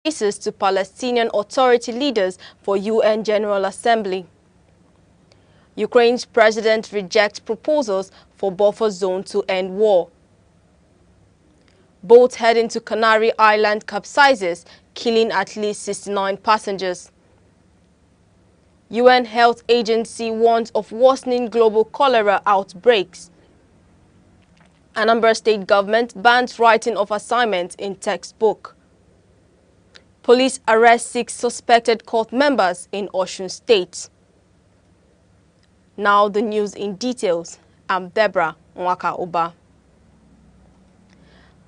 to Palestinian Authority leaders for UN General Assembly. Ukraine's president rejects proposals for buffer zone to end war. Boat heading to Canary Island capsizes, killing at least 69 passengers. UN Health Agency warns of worsening global cholera outbreaks. Anambra State government bans writing of assignments in textbook. Police arrest 6 suspected cult members in Osun State. Now the news in details. I'm Deborah Nwaka Oba.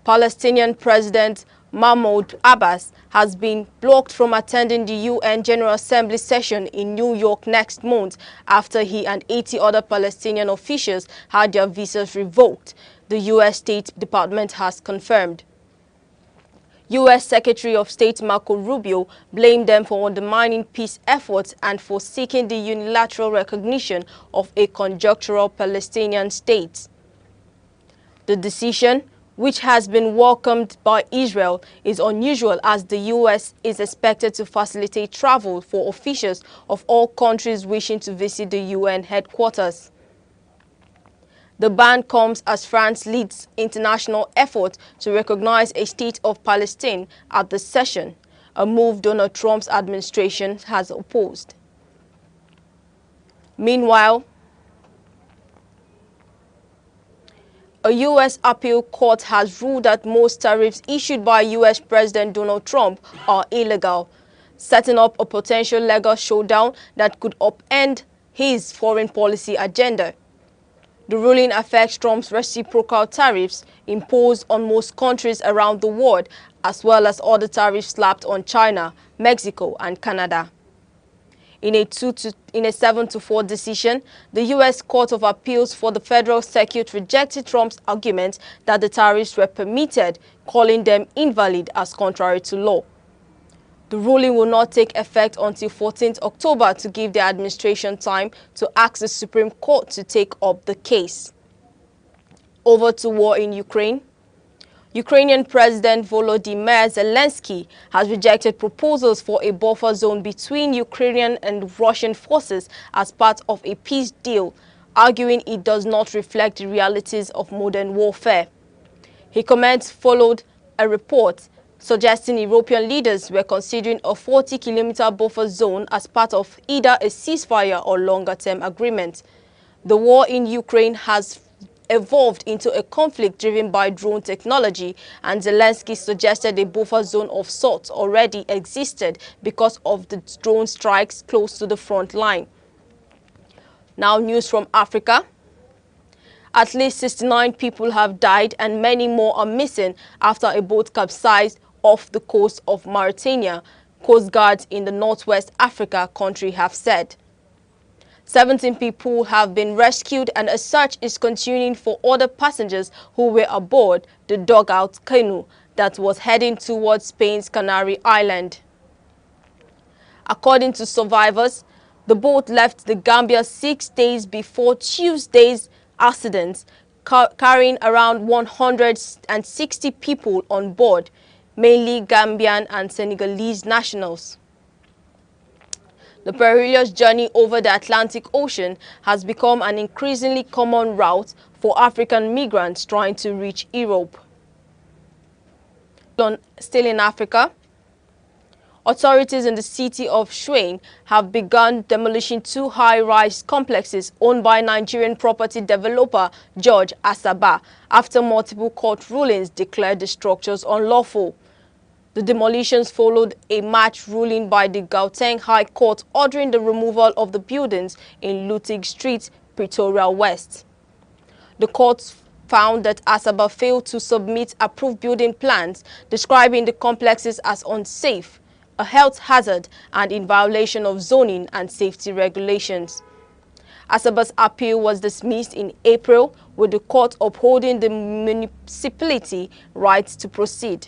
Palestinian President Mahmoud Abbas has been blocked from attending the UN General Assembly session in New York next month after he and 80 other Palestinian officials had their visas revoked, the U.S. State Department has confirmed. U.S. Secretary of State Marco Rubio blamed them for undermining peace efforts and for seeking the unilateral recognition of a conjunctural Palestinian state. The decision, which has been welcomed by Israel, is unusual as the U.S. is expected to facilitate travel for officials of all countries wishing to visit the UN headquarters. The ban comes as France leads international effort to recognize a state of Palestine at the session, a move Donald Trump's administration has opposed. Meanwhile, a U.S. appeal court has ruled that most tariffs issued by U.S. President Donald Trump are illegal, setting up a potential legal showdown that could upend his foreign policy agenda. The ruling affects Trump's reciprocal tariffs imposed on most countries around the world, as well as other tariffs slapped on China, Mexico, and Canada. In a 7-4 decision, the U.S. Court of Appeals for the Federal Circuit rejected Trump's argument that the tariffs were permitted, calling them invalid as contrary to law. The ruling will not take effect until 14th October to give the administration time to ask the Supreme Court to take up the case. Over to war in Ukraine. Ukrainian President Volodymyr Zelensky has rejected proposals for a buffer zone between Ukrainian and Russian forces as part of a peace deal, arguing it does not reflect the realities of modern warfare. His comments followed a report suggesting European leaders were considering a 40-kilometer buffer zone as part of either a ceasefire or longer-term agreement. The war in Ukraine has evolved into a conflict driven by drone technology, and Zelensky suggested a buffer zone of sorts already existed because of the drone strikes close to the front line. Now news from Africa. At least 69 people have died and many more are missing after a boat capsized off the coast of Mauritania, Coast Guards in the Northwest Africa country have said. 17 people have been rescued and a search is continuing for other passengers who were aboard the dugout canoe that was heading towards Spain's Canary Island. According to survivors, the boat left the Gambia 6 days before Tuesday's accident, carrying around 160 people on board, mainly Gambian and Senegalese nationals. The perilous journey over the Atlantic Ocean has become an increasingly common route for African migrants trying to reach Europe. Still in Africa, authorities in the city of Shuain have begun demolishing 2 high-rise complexes owned by Nigerian property developer George Asaba after multiple court rulings declared the structures unlawful. The demolitions followed a March ruling by the Gauteng High Court ordering the removal of the buildings in Lutig Street, Pretoria West. The court found that Asaba failed to submit approved building plans, describing the complexes as unsafe, a health hazard, and in violation of zoning and safety regulations. Asaba's appeal was dismissed in April, with the court upholding the municipality rights to proceed.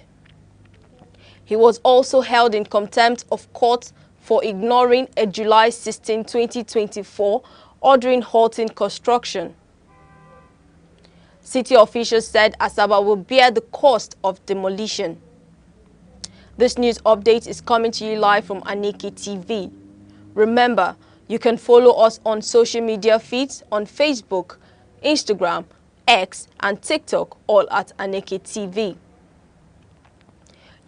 He was also held in contempt of court for ignoring a July 16, 2024 ordering halting construction. City officials said Asaba will bear the cost of demolition. This news update is coming to you live from Aneke TV. Remember, you can follow us on social media feeds on Facebook, Instagram, X, and TikTok, all at Aneke TV.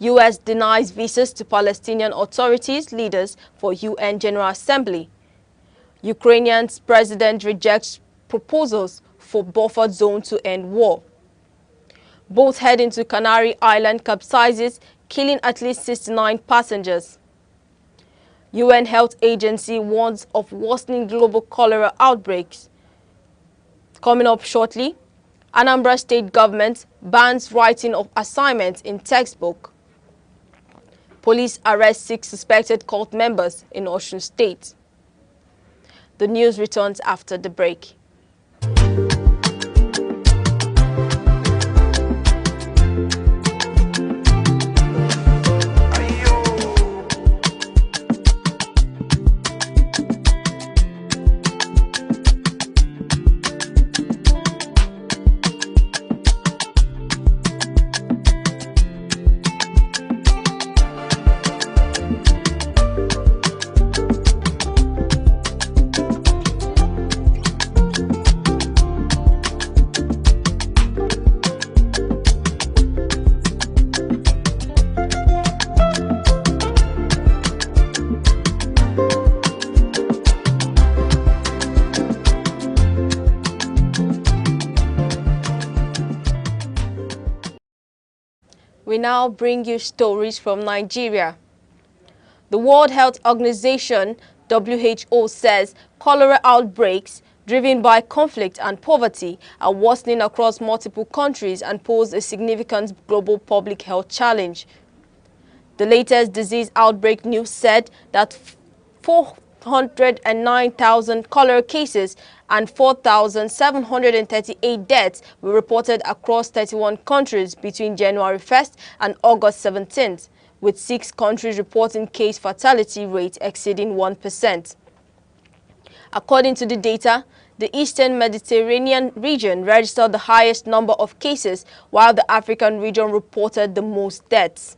U.S. denies visas to Palestinian authorities leaders for UN General Assembly. Ukrainian's president rejects proposals for buffer zone to end war. Boat heading to Canary Island capsizes, killing at least 69 passengers. UN Health Agency warns of worsening global cholera outbreaks. Coming up shortly, Anambra State government bans writing of assignments in textbook. Police arrest 6 suspected cult members in Osun State. The news returns after the break. We now bring you stories from Nigeria. The World Health Organization, WHO, says cholera outbreaks driven by conflict and poverty are worsening across multiple countries and pose a significant global public health challenge. The latest disease outbreak news said that 409,000 cholera cases and 4,738 deaths were reported across 31 countries between January 1st and August 17th, with 6 countries reporting case fatality rate exceeding 1%. According to the data, the Eastern Mediterranean region registered the highest number of cases, while the African region reported the most deaths.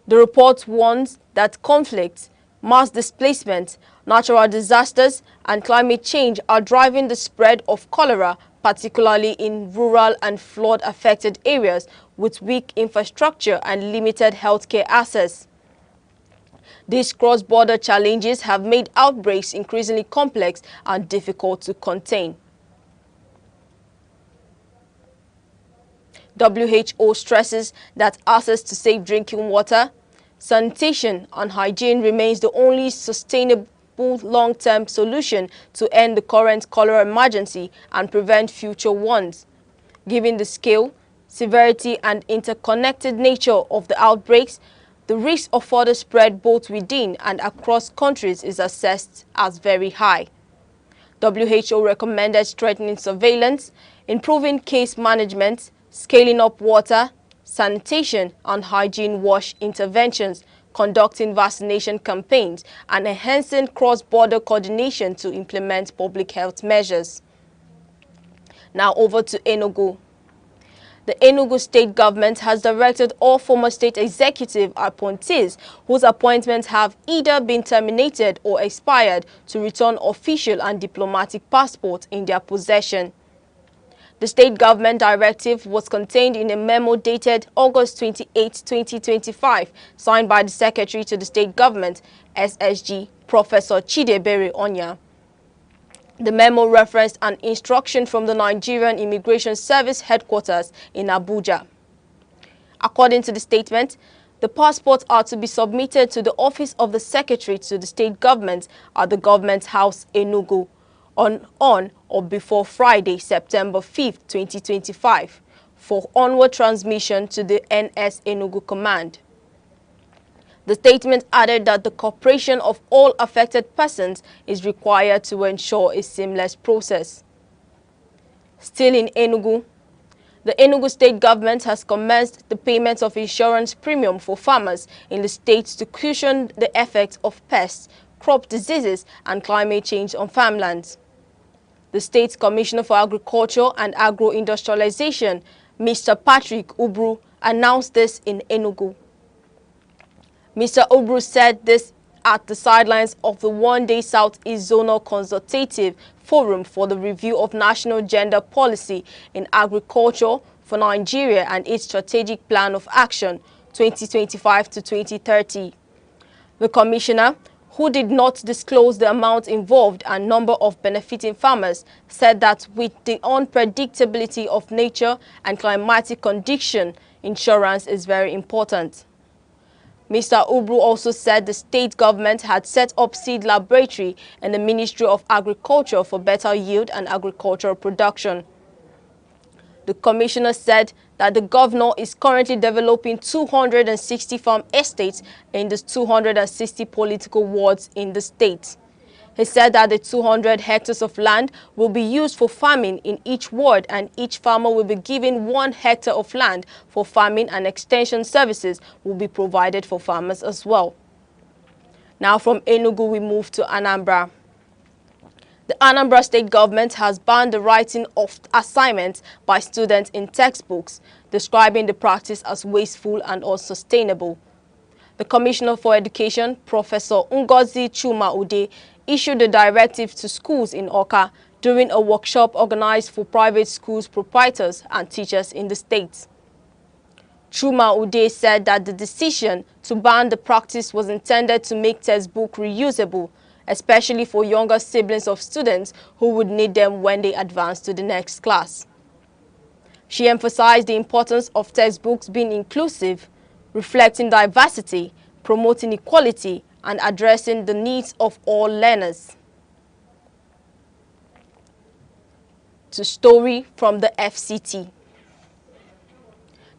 The report warns that conflicts, mass displacement, natural disasters, and climate change are driving the spread of cholera, particularly in rural and flood-affected areas with weak infrastructure and limited healthcare access. These cross-border challenges have made outbreaks increasingly complex and difficult to contain. WHO stresses that access to safe drinking water, sanitation, and hygiene remains the only sustainable long-term solution to end the current cholera emergency and prevent future ones. Given the scale, severity, and interconnected nature of the outbreaks, the risk of further spread both within and across countries is assessed as very high. WHO recommended strengthening surveillance, improving case management, scaling up water, sanitation and hygiene wash interventions, conducting vaccination campaigns, and enhancing cross-border coordination to implement public health measures. Now over to Enugu. The Enugu state government has directed all former state executive appointees whose appointments have either been terminated or expired to return official and diplomatic passports in their possession. The state government directive was contained in a memo dated August 28, 2025, signed by the Secretary to the State Government, SSG, Professor Chidebere Onya. The memo referenced an instruction from the Nigerian Immigration Service headquarters in Abuja. According to the statement, the passports are to be submitted to the Office of the Secretary to the State Government at the Government House, Enugu, on or before Friday, September 5th, 2025, for onward transmission to the NS Enugu Command. The statement added that the cooperation of all affected persons is required to ensure a seamless process. Still in Enugu, the Enugu state government has commenced the payment of insurance premium for farmers in the state to cushion the effects of pests, crop diseases, and climate change on farmlands. The State Commissioner for Agriculture and Agro-Industrialization, Mr. Patrick Ubru, announced this in Enugu. Mr. Obru said this at the sidelines of the one-day Southeast Zonal Consultative Forum for the Review of National Gender Policy in Agriculture for Nigeria and its Strategic Plan of Action 2025 to 2030. The commissioner, who did not disclose the amount involved and number of benefiting farmers, said that with the unpredictability of nature and climatic condition, insurance is very important. Mr. Ubru also said the state government had set up seed laboratory in the Ministry of Agriculture for better yield and agricultural production. The commissioner said that the governor is currently developing 260 farm estates in the 260 political wards in the state. He said that the 200 hectares of land will be used for farming in each ward, and each farmer will be given 1 hectare of land for farming, and extension services will be provided for farmers as well. Now from Enugu, we move to Anambra. The Anambra state government has banned the writing of assignments by students in textbooks, describing the practice as wasteful and unsustainable. The Commissioner for Education, Professor Ngozi Chuma Ude, issued the directive to schools in Awka during a workshop organized for private schools proprietors and teachers in the state. Chuma Ude said that the decision to ban the practice was intended to make textbooks reusable, especially for younger siblings of students who would need them when they advance to the next class. She emphasized the importance of textbooks being inclusive, reflecting diversity, promoting equality, and addressing the needs of all learners. To story from the FCT.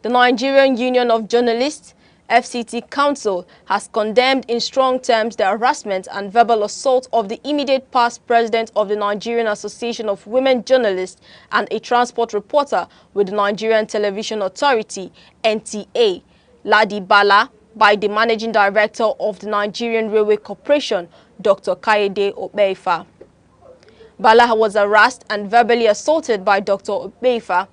The Nigerian Union of Journalists, FCT Council, has condemned in strong terms the harassment and verbal assault of the immediate past president of the Nigerian Association of Women Journalists and a transport reporter with the Nigerian Television Authority, NTA, Ladi Bala, by the managing director of the Nigerian Railway Corporation, Dr. Kayode Obeifa. Bala was harassed and verbally assaulted by Dr. Obeifa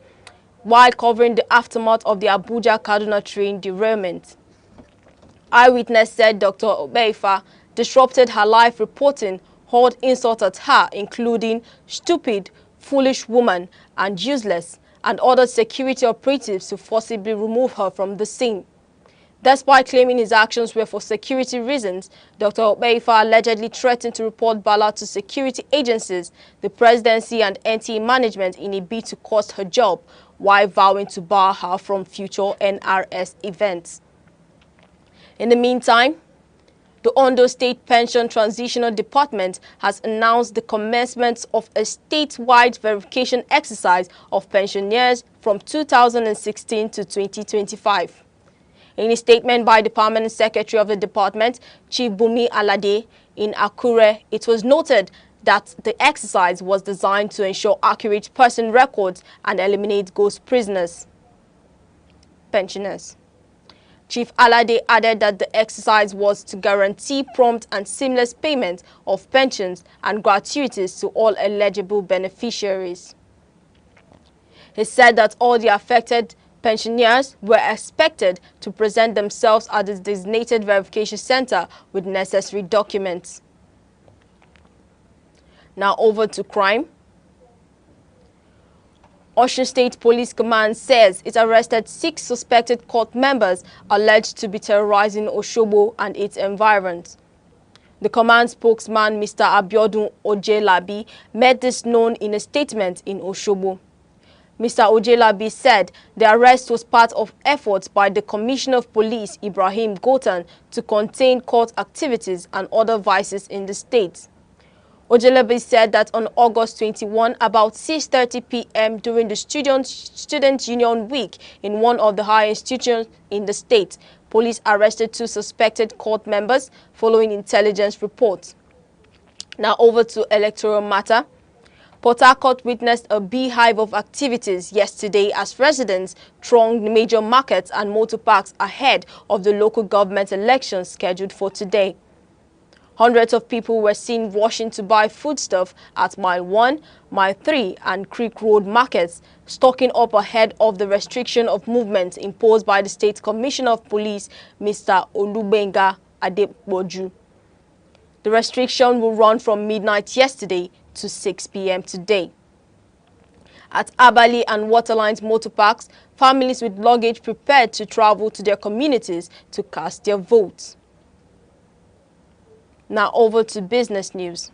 while covering the aftermath of the Abuja-Kaduna train derailment. Eyewitness said Dr. Obeifa disrupted her live reporting, hurled insults at her, including stupid, foolish woman, and useless, and ordered security operatives to forcibly remove her from the scene. Despite claiming his actions were for security reasons, Dr. Obeifa allegedly threatened to report Bala to security agencies, the presidency, and NTA management in a bid to cost her job, while vowing to bar her from future NRS events. In the meantime, the Ondo State Pension Transitional Department has announced the commencement of a statewide verification exercise of pensioners from 2016 to 2025. In a statement by the Permanent Secretary of the Department, Chief Bumi Alade, in Akure, it was noted that the exercise was designed to ensure accurate person records and eliminate ghost pensioners. Chief Alade added that the exercise was to guarantee prompt and seamless payment of pensions and gratuities to all eligible beneficiaries. He said that all the affected pensioners were expected to present themselves at the designated verification center with necessary documents. Now over to crime. Osun State Police Command says it arrested 6 suspected cult members alleged to be terrorizing Osogbo and its environs. The command spokesman, Mr. Abiodun Ojelabi, made this known in a statement in Osogbo. Mr. Ojelabi said the arrest was part of efforts by the Commissioner of Police, Ibrahim Gotan, to contain cult activities and other vices in the state. Ojelabi said that on August 21, about 6:30 p.m. during the Student Union Week in one of the higher institutions in the state, police arrested 2 suspected cult members following intelligence reports. Now over to electoral matter. Port Harcourt witnessed a beehive of activities yesterday as residents thronged major markets and motor parks ahead of the local government elections scheduled for today. Hundreds of people were seen rushing to buy foodstuff at Mile 1, Mile 3 and Creek Road markets, stocking up ahead of the restriction of movement imposed by the State Commissioner of Police, Mr. Olubenga Adeboju. The restriction will run from midnight yesterday to 6 p.m. today. At Abali and Waterlines motor parks, families with luggage prepared to travel to their communities to cast their votes. Now over to business news.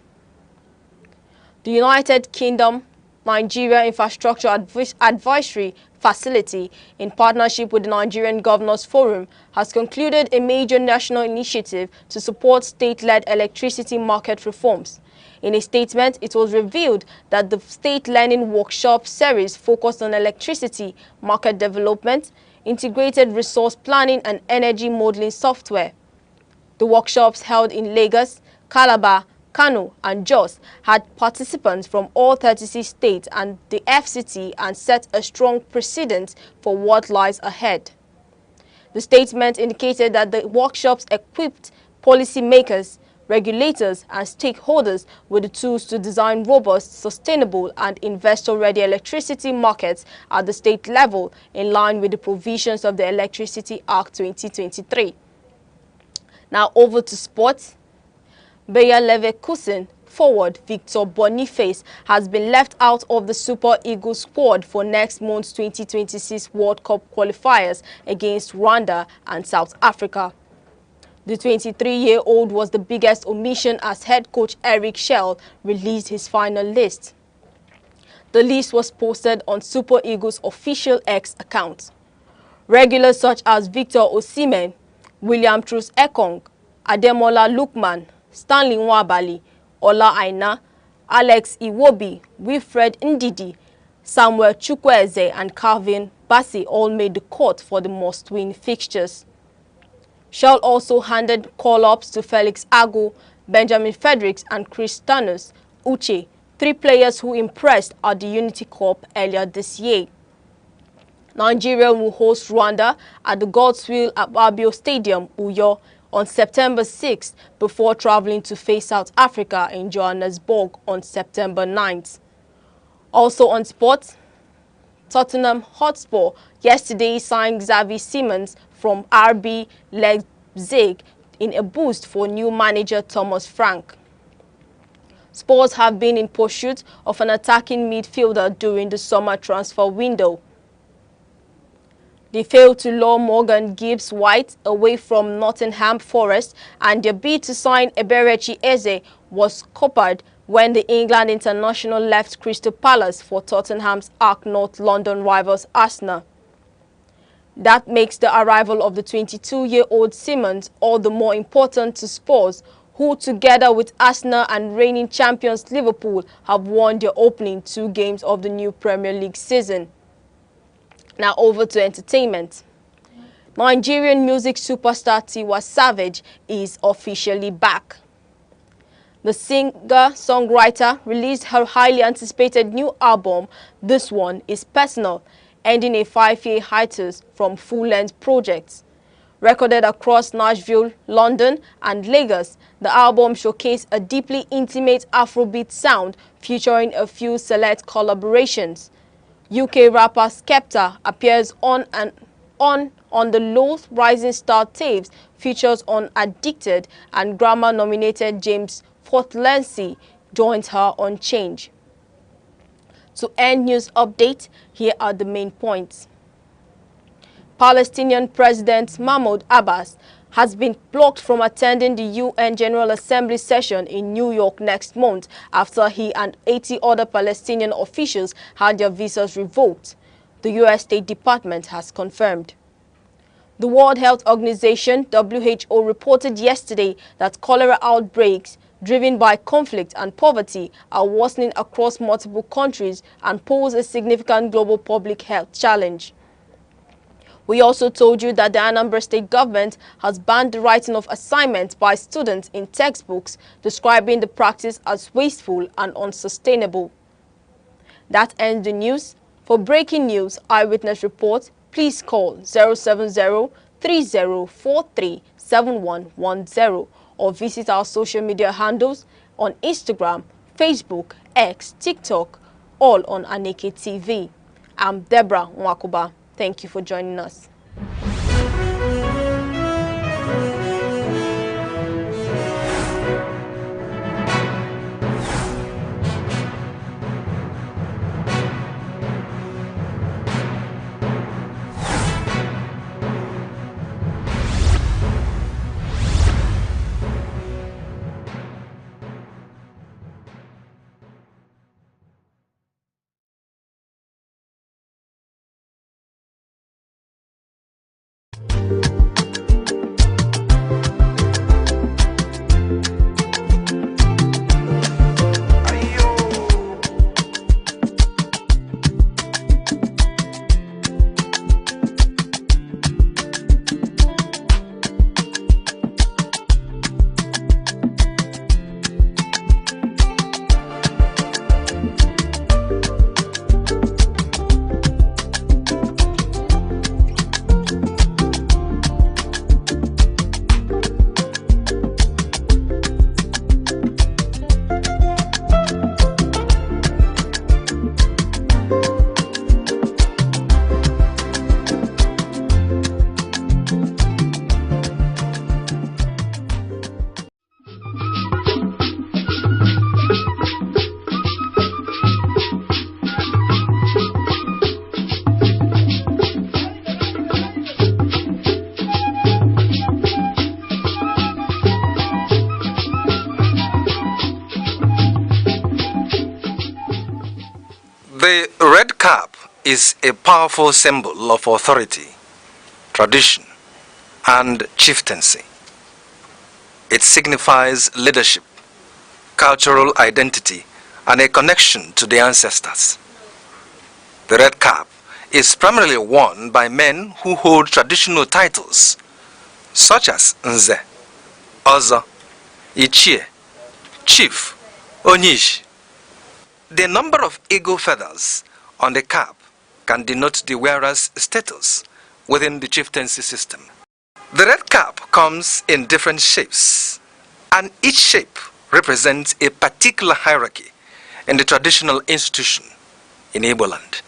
The United Kingdom Nigeria Infrastructure Advisory Facility, in partnership with the Nigerian Governors Forum, has concluded a major national initiative to support state-led electricity market reforms. In a statement, it was revealed that the State Learning Workshop series focused on electricity market development, integrated resource planning and energy modeling software. The workshops held in Lagos, Calabar, Kano and Jos had participants from all 36 states and the FCT and set a strong precedent for what lies ahead. The statement indicated that the workshops equipped policymakers, regulators and stakeholders with the tools to design robust, sustainable and investor-ready electricity markets at the state level in line with the provisions of the Electricity Act 2023. Now over to sports. Bayer Leverkusen forward Victor Boniface has been left out of the Super Eagles squad for next month's 2026 World Cup qualifiers against Rwanda and South Africa. The 23-year-old was the biggest omission as head coach Eric Schell released his final list. The list was posted on Super Eagles' official X account. Regulars such as Victor Osimhen, William Troost-Ekong, Ademola Lookman, Stanley Nwabali, Ola Aina, Alex Iwobi, Wilfred Ndidi, Samuel Chukwueze and Calvin Bassey all made the cut for the must-win fixtures. Schell also handed call-ups to Felix Agu, Benjamin Fredericks and Christianus Uche, three players who impressed at the Unity Cup earlier this year. Nigeria will host Rwanda at the Godswill Ababio Stadium, Uyo, on September 6th before traveling to face South Africa in Johannesburg on September 9th. Also on sports, Tottenham Hotspur yesterday signed Xavi Simons from RB Leipzig in a boost for new manager Thomas Frank. Spurs have been in pursuit of an attacking midfielder during the summer transfer window. They failed to lure Morgan Gibbs-White away from Nottingham Forest, and their bid to sign Eberechi Eze was scuppered when the England international left Crystal Palace for Tottenham's North London rivals Arsenal. That makes the arrival of the 22-year-old Simons all the more important to Spurs, who together with Arsenal and reigning champions Liverpool have won their opening 2 games of the new Premier League season. Now over to entertainment. Nigerian music superstar Tiwa Savage is officially back. The singer-songwriter released her highly anticipated new album, This One Is Personal, ending a 5-year hiatus from full-length projects. Recorded across Nashville, London and Lagos, the album showcased a deeply intimate Afrobeat sound featuring a few select collaborations. UK rapper Skepta appears on the Low Rising Star tapes, features on Addicted, and Grammy-nominated James Fortlency joins her on Change. To end news update, here are the main points. Palestinian President Mahmoud Abbas has been blocked from attending the UN General Assembly session in New York next month after he and 80 other Palestinian officials had their visas revoked, the U.S. State Department has confirmed. The World Health Organization, WHO, reported yesterday that cholera outbreaks driven by conflict and poverty are worsening across multiple countries and pose a significant global public health challenge. We also told you that the Anambra State government has banned the writing of assignments by students in textbooks, describing the practice as wasteful and unsustainable. That ends the news. For breaking news, eyewitness report, please call 070-3043-7110 or visit our social media handles on Instagram, Facebook, X, TikTok, all on Aneke TV. I'm Deborah Nwakuba. Thank you for joining us. The red cap is a powerful symbol of authority, tradition, and chieftaincy. It signifies leadership, cultural identity, and a connection to the ancestors. The red cap is primarily worn by men who hold traditional titles such as Nze, Ozo, Ichie, Chief, Onyish. The number of eagle feathers on the cap can denote the wearer's status within the chieftaincy system. The red cap comes in different shapes, and each shape represents a particular hierarchy in the traditional institution in Igbo land.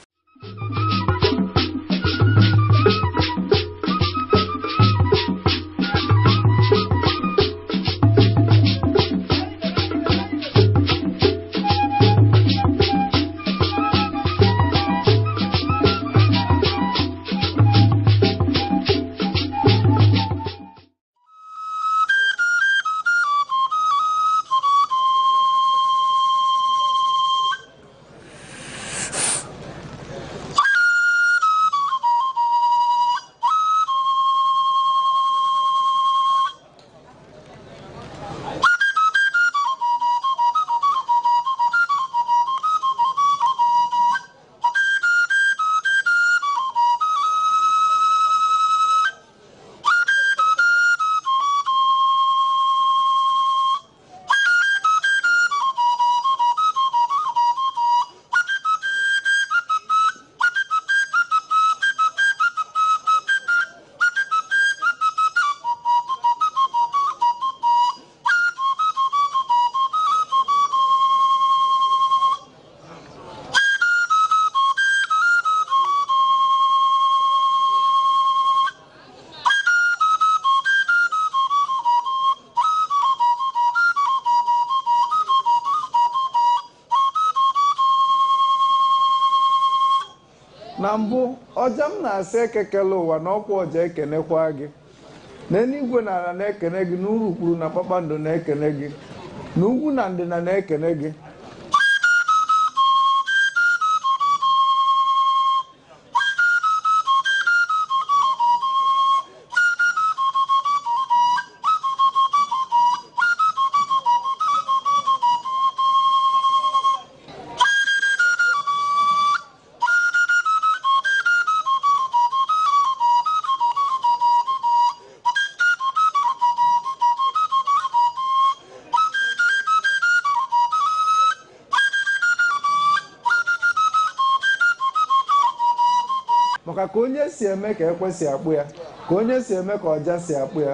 Na mbụ ọja m na-asị ekekele ụwa na ọkwa ọja ekenekwa gị n'eluigwe na ala na-ekene gị n'urukpuru na kpakpando na-ekene gị n'ugwu na ndịna na-ekene gị maka ka onye si eme ka ekwesị akpụ ya ka onye si eme ka ọja si akpụ ya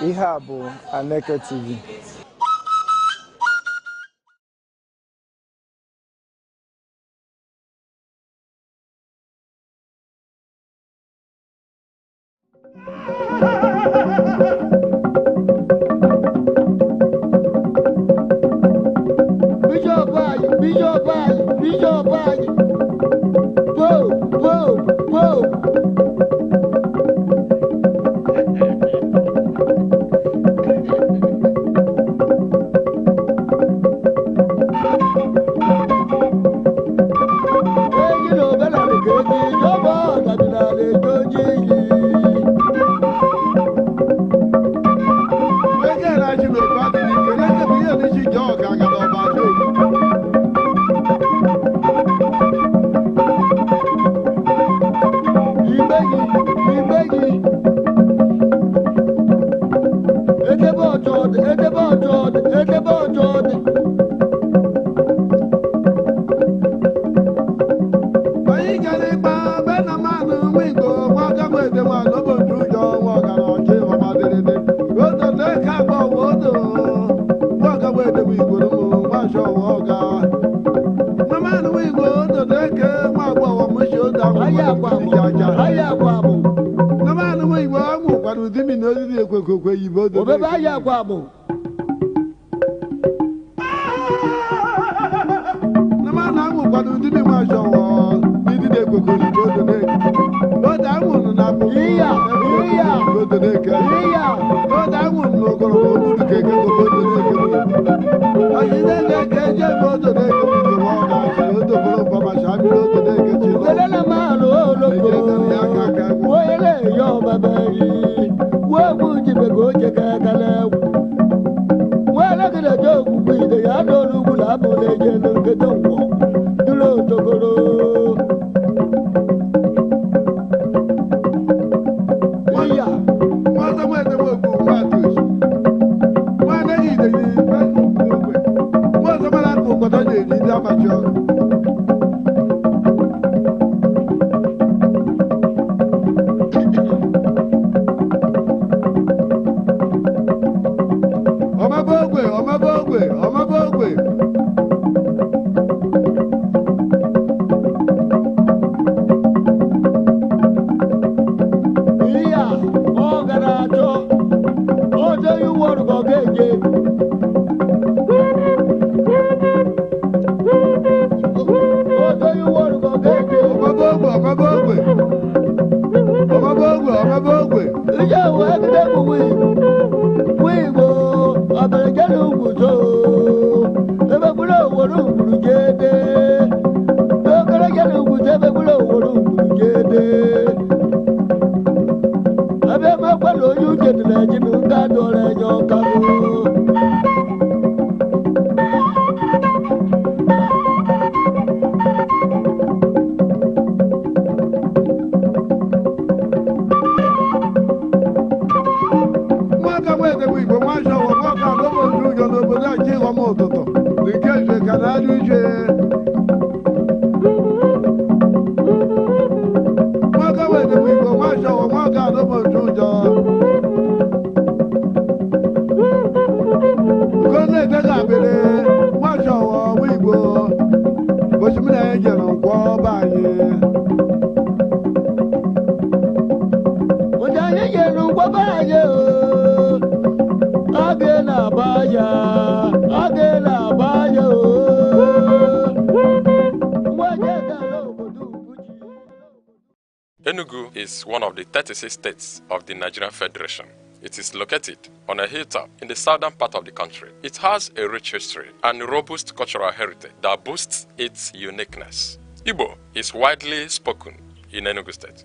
Ihe a bụ Aneke TV. Bishop, whoa. Enugu is one of the 36 states of the Nigerian Federation. It is located on a hilltop in the southern part of the country. It has a rich history and robust cultural heritage that boosts its uniqueness. Igbo is widely spoken in Enugu State.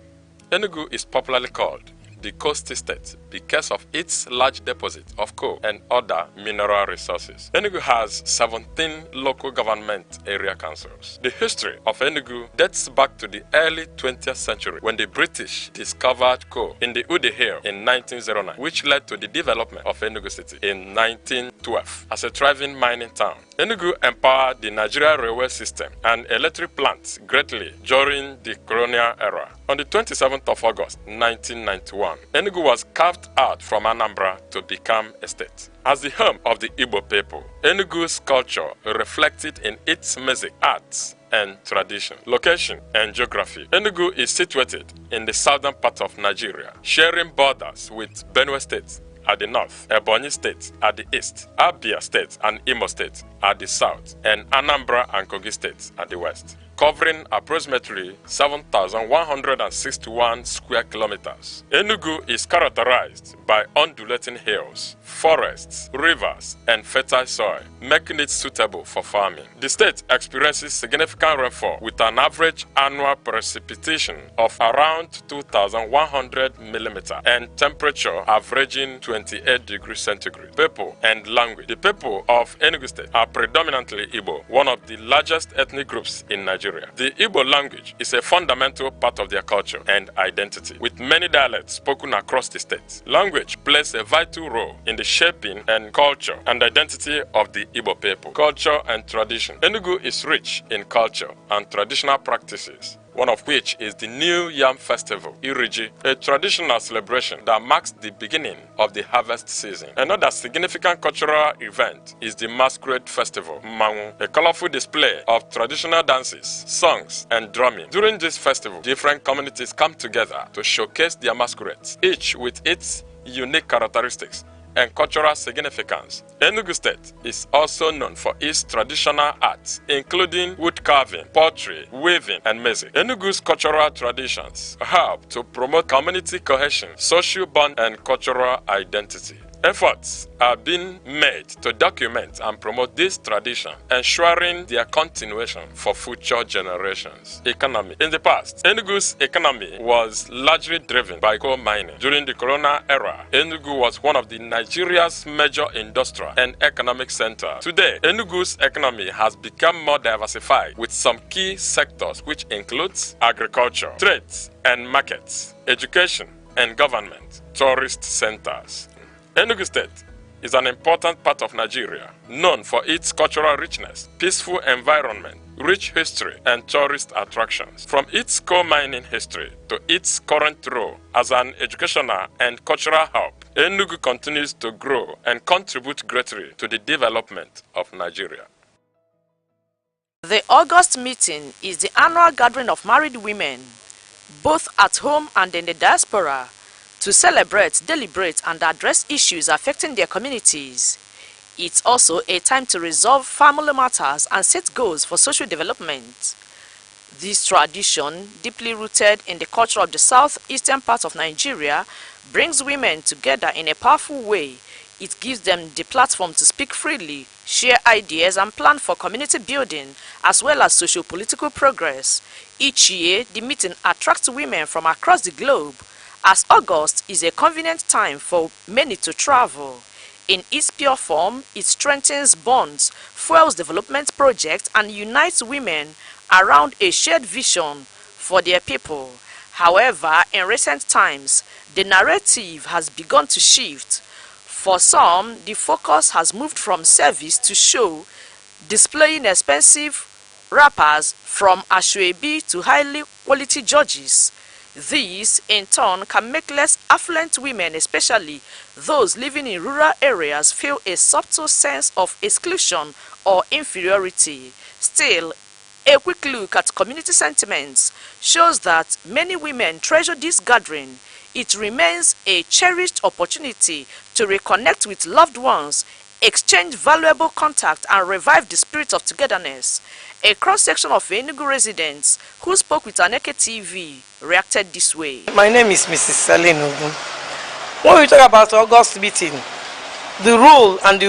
Enugu is popularly called the coastal state because of its large deposit of coal and other mineral resources. Enugu has 17 local government area councils. The history of Enugu dates back to the early 20th century when the British discovered coal in the Ude Hill in 1909, which led to the development of Enugu City in 1912 as a thriving mining town Enugu empowered the Nigeria railway system and electric plants greatly during the colonial era. On the 27th of August 1991, Enugu was carved out from Anambra to become a state. As the home of the Igbo people, Enugu's culture reflected in its music, arts, and tradition, location, and geography. Enugu is situated in the southern part of Nigeria, sharing borders with Benue State at the north, Ebonyi State at the east, Abia State and Imo State at the south, and Anambra and Kogi State at the west, covering approximately 7,161 square kilometers. Enugu is characterized by undulating hills, forests, rivers, and fertile soil, making it suitable for farming. The state experiences significant rainfall with an average annual precipitation of around 2,100 mm and temperature averaging 28 degrees centigrade. People and language. The people of Enugu State are predominantly Igbo, one of the largest ethnic groups in Nigeria. The Igbo language is a fundamental part of their culture and identity, with many dialects spoken across the state. Language plays a vital role in the shaping and culture and identity of the Igbo people. Culture and tradition. Enugu is rich in culture and traditional practices, one of which is the New Yam Festival, Iriji, a traditional celebration that marks the beginning of the harvest season. Another significant cultural event is the Masquerade Festival, Mmanwu, a colorful display of traditional dances, songs, and drumming. During this festival, different communities come together to showcase their masquerades, each with its unique characteristics and cultural significance. Enugu State is also known for its traditional arts, including wood carving, pottery, weaving, and music. Enugu's cultural traditions help to promote community cohesion, social bond, and cultural identity. Efforts are being made to document and promote this tradition, ensuring their continuation for future generations. Economy. In the past, Enugu's economy was largely driven by coal mining. During the colonial era, Enugu was one of the Nigeria's major industrial and economic centers. Today, Enugu's economy has become more diversified with some key sectors which includes agriculture, trades and markets, education and government, tourist centers. Enugu State is an important part of Nigeria, known for its cultural richness, peaceful environment, rich history, and tourist attractions. From its coal mining history to its current role as an educational and cultural hub, Enugu continues to grow and contribute greatly to the development of Nigeria. The August meeting is the annual gathering of married women, both at home and in the diaspora, to celebrate, deliberate, and address issues affecting their communities. It's also a time to resolve family matters and set goals for social development. This tradition, deeply rooted in the culture of the southeastern part of Nigeria, brings women together in a powerful way. It gives them the platform to speak freely, share ideas, and plan for community building, as well as socio-political progress. Each year, the meeting attracts women from across the globe, as August is a convenient time for many to travel. In its pure form, it strengthens bonds, fuels development projects, and unites women around a shared vision for their people. However, in recent times, the narrative has begun to shift. For some, the focus has moved from service to show, displaying expensive wrappers from Ashwebi to highly quality judges. These, in turn, can make less affluent women, especially those living in rural areas, feel a subtle sense of exclusion or inferiority. Still, a quick look at community sentiments shows that many women treasure this gathering. It remains a cherished opportunity to reconnect with loved ones, exchange valuable contact, and revive the spirit of togetherness. A cross-section of Enugu residents who spoke with Aneke TV reacted this way. My name is Mrs. Celine Ogun. When we talk about August meeting, the role and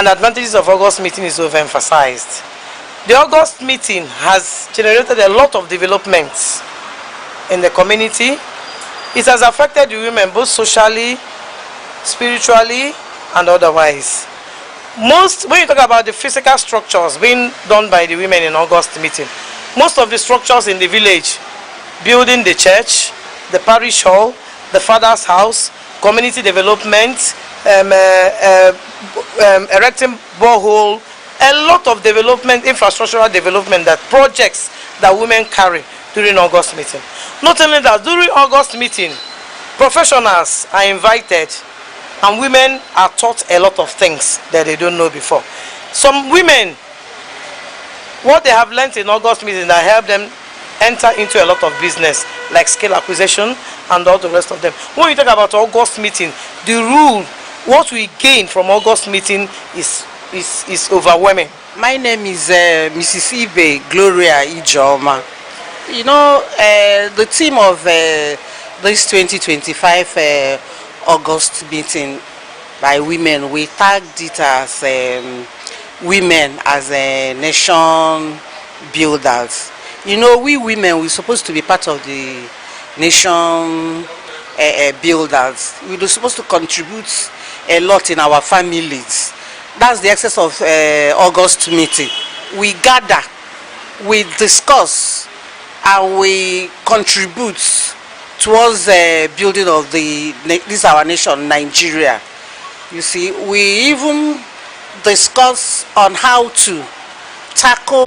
advantages of August meeting is overemphasized. The August meeting has generated a lot of developments in the community. It has affected the women both socially, spiritually, and otherwise. When you talk about the physical structures being done by the women in August meeting, most of the structures in the village, building the church, the parish hall, the father's house, community development, erecting borehole a lot of development, infrastructural development, that projects that women carry during August meeting. Not only that, during August meeting, professionals are invited and women are taught a lot of things that they don't know before. Some women, what they have learned in August meeting that help them enter into a lot of business, like skill acquisition and all the rest of them. When you talk about August meeting, the rule, what we gain from August meeting is overwhelming. My name is Mrs. Ibe Gloria Ijoma. You know, the theme of this 2025 August meeting by women, we tagged it as women as a nation builders. You know, we women, we're supposed to be part of the nation builders. We're supposed to contribute a lot in our families. That's the essence of August meeting. We gather, we discuss, and we contribute towards the building of this our nation, Nigeria. You see, we even discuss on how to tackle.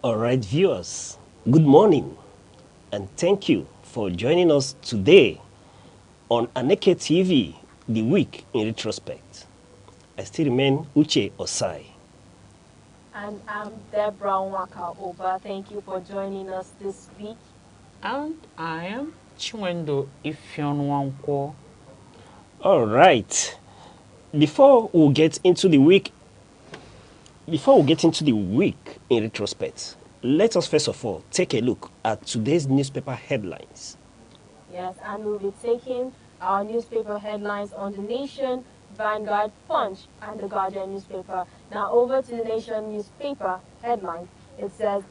All right, viewers, good morning, and thank you for joining us today on Aneke TV, The Week in Retrospect. I still remain Uche Osai. And I'm Deborah Waka Oba. Thank you for joining us this week. And I am Chiwendo Ifeonwankwo. All right. Before we get into the week in retrospect, let us first of all take a look at today's newspaper headlines. Yes, and we'll be taking our newspaper headlines on The Nation, Vanguard, Punch, and The Guardian newspaper. Now over to The Nation newspaper headline. It says,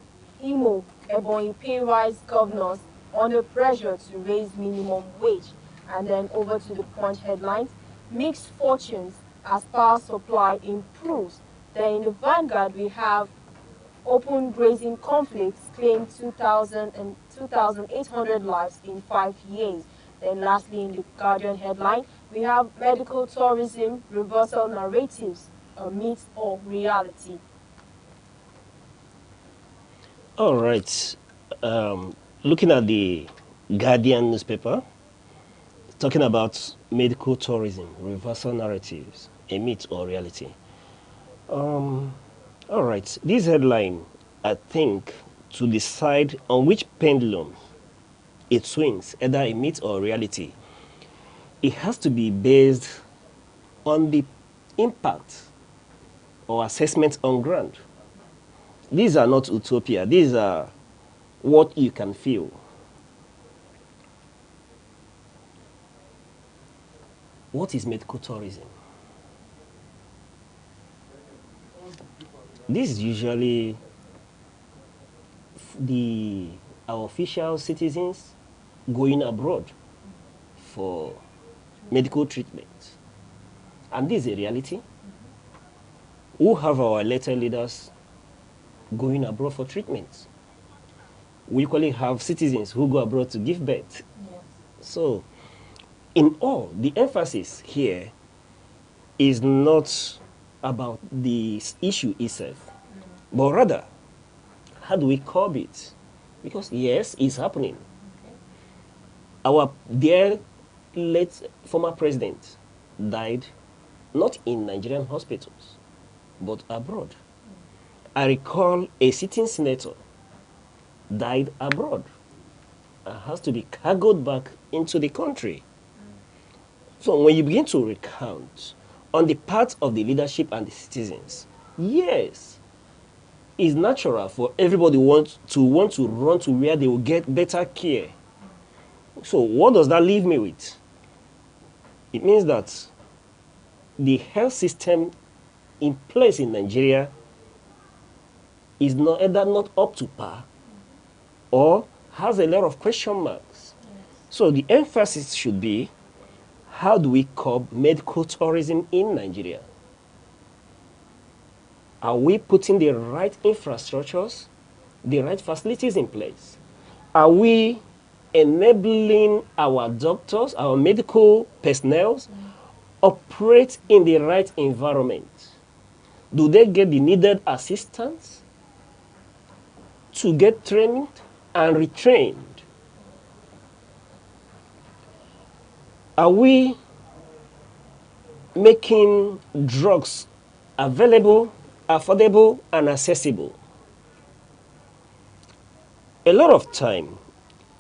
Imo, Ebonyi pay rise governors under pressure to raise minimum wage. And then over to the Punch headlines, mixed fortunes as power supply improves. Then in the Vanguard, we have open grazing conflicts claim 2,800 lives in 5 years. Then lastly, in the Guardian headline, we have medical tourism, reversal narratives, a myth or reality. All right. Looking at the Guardian newspaper, talking about medical tourism, reversal narratives, a myth or reality. All right. This headline, I think, to decide on which pendulum it swings, either a myth or reality, it has to be based on the impact or assessment on ground. These are not utopia. These are what you can feel. What is medical tourism? This is usually our official citizens going abroad for medical treatment. And this is a reality. We have our elected leaders going abroad for treatment. We equally have citizens who go abroad to give birth. Yes. So, in all, the emphasis here is not about the issue itself, but rather How do we curb it? Because yes, it's happening. Our dear late former president died not in Nigerian hospitals, but abroad. I recall a sitting senator died abroad and has to be cargoed back into the country. So when you begin to recount on the part of the leadership and the citizens, yes, it's natural for everybody want to run to where they will get better care. So what does that leave me with? It means that the health system in place in Nigeria is not either not up to par or has a lot of question marks. So the emphasis should be, how do we curb medical tourism in Nigeria? Are we putting the right infrastructures, the right facilities in place? Are we enabling our doctors, our medical personnel, operate in the right environment? Do they get the needed assistance to get trained and retrained? Are we making drugs available, affordable, and accessible? A lot of time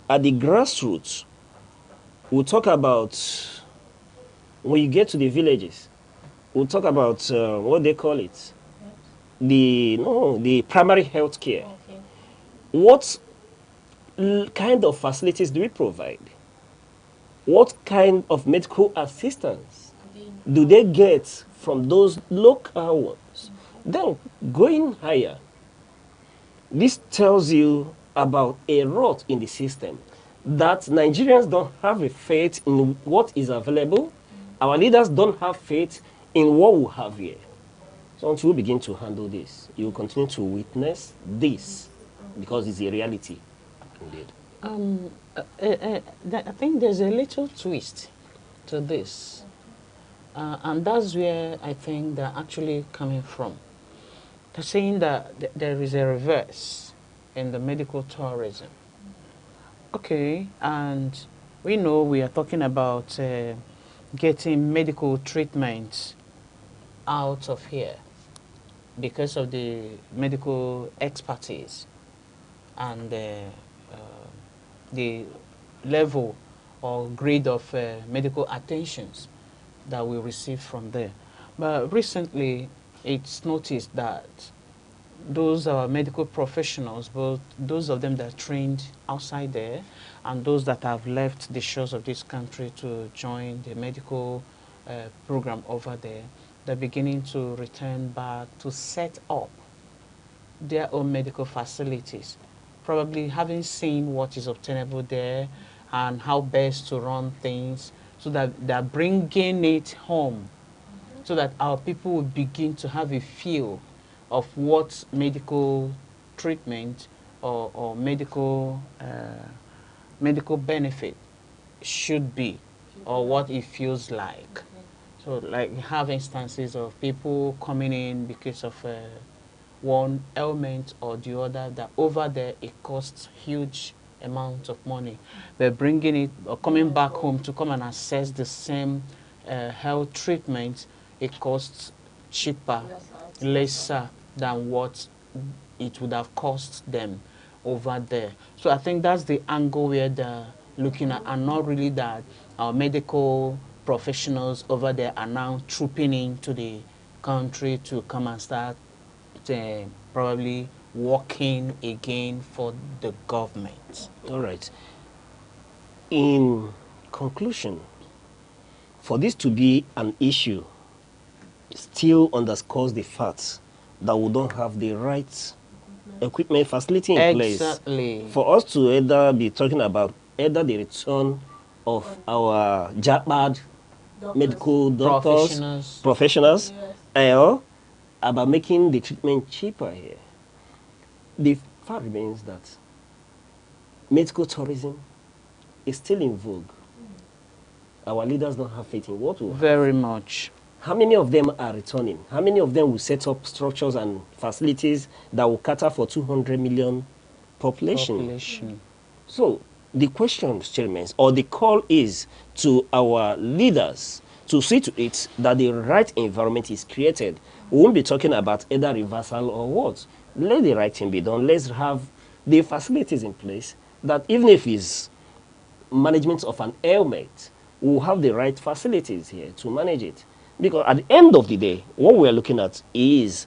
at the grassroots, we'll talk about, when you get to the villages, we'll talk about what they call it, the primary health care. Okay. What kind of facilities do we provide? What kind of medical assistance do they get from those local ones? Then going higher, this tells you about a rot in the system, that Nigerians don't have a faith in what is available. Our leaders don't have faith in what we have here. So until we begin to handle this, you will continue to witness this, because it's a reality indeed. I think there's a little twist to this. And that's where I think they're actually coming from. They're saying that there is a reverse in the medical tourism. Okay, and we know we are talking about getting medical treatment out of here because of the medical expertise and the level or grade of medical attentions that we receive from there. But recently, it's noticed that those medical professionals, both those of them that are trained outside there and those that have left the shores of this country to join the medical program over there, they're beginning to return back to set up their own medical facilities, probably having seen what is obtainable there and how best to run things, so that they're bringing it home, so that our people will begin to have a feel of what medical treatment or medical benefit should be, or what it feels like. So like have instances of people coming in because of one ailment or the other, that over there it costs huge amounts of money. They're bringing it or coming back home to come and assess the same health treatment. It costs cheaper, lesser than what it would have cost them over there. So I think that's the angle where they're looking at, and not really that our medical professionals over there are now trooping into the country to come and start probably working again for the government. All right. In conclusion, for this to be an issue, still underscores the fact that we don't have the right equipment facility in place. Exactly. For us to either be talking about either the return of our JAPAD medical doctors, professionals, or about making the treatment cheaper here. The fact remains that medical tourism is still in vogue. Our leaders don't have faith in what we have. Very much. How many of them are returning? How many of them will set up structures and facilities that will cater for 200 million population? So the question still remains, or the call is to our leaders to see to it that the right environment is created. We won't be talking about either reversal or what. Let the right thing be done. Let's have the facilities in place that even if it's management of an ailment, we'll have the right facilities here to manage it. Because at the end of the day, what we're looking at is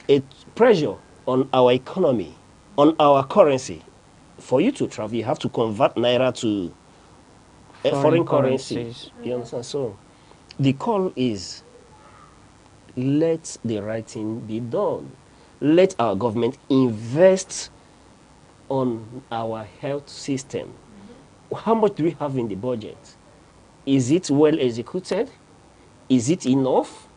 a pressure on our economy, on our currency. For you to travel, you have to convert naira to a foreign currency. You understand? So the call is, let the right thing be done. Let our government invest on our health system. How much do we have in the budget? Is it well executed? Is it enough?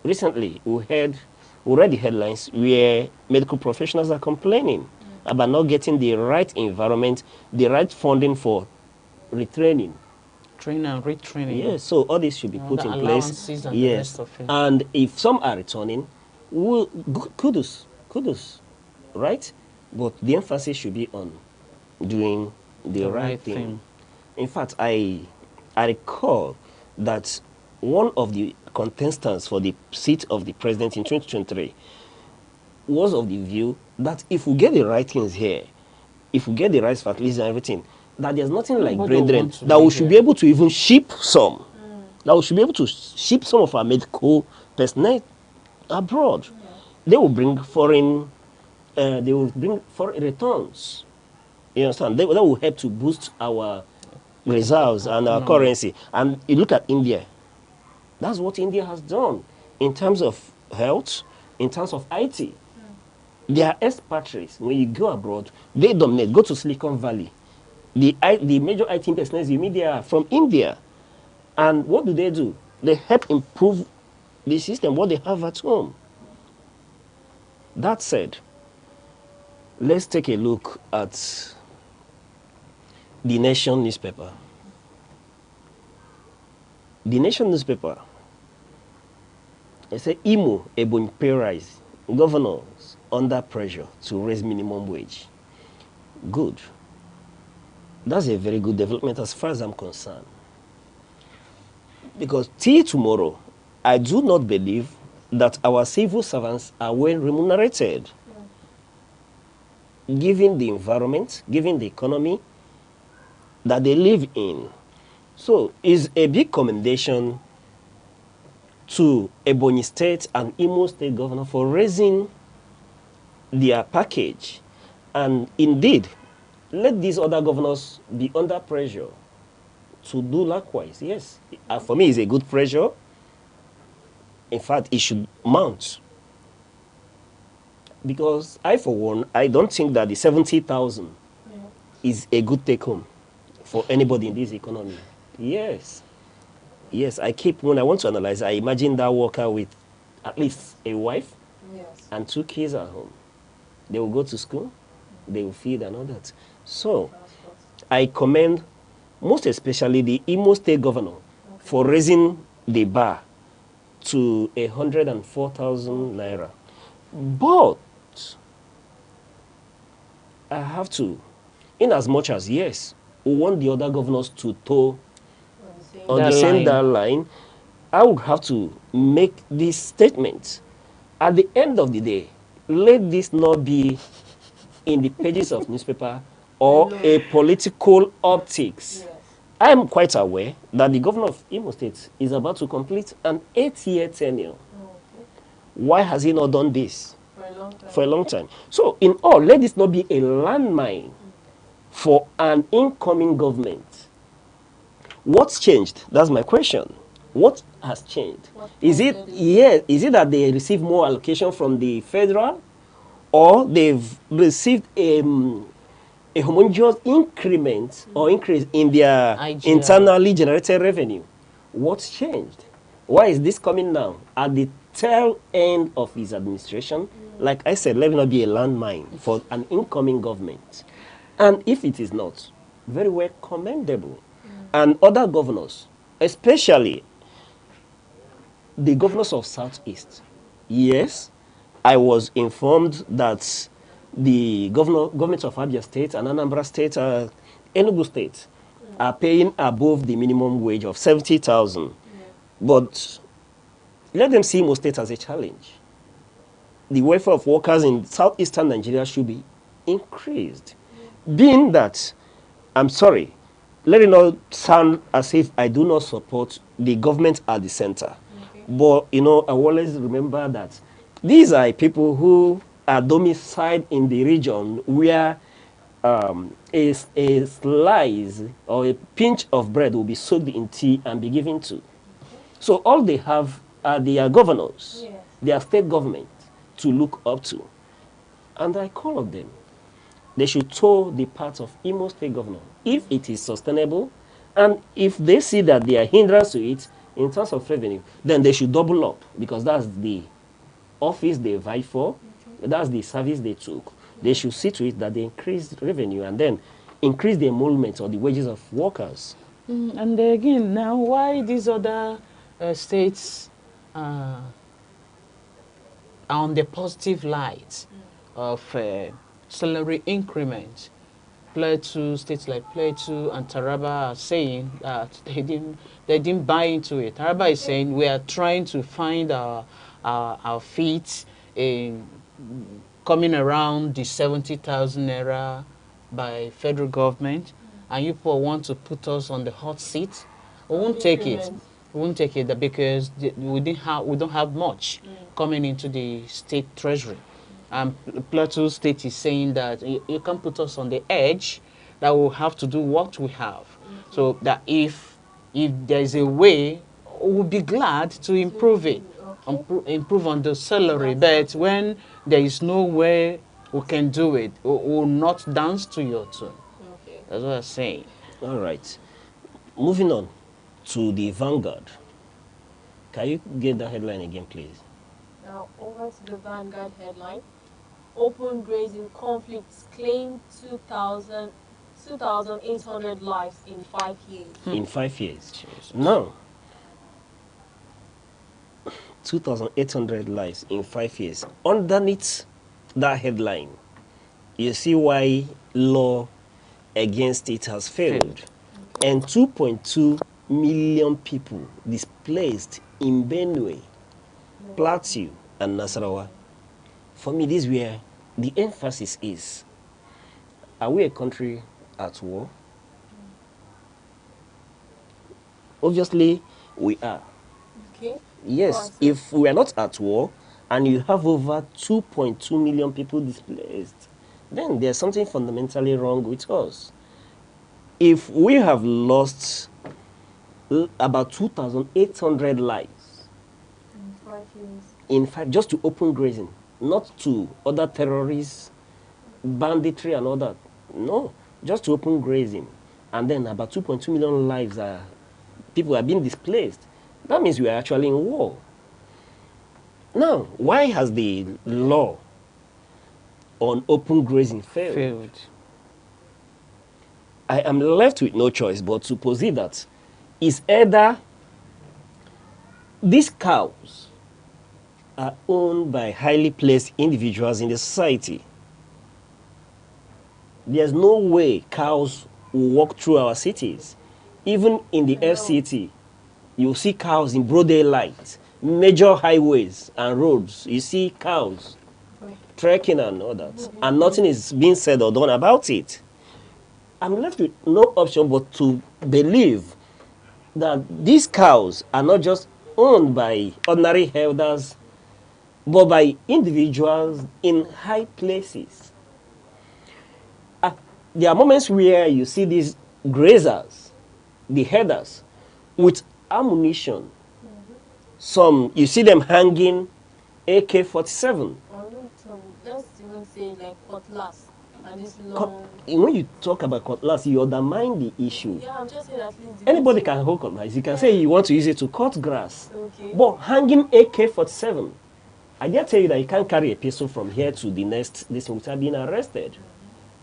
Recently, we read the headlines where medical professionals are complaining about not getting the right environment, the right funding for retraining. Training and retraining. Yes, so all this should be put in place. And yes, the rest of it. And if some are returning, kudos, right? But the emphasis should be on doing the right thing. In fact, I recall that one of the contestants for the seat of the president in 2023 was of the view that if we get the right things here, if we get the right facilities and everything, that there's nothing like brain drain, that we should be able to even ship some. That we should be able to ship some of our medical personnel abroad. They will bring foreign returns. You understand? That will help to boost our reserves and our currency. And you look at India. That's what India has done in terms of health, in terms of IT. They are expatriates. When you go abroad, they dominate. Go to Silicon Valley. The major IT personnel you meet there are from India. And what do? They help improve the system, what they have at home. That said, let's take a look at the Nation newspaper. The Nation newspaper, it says Imo Ebonyi pay rise, governors under pressure to raise minimum wage. Good. That's a very good development as far as I'm concerned. Because till tomorrow, I do not believe that our civil servants are well remunerated. Given the environment, given the economy that they live in. So it's a big commendation to Ebonyi State and Imo State governor for raising their package. And indeed, let these other governors be under pressure to do likewise. Yes, for me, it's a good pressure. In fact, it should mount. Because I, for one, I don't think that the 70,000 is a good take-home for anybody in this economy. Yes. Yes, when I want to analyze, I imagine that worker with at least a wife and 2 kids at home. They will go to school, they will feed and all that. So, I commend most especially the Imo State governor for raising the bar to 104,000 naira. But I have to, in as much as yes, we want the other governors to toe on the same line, I would have to make this statement. At the end of the day, let this not be in the pages of newspaper or a political optics. Yes. I am quite aware that the governor of Imo State is about to complete an 8-year tenure. Why has he not done this? For a long time. So, in all, let this not be a landmine for an incoming government. What's changed? That's my question. What has changed? Is it that they receive more allocation from the federal, or they've received a homogeneous increment or increase in their internally generated revenue? What's changed? Why is this coming now at the tail end of his administration? Like I said, let it not be a landmine for an incoming government. And if it is not, very well commendable. And other governors, especially the governors of Southeast, yes, I was informed that the government of Abia State and Anambra State, Enugu State, are paying above the minimum wage of 70,000. But let them see Imo State as a challenge. The welfare of workers in southeastern Nigeria should be increased. Being that, I'm sorry, let it not sound as if I do not support the government at the center. But, I always remember that these are people who are domiciled in the region where a slice or a pinch of bread will be soaked in tea and be given to. So all they have are their governors, their state government to look up to. And I call on them. They should toe the path of Imo State governor if it is sustainable, and if they see that they are hindrance to it in terms of revenue, then they should double up, because that's the office they vie for, that's the service they took. They should see to it that they increase revenue and then increase the emolument or the wages of workers. And again, now why these other states are on the positive light of salary increment? Plateau, states like Plateau and Taraba are saying that they didn't buy into it. Taraba is saying we are trying to find our feet in coming around the 70,000 naira by federal government, and you people want to put us on the hot seat. We won't take it. We won't take it because we don't have much coming into the state treasury. Plateau State is saying that you can put us on the edge, that we'll have to do what we have. So that if there's a way, we'll be glad to improve it, improve on the salary. But when there is no way we can do it, we'll not dance to your tune. That's what I'm saying. All right. Moving on to the Vanguard. Can you get that headline again, please? Now, over to the Vanguard headline. Open grazing conflicts claim 2,800 lives in 5 years. In 5 years. Now, 2,800 lives in 5 years. Underneath that headline, you see why law against it has failed. And 2.2 million people displaced in Benue, Plateau, and Nasarawa. For me, this is where the emphasis is. Are we a country at war? Obviously, we are. Okay. Yes, if we are not at war and you have over 2.2 million people displaced, then there's something fundamentally wrong with us. If we have lost about 2,800 lives in 5 years, just to open grazing, not to other terrorists, banditry and all that. No, just to open grazing. And then about 2.2 million lives people are being displaced. That means we are actually in war. Now, why has the law on open grazing failed? I am left with no choice but to posit that it's either these cows are owned by highly placed individuals in the society. There's no way cows will walk through our cities. Even in the FCT, you see cows in broad daylight, major highways and roads. You see cows trekking and all that, and nothing is being said or done about it. I'm left with no option but to believe that these cows are not just owned by ordinary herders, but by individuals in high places. There are moments where you see these grazers, the herders, with ammunition. Some, you see them hanging AK-47. Let's even say like cutlass and this long... When you talk about cutlass, you undermine the issue. Yeah, I'm just saying at least... Anybody can hold cutlass. You can say you want to use it to cut grass. Okay. But hanging AK-47, I dare tell you that you can't carry a pistol from here to the next this without being arrested.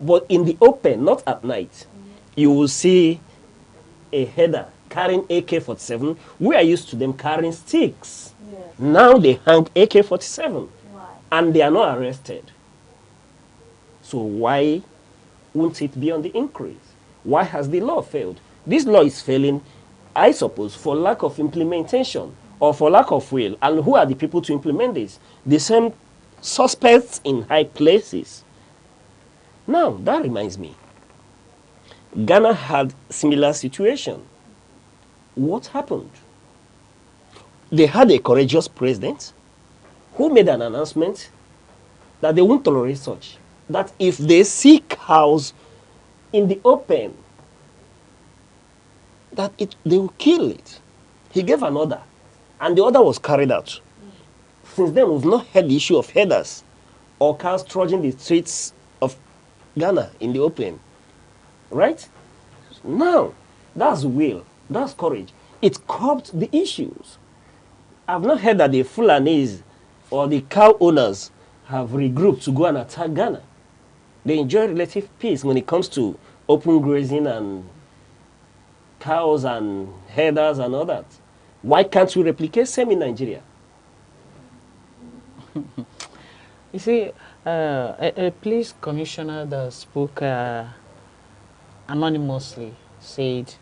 But in the open, not at night, you will see a header carrying AK-47. We are used to them carrying sticks. Now they hang AK-47 and they are not arrested. So why won't it be on the increase? Why has the law failed? This law is failing, I suppose, for lack of implementation or for lack of will. And who are the people to implement this? The same suspects in high places. Now, that reminds me. Ghana had similar situation. What happened? They had a courageous president who made an announcement that they won't tolerate such. That if they see cows in the open, that they will kill it. He gave an order, and the order was carried out. Since then, we've not heard the issue of herders or cows trudging the streets of Ghana in the open. Right? Now, that's will, that's courage. It curbed the issues. I've not heard that the Fulanis or the cow owners have regrouped to go and attack Ghana. They enjoy relative peace when it comes to open grazing and cows and herders and all that. Why can't we replicate same in Nigeria? You see, a police commissioner that spoke anonymously said,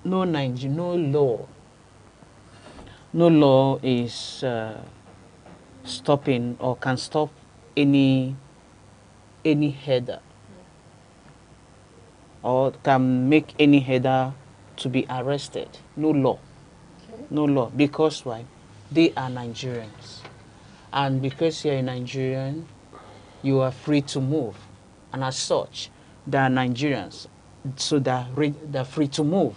no law is stopping or can stop any header or can make any header to be arrested. No law. Okay. No law. Because why? They are Nigerians. And because you're a Nigerian, you are free to move. And as such, they are Nigerians. So they're free to move.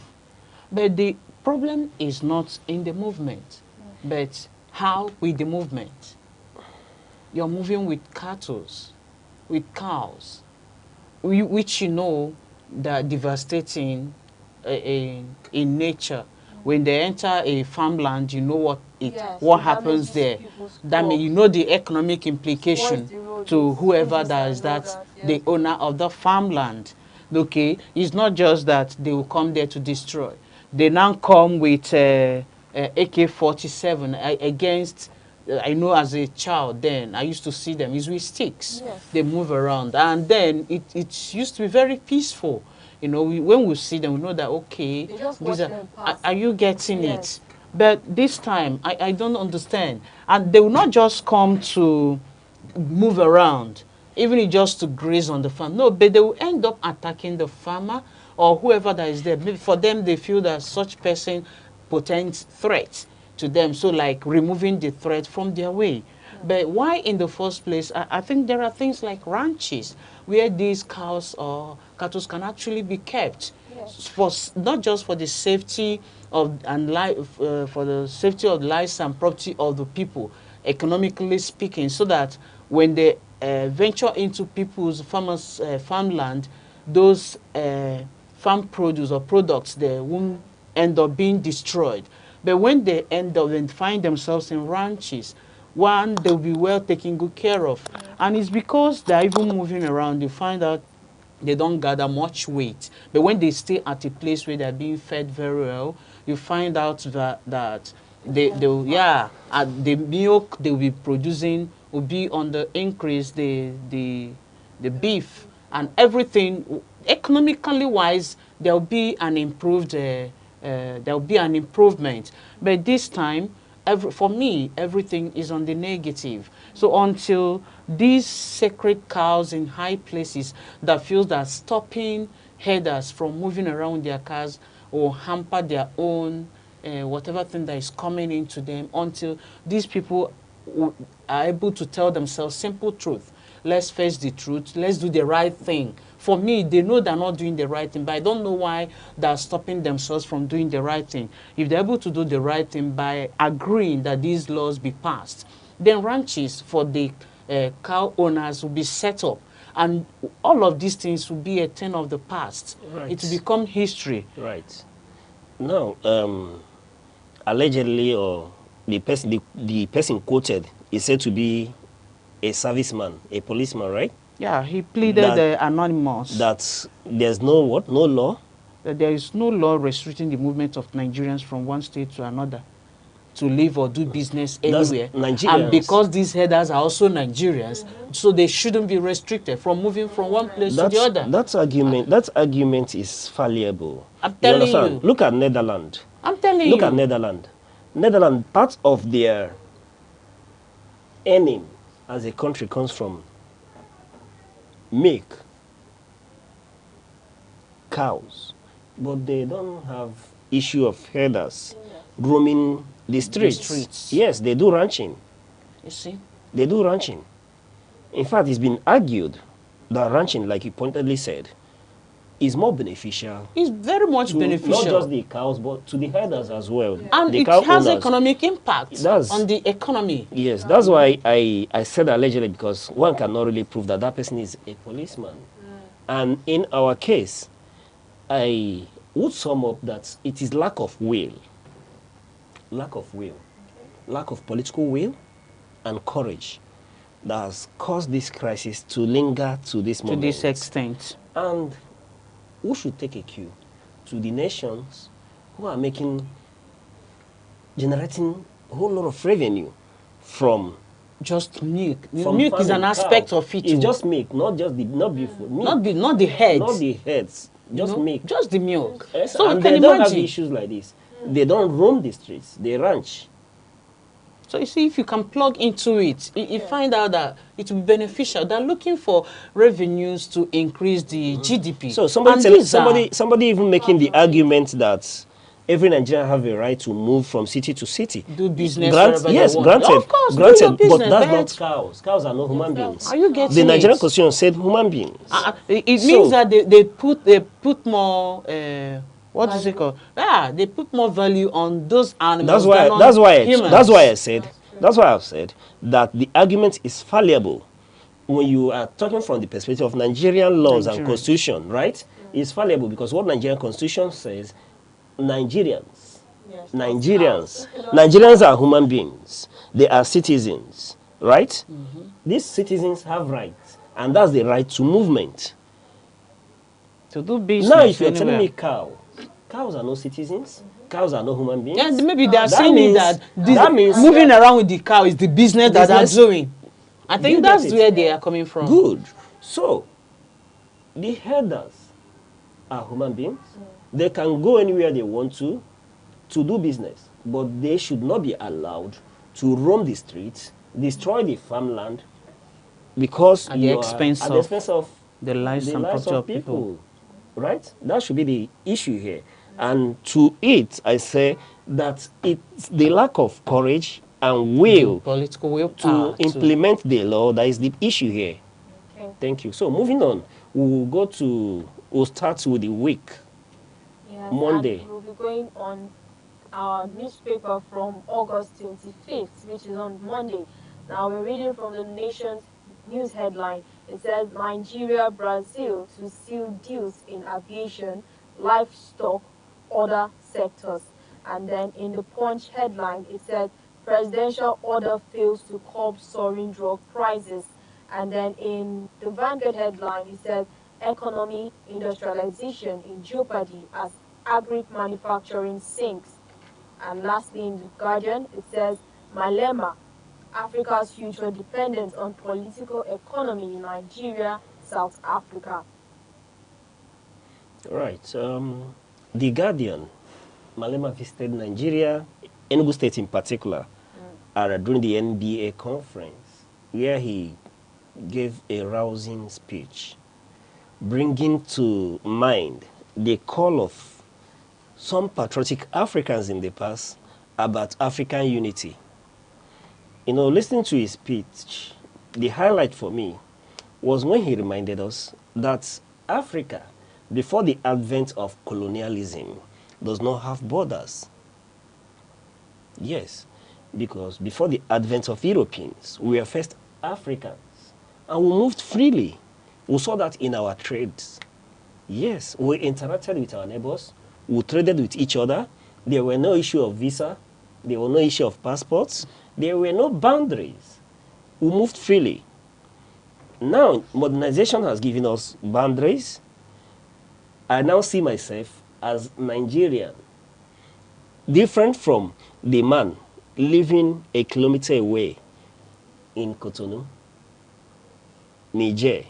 But the problem is not in the movement, but how with the movement. You're moving with cattle, with cows, which you know they're devastating in nature. When they enter a farmland, you know what happens there. That means you know the economic implication to whoever that is the owner of the farmland. Okay, it's not just that they will come there to destroy. They now come with AK-47 against. I know as a child then, I used to see them, it's with sticks. Yes. They move around. And then it used to be very peaceful. You know, when we see them, we know that, okay, are you getting it? But this time, I don't understand. And they will not just come to move around, even if just to graze on the farm. No, but they will end up attacking the farmer or whoever that is there. Maybe for them, they feel that such person portends threat to them, so like removing the threat from their way. But why in the first place? I think there are things like ranches where these cows or cattle can actually be kept, for not just for the safety of and life, for the safety of lives and property of the people, economically speaking, so that when they venture into people's farmland, those farm produce or products they won't end up being destroyed. But when they end up and find themselves in ranches, one, they'll be well taken good care of. And it's because they're even moving around, you find out they don't gather much weight. But when they stay at a place where they're being fed very well, you find out that the milk they will be producing will be on the increase, the beef and everything. Economically wise, there'll be an improved there'll be an improvement. But this time, for me, everything is on the negative. So until these sacred cows in high places that feel that stopping herders from moving around their cars or hamper their own whatever thing that is coming into them, until these people are able to tell themselves simple truth. Let's face the truth. Let's do the right thing. For me, they know they're not doing the right thing, but I don't know why they're stopping themselves from doing the right thing. If they're able to do the right thing by agreeing that these laws be passed, then ranches for the cow owners will be set up. And all of these things will be a thing of the past. Right. It will become history. Right. Now, allegedly, or the person quoted is said to be a serviceman, a policeman, right? Yeah, he pleaded anonymous. That there's no what? No law? That there is no law restricting the movement of Nigerians from one state to another. to live or do business That's anywhere. Nigerians. And because these herders are also Nigerians, so they shouldn't be restricted from moving from one place to the other. That argument is fallible. I'm telling you. Look at Netherlands. I'm telling Look you. at Netherlands. Netherlands, part of their earning as a country comes from milk, cows, but they don't have issue of herders roaming the streets. Yes, they do ranching. You see? They do ranching. In fact, it's been argued that ranching, like you pointedly said, is more beneficial. It's very much beneficial. Not just the cows, but to the herders as well. And the it cow has owners. economic impact on the economy. Yes, that's why I said allegedly, because one cannot really prove that that person is a policeman. And in our case, I would sum up that it is lack of will. Lack of will. Lack of political will and courage that has caused this crisis to linger to this moment. To this extent. And who should take a cue? To the nations who are generating a whole lot of revenue from just milk. Milk is an aspect of it. It's just milk, not just the milk. Not the heads. Not the heads. Just milk. Just the milk. Yes, so and they don't have issues like this. They don't roam the streets. They ranch. So you see, if you can plug into it, you find out that it will be beneficial. They're looking for revenues to increase the GDP. So somebody even making the argument that every Nigerian have a right to move from city to city. Do business. Yes, granted. Of course, granted, business, but that's not cows. Cows are not human beings. Are you getting the Nigerian it? Constitution said human beings. It means that they put more. What is it called? They put more value on those animals. That's why I said that the argument is fallible. When you are talking from the perspective of Nigerian laws and constitution, right? It's fallible because what Nigerian constitution says, Nigerians are human beings. They are citizens, right? These citizens have rights, and that's the right to movement. To do business. Now, if you're telling me cows are no citizens, cows are no human beings. Yeah, maybe they are saying that moving around with the cow is the business that they're doing. I think that's where they are coming from. Good. So, the herders are human beings. They can go anywhere they want to do business, but they should not be allowed to roam the streets, destroy the farmland, because at the expense of the lives and property of people. Right? That should be the issue here. And to it, I say that it's the lack of courage and will, political will to implement the law that is the issue here. Okay. Thank you. So moving on, we'll start with the week. Yes, Monday. We'll be going on our newspaper from August 25th, which is on Monday. Now we're reading from the Nation's news headline. It says Nigeria, Brazil to seal deals in aviation, livestock, other sectors. And then in the Punch headline, it said presidential order fails to curb soaring drug prices. And then in the Vanguard headline, it said economy industrialization in jeopardy as agri manufacturing sinks. And lastly, in the Guardian, it says Malema, Africa's future dependent on political economy in Nigeria, South Africa. Right. The Guardian, Malema visited Nigeria, Enugu State in particular, during the NBA conference, where he gave a rousing speech, bringing to mind the call of some patriotic Africans in the past about African unity. You know, listening to his speech, the highlight for me was when he reminded us that Africa, before the advent of colonialism, does not have borders. Yes, because before the advent of Europeans, we were first Africans, and we moved freely. We saw that in our trades. Yes, we interacted with our neighbors, we traded with each other. There were no issue of visa, there were no issue of passports, there were no boundaries. We moved freely. Now, modernization has given us boundaries. I now see myself as Nigerian, different from the man living a kilometer away in Cotonou, Niger,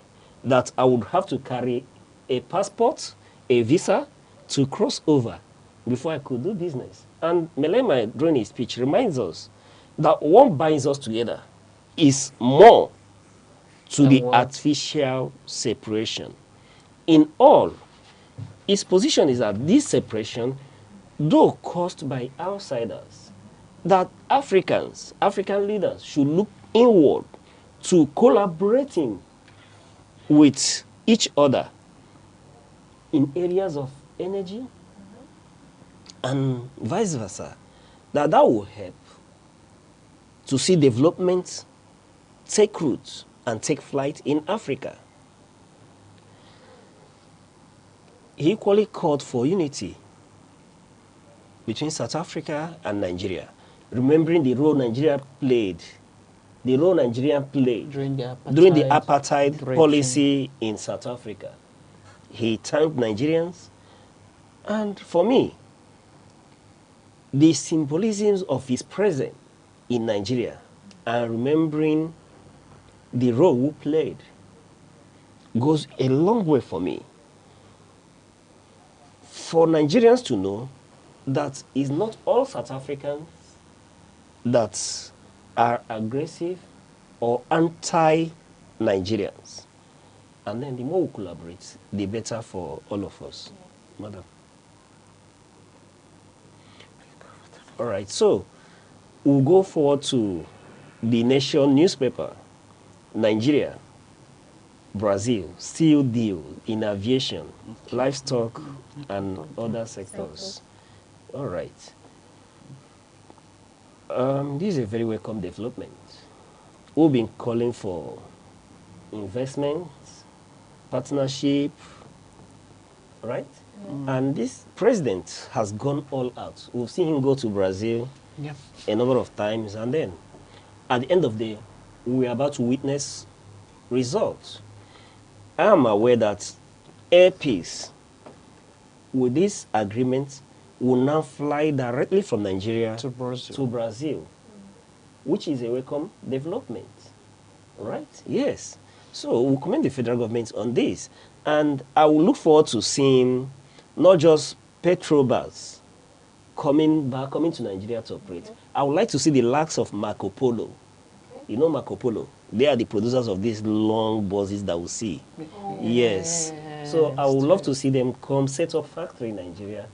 that I would have to carry a passport, a visa to cross over before I could do business. And Melema, during his speech, reminds us that what binds us together is more to Than the what? artificial separation. In all, his position is that this separation, though caused by outsiders, that African leaders should look inward to collaborating with each other in areas of energy and vice versa. That will help to see development take root and take flight in Africa. He equally called for unity between South Africa and Nigeria, remembering the role Nigeria played During the during the apartheid apartheid regime. policy in South Africa. He thanked Nigerians, and for me, the symbolisms of his presence in Nigeria and remembering the role we played goes a long way for me. For Nigerians to know that it's not all South Africans that are aggressive or anti-Nigerians. And then the more we collaborate, the better for all of us. Madam. All right, so we'll go forward to the Nation newspaper. Nigeria, Brazil, steel deal in aviation, livestock, and other sectors. All right. This is a very welcome development. We've been calling for investments, partnership, right? And this president has gone all out. We've seen him go to Brazil Yep. a number of times, and then at the end of the day, we are about to witness results. I am aware that Air Peace, with this agreement, will now fly directly from Nigeria To Brazil. to Brazil, which is a welcome development, right? Yes. So we commend the federal government on this, and I will look forward to seeing not just Petrobras coming to Nigeria to operate. I would like to see the likes of Marco Polo. You know Marco Polo? They are the producers of these long buses that we see. Yes. So I would love to see them come set up factory in Nigeria.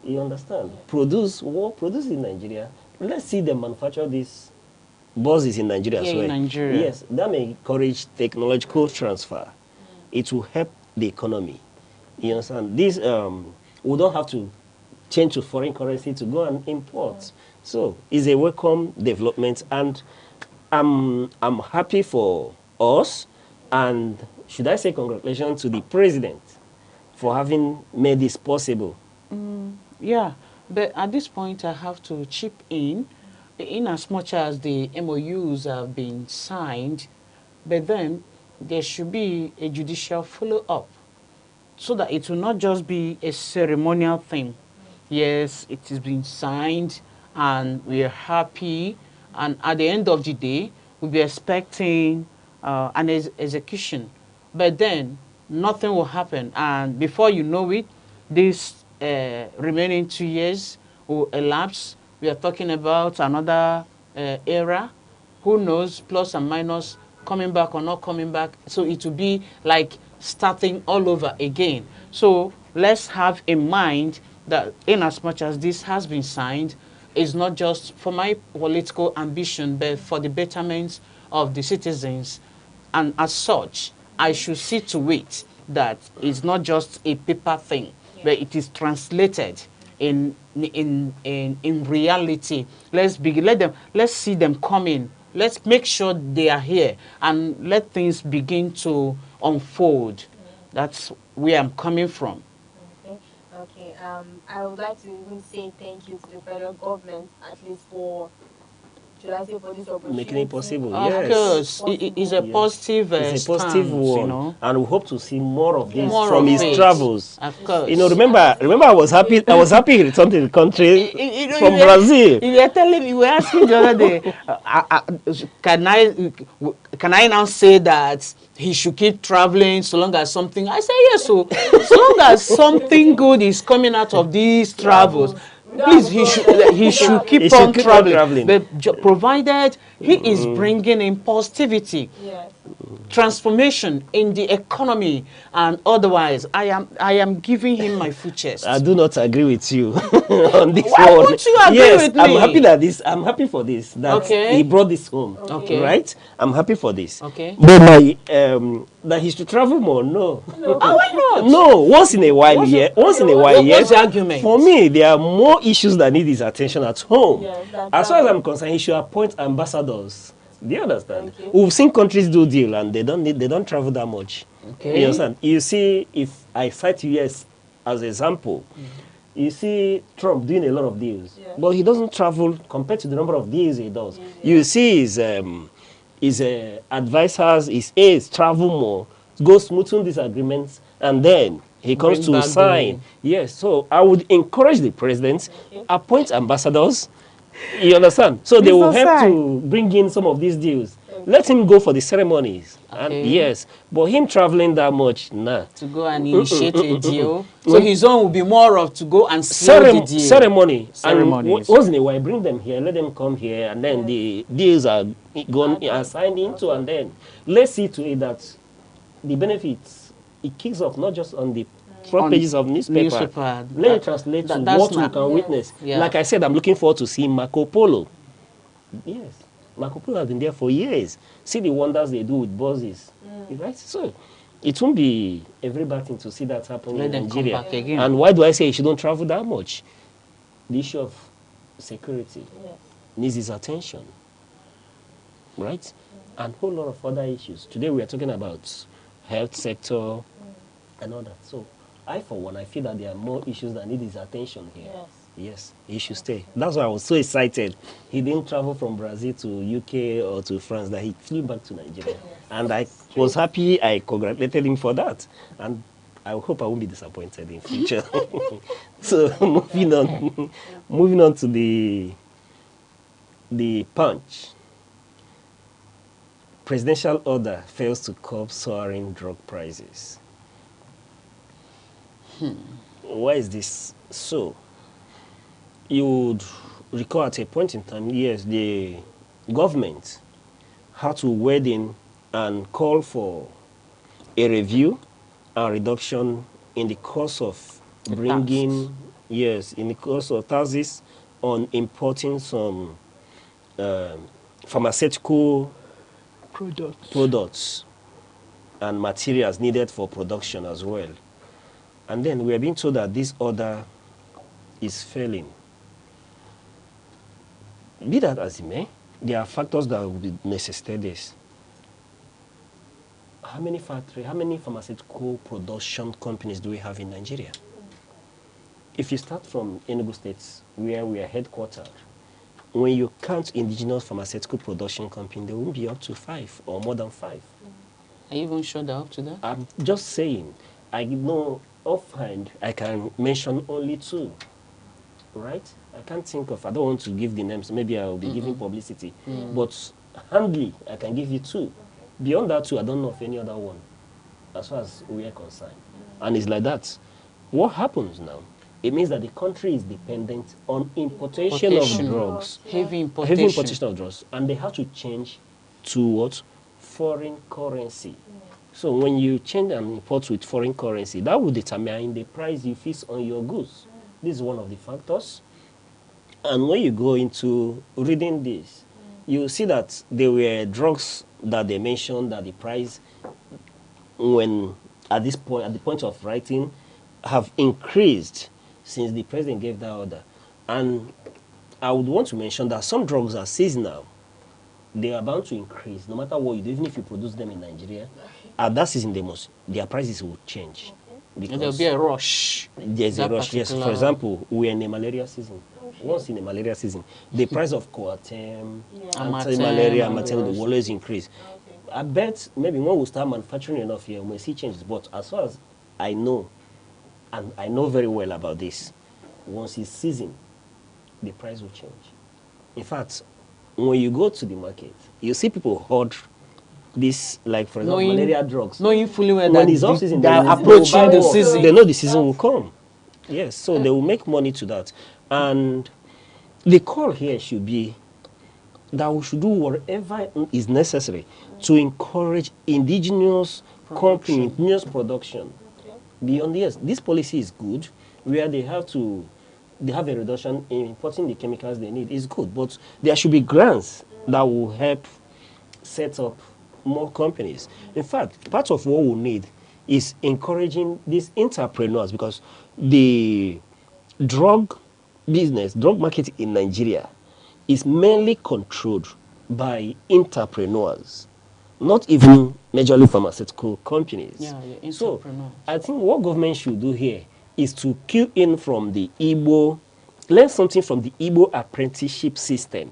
You understand? Produce in Nigeria. Let's see them manufacture these buses in Nigeria as Here well. in Nigeria. Yes, that may encourage technological transfer. It will help the economy. You understand? This we don't have to change to foreign currency to go and import. So it's a welcome development, and I'm happy for us, and should I say congratulations to the president for having made this possible. Yeah, but at this point, I have to chip in as much as the MOUs have been signed, but then there should be a judicial follow-up so that it will not just be a ceremonial thing. Yes, it is being signed and we are happy, and at the end of the day, we'll be expecting an execution. But then nothing will happen, and before you know it, this remaining 2 years will elapse. We are talking about another era. Who knows, plus and minus, coming back or not coming back. So it will be like starting all over again. So let's have in mind that in as much as this has been signed, it's not just for my political ambition, but for the betterment of the citizens. And as such, I should see to it that it's not just a paper thing, but it is translated in reality. Let's see them coming. Let's make sure they are here and let things begin to unfold. That's where I'm coming from. Okay. Okay. I would like to even say thank you to the federal government, at least for should I say, for this opportunity. Making it possible, Of yes. course, it's a positive It's a positive stance, one, you know. and we hope to see more of this More from of his it. travels. Of course. You know, remember, I was happy. I was happy he returned to the country from Brazil. You were telling me, you were asking the other day, can I now say that he should keep traveling so long as something? I say yes. So long as something good is coming out of these travels, please, he should keep on traveling. But provided he is bringing in positivity. Yes. Transformation in the economy and otherwise, I am giving him my full chest. I do not agree with you on this Why one. won't you agree with me? I'm happy that I'm happy for this. That Okay. he brought this home. Okay. Right? I'm happy for this. Okay. But my that he should travel more. No. Why not? No. Once in a while, What's yes. the argument? For me, there are more issues that need his attention at home. Yes, As far as I'm concerned, he should appoint ambassadors. Do you understand? We've seen countries do deal and they don't travel that much. Okay. You understand? You see, if I cite US as an example, you see Trump doing a lot of deals, but he doesn't travel compared to the number of deals he does. You see his advisors, his aides travel more, go smoothing these agreements, and then he comes Bring to back sign. Yes, so I would encourage the president, appoint ambassadors. You understand? So they will help to bring in some of these deals. Let him go for the ceremonies. Okay. And yes, but him traveling that much, nah. To go and initiate a deal. So his own will be more of to go and seal the deal. Ceremony. Ceremonies. And once in a while, bring them here, let them come here, and then the deals are gone are signed into, and then let's see to it that the benefits, it kicks off not just on the front pages of newspaper. Let it translate to what we can witness. Yeah. Like I said, I'm looking forward to seeing Marco Polo. Yes, Marco Polo has been there for years. See the wonders they do with buses. Right? So it won't be a very bad thing to see that happen in Nigeria. Come back again. And why do I say he shouldn't travel that much? The issue of security needs his attention. Right? And a whole lot of other issues. Today we are talking about health sector and all that. So I, for one, I feel that there are more issues that need his attention here. Yes, he should stay. That's why I was so excited. He didn't travel from Brazil to UK or to France, that he flew back to Nigeria. And I was happy. I congratulated him for that. And I hope I won't be disappointed in future. So moving on to the Punch. Presidential order fails to curb soaring drug prices. Why is this so? You would recall at a point in time, yes, the government had to wade in and call for a review and reduction in the cost of bringing, in the cost of taxes on importing some pharmaceutical products and materials needed for production as well. And then we are being told that this order is failing. Be that as it may, there are factors that will necessitate this. How many pharmaceutical production companies do we have in Nigeria? If you start from Enugu State, where we are headquartered, when you count indigenous pharmaceutical production companies, there won't be up to 5 or more than 5. Are you even sure they're up to that? I'm just saying. I know offhand, I can mention only 2. Right? I can't think of, I don't want to give the names, maybe I'll be giving publicity. But handily, I can give you 2. Beyond that 2, I don't know of any other one, as far as we are concerned. And it's like that. What happens now? It means that the country is dependent on importation of drugs. Heavy importation. Heavy importation of drugs. And they have to change to what? Foreign currency. So when you change and import with foreign currency, that will determine the price you fix on your goods. This is one of the factors. And when you go into reading this, you see that there were drugs that they mentioned that the price, when at the point of writing, have increased since the president gave that order. And I would want to mention that some drugs are seasonal. They are bound to increase no matter what you do, even if you produce them in Nigeria. At that season, their prices will change. And there'll be a rush. There's a rush, yes. For example, we're in a malaria season. once in a malaria season, the price of Coartem, Amatem anti-malaria, and the Amatem will rest. always increase. I bet maybe when we start manufacturing enough here, we may see changes. But as far as I know, and I know very well about this, once it's season, the price will change. In fact, when you go to the market, you see people hoard this, like for example, Knowing, malaria drugs. knowing fully well When that it's off season, they are they will approaching buy the more. season. They know the season will come. Yes, so they will make money to that. And the call here should be that we should do whatever is necessary to encourage indigenous company, indigenous production. Beyond yes, this policy is good, where they have a reduction in importing the chemicals they need. Is good, but there should be grants that will help set up more companies. In fact, part of what we need is encouraging these entrepreneurs, because the drug drug market in Nigeria is mainly controlled by entrepreneurs, not even majorly pharmaceutical companies. Yeah, yeah, So entrepreneurs. I think what government should do here is to cue in from the Igbo, learn something from the Igbo apprenticeship system,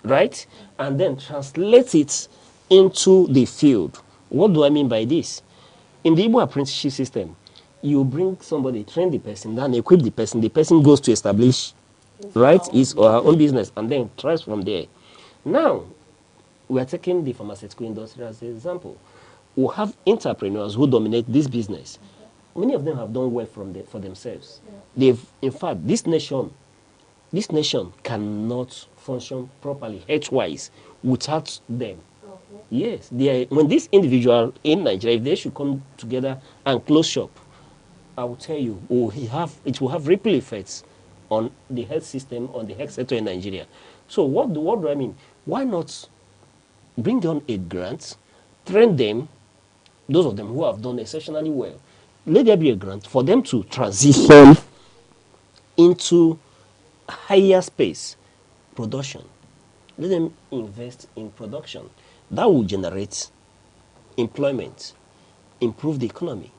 right? And then translate it into the field. What do I mean by this? In the Igbo apprenticeship system, you bring somebody, train the person, then equip the person goes to establish, right, his or her own business, and then tries from there. Now, we are taking the pharmaceutical industry as an example. We have entrepreneurs who dominate this business. Many of them have done well for themselves. They've, in fact, this nation cannot function properly, health-wise, without them. Yes, when this individual in Nigeria, if they should come together and close shop, I will tell you, it will have ripple effects on the health system, on the health sector in Nigeria. So what do I mean? Why not bring down a grant, train them, those of them who have done exceptionally well, let there be a grant for them to transition into higher space production. Let them invest in production. That will generate employment, improve the economy.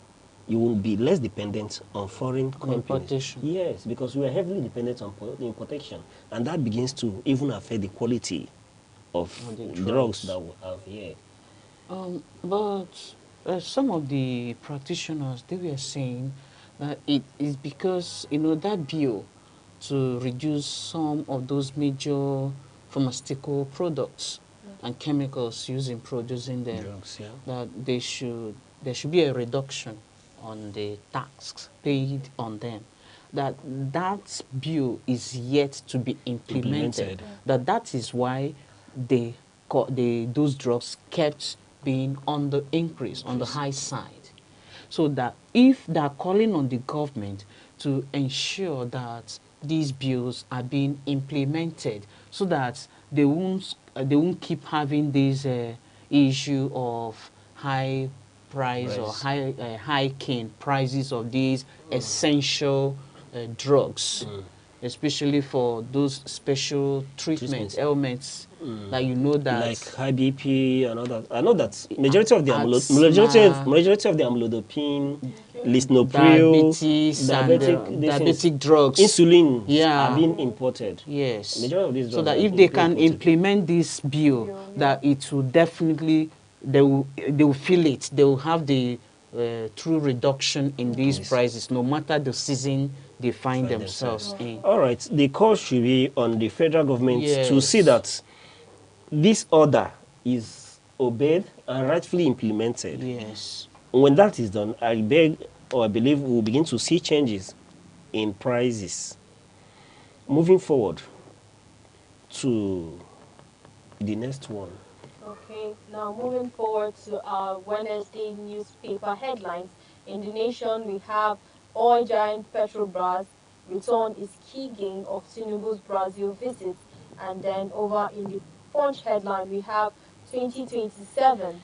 You will be less dependent on foreign companies. Importation. Yes, because we are heavily dependent on importation, and that begins to even affect the quality of the drugs drugs. that we have here. But some of the practitioners, they were saying that it is because, that bill to reduce some of those major pharmaceutical products and chemicals used in producing them, Drugs, yeah. that there should be a reduction on the tax paid on them. That bill is yet to be implemented. That is why those drugs kept being on the increase, on the high side. So that if they are calling on the government to ensure that these bills are being implemented, so that they won't keep having this issue of high price or hiking prices of these essential drugs, especially for those special treatments, ailments that that like high BP and all that. I know that majority of the asthma, majority of the amlodipine, lisinopril, diabetes and diabetic drugs, insulin yeah, are being imported. yes. Majority of these So drugs that are if they being can imported. implement this bill, that it will definitely, they will feel it. They will have the true reduction in these prices, no matter the season they find themselves in. All right, the call should be on the federal government to see Yes. that this order is obeyed and rightfully implemented. Yes. When that is done, I believe we will begin to see changes in prices. Moving forward to the next one. Okay, now moving forward to our Wednesday newspaper headlines. In the nation, we have oil giant Petrobras return its key gain of Tinubu's Brazil visit. And then over in the Punch headline, we have 2027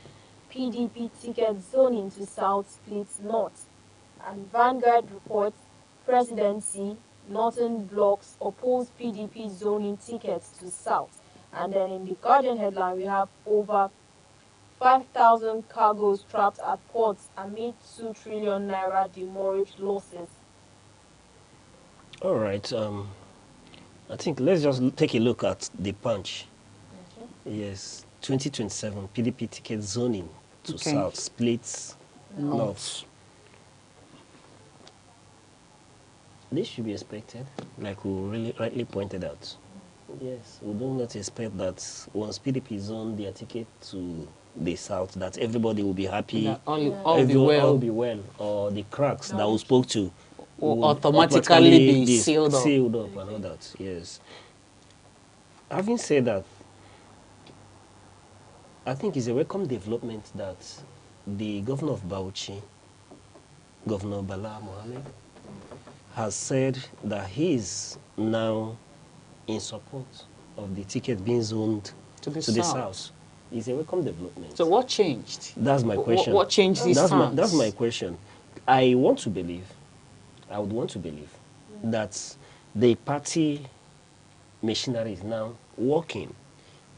PDP ticket zoning to South splits North. And Vanguard reports presidency, Northern blocs oppose PDP zoning tickets to South. And then in the Guardian headline, we have over 5,000 cargoes trapped at ports amid 2 trillion naira demurrage losses. All right. I think let's just take a look at the punch. Yes, 2027 PDP ticket zoning to south splits north. This should be expected, like we really rightly pointed out. Yes, we do not expect that once PDP zone their ticket to the south, that everybody will be happy, That all all will be well, or the cracks that we spoke to will would automatically be sealed sealed up and all that. Yes. Having said that, I think it's a welcome development that the governor of Bauchi, Governor Bala Mohammed, has said that he is now in support of the ticket being zoned to the south. It's a welcome development. So what changed? That's my question. What changed this stance? That's my question. I would want to believe that the party machinery is now working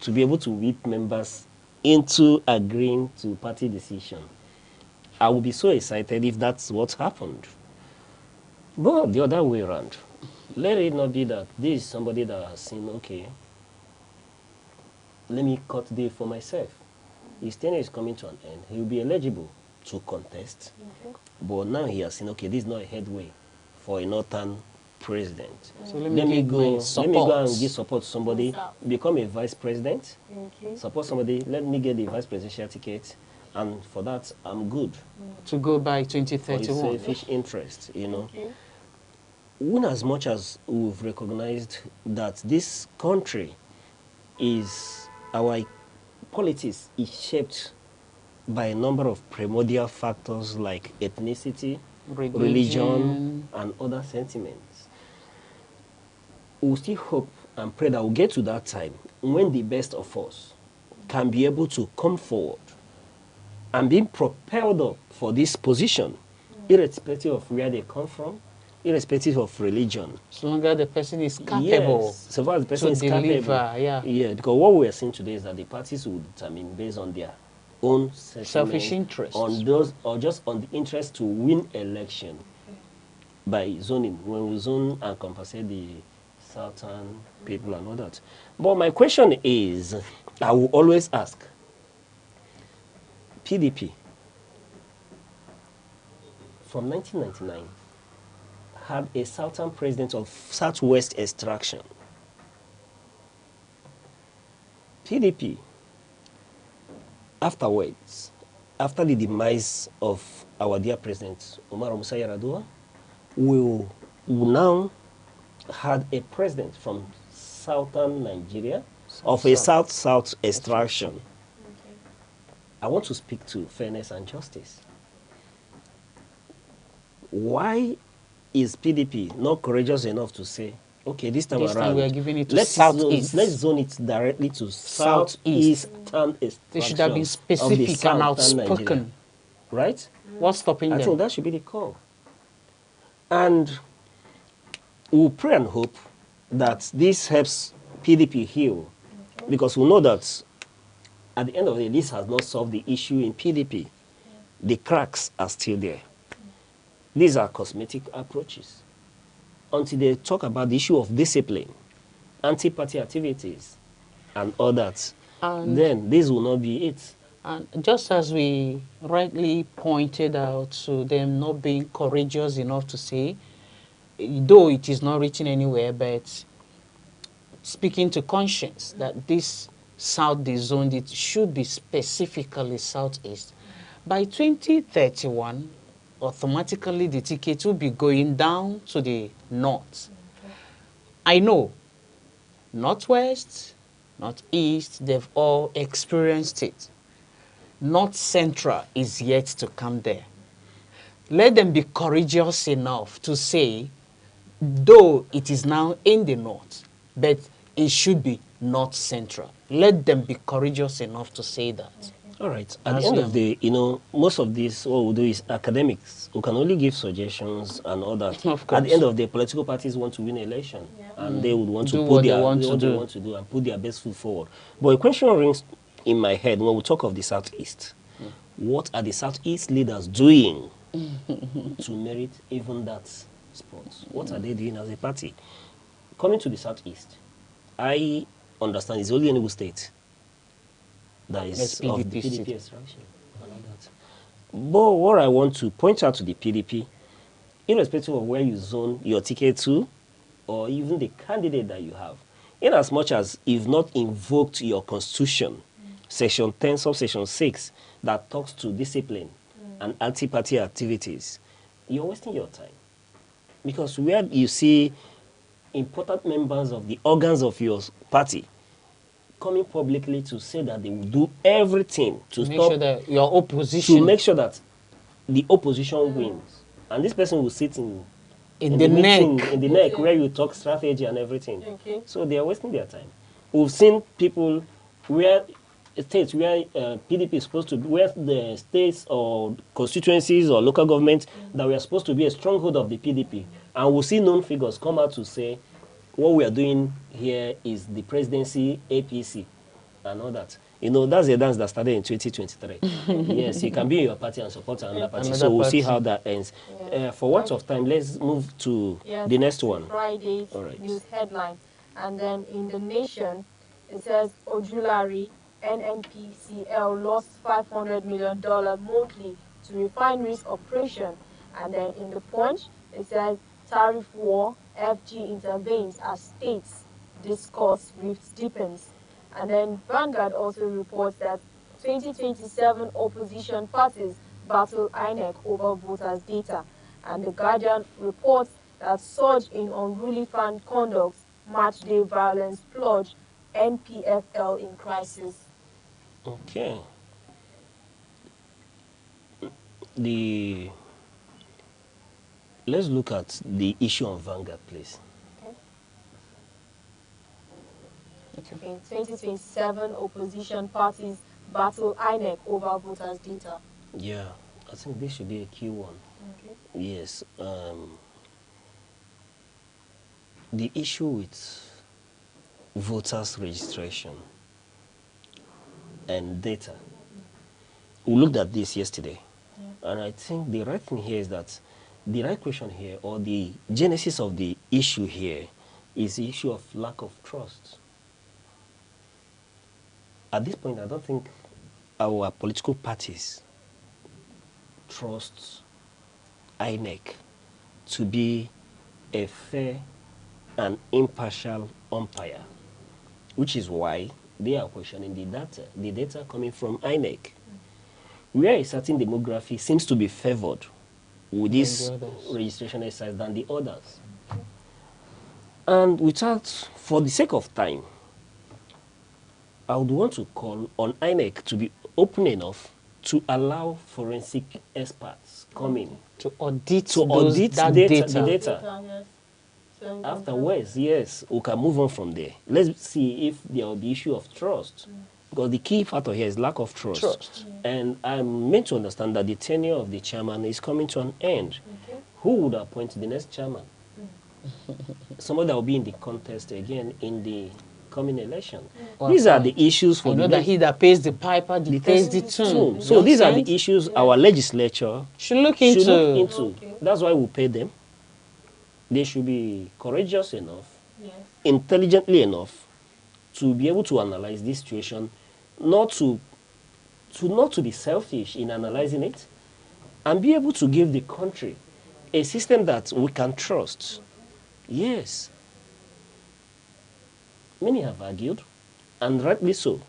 to be able to whip members into agreeing to party decision. I would be so excited if that's what happened. But the other way around, let it not be that this is somebody that has seen, okay, let me cut the for myself. His tenure is coming to an end. He will be eligible to contest. But now he has seen, okay, this is not a headway for a northern president. So let me go and give support to somebody, become a vice president, support somebody, let me get the vice presidential ticket, and for that, I'm good. To go by 2031. For his selfish interest, you know. In as much as we've recognized that this country is, our politics is shaped by a number of primordial factors like ethnicity, religion, and other sentiments. We still hope and pray that we'll get to that time when the best of us can be able to come forward and be propelled up for this position, irrespective of where they come from, irrespective of religion. So long as the person is capable. Yes, so far as the person is deliver, capable. Yeah, because what we are seeing today is that the parties will determine based on their own selfish interests, on those, or just on the interest to win election by zoning, when we zone and compensate the southern people and all that. But my question is, I will always ask, PDP from 1999 had a southern president of southwest extraction. PDP, afterwards, after the demise of our dear president, Umar Musa Yar'Adua, will now had a president from southern Nigeria of a south-south extraction. I want to speak to fairness and justice. Why is PDP not courageous enough to say, okay, this time around, we are giving it to let's zone it directly to southeastern extraction. They should have been specific and outspoken. Nigeria. Right? What's stopping them? I think that should be the call. And we'll pray and hope that this helps PDP heal, because we know that at the end of the day, this has not solved the issue in PDP. The cracks are still there. These are cosmetic approaches. Until they talk about the issue of discipline, anti-party activities, and all that, then this will not be it. And just as we rightly pointed out to them not being courageous enough to say, though it is not written anywhere, but speaking to conscience, that this south they zoned, it should be specifically southeast. By 2031, automatically the ticket will be going down to the north. I know northwest, northeast, they've all experienced it. North Central is yet to come there. Let them be courageous enough to say, though it is now in the north, but it should be North Central. Let them be courageous enough to say that. All right. At the end of the, most of this, what we'll do is academics who can only give suggestions and all that. Of course. At the end of the political parties want to win election, and they would want to Do put what their they want what to they do. want to do and put their best foot forward. But a question rings in my head when we talk of the Southeast. What are the Southeast leaders doing to merit even that spot? What are they doing as a party? coming to the southeast, I understand it's only Enugu State that is Yes, of the PDP PDP seat. extraction. And all that. But what I want to point out to the PDP, irrespective of where you zone your ticket to, or even the candidate that you have, in as much as you've not invoked your constitution, section 10, subsection 6, that talks to discipline and anti-party activities, you're wasting your time. Because where you see important members of the organs of your party coming publicly to say that they will do everything to Make stop, sure that your opposition to make sure that the opposition wins. And this person will sit in the the meeting, neck. in the neck where you talk strategy and everything. Okay. So they are wasting their time. We've seen people where states where PDP is supposed to be, where the states or constituencies or local government that were supposed to be a stronghold of the PDP, and we'll see known figures come out to say what we are doing here is the presidency APC and all that. You know, that's a dance that started in 2023. Yes, you can be in your party and support another party. Another So we'll see party. how that ends. For what of time, let's move to Yes, the next one. Friday's All right. news headline. And then in the Nation, it says Ojulari, NNPCL lost $500 million monthly to refineries operation. And then in the Punch, it says tariff war, FG intervenes as states discuss rift deepens. And then Vanguard also reports that 2027 opposition parties battle INEC over voters' data. And the Guardian reports that surge in unruly fan conduct, match day violence plunge, NPFL in crisis. Okay. Let's look at the issue on Vanguard, please. In 2027, opposition parties battle INEC over voters' data. Yeah, I think this should be a key one. Okay. Yes. The issue with voters registration and data. We looked at this yesterday. And I think the right thing here is that the right question here, or the genesis of the issue here, is the issue of lack of trust. At this point, I don't think our political parties trust INEC to be a fair and impartial umpire, which is why they are questioning the data coming from INEC, where a certain demography seems to be favored with this registration exercise than the others. And for the sake of time, I would want to call on INEC to be open enough to allow forensic experts come in to audit the data. Yes. Afterwards, yes, we can move on from there. Let's see if there will be issue of trust. Because the key factor here is lack of trust. And I'm meant to understand that the tenure of the chairman is coming to an end. Okay. Who would appoint the next chairman? Somebody that will be in the contest again in the coming election. These are the issues for the that he that pays the piper pays the tune. So these are the issues our legislature should look into. Okay. That's why we pay them. They should be courageous enough, Yes. intelligently enough to be able to analyze this situation, not to be selfish in analyzing it, and be able to give the country a system that we can trust. Yes. Many have argued, and rightly so,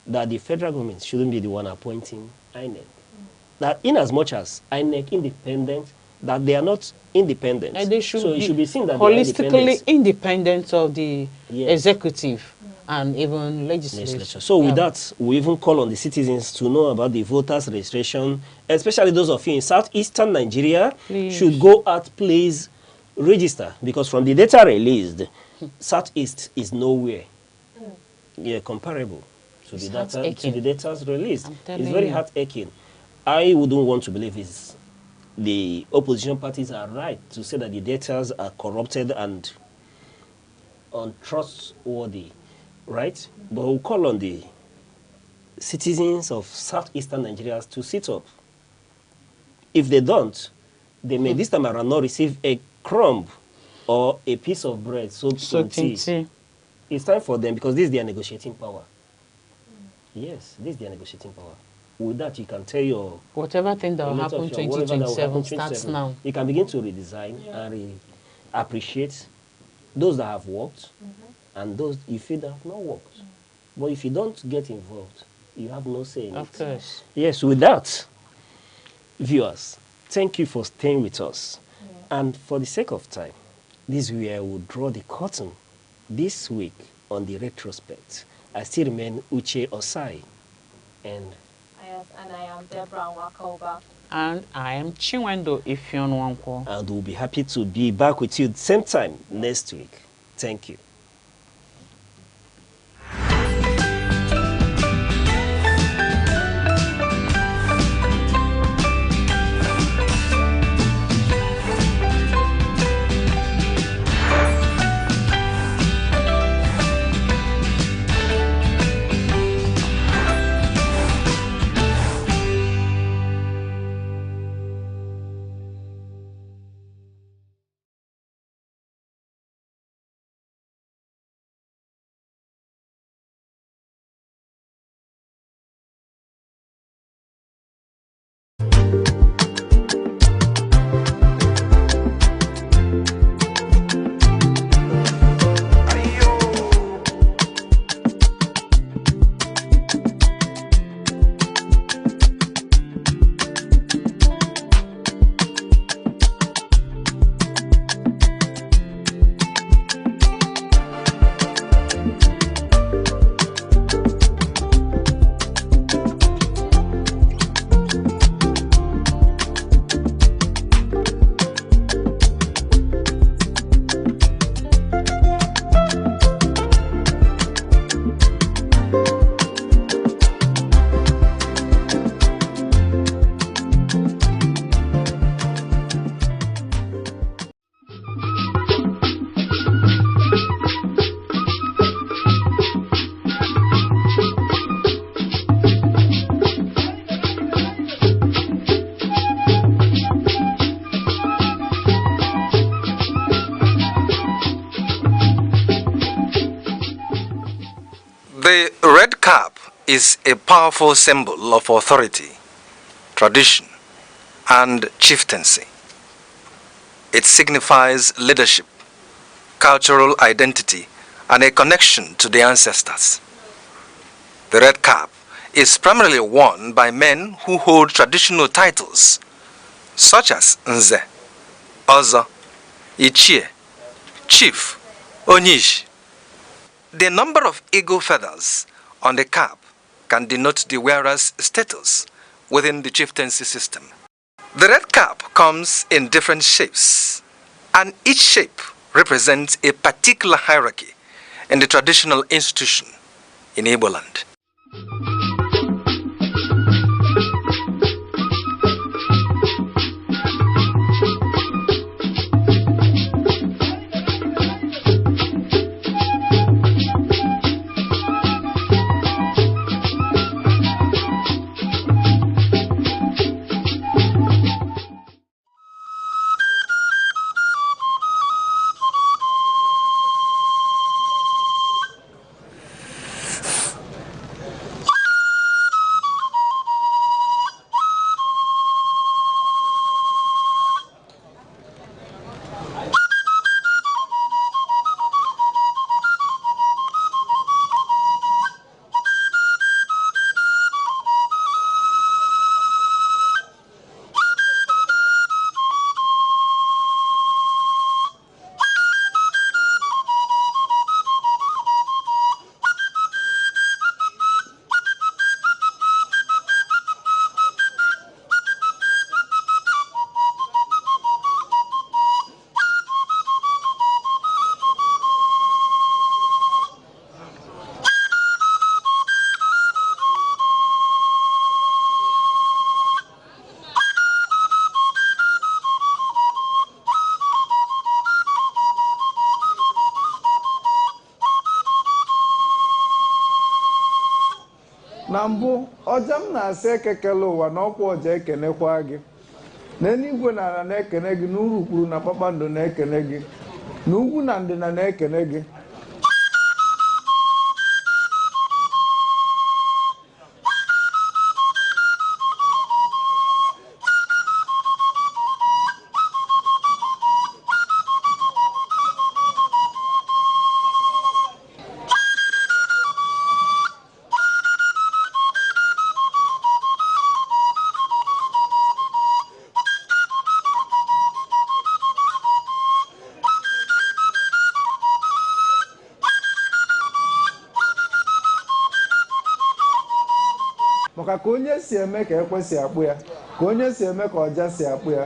that the federal government shouldn't be the one appointing INEC. That in as much as INEC independent, that they are not independent. And they should so it should be seen that holistically independent of the Yes. executive and even legislature. So with that, we even call on the citizens to know about the voters registration, especially those of you in southeastern Nigeria, should go out, please register, because from the data released, southeast is nowhere comparable to the data released. It's very heart-aching. I wouldn't want to believe the opposition parties are right to say that the data are corrupted and untrustworthy, right? But we'll call on the citizens of southeastern Nigeria to sit up. If they don't, they may this time around not receive a crumb or a piece of bread soaked in tea. It's time for them, because this is their negotiating power. Yes, this is their negotiating power. With that, you can tell your... Whatever thing that will happen 2027 starts now. You can begin to redesign and appreciate those that have worked and those you feel that have not worked. But if you don't get involved, you have no say in it. Of course. Yes, with that, viewers, thank you for staying with us. And for the sake of time, this is where we'll draw the curtain this week on the retrospect. I still remain Uche Osai. And I am Deborah Wakoba. And I am Chinwendo Ifyon Wankwo. And we'll be happy to be back with you at the same time next week. Thank you. The red cap is a powerful symbol of authority, tradition, and chieftaincy. It signifies leadership, cultural identity, and a connection to the ancestors. The red cap is primarily worn by men who hold traditional titles, such as Nze, Ozo, Ichie, Chief, Onyish. The number of eagle feathers on the cap can denote the wearer's status within the chieftaincy system. The red cap comes in different shapes, and each shape represents a particular hierarchy in the traditional institution in Igbo land. na mbụ ọja m na-asị ekekele ụwa na ọkwa ọja ekenekwa gị n'eluigwe na ala na-ekene gị n'urukpuru na kpakpando na-ekene gị n'ugwu na ndịna na-ekene gị maka ka onye si eme ka ekwe si akpụ ya ka onye si eme ka ọja si akpụ ya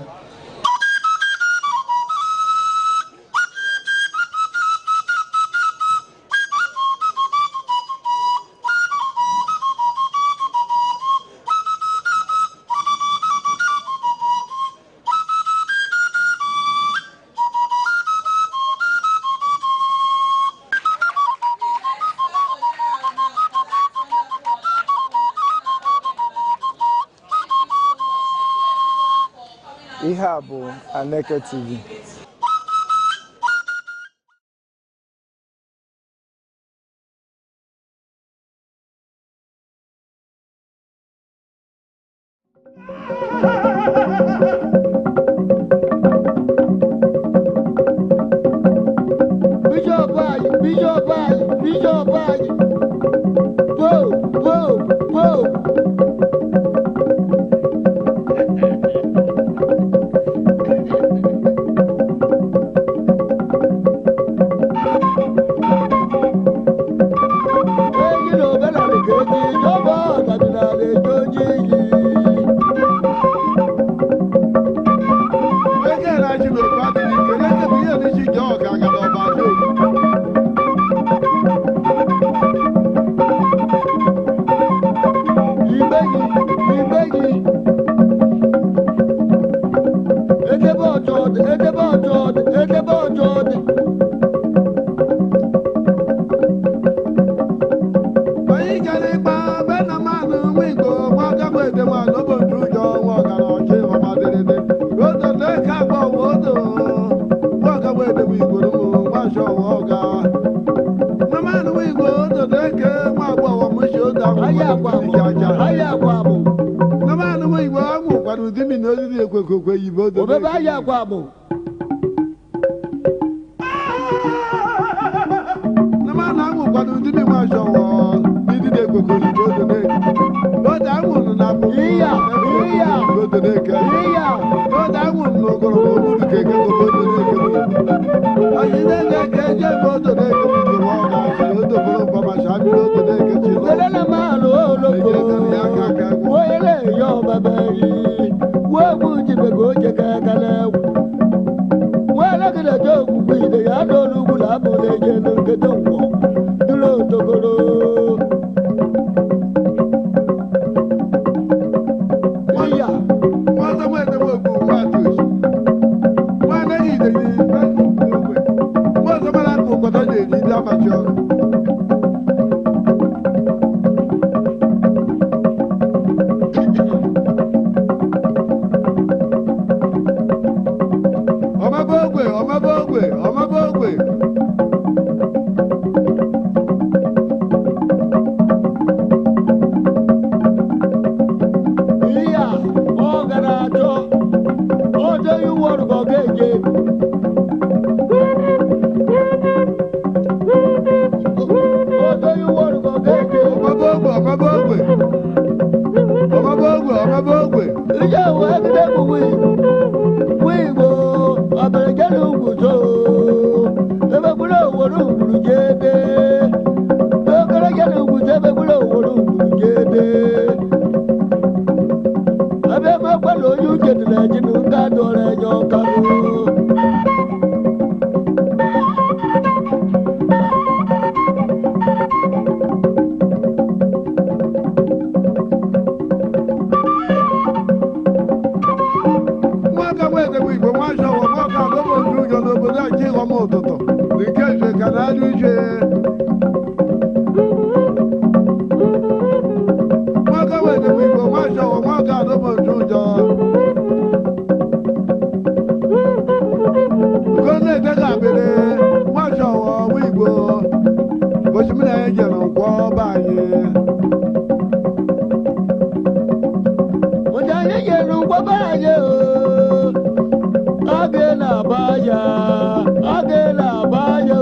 ihe a bụ Aneke TV. Bishop whoa. Go abanye o oge na-abanye oge na-abanye o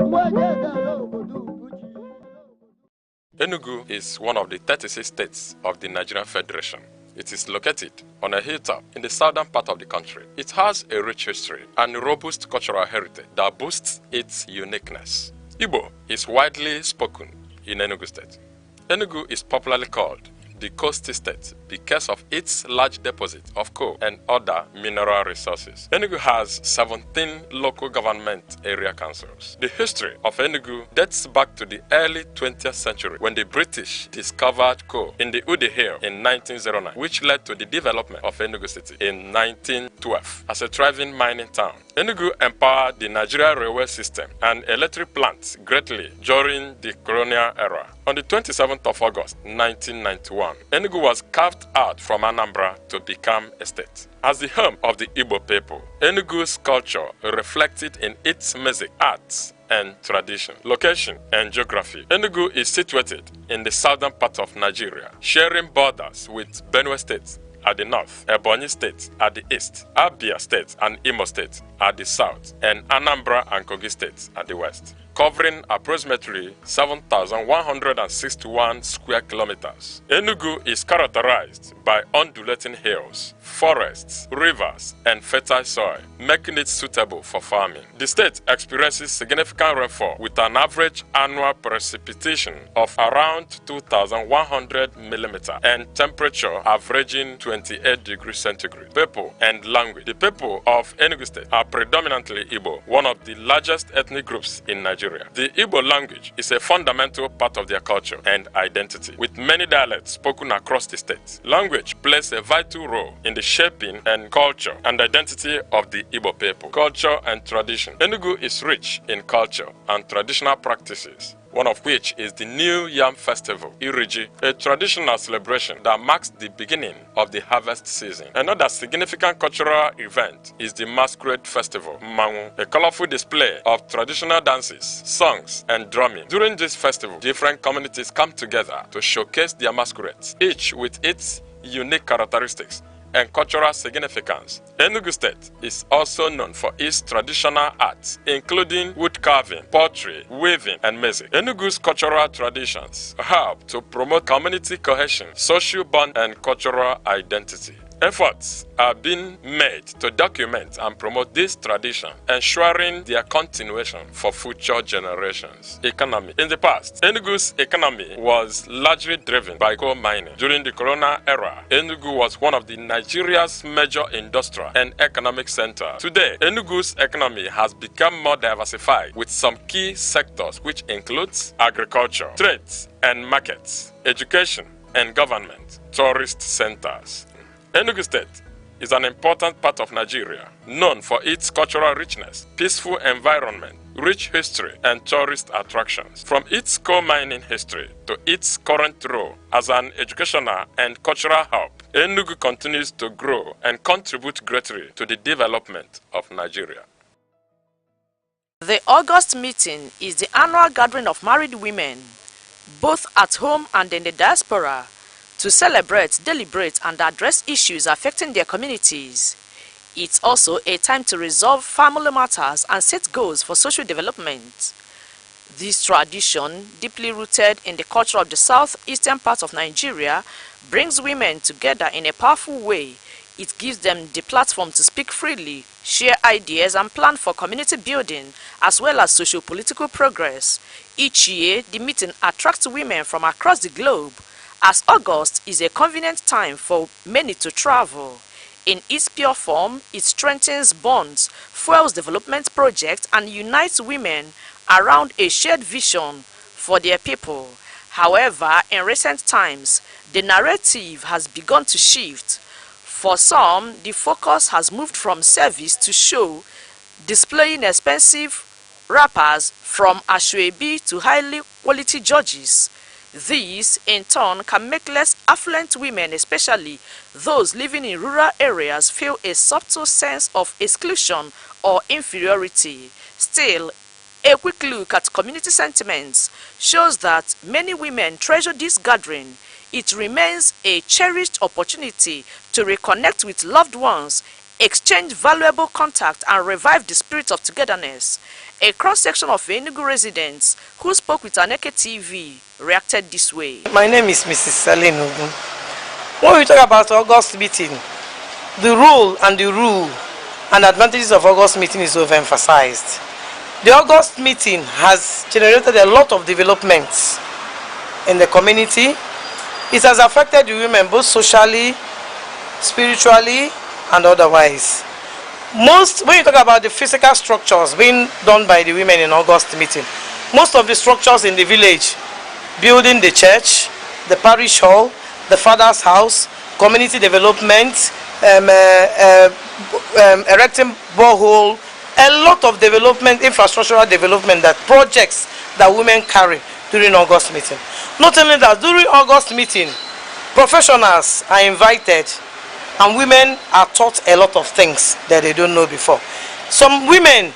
nwaje gara obodo Ubuchi. Enugu is one of the 36 states of the Nigerian Federation. It is located on a hilltop in the southern part of the country. It has a rich history and robust cultural heritage that boosts its uniqueness. Igbo is widely spoken in Enugu State. Enugu is popularly called the Coast State because of its large deposit of coal and other mineral resources. Enugu has 17 local government area councils. The history of Enugu dates back to the early 20th century when the British discovered coal in the Ude Hill in 1909, which led to the development of Enugu City in 1912 as a thriving mining town. Enugu empowered the Nigeria railway system and electric plants greatly during the colonial era. On the 27th of August 1991, Enugu was carved out from Anambra to become a state. As the home of the Igbo people, Enugu's culture reflected in its music, arts, and tradition, location, and geography. Enugu is situated in the southern part of Nigeria, sharing borders with Benue State at the north, Ebonyi State at the east, Abia State and Imo State at the south, and Anambra and Kogi State at the west, covering approximately 7,161 square kilometers. Enugu is characterized by undulating hills, forests, rivers, and fertile soil, making it suitable for farming. The state experiences significant rainfall with an average annual precipitation of around 2,100 millimeters and temperature averaging 28 degrees centigrade. People and language. The people of Enugu State are predominantly Igbo, one of the largest ethnic groups in Nigeria. The Igbo language is a fundamental part of their culture and identity, with many dialects spoken across the state. Language plays a vital role in the shaping and culture and identity of the Igbo people. Culture and tradition. Enugu is rich in culture and traditional practices, one of which is the New Yam Festival, Iriji, a traditional celebration that marks the beginning of the harvest season. Another significant cultural event is the Masquerade Festival, Mangu, a colorful display of traditional dances, songs, and drumming. During this festival, different communities come together to showcase their masquerades, each with its unique characteristics and cultural significance. Enugu State is also known for its traditional arts, including wood carving, pottery, weaving, and music. Enugu's cultural traditions help to promote community cohesion, social bond, and cultural identity. Efforts are being made to document and promote this tradition, ensuring their continuation for future generations. Economy. In the past, Enugu's economy was largely driven by coal mining. During the colonial era, Enugu was one of the Nigeria's major industrial and economic centers. Today, Enugu's economy has become more diversified with some key sectors which includes agriculture, trades and markets, education and government, tourist centers. Enugu State is an important part of Nigeria, known for its cultural richness, peaceful environment, rich history, and tourist attractions. From its coal mining history to its current role as an educational and cultural hub, Enugu continues to grow and contribute greatly to the development of Nigeria. The August meeting is the annual gathering of married women, both at home and in the diaspora, to celebrate, deliberate, and address issues affecting their communities. It's also a time to resolve family matters and set goals for social development. This tradition, deeply rooted in the culture of the southeastern part of Nigeria, brings women together in a powerful way. It gives them the platform to speak freely, share ideas, and plan for community building, as well as socio-political progress. Each year, the meeting attracts women from across the globe, as August is a convenient time for many to travel. In its pure form, it strengthens bonds, fuels development projects, and unites women around a shared vision for their people. However, in recent times, the narrative has begun to shift. For some, the focus has moved from service to show, displaying expensive wrappers from Ashwebi to highly quality judges. These, in turn, can make less affluent women, especially those living in rural areas, feel a subtle sense of exclusion or inferiority. Still, A quick look at community sentiments shows that many women treasure this gathering. It remains a cherished opportunity to reconnect with loved ones, exchange valuable contact, and revive the spirit of togetherness. A cross-section of Enugu residents who spoke with Aneke TV reacted this way. My name is Mrs. Aneke. When we talk about August meeting, the role and advantages of August meeting is overemphasized. The August meeting has generated a lot of developments in the community. It has affected the women both socially, spiritually, and otherwise. When you talk about the physical structures being done by the women in August meeting, most of the structures in the village, building the church, the parish hall, the father's house, community development, erecting borehole, a lot of development, infrastructural development, that projects that women carry during August meeting. Not only that, during August meeting, professionals are invited and women are taught a lot of things that they don't know before. Some women,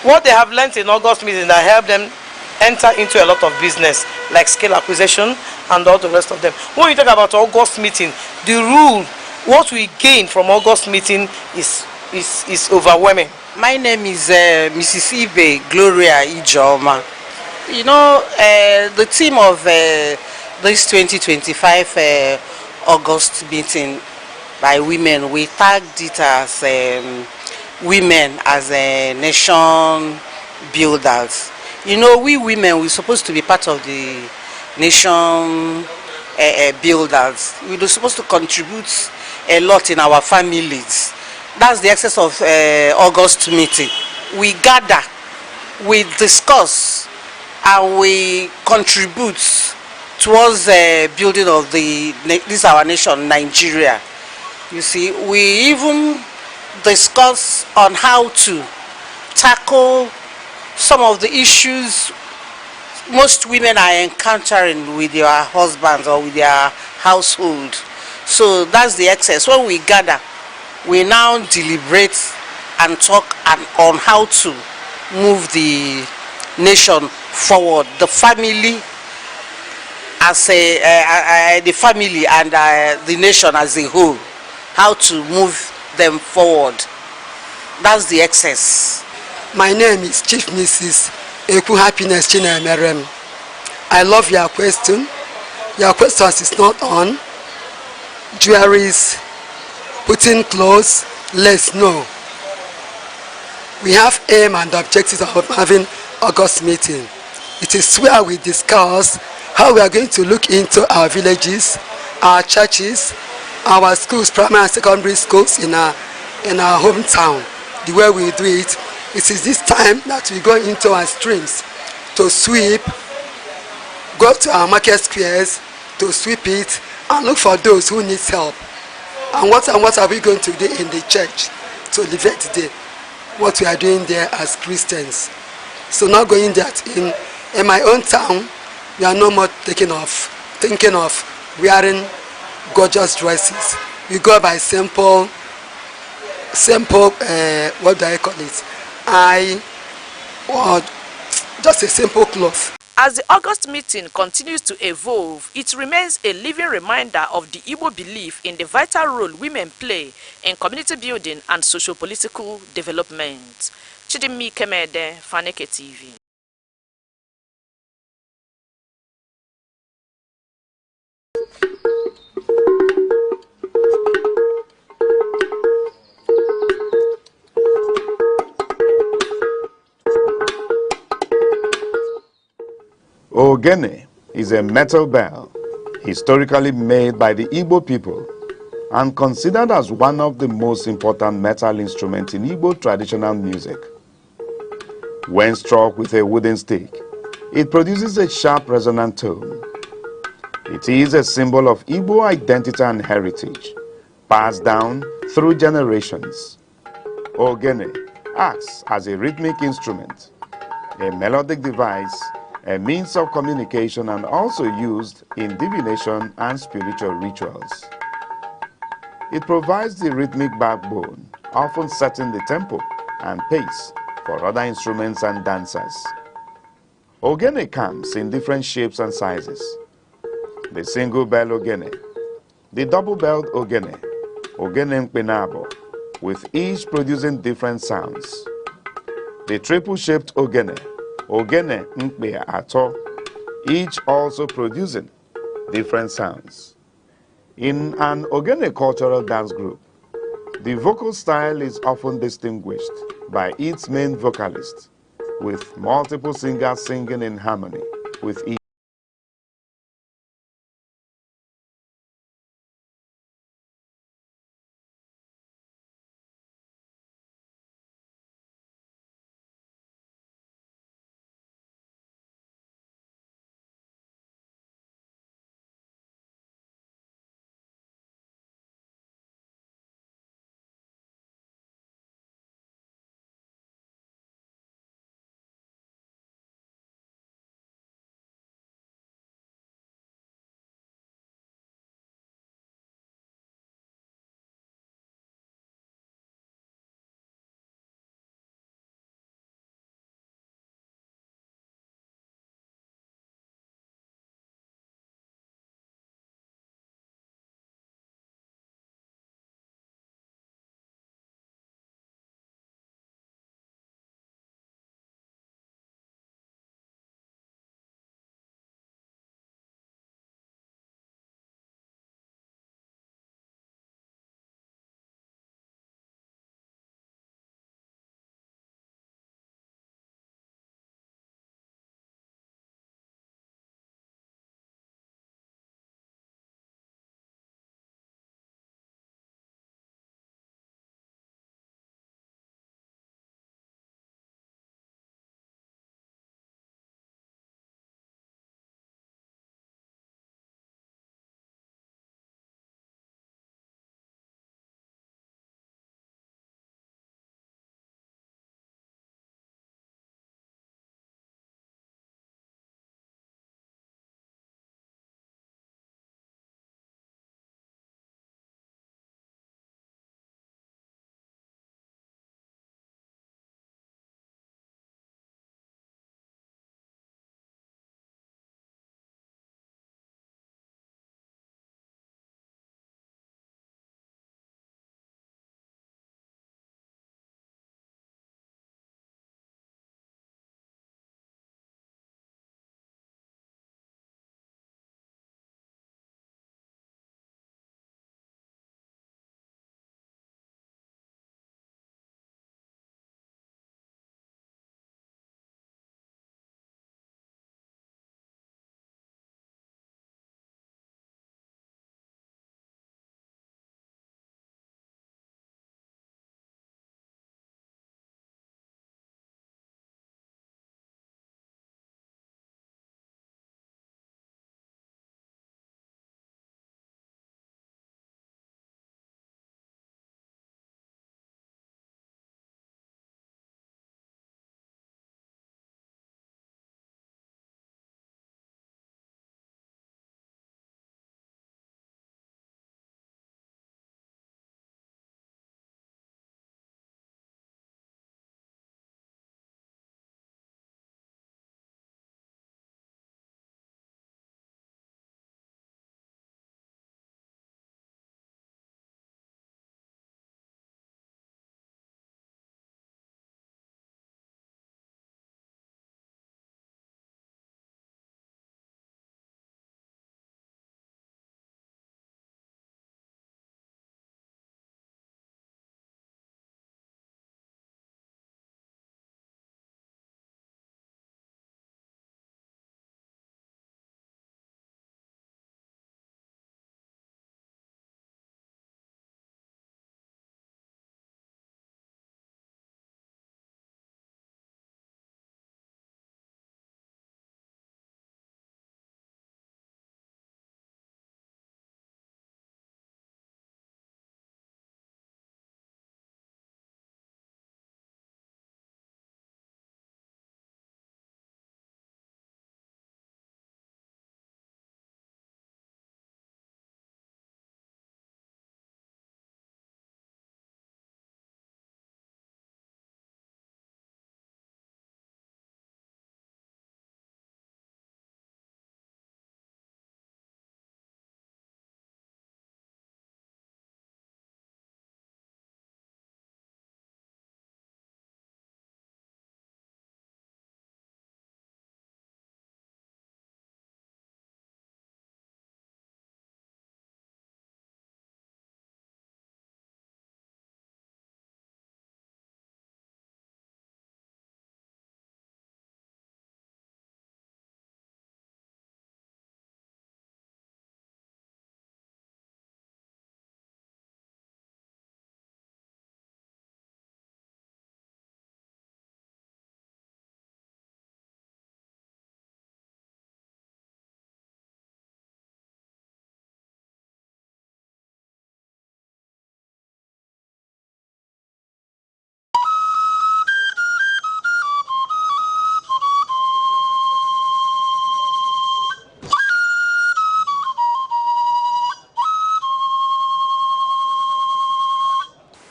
what they have learned in August meeting that help them enter into a lot of business, like skill acquisition and all the rest of them. When you talk about August meeting, the rule, what we gain from August meeting is overwhelming. My name is Mrs. Gloria Ijoma. You know, the theme of this 2025 August meeting by women, we tagged it as women as a nation builders. You know, we women, we're supposed to be part of the nation builders. We're supposed to contribute a lot in our families. That's the essence of August meeting. We gather, we discuss, and we contribute towards the building of this our nation, Nigeria. You see, we even discuss on how to tackle some of the issues most women are encountering with their husbands or with their household. So that's the excess. When we gather, we now deliberate and talk on how to move the nation forward. The family as the family and the nation as a whole, how to move them forward. That's the excess. My name is Chief Mrs. Eku Happiness Chinemerem. I love your question. Your question is not on jewelries, putting clothes, less, no. We have aim and objectives of having August meeting. It is where we discuss how we are going to look into our villages, our churches, our schools, primary and secondary schools in our hometown. The way we do it, it is this time that we go into our streams to sweep, go to our market squares to sweep it and look for those who need help. And what are we going to do in the church to elevate what we are doing there as Christians? So now going that in my own town, we are no more thinking of wearing gorgeous dresses. We go by simple, what do I call it? Or just a simple cloth. As the August meeting continues to evolve, it remains a living reminder of the Igbo belief in the vital role women play in community building and socio-political development. Chidimmi Kemede, Aneke TV. Ogene is a metal bell historically made by the Igbo people and considered as one of the most important metal instruments in Igbo traditional music. When struck with a wooden stick, it produces a sharp resonant tone. It is a symbol of Igbo identity and heritage, passed down through generations. Ogene acts as a rhythmic instrument, a melodic device, a means of communication, and also used in divination and spiritual rituals. It provides the rhythmic backbone, often setting the tempo and pace for other instruments and dancers. Ogene comes in different shapes and sizes. The single bell ogene, the double-belled ogene, ogene mpenabo, with each producing different sounds. The triple-shaped ogene, ogene mpe ato, each also producing different sounds. In an ogene cultural dance group, the vocal style is often distinguished by its main vocalist, with multiple singers singing in harmony with each.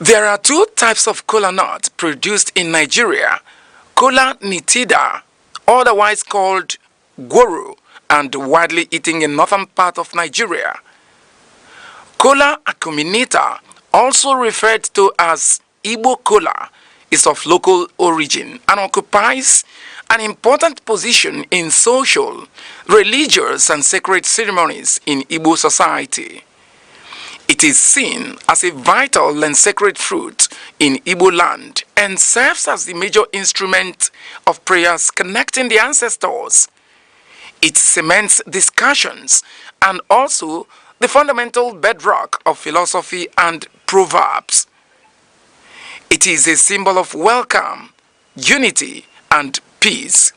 There are two types of kola nut produced in Nigeria: kola nitida, otherwise called gworo, and widely eaten in northern part of Nigeria. Kola acuminata, also referred to as Igbo kola, is of local origin and occupies an important position in social, religious, and sacred ceremonies in Igbo society. It is seen as a vital and sacred fruit in Igbo land and serves as the major instrument of prayers connecting the ancestors. It cements discussions and also the fundamental bedrock of philosophy and proverbs. It is a symbol of welcome, unity, and peace.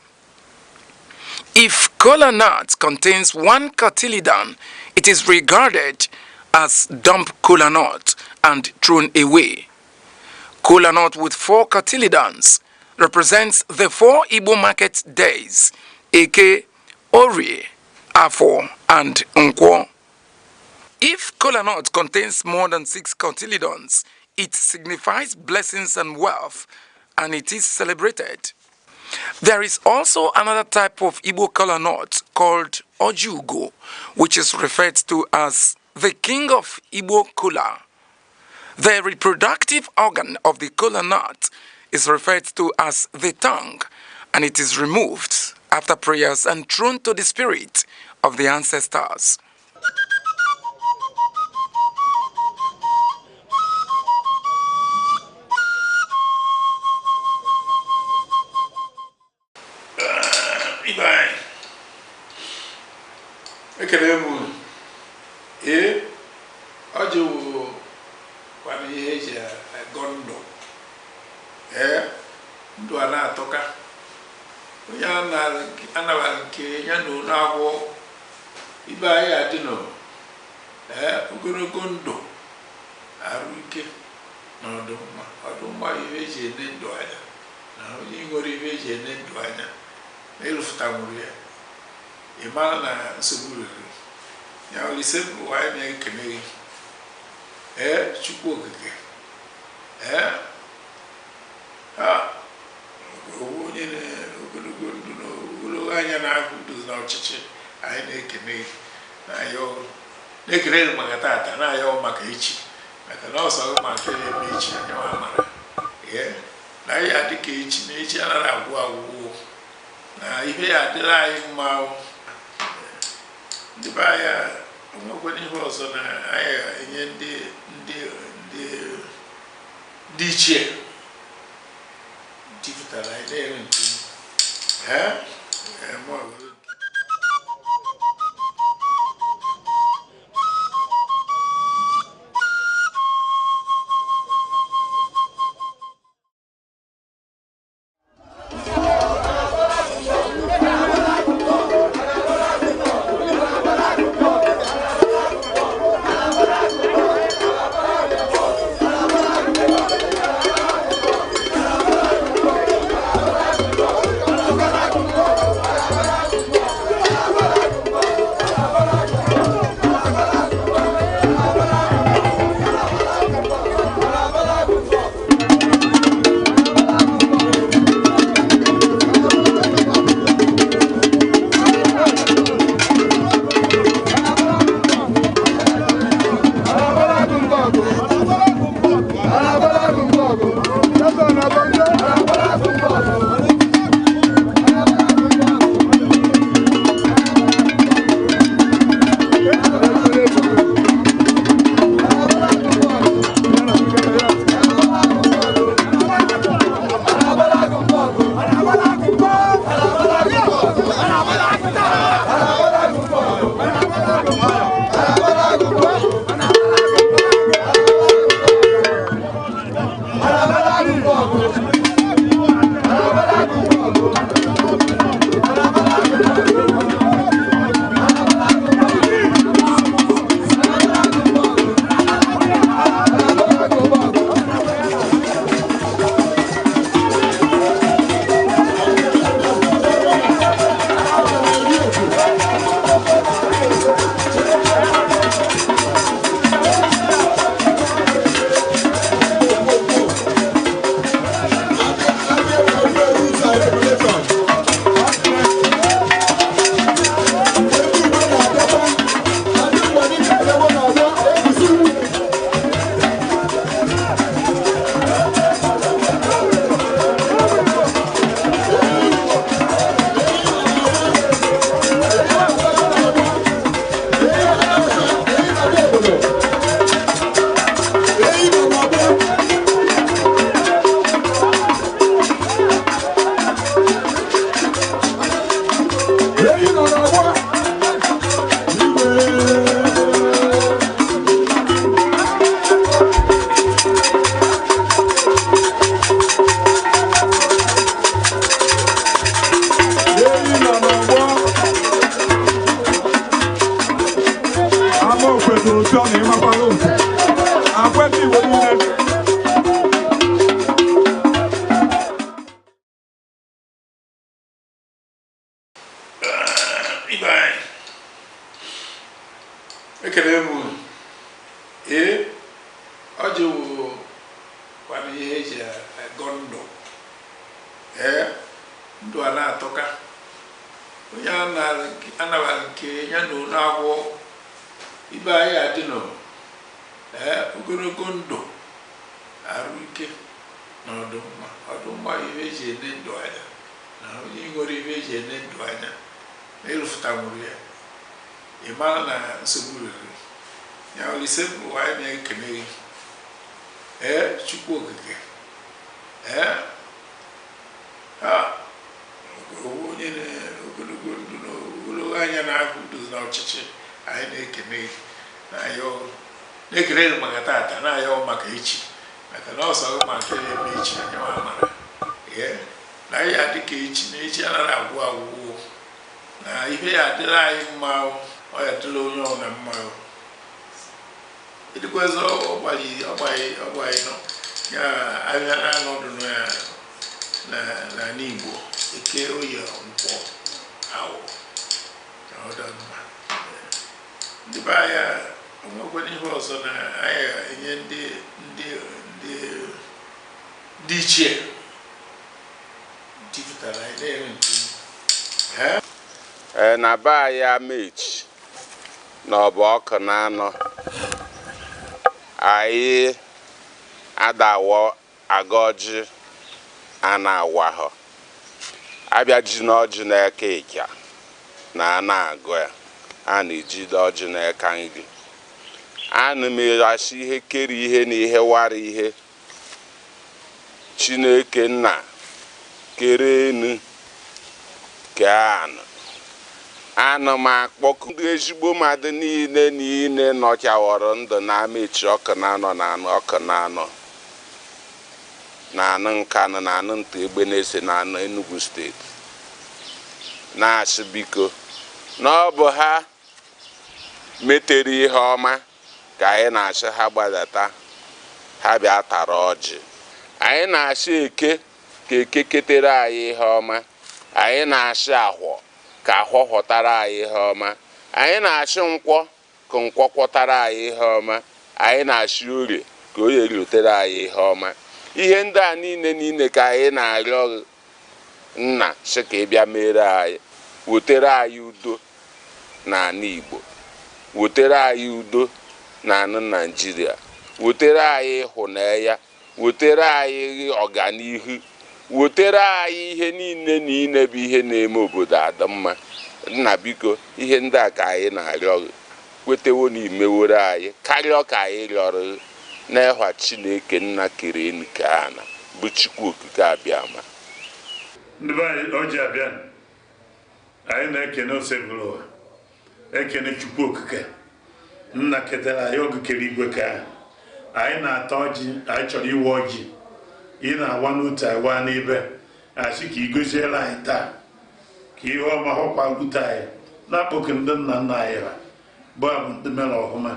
If kola nut contains one cotyledon, it is regarded as dump kola nut and thrown away. Kola nut with 4 cotyledons represents the 4 Igbo market days: Eke, Orie, Afo, and Nkwo. If kola nut contains more than 6 cotyledons, it signifies blessings and wealth, and it is celebrated. There is also another type of Igbo kola nut called Ojugo, which is referred to as the king of Igbo kola. The reproductive organ of the kola nut is referred to as the tongue, and it is removed after prayers and thrown to the spirit of the ancestors. Ibai. Ekele mu. Ojo kwani ihe ji gondo. Ndo ana atoka. Onye ana nke ya no na agwo. Ibai adino. Ogologo ndo. Aruike. Na odumma ihe ji ene ndo anya. Na onye nwere ihe ji ene ndo anya. N'elufuta nwere ya. Ịmara na nsogbu rere. Ya olise bụ anyị na-ekene gị. Chukwu okike. Onye na-ogologo ndụ na ogologo anya na-ahụ udo na ọchịchị, anyị na-ekene gị. Na-ekene gị maka tata, na-ayọ maka echi. Maka na ọsọ gị maka eme echi anya amara. Na anyị adịka echi, na echi anaghị agwụ agwụgwụ. Na ihe ya adịla anyị mma. Ndị be anyị onwekwana ihe ọzọ na anyị enye ndị ichie jipụtara anyị na-ere nke so so ni makwalo akwati woni Ibai ekele mu ojo kwani eje gondo ndo ana atoka onye anabal nke ya no na-agwọ ibe anyị adịnọ ogologo ndụ arụ ike na ọdụmma ihe eji ene ndụ anya na onye nwere ihe eji ene ndụ anya na ịrụfụta nwụrụ ya ị mara na nsogbu rere ya olise bụ anyị na-ekene gị Chukwu okike onye ogologo ndụ na ogologo anya na-ahụ ndụ na ọchịchị anyị na-ekene na-ekene maka tata na-ayọ maka echi maka na ọsọ maka eme echi anya mara na anyị adị ka echi na echi anaghị agwụ agwụgwụ na ihe ya adịrị anyị mma ọ ya dịrị onye ọ na mma ịdịkwazị ọgbaghị nọ ya abịa n'ọnọdụ na n'Igbo eke oyi nkwọ awụ na ọdọmma ndị be anya onwekwara ihe ọzọ na anyị enye ndị ichie jupụtara anyị na-ere nke na be anyị amechi na ọbụ ọkụ na anọ anyị adawo aga ọjị a na-awa ha abịa ji na ọjị na-eke ịkya na a na-agụ ya a na-ejide ọjị na-eka nri ana m erachi ihe kere ihe na ihe wara ihe Chineke nna kere enu ke anụ m akpọkụ ndị ezigbo mmadụ niile nọchawọrọ ndụ na amechi ọkụ na anọ na anụ ọkụ na anọ na anụ Nkanụ na anụ Nta Egbe na-ese na anụ Enugu steeti na-asị biko na ọ bụ ha metere ihe ọma ka anyị na-asị ha gbadata ha bịa tara ọjị anyị na-asị eke ka eke ketere anyị ihe ọma anyị na-asị ahwọ ka ahwọ ghọtara anyị ihe ọma anyị na-asị nkwọ ka nkwọ kwọtara anyị ihe ọma anyị na-asị orie ka orie rutere anyị ihe ọma ihe ndị a niile ka anyị na-arịọ nna sị ka ị bịa mere anyị wetere anyị udo n'ala Igbo wetere anyị udo n'ala Naịjirịa wetere anyị ịhụnanya wetere anyị ọganihu wetere anyị ihe niile bụ ihe na-eme obodo adịmma nna biko ihe ndị a ka anyị na-arịọ kwetewo na imeworo anyị karịa ka anyị rịọrọ n'ịhwa Chineke nna kere enu ka ana bụ Chukwu okike abịama ndị be anyị ọjị abịa anyị na-ekene osebụrụ ụwa ekene Chukwu okike nna ketara anyị oge kere igwe ka anyị na-ata ọjị anyị chọrọ iwe ọjị ị na-awa n'otu awa n'ibe asị ka ị goziela anyị taa ka ihe ọma hụkwa gwute anyị na-akpọku ndị nna nna anyị ha bụ abụ ndị mere ọhụma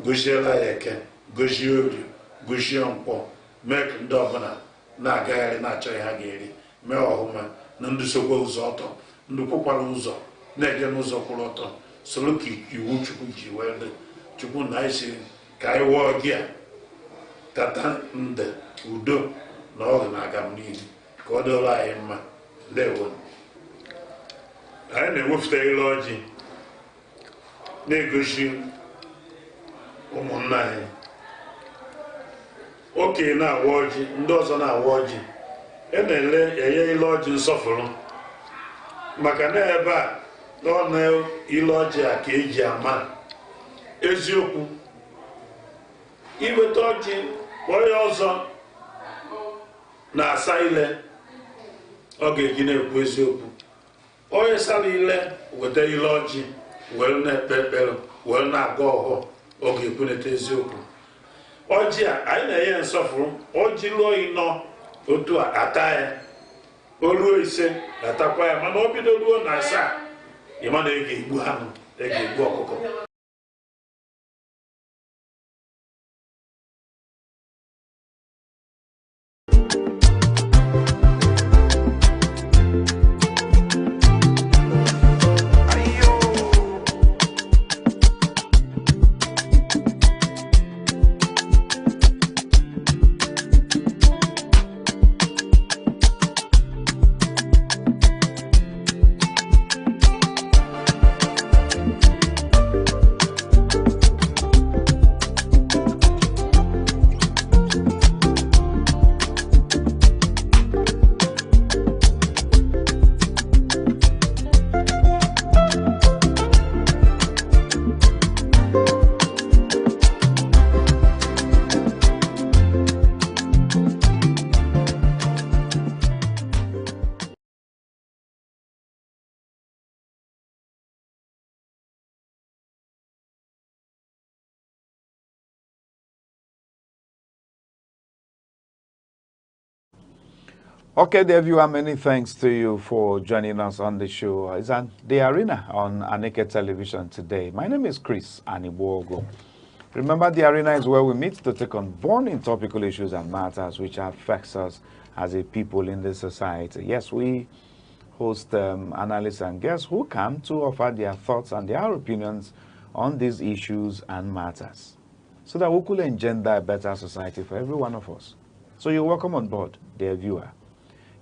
goziela ya eke gozie orie gozie nkwọ mee ka ndị ọbụla na-agagharị na-achọ ha ga-eri mee ọhụma na ndị sokwa ụzọ ọtọ ndị kwụkwara ụzọ na-eje n'ụzọ kwụrụ ọtọ soro ka iwu Chukwu ji wee dị Chukwu na anyị siri ka anyị wụọ gị a tata nde udo na ọgụ na aga m niile ka ọ dịrị anyị mma ndewo anyị na-ewepụta ile ọjị na-egosi ụmụnna anyị okenye na-awa ọjị ndị ọzọ na-awa ọjị na-ele enye ile ọjị nsọfụrụ maka na ebe a nọ na ile ọjị a ka eji ama eziokwu iweta ọjị onye ọzọ na-asa ile ọ ga-eji na-ekwu eziokwu onye sara ile weta ile ọjị were na-ekpe ekpere were na-aga ọghọ ọ ga-ekwuneta eziokwu ọjị a anyị na-enye nsọfụrụ ọjị lụọ ịnọ otu a ata ya o ruo ise atakwa ya mana o bido ruo na asaa ịma na ị ga-egbu anụ ị ga-egbu ọkụkọ Okay, dear viewer, many thanks to you for joining us on the show. It's at the Arena on Aneke Television today. My name is Chris Anibuogo. Remember, the Arena is where we meet to take on burning topical issues and matters which affects us as a people in this society. Yes, we host analysts and guests who come to offer their thoughts and their opinions on these issues and matters so that we could engender a better society for every one of us. So you're welcome on board, dear viewer.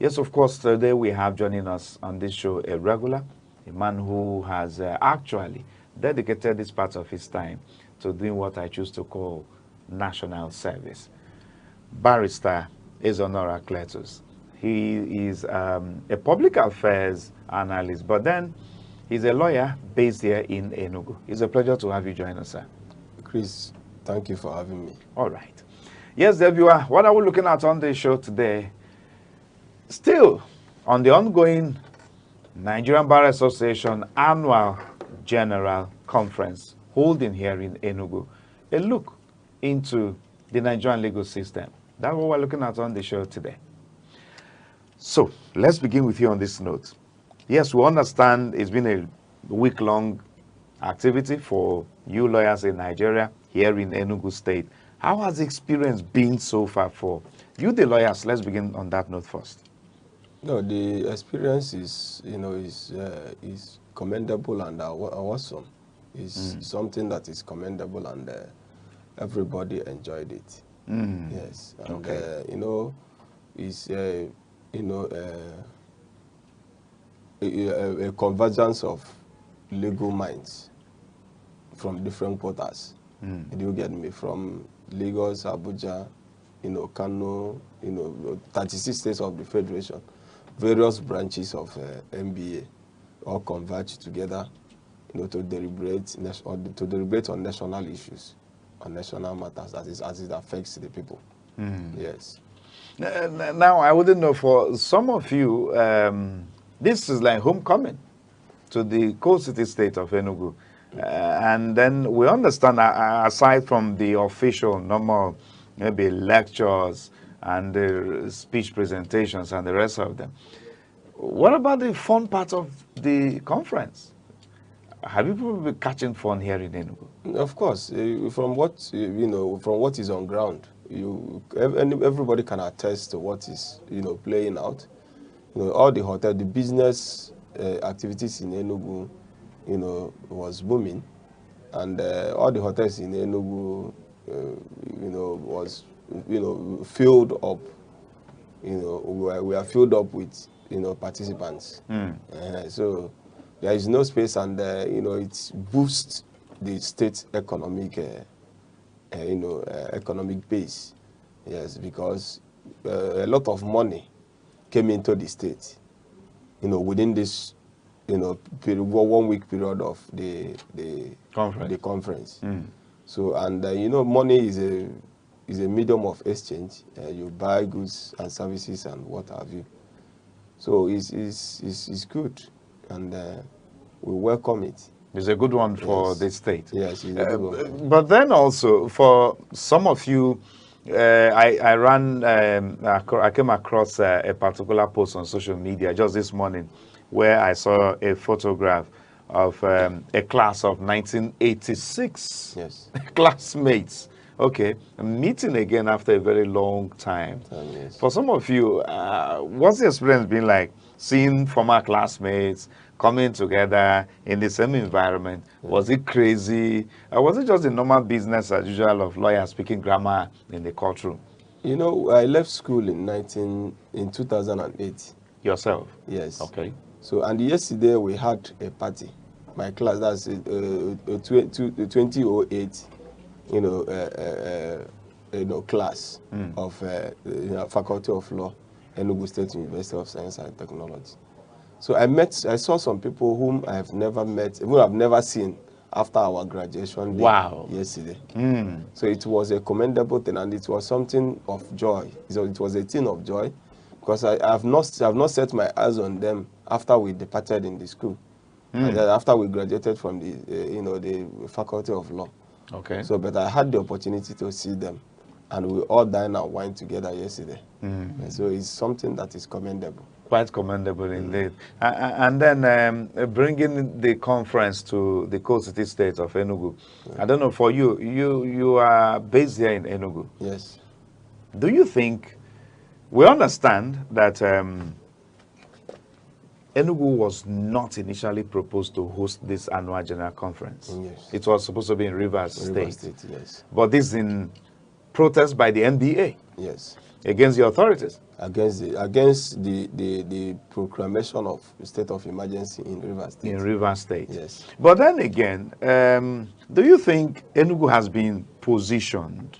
Yes, of course, today we have joining us on this show a regular, a man who has actually dedicated this part of his time to doing what I choose to call national service. Barrister Ezonora Cletus. He is a public affairs analyst, but then he's a lawyer based here in Enugu. It's a pleasure to have you join us, sir. Chris, thank you for having me. All right. Yes, dear viewer, what are we looking at on this show today? Still, on the ongoing Nigerian Bar Association Annual General Conference holding here in Enugu, a look into the Nigerian legal system. That's what we're looking at on the show today. So, let's begin with you on this note. Yes, we understand it's been a week-long activity for you lawyers in Nigeria here in Enugu State. How has the experience been so far for you, the lawyers? Let's begin on that note first. No, the experience is, is commendable and awesome. It's something that is commendable and everybody enjoyed it. Yes, and Okay. It's a convergence of legal minds from different quarters. Do you get me? From Lagos, Abuja, Kano, 36 states of the Federation, various branches of MBA, all converge together, to deliberate on national issues, on national matters as it affects the people. Yes. Now, I wouldn't know, for some of you, this is like homecoming to the coal city state of Enugu. And then we understand, aside from the official, normal, maybe lectures and the speech presentations and the rest of them, what about the fun part of the conference? Have people been catching fun here in Enugu? Of course, from what from what is on ground, everybody can attest to what is playing out. All the hotel, the business activities in Enugu, was booming, and all the hotels in Enugu, was filled up. We are filled up with participants. So there is no space, and it boosts the state's economic economic base. Yes, because a lot of money came into the state within this period, 1 week period of the conference. So, and money is a medium of exchange. You buy goods and services and what have you. So it's good, and we welcome it. It's a good one for the state. Yes, it's a good one. But then also, for some of you, I came across a particular post on social media just this morning where I saw a photograph of a class of 1986 classmates. Okay, meeting again after a very long time. Yes. For some of you, what's the experience been like seeing former classmates coming together in the same environment? Was it crazy? Or was it just the normal business as usual of lawyers speaking grammar in the courtroom? I left school in 2008. Yourself? Yes. Okay. So, and yesterday we had a party. My class, that's 2008, class of Faculty of Law, Enugu State University of Science and Technology. So I saw some people whom I have never met, whom I've never seen after our graduation day yesterday. So it was a commendable thing, and it was something of joy. So it was a thing of joy, because I have not set my eyes on them after we departed in the school, after we graduated from the the Faculty of Law. Okay. So, but I had the opportunity to see them, and we all dined and wine together yesterday. And so it's something that is commendable. Quite commendable indeed. And then bringing the conference to the coast city state of Enugu. I don't know, for you, you are based here in Enugu. Yes. Do you think, we understand that Enugu was not initially proposed to host this annual general conference. Yes. It was supposed to be in Rivers State. Yes. But this is in protest by the NBA. Yes. Against the authorities. Against the proclamation of state of emergency in Rivers State. In Rivers State. Yes. But then again, do you think Enugu has been positioned,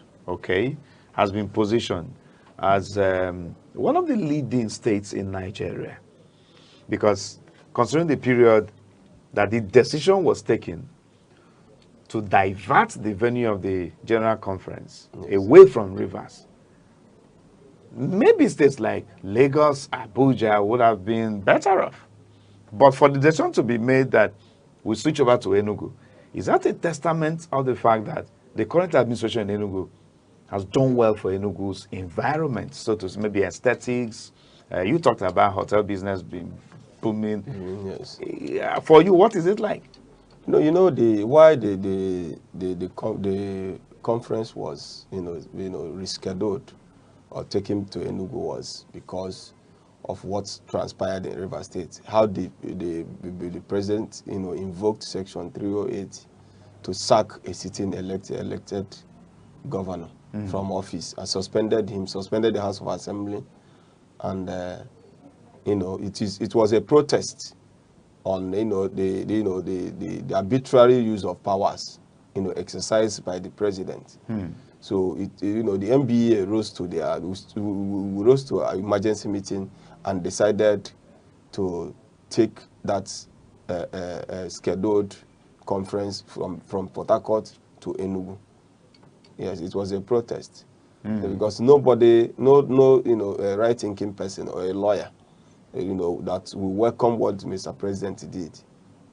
has been positioned as one of the leading states in Nigeria? Because considering the period that the decision was taken to divert the venue of the general conference away from Rivers, maybe states like Lagos, Abuja would have been better off. But for the decision to be made that we switch over to Enugu, is that a testament of the fact that the current administration in Enugu has done well for Enugu's environment, so to say, maybe aesthetics? You talked about hotel business being booming. Yes. For you, what is it like? No, you know why the conference was rescheduled or taken to Enugu was because of what transpired in Rivers State. How the president invoked Section 308 to sack a sitting elected governor from office and suspended the House of Assembly, and it was a protest on the arbitrary use of powers exercised by the president. So the NBA rose to an emergency meeting and decided to take that scheduled conference from Port Harcourt to Enugu. Yes, it was a protest because nobody, no right-thinking person or a lawyer, that will welcome what Mr. President did.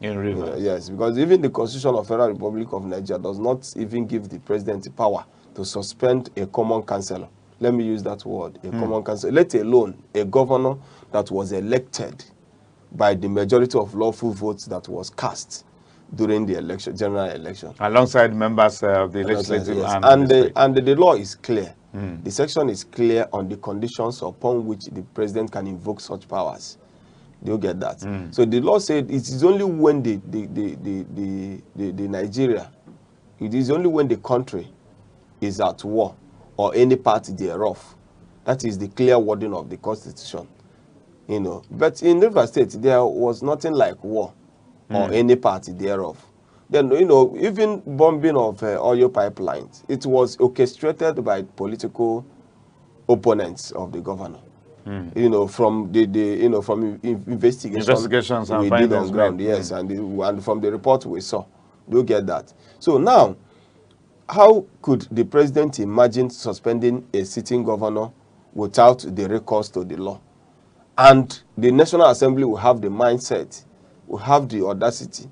In Rivers. Yes, because even the Constitution of Federal Republic of Nigeria does not even give the president the power to suspend a common councillor. Let me use that word, a common councillor, let alone a governor that was elected by the majority of lawful votes that was cast during the election, general election. Alongside members of the legislative yes. arm. And the law is clear. The section is clear on the conditions upon which the president can invoke such powers. Do you get that? So the law said it is only when the Nigeria, it is only when the country is at war or any part thereof. That is the clear wording of the Constitution. But in Rivers State there was nothing like war or any part thereof. Then even bombing of oil pipelines, it was orchestrated by political opponents of the governor. From from investigations and we did on ground, yes, and from the report we saw. Do you get that? So now, how could the president imagine suspending a sitting governor without the recourse to the law? And the National Assembly will have the mindset, will have the audacity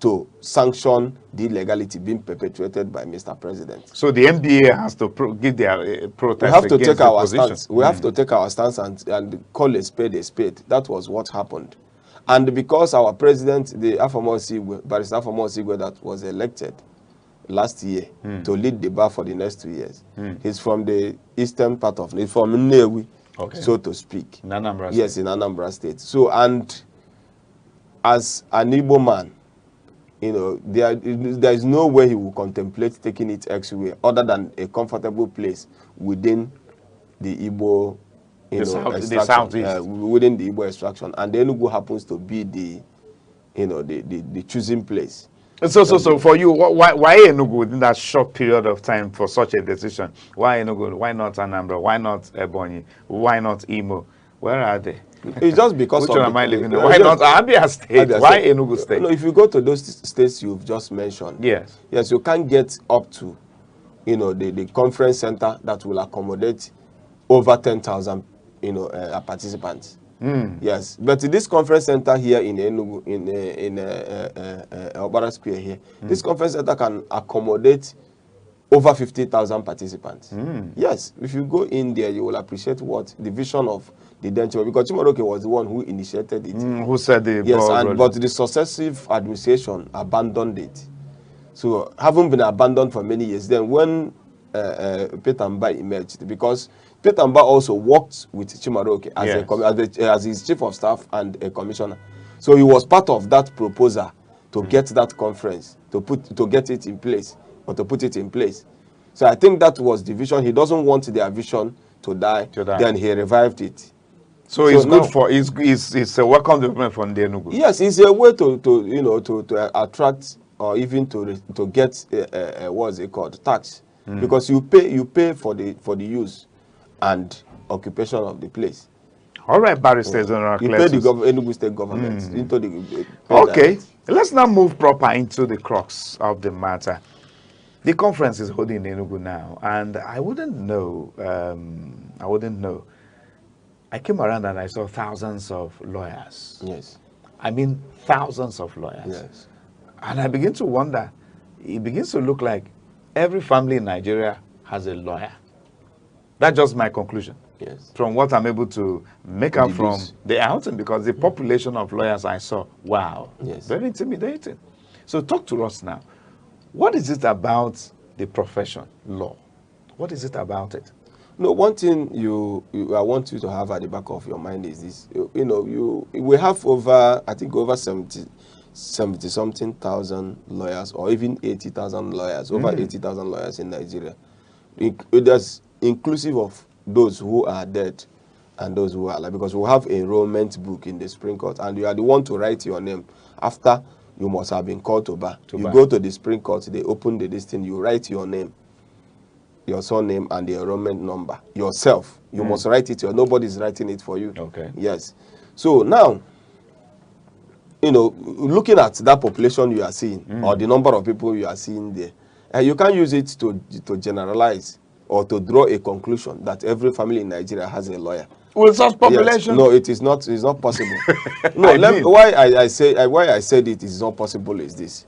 to sanction the illegality being perpetuated by Mr. President. So the NBA has to give their protest. We have to against take the our position. stance. We have to take our stance and call a spade a spade. That was what happened. And because our president, Barrister Afamo Osigwe, that was elected last year to lead the bar for the next 2 years, he's from the eastern part of it, from Nnewi, so to speak. In Anambra State. Yes, in Anambra State. So, and as an Igbo man, there is no way he will contemplate taking it elsewhere other than a comfortable place within the Igbo, the southeast, within the Igbo extraction, and Enugu happens to be the choosing place. So for you, why Enugu within that short period of time for such a decision? Why Enugu? Why not Anambra? Why not Ebonyi? Why not Imo? Where are they? It's just because Which of one am I living in? Why not Abia State? Why Enugu State? No, if you go to those states you've just mentioned, yes, you can't get up to, the conference center that will accommodate over 10,000, participants. Yes, but this conference center here in Enugu, in Obara Square here, this conference center can accommodate over 50,000 participants. Yes, if you go in there, you will appreciate what the vision of the then Chimaroke, because Chimaroke was the one who initiated it. Who said the yes, ball and rolling. but the successive administration abandoned it. So having been abandoned for many years, then when Peter Mba emerged, because Peter Mba also worked with Chimaroke as, as his chief of staff and a commissioner. So he was part of that proposal to get that conference, to get it in place, or to put it in place. So I think that was the vision. He doesn't want their vision to die. Then he revived it. So it's good for it's a welcome development from the Enugu. Yes, it's a way to attract or even to get what's it called, tax, because you pay for the use and occupation of the place. All right, barristers, you pay the Enugu state government into the okay. Let's now move proper into the crux of the matter. The conference is holding in Enugu now, and I wouldn't know. I came around and I saw thousands of lawyers. Yes. I mean thousands of lawyers. Yes. And I begin to wonder, it begins to look like every family in Nigeria has a lawyer. That's just my conclusion. Yes. From what I'm able to make out from the outing, because the population of lawyers I saw, wow, yes, very intimidating. So talk to us now. What is it about the profession, law? What is it about it? No, one thing I want you to have at the back of your mind is this. We have over, I think over 70 something thousand lawyers, or even 80,000 lawyers, over 80,000 lawyers in Nigeria. That's inclusive of those who are dead and those who are alive, because we have enrollment book in the Supreme Court, and you are the one to write your name after you must have been called to bar. You go to the Supreme Court, they open the listing, you write your name, your surname, and the enrollment number yourself. You must write it. Nobody's writing it for you. Okay. Yes. So now, looking at that population you are seeing, or the number of people you are seeing there, you can't use it to generalize or to draw a conclusion that every family in Nigeria has a lawyer. With such population? Yes. No, it is not. It's not possible. No. Why I said it is not possible is this.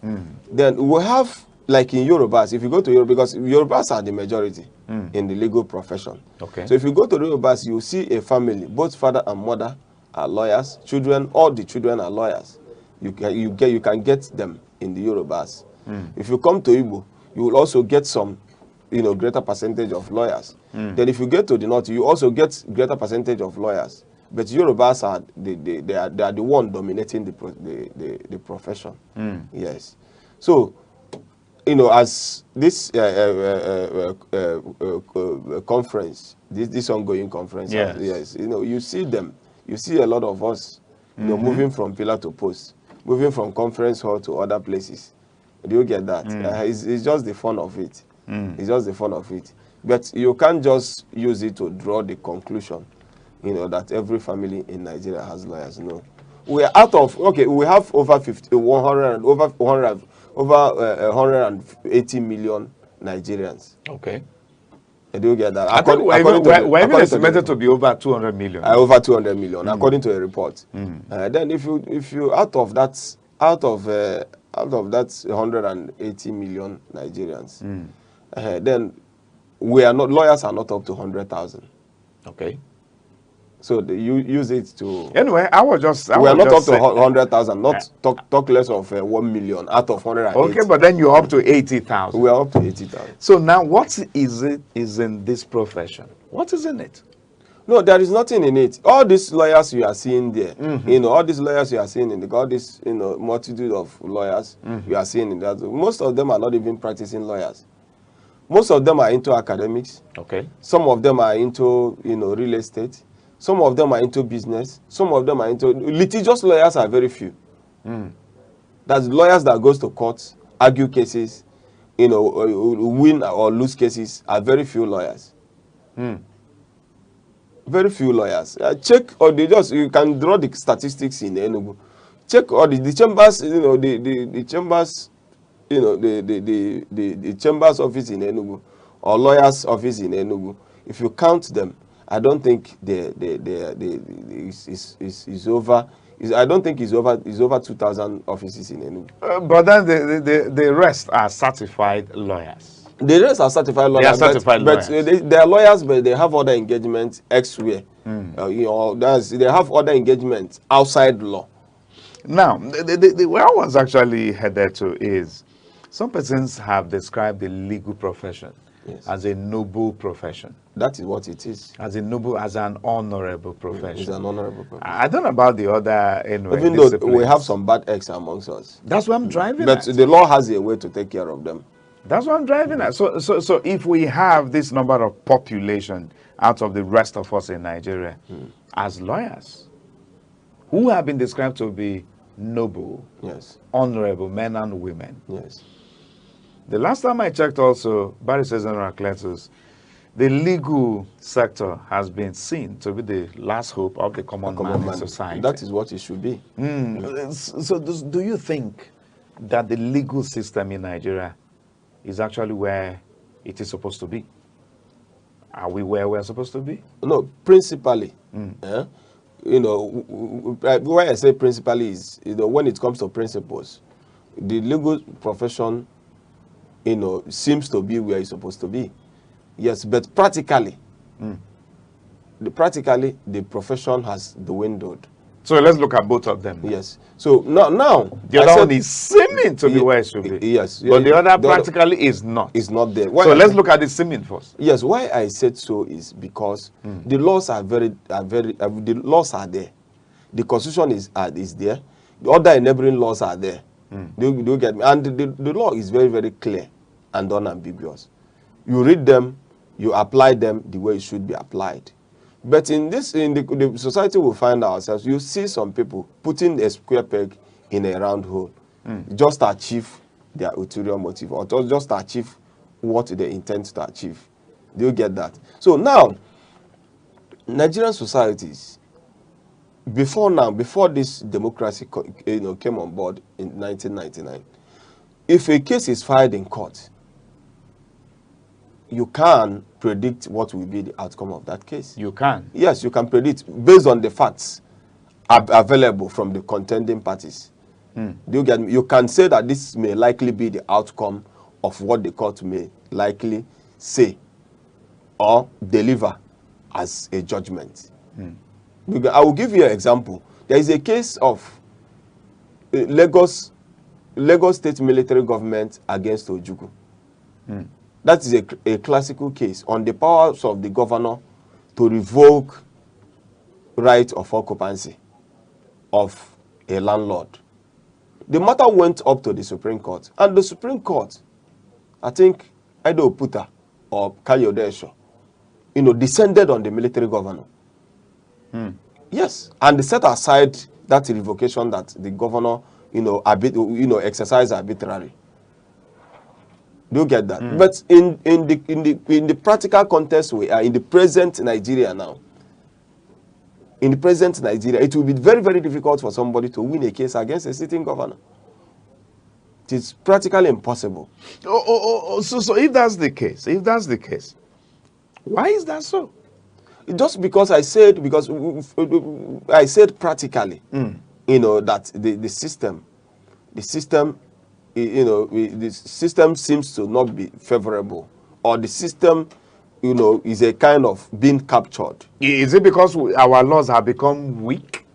Then we have, like in Yorubas, if you go to Yoruba, because Yorubas are the majority in the legal profession. Okay. So if you go to Yorubas, you see a family, both father and mother are lawyers, children, all the children are lawyers. You can get them in the Yorubas. If you come to Igbo, you will also get some, greater percentage of lawyers. Then if you get to the north, you also get greater percentage of lawyers. But Yorubas are they are the one dominating the profession. Yes. So, as this conference, this ongoing conference, yes, you see them. You see a lot of us, moving from pillar to post, moving from conference hall to other places. Do you get that? It's just the fun of it. It's just the fun of it. But you can't just use it to draw the conclusion, that every family in Nigeria has lawyers. No. We are out of, we have over 180 million Nigerians. Okay. Do you get that? I think we're even estimated to be over 200 million. Over 200 million, according to a report. Then if you out of that 180 million Nigerians, then lawyers are not up to 100,000. Okay. So you use it to. Anyway, we are not up to 100,000. Not talk less of 1 million out of 180. Okay, but then you're up to 80,000. We are up to 80,000. So now, what is in this profession? What is in it? No, there is nothing in it. All these lawyers you are seeing there, all these lawyers you are seeing in all this, multitude of lawyers you are seeing in that. Most of them are not even practicing lawyers. Most of them are into academics. Okay. Some of them are into, real estate. Some of them are into business. Some of them are into litigious lawyers are very few. That's lawyers that goes to court, argue cases, win or lose cases are very few lawyers. Very few lawyers. Check, or you can draw the statistics in Enugu. Check all the chambers, the chambers, the chambers office in Enugu or lawyers office in Enugu. If you count them, I don't think is over. I don't think it's over 2,000 offices in Enugu. But then the rest are certified lawyers. The rest are certified lawyers. They are certified lawyers. But they are lawyers, but they have other engagements elsewhere. You know, they have other engagements outside law. Now, where I was actually headed to is, some persons have described the legal profession as a noble profession. That is what it is. As a noble, as an honorable profession. It's an honorable profession. I don't know about the other Even though we have some bad eggs amongst us. That's what I'm driving but at. The law has a way to take care of them. That's what I'm driving at. So if we have this number of population out of the rest of us in Nigeria as lawyers, who have been described to be noble, honorable men and women. Yes. The last time I checked also, Barry says in Racletus, the legal sector has been seen to be the last hope of the common man in society. That is what it should be. So do you think that the legal system in Nigeria is actually where it is supposed to be? Are we where we're supposed to be? No, principally. You know, why I say principally is, you know, when it comes to principles, the legal profession, you know, seems to be where it's supposed to be. Yes, but practically, the profession has dwindled. So let's look at both of them. Yes. So now the other one is seeming to be where it should be. Yes. But the other practically is not. It's not there. So let's look at the seeming first. Yes. Why I said so is because the laws are the laws are there. The constitution is there. The other enabling laws are there. Do you get me? And the law is very, very clear and unambiguous. You read them, you apply them the way it should be applied. But in the society we find ourselves, you see some people putting a square peg in a round hole just to achieve their ulterior motive, or just to achieve what they intend to achieve. Do you get that? So now, Nigerian societies, before this democracy came on board in 1999, if a case is filed in court, you can predict what will be the outcome of that case. You can? Yes, you can predict based on the facts available from the contending parties. Do you get me? You can say that this may likely be the outcome of what the court may likely say or deliver as a judgment. I will give you an example. There is a case of Lagos State military government against Ojukwu. That is a classical case on the powers of the governor to revoke right of occupancy of a landlord. The matter went up to the Supreme Court, and the Supreme Court, I think either Oputa or Kayode, descended on the military governor. Yes, and they set aside that revocation that the governor, exercised arbitrarily. Do you get that? But in the practical context we are in the present Nigeria now. In the present Nigeria, it will be very, very difficult for somebody to win a case against a sitting governor. It is practically impossible. So if that's the case, why is that so? Just because I said practically, that the system seems to not be favorable, or the system, is a kind of being captured. Is it because our laws have become weak?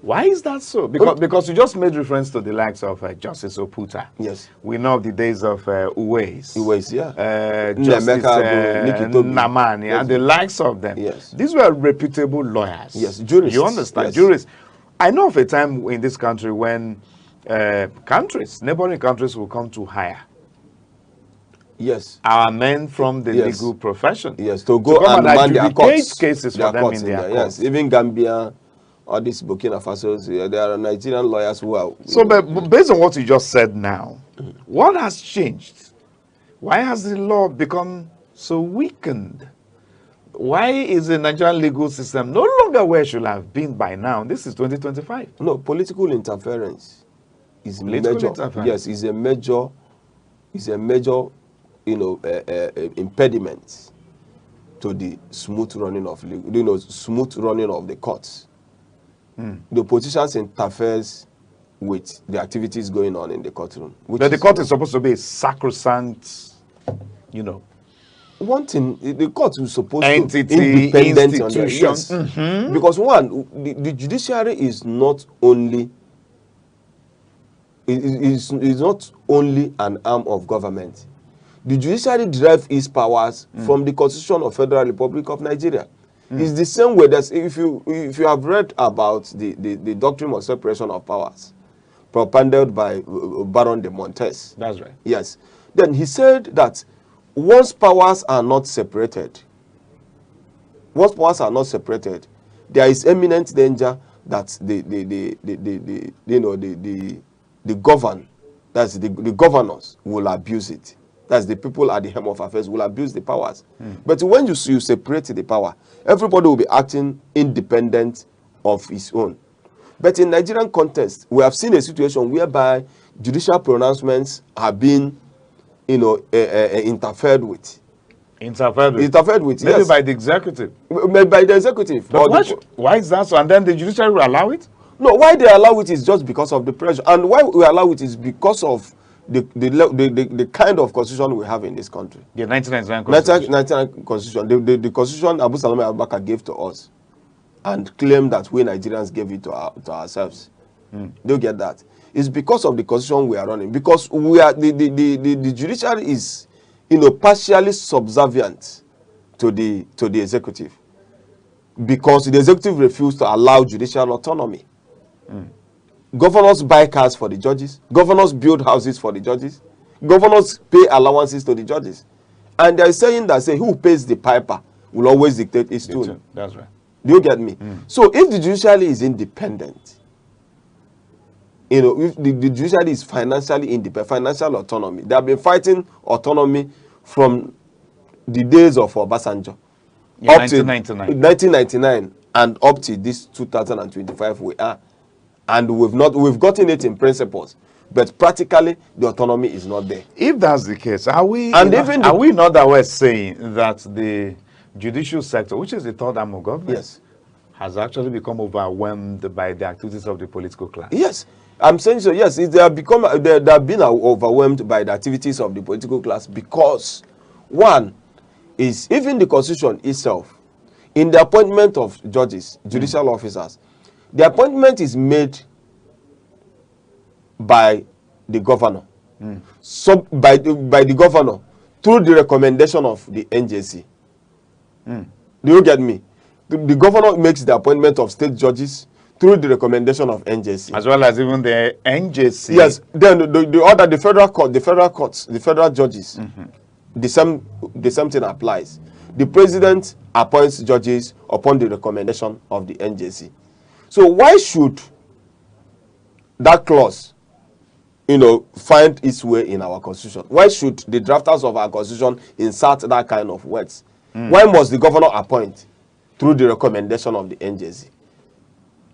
Why is that so? Because you just made reference to the likes of Justice Oputa. Yes. We know of the days of Uwais. Uwais, yeah. Justice Namani, and the likes of them. Yes. These were reputable lawyers. Yes, jurists. You understand? Yes. Jurists. I know of a time in this country when neighboring countries will come to hire. Yes. Our men from the legal profession. Yes, to go and demand their courts. Cases for them in their courts. Yes, even Gambia, all these Burkina Faso, there are Nigerian lawyers who are... So, but based on what you just said now, what has changed? Why has the law become so weakened? Why is the Nigerian legal system no longer where it should have been by now? This is 2025. No, political interference is major. Yes, is a major, impediment to the smooth running of the courts. The politicians interferes with the activities going on in the courtroom. But the court is supposed to be a sacrosanct you know, one thing, the court is supposed entity, to independent on their, institution. yes. Because one, the judiciary is not only is not only an arm of government. The judiciary derives its powers from the Constitution of Federal Republic of Nigeria. It's the same way that if you have read about the doctrine of separation of powers propounded by Baron de Montes. That's right. Yes. Then he said that once powers are not separated, there is imminent danger that the govern, that's the governors will abuse it. That's the people at the helm of affairs will abuse the powers. But when you separate the power, everybody will be acting independent of his own. But in Nigerian context, we have seen a situation whereby judicial pronouncements have been, interfered with. Interfered with, Maybe yes. By the executive. Maybe by the executive. But why is that so? And then the judiciary will allow it? No, why they allow it is just because of the pressure. And why we allow it is because of the kind of constitution we have in this country. The 1999 constitution. 1999 constitution. The constitution Abu Salome Abubakar gave to us and claimed that we Nigerians gave it to ourselves. They'll get that. It's because of the constitution we are running. Because we are the judiciary is, partially subservient to the executive. Because the executive refused to allow judicial autonomy. Governors buy cars for the judges. Governors build houses for the judges. Governors pay allowances to the judges. And they're saying that, who pays the piper will always dictate its tune. That's right. Do you get me? So if the judiciary is independent, if the judiciary is financially independent, financial autonomy, they have been fighting autonomy from the days of Obasanjo. Yeah, up 1999. to 1999 and up to this 2025 we are. And we've gotten it in principles, but practically the autonomy is not there. If that's the case, are we And are we not that we're saying that the judicial sector, which is the third arm of government, yes, has actually become overwhelmed by the activities of the political class? Yes, I'm saying so. Yes, they have been overwhelmed by the activities of the political class because one is even the constitution itself, in the appointment of judges, judicial officers, the appointment is made by the governor, by the governor through the recommendation of the NJC. Do you get me? The governor makes the appointment of state judges through the recommendation of NJC, as well as even the NJC. Yes. Then the federal courts, the federal judges, the same thing applies. The president appoints judges upon the recommendation of the NJC. So why should that clause, find its way in our constitution? Why should the drafters of our constitution insert that kind of words? Why must the governor appoint through the recommendation of the NJC?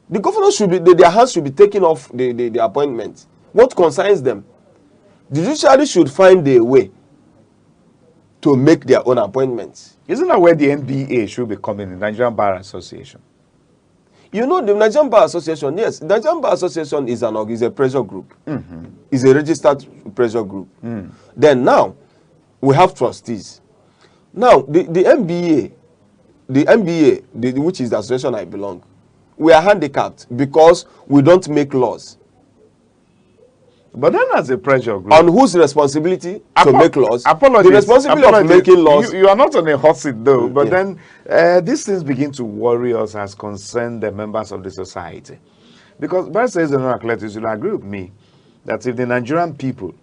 The governor should be, their hands should be taken off the appointment. What concerns them? The judiciary should find a way to make their own appointments. Isn't that where the NBA should be coming, the Nigerian Bar Association? The Nigerian Bar Association, yes. The Nigerian Bar Association is a pressure group. It's a registered pressure group. Then now, we have trustees. Now, the NBA, which is the association I belong, we are handicapped because we don't make laws. But then as a pressure group, on whose responsibility to make laws? Apologies. The responsibility of making laws. You are not on a hot seat though, but then these things begin to worry us as concern the members of the society. Because Barry says, you will agree with me that if the Nigerian people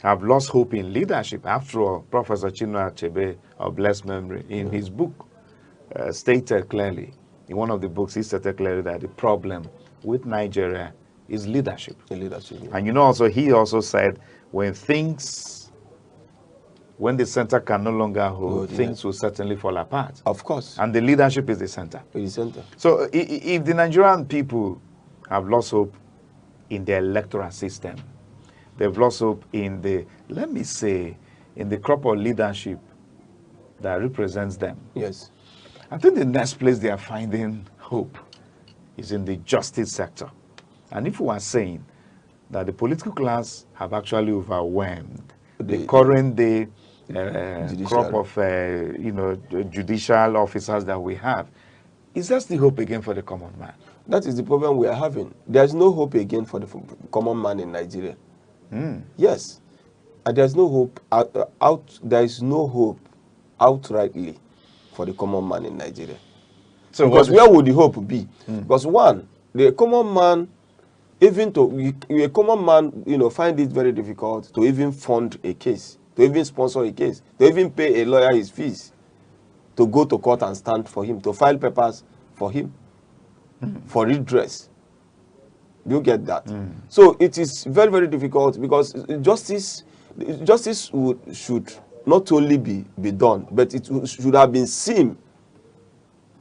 have lost hope in leadership, after all, Professor Chinua Achebe of blessed memory, in his book, stated clearly, in one of the books, he stated clearly that the problem with Nigeria is leadership. And also he also said when the center can no longer hold, things will certainly fall apart. Of course. And the leadership is the center. So if the Nigerian people have lost hope in the electoral system, they've lost hope in the, let me say, in the crop of leadership that represents them. Yes. I think the next place they are finding hope is in the justice sector. And if we are saying that the political class have actually overwhelmed the current day crop of, judicial officers that we have. Is that the hope again for the common man? That is the problem we are having. There's no hope again for the common man in Nigeria. Yes. And there's no hope there is no hope outrightly for the common man in Nigeria. So because where would the hope be? Because one, the common man, even to a common man, find it very difficult to even fund a case, to even sponsor a case, to even pay a lawyer his fees, to go to court and stand for him, to file papers for him, for redress. Do you get that? So it is very, very difficult because justice should not only be done, but it should have been seen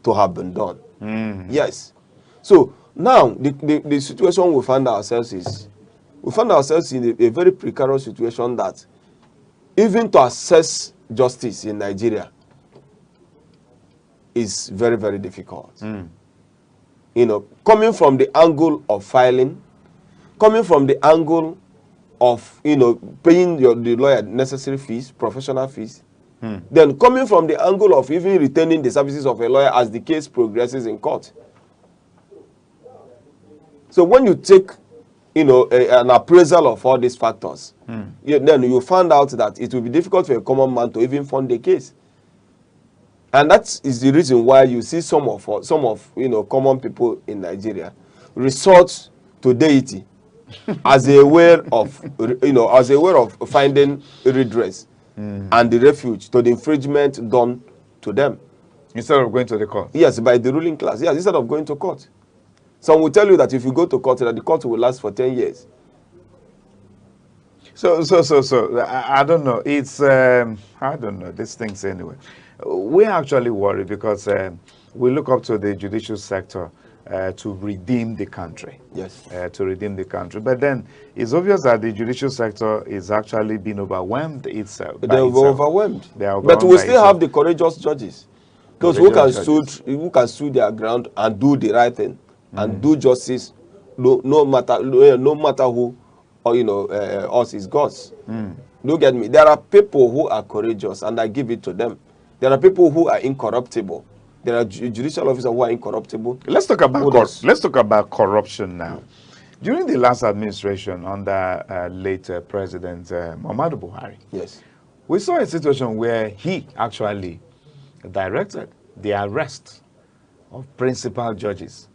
to have been done. Yes. So now the situation we find ourselves in a very precarious situation that even to assess justice in Nigeria is very, very difficult. Coming from the angle of filing, coming from the angle of, paying the lawyer necessary fees, professional fees, then coming from the angle of even retaining the services of a lawyer as the case progresses in court. So when you take, an appraisal of all these factors, then you find out that it will be difficult for a common man to even fund the case. And that is the reason why you see some of common people in Nigeria resort to deity as a way of finding redress and the refuge to the infringement done to them. Instead of going to the court? Yes, by the ruling class. Yes, instead of going to court. Some will tell you that if you go to court, that the court will last for 10 years. So, I don't know. It's, I don't know, these things anyway. We're actually worried because we look up to the judicial sector to redeem the country. Yes. To redeem the country. But then it's obvious that the judicial sector is actually being overwhelmed itself. They're overwhelmed. But we still have the courageous judges. Those who can sue their ground and do the right thing and do justice, no matter who, or us is God's. Look at me. There are people who are courageous, and I give it to them. There are people who are incorruptible. There are judicial officers who are incorruptible. Let's talk about corruption now. During the last administration under late President Muhammadu Buhari, yes, we saw a situation where he actually directed the arrest of principal judges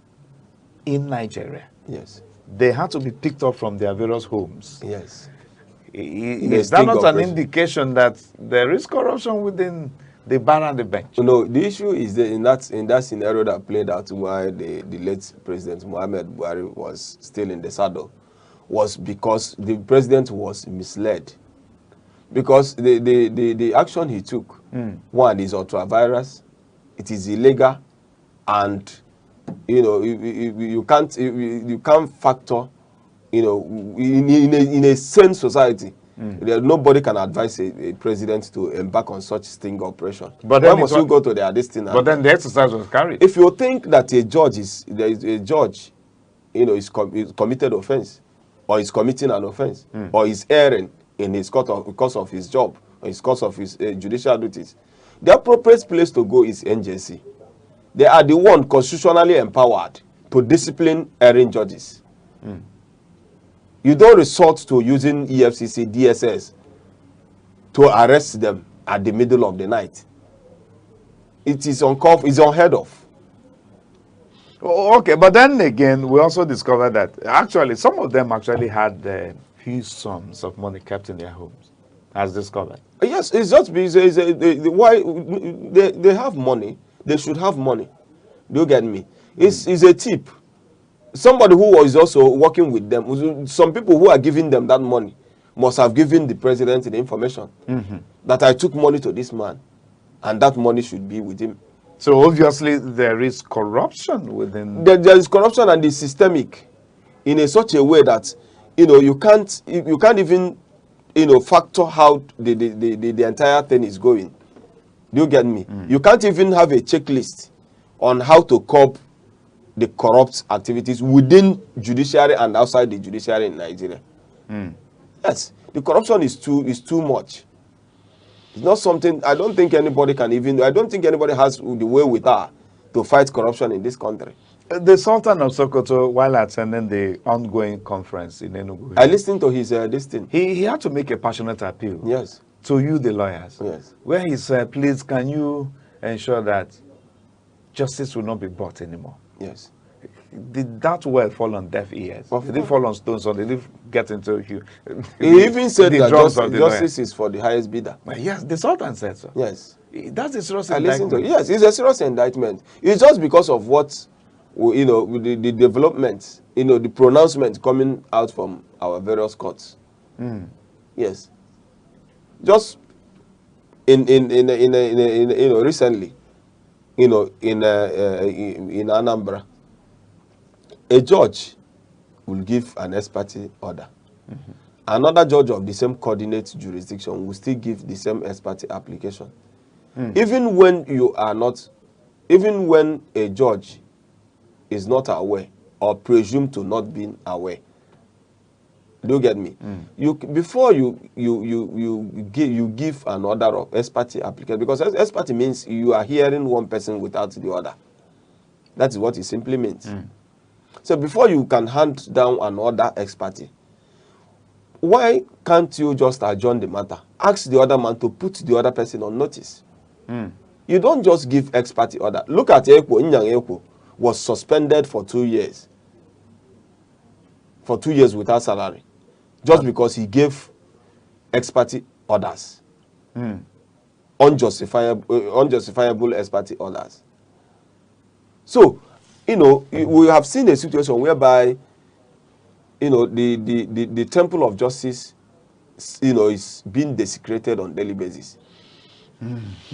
in Nigeria. Yes. They had to be picked up from their various homes. Yes. Is that not an indication that there is corruption within the bar and the bench? No, the issue is that in that scenario that played out while the late President Muhammadu Buhari was still in the saddle was because the president was misled. Because the action he took, one is ultra-virus, it is illegal, and you can't factor, in a sane society, nobody can advise a president to embark on such sting operation. But then must you go to their destiny? But then the exercise was carried. If you think that a judge is committed offense, or is committing an offense, or is erring in his course of his job, or his course of his judicial duties, the appropriate place to go is NJC. They are the one constitutionally empowered to discipline erring judges. You don't resort to using EFCC, DSS to arrest them at the middle of the night. It is unheard of. Okay, but then again, we also discovered that actually some of them actually had huge sums of money kept in their homes, as discovered. Yes, it's just why they have money. They should have money. Do you get me? It's a tip. Somebody who was also working with them, some people who are giving them that money must have given the president the information that I took money to this man, and that money should be with him. So obviously there is corruption within. There is corruption, and it's systemic, in such a way that you can't even factor how the entire thing is going. Do you get me? You can't even have a checklist on how to curb the corrupt activities within judiciary and outside the judiciary in Nigeria. Yes, the corruption is too much. It's not something, I don't think anybody can even, I don't think anybody has the way with her to fight corruption in this country. The Sultan of Sokoto, while attending the ongoing conference in Enugu, I listened to his this thing. He had to make a passionate appeal. Yes. To you, the lawyers. Yes. Where he said, please, can you ensure that justice will not be bought anymore? Yes. Did that word fall on deaf ears? Did it fall on stones, or did it get into you? He even said that justice lawyer? is for the highest bidder. Well, yes, the Sultan said so. Yes. That's a serious I listened indictment. to it. Yes, it's a serious indictment. It's just because of what, you know, with the development, you know, the pronouncement coming out from our various courts. Yes. Just in you know, recently, you know, in Anambra, a judge will give an ex parte order. Another judge of the same coordinate jurisdiction will still give the same ex parte application. Even when you are not, even when a judge is not aware or presumed to not be aware, do you get me? You before you give an order of ex parte application, because ex parte means you are hearing one person without the other. That is what it simply means. So before you can hand down an order ex parte, why can't you just adjourn the matter? Ask the other man to put the other person on notice. You don't just give ex parte order. Look at Ekwo. Nyang Ekwo was suspended for 2 years. For 2 years without salary. Just because he gave ex parte orders. Unjustifiable ex parte orders. So, you know, we have seen a situation whereby, you know, the temple of justice, you know, is being desecrated on a daily basis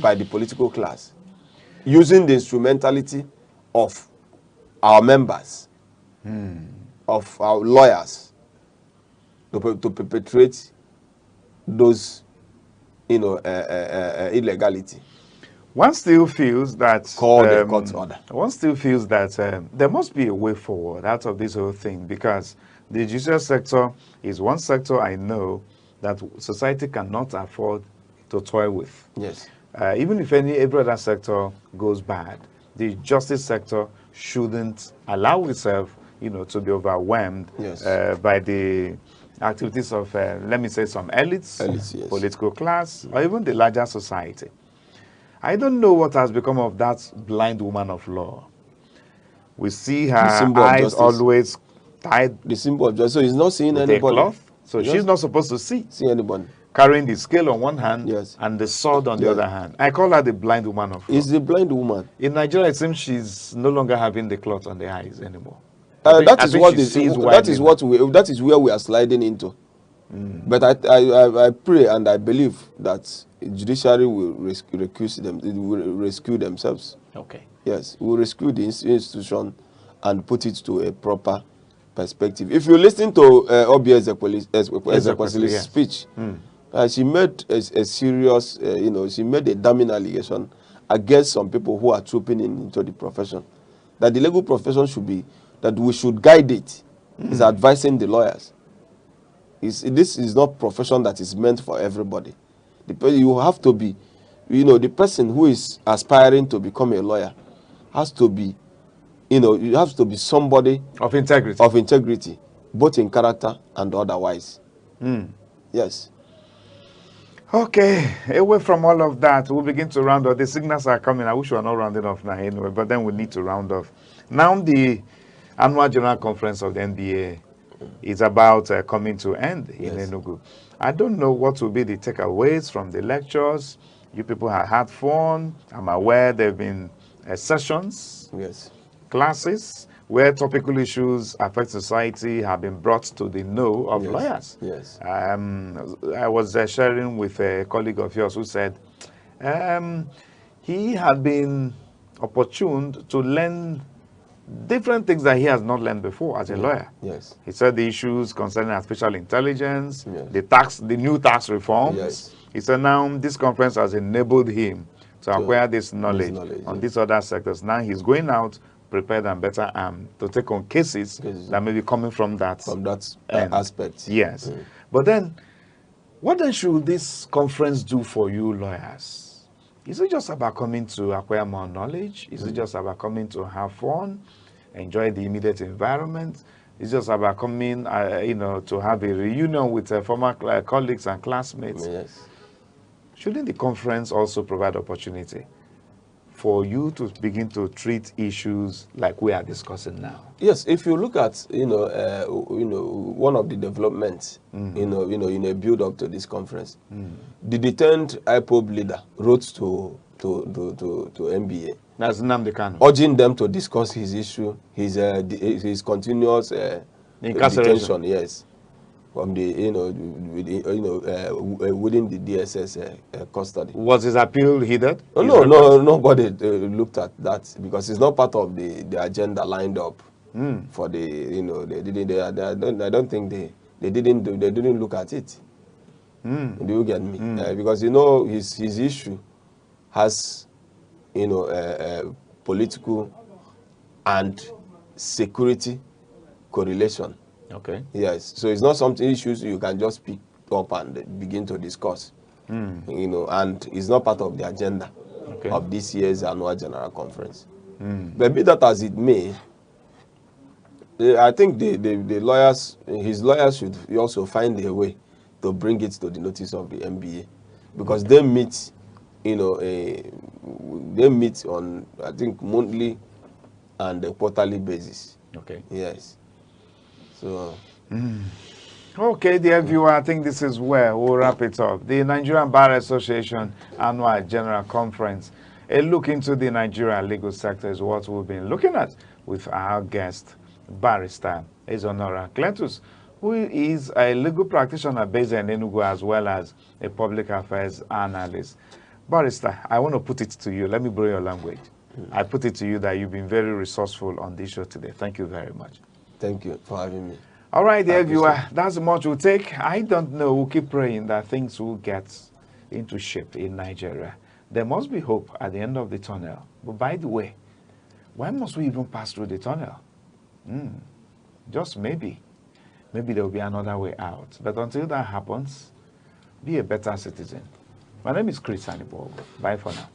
by the political class, using the instrumentality of our members, of our lawyers, to perpetrate those, you know, illegality. One still feels that called a court order. One still feels that there must be a way forward out of this whole thing, because the judicial sector is one sector I know that society cannot afford to toy with. Yes. Even if every other sector goes bad, the justice sector shouldn't allow itself, you know, to be overwhelmed by the activities of, let me say, some elites, yes. political class, or even the larger society. I don't know what has become of that blind woman of law. We see her eyes always tied. The symbol of justice. So he's not seeing with anybody. A cloth. So she's not supposed to see anybody. Carrying the scale on one hand and the sword on the other hand. I call her the blind woman of law. It's the blind woman. In Nigeria, it seems she's no longer having the cloth on the eyes anymore. That is where we are sliding into. But I pray and I believe that the judiciary will rescue themselves. Okay. Yes, we will rescue the institution and put it to a proper perspective. If you listen to Obi Ezekwesili's speech, she made a serious, you know, she made a damning allegation against some people who are trooping into the profession. That the legal profession should be, that we should guide it. Is advising the lawyers. This is not profession that is meant for everybody. You have to be, you know, the person who is aspiring to become a lawyer has to be, you know, you have to be somebody of integrity. Of integrity, both in character and otherwise. Yes. Okay, away from all of that, we'll begin to round off. The signals are coming. I wish we were not rounding off now anyway, but then we need to round off. Now the annual general conference of the NBA is about coming to end in Enugu. I don't know what will be the takeaways from the lectures. You people have had fun. I'm aware there have been sessions, classes, where topical issues affect society have been brought to the know of lawyers. Yes. I was sharing with a colleague of yours who said he had been opportuned to learn different things that he has not learned before as a lawyer. Yes. He said the issues concerning artificial intelligence, the new tax reforms. He said now this conference has enabled him to acquire this knowledge on these other sectors. Now he's going out prepared and better armed to take on cases that may be coming from that aspect. Yes. But then, What then should this conference do for you lawyers? Is it just about coming to acquire more knowledge? Is it just about coming to have fun, enjoy the immediate environment? It's just about coming, to have a reunion with former colleagues and classmates. Yes. Shouldn't the conference also provide opportunity for you to begin to treat issues like we are discussing now? Yes, if you look at one of the developments, in a build up to this conference, the detained IPOB leader wrote to NBA. That's Nnamdi Kanu. Urging them to discuss his issue, his continuous detention. Yes, from the within the DSS custody. Was his appeal heeded? No, nobody looked at that because it's not part of the agenda lined up for the they didn't. I don't think they didn't look at it. Do you get me? Because his issue has political and security correlation. Okay. Yes. So it's not something issues you can just pick up and begin to discuss. And it's not part of the agenda of this year's annual general conference. But be that as it may, I think the lawyers, his lawyers should also find a way to bring it to the notice of the NBA, because they meet, they meet on, I think, monthly and a quarterly basis. Okay. Yes. So. Okay, dear viewer, I think this is where we'll wrap it up. The Nigerian Bar Association Annual General Conference. A look into the Nigerian legal sector is what we've been looking at with our guest, Barrister Ezonora Cletus, who is a legal practitioner based in Enugu as well as a public affairs analyst. Barrister, I want to put it to you. Let me borrow your language. I put it to you that you've been very resourceful on this show today. Thank you very much. Thank you for having me. All right, dear viewer, that's much we'll take. I don't know. We'll keep praying that things will get into shape in Nigeria. There must be hope at the end of the tunnel. But by the way, why must we even pass through the tunnel? Just maybe. Maybe there will be another way out. But until that happens, be a better citizen. My name is Chris Hannibal. Bye for now.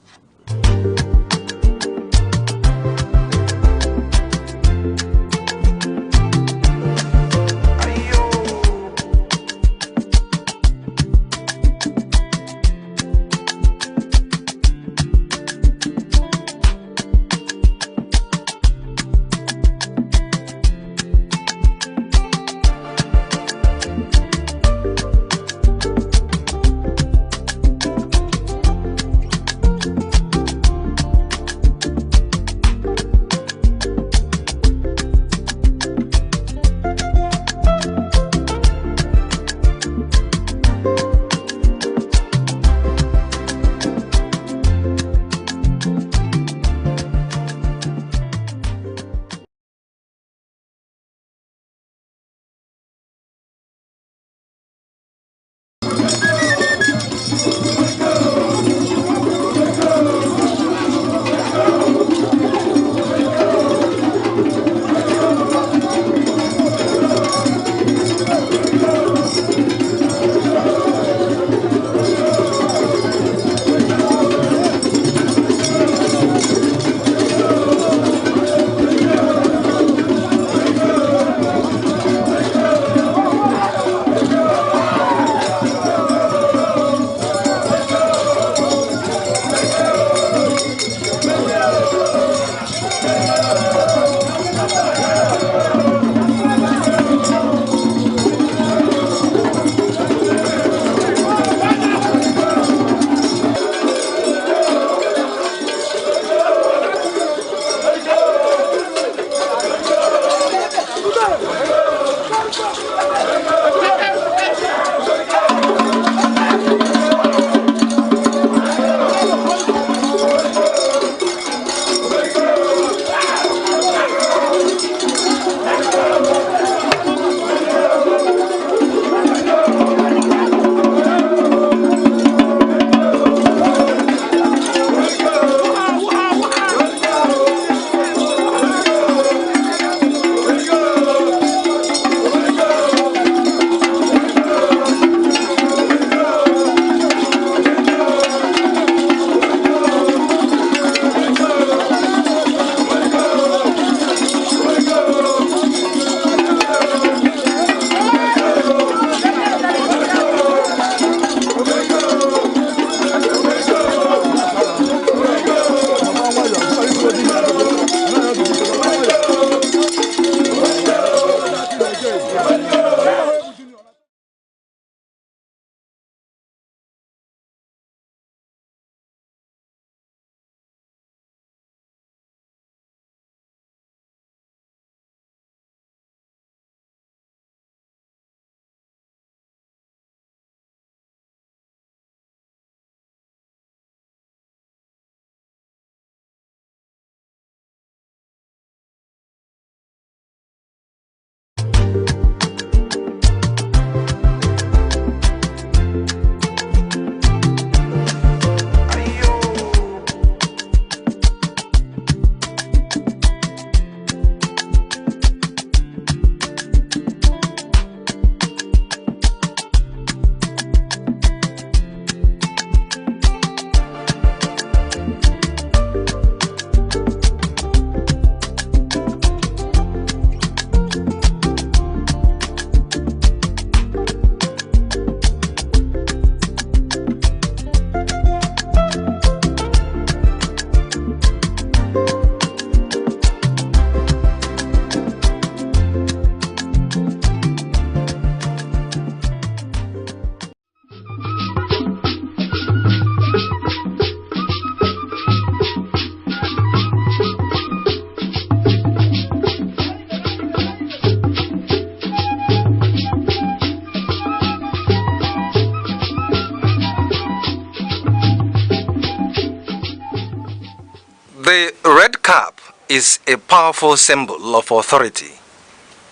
The red cap is a powerful symbol of authority,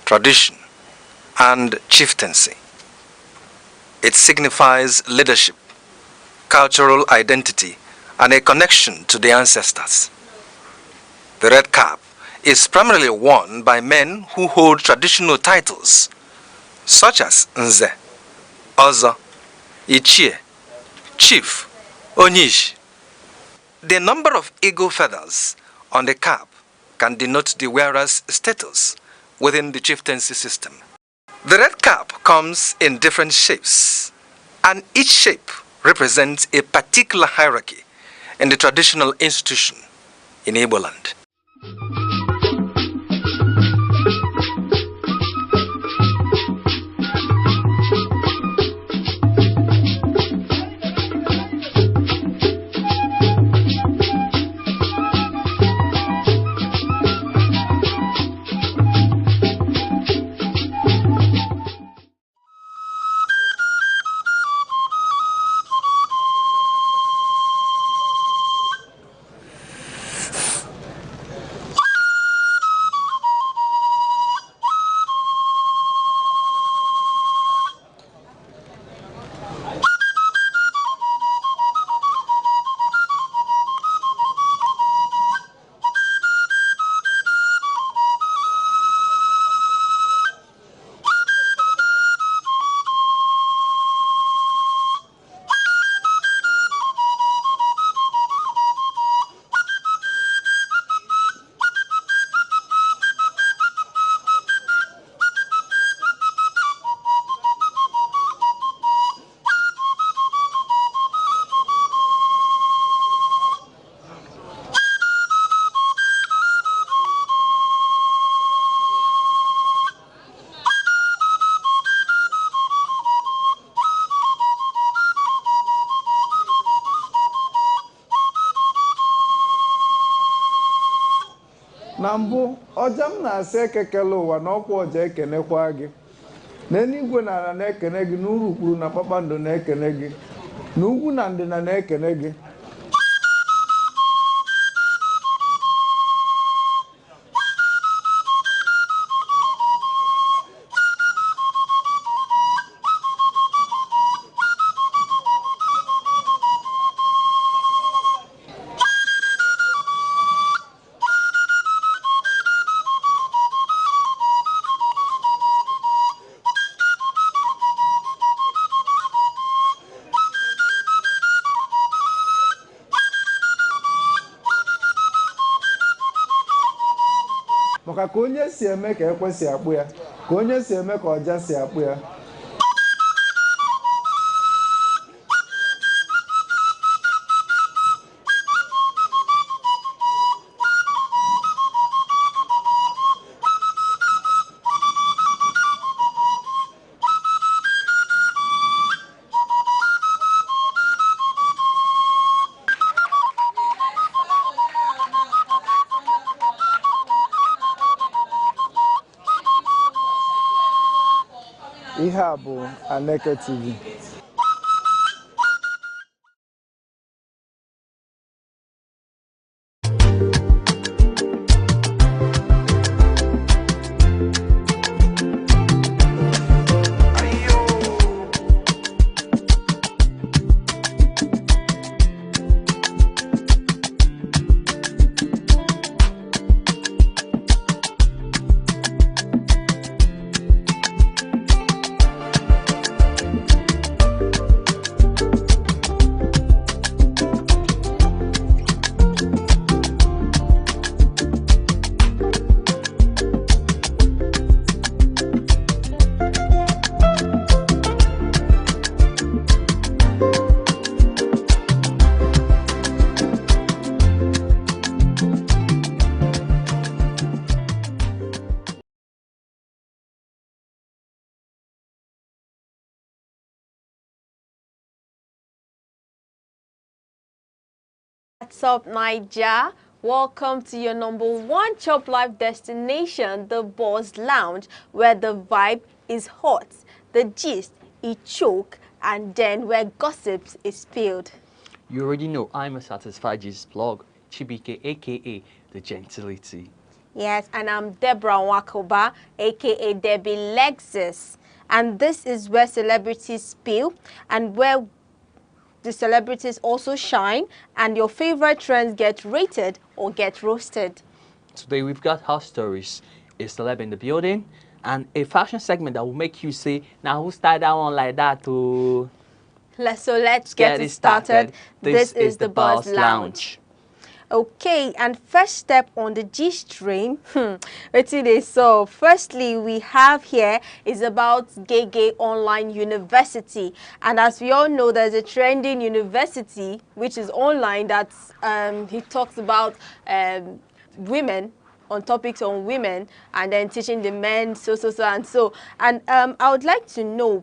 tradition, and chieftaincy. It signifies leadership, cultural identity, and a connection to the ancestors. The red cap is primarily worn by men who hold traditional titles such as Nze, Ozo, Ichie, Chief, Onyish. The number of eagle feathers on the cap can denote the wearer's status within the chieftaincy system. The red cap comes in different shapes, and each shape represents a particular hierarchy in the traditional institution in Igbo land. na mbụ ọja m na-asa ekekele ụwa na ọkwa ọja ekenekwa gị n'eluigwe na ala na-ekene gị n'urukpuru na kpakpando na-ekene gị n'ugwu na ndịna na-ekene gị maka ka onye si eme ka ekwesị akpụ ya ka onye si eme ka ọja si akpụ ya ihe a bụ Aneke TV. What's up, Naija? Welcome to your #1 Chop Life destination, the Boss Lounge, where the vibe is hot, the gist is choke, and then where gossips is spilled. You already know I'm a satisfied gist blog. Chibike, aka the Gentility. Yes, and I'm Deborah Wakoba, aka Debbie Lexus. And this is where celebrities spill and where the celebrities also shine and your favorite trends get rated or get roasted. Today we've got house stories, a celeb in the building, and a fashion segment that will make you say, now who started that one like that to... Let's get it started. This is the Buzz Lounge. Okay, and first step on the G stream, it is so. Firstly, we have here is about Gege Online University, and as we all know, there's a trending university which is online that he talks about women, on topics on women, and then teaching the men so. And I would like to know,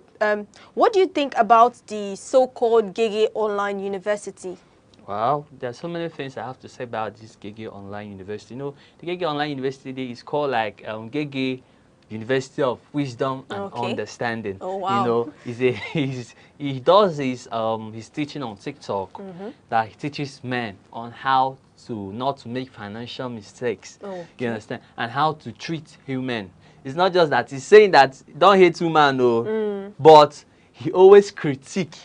what do you think about the so-called Gege Online University? Wow, there are so many things I have to say about this Gege Online University. You know, the Gege Online University is called like Gege University of Wisdom and Understanding. Oh wow! You know, he does his teaching on TikTok that he teaches men on how to not to make financial mistakes. You understand, and how to treat human. It's not just that he's saying that don't hate woman, no, but he always critique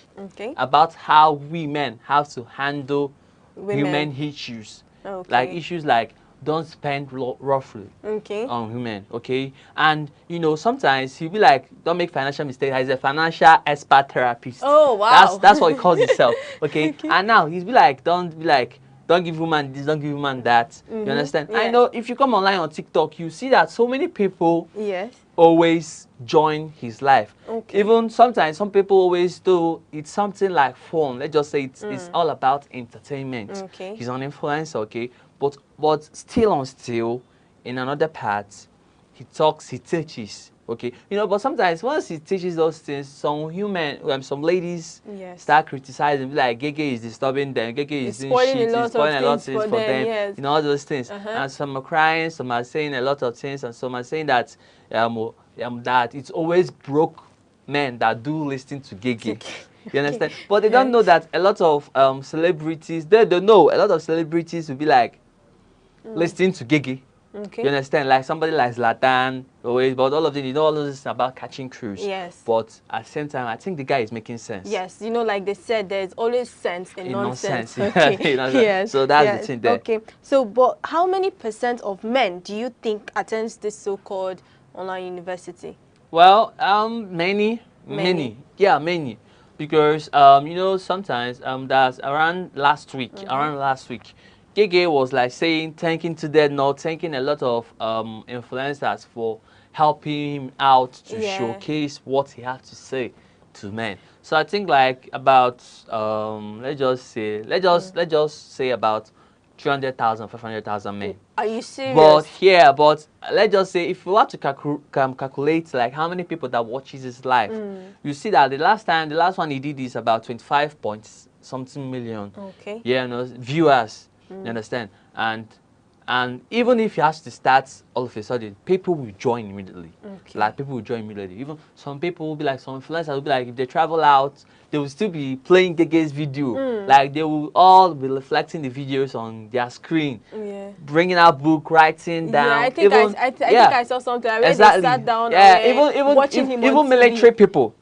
about how women have to handle human issues, like issues like don't spend roughly on women, and you know sometimes he'll be like don't make financial mistakes. He's a financial expert therapist. Oh wow! That's what he calls himself. And now he's be like don't give woman this, don't give woman that. You understand? Yeah. I know if you come online on TikTok, you see that so many people always join his life. Even sometimes some people always do it's something like fun. Let's just say it's all about entertainment. He's an influencer, but still in another part, he teaches. You know, but sometimes once he teaches those things, some ladies start criticizing, be like Gege is disturbing them, Gege is doing shit, he's spoiling a lot of things for them, you know, all those things. And some are crying, some are saying a lot of things, and some are saying that that it's always broke men that do listen to Gege. You understand? But they don't know that a lot of celebrities, they don't know, a lot of celebrities will be like listening to Gege. You understand? Like somebody like Zlatan, always, but all of them, you know, all of this is about catching crews. Yes. But at the same time, I think the guy is making sense. Yes, you know, like they said, there's always sense in nonsense. Yes. So that's the thing there. Okay. So, but how many % of men do you think attends this so-called online university? Well, many. Yeah, many. Because you know, sometimes that's around last week. Gege was like saying, thanking a lot of influencers for helping him out to showcase what he had to say to men. So I think like about let's just say about 300,000, 500,000 men. Are you serious? But let's just say if we want to calculate like how many people that watches his live, you see that the last one he did is about 25 point something million. Yeah, no, viewers. You understand? And even if he has to start all of a sudden, people will join immediately. Like people will join immediately. Even some people will be like, some influencers will be like, if they travel out, they will still be playing Gege's video. Like they will all be reflecting the videos on their screen, bringing out book, writing down. I think I saw something. I read they sat down. Even watching him even military people.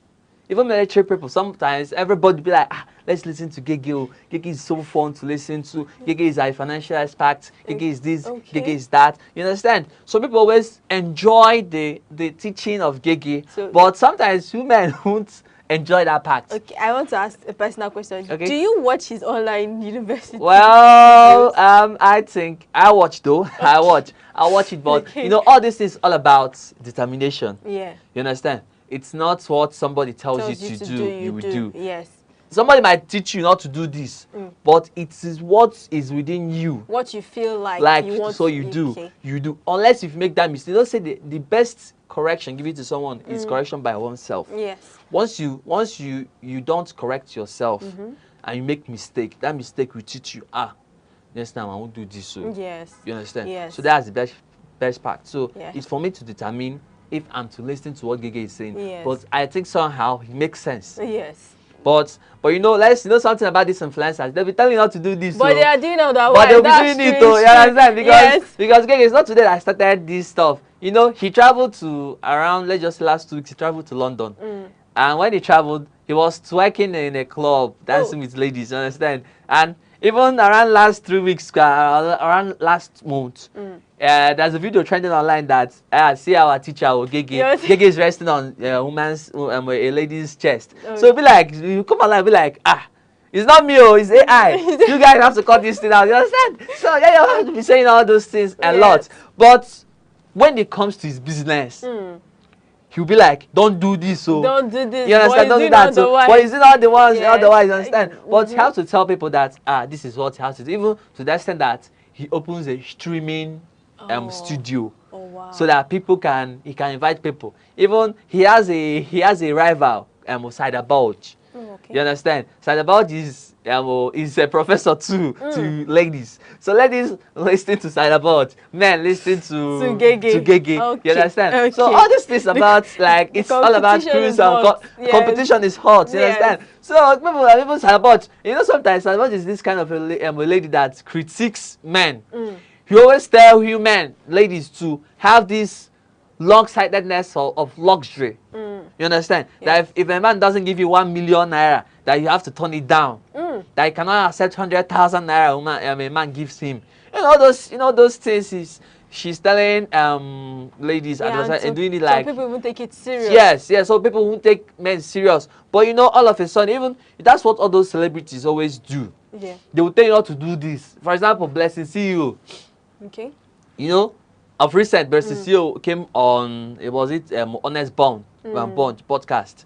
Even military people, sometimes everybody be like, let's listen to Gege. Gege is so fun to listen to. Gege is a financial expert. Gege is this, Gege is that. You understand? So people always enjoy the teaching of Gege, but sometimes women won't enjoy that part. Okay, I want to ask a personal question. Do you watch his online university? Well, I think I watch though. I watch it, but you know, all this is all about determination. Yeah. You understand? It's not what somebody tells you to do, you will do. Yes. Somebody might teach you not to do this, but it is what is within you. What you feel like you want so you do. Okay. You do. Unless you make that mistake. Don't say the best correction given to someone is correction by oneself. Yes. Once you don't correct yourself and you make mistake, that mistake will teach you, next time I won't do this. So yes. You understand? Yes. So that's the best part. So it's for me to determine if I'm to listen to what Gege is saying. Yes. But I think somehow it makes sense. Yes. But you know, something about these influencers. They'll be telling you how to do this. But they are doing otherwise. But they'll be That's doing it, strange. you understand? Yes. Because again, it's not today that I started this stuff. You know, he traveled to around, let's just say last 2 weeks, he traveled to London. And when he traveled, he was twerking in a club, dancing with ladies, you understand? And even around last 3 weeks, around last month, there's a video trending online that see our teacher Gege. Yes. Gege is resting on a lady's chest. So it'll be like, you come online, be like, it's not me, it's AI. You guys have to cut this thing out. You understand? So yeah, you have to be saying all those things a lot. But when it comes to his business, he'll be like, don't do this, so don't do this. you understand? Don't do that. So but he's not the ones, otherwise, you understand? But you have to tell people that this is what he has to do, even to the extent that he opens a streaming studio. So that people can invite people. Even he has a rival, Cider Bulge. You understand? Cider Bulge is a professor too to ladies. So ladies listen to Cider Bulge, men listen to Gege. Okay. You understand? Okay. So all these things about like it's all about cruise and competition is hot. You understand? So people Cider Bulge. You know, sometimes Cider Bulge is this kind of a lady that critiques men. You always tell women, ladies to have this long-sightedness of luxury. You understand? That if a man doesn't give you 1 million naira, that you have to turn it down. That he cannot accept 100,000 naira a man gives him. You know those things she's telling ladies and doing it like. So people won't take it serious. Yes. So people won't take men serious. But you know, all of a sudden, even that's what all those celebrities always do. Yeah. They will tell you how to do this. For example, Blessing CEO. Okay. You know, of recent, Blessing CEO came on. Honest Bond podcast.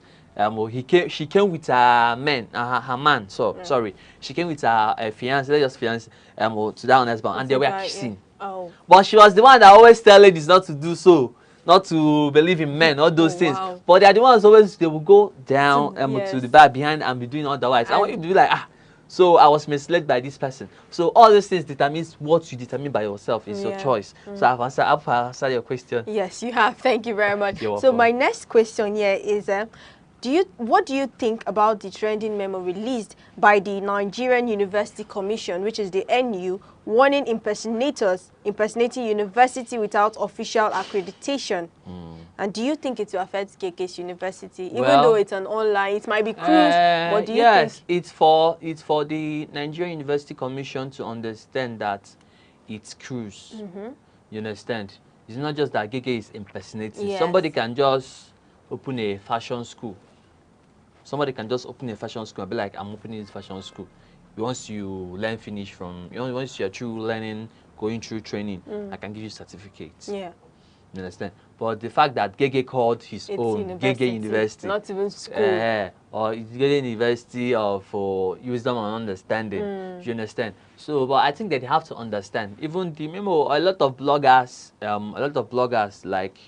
She came with her man. Sorry. She came with her fiance. Let's just fiance. To that Honest Bond, and they were kissing. Yeah. Oh. But she was the one that always tell ladies not to do so, not to believe in men, all those things. Wow. But they are the ones always they will go down to the back behind and be doing otherwise. I want you to be like so I was misled by this person. So all those things determines what you determine by yourself is your choice. So I've answered your question. Yes, you have. Thank you very much. So my next question here is, what do you think about the trending memo released by the Nigerian University Commission, which is the NU, warning impersonators impersonating university without official accreditation? And do you think it will affect Gege's university, even though it's an online? It might be cruise, but do you think? It's for the Nigerian University Commission to understand that it's cruise. You understand? It's not just that Gege is impersonating. Yes. Somebody can just open a fashion school. Somebody can just open a fashion school and be like, I'm opening this fashion school. Once you learn once you're through learning, going through training, I can give you certificates. Yeah. You understand? But the fact that Gege called his own Gege University, not even school, or Gege University for wisdom and understanding, you understand? So, but I think that they have to understand. Even the memo, a lot of bloggers like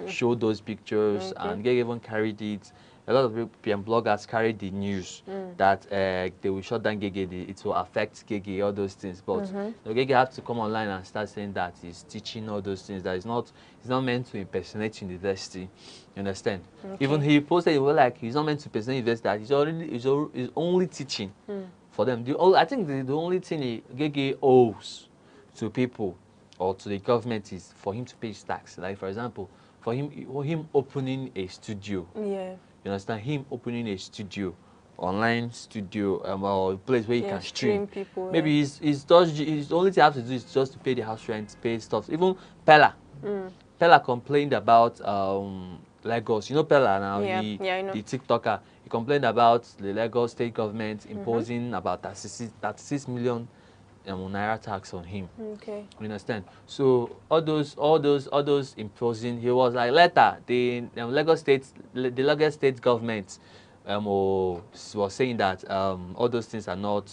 show those pictures, and Gege even carried it. A lot of PM bloggers carried the news that they will shut down Gege, it will affect Gege, all those things. But Gege have to come online and start saying that he's teaching all those things, that it's not meant to impersonate university. You understand? Even he posted, he was like, he's not meant to impersonate university, that he's only teaching for them. I think the only thing Gege owes to people or to the government is for him to pay his tax. Like, for example, for him opening a studio. Yeah. You understand? Him opening a studio, online studio, or a place where he can stream people. Maybe his only thing I have to do is just to pay the house rent, pay stuff. Even Pella complained about Lagos. You know Pella now, I know. the TikToker. He complained about the Lagos state government imposing about 36 million naira tax on him. Okay. You understand? So all those imposing, he was like, later the Lagos state government was saying that all those things are not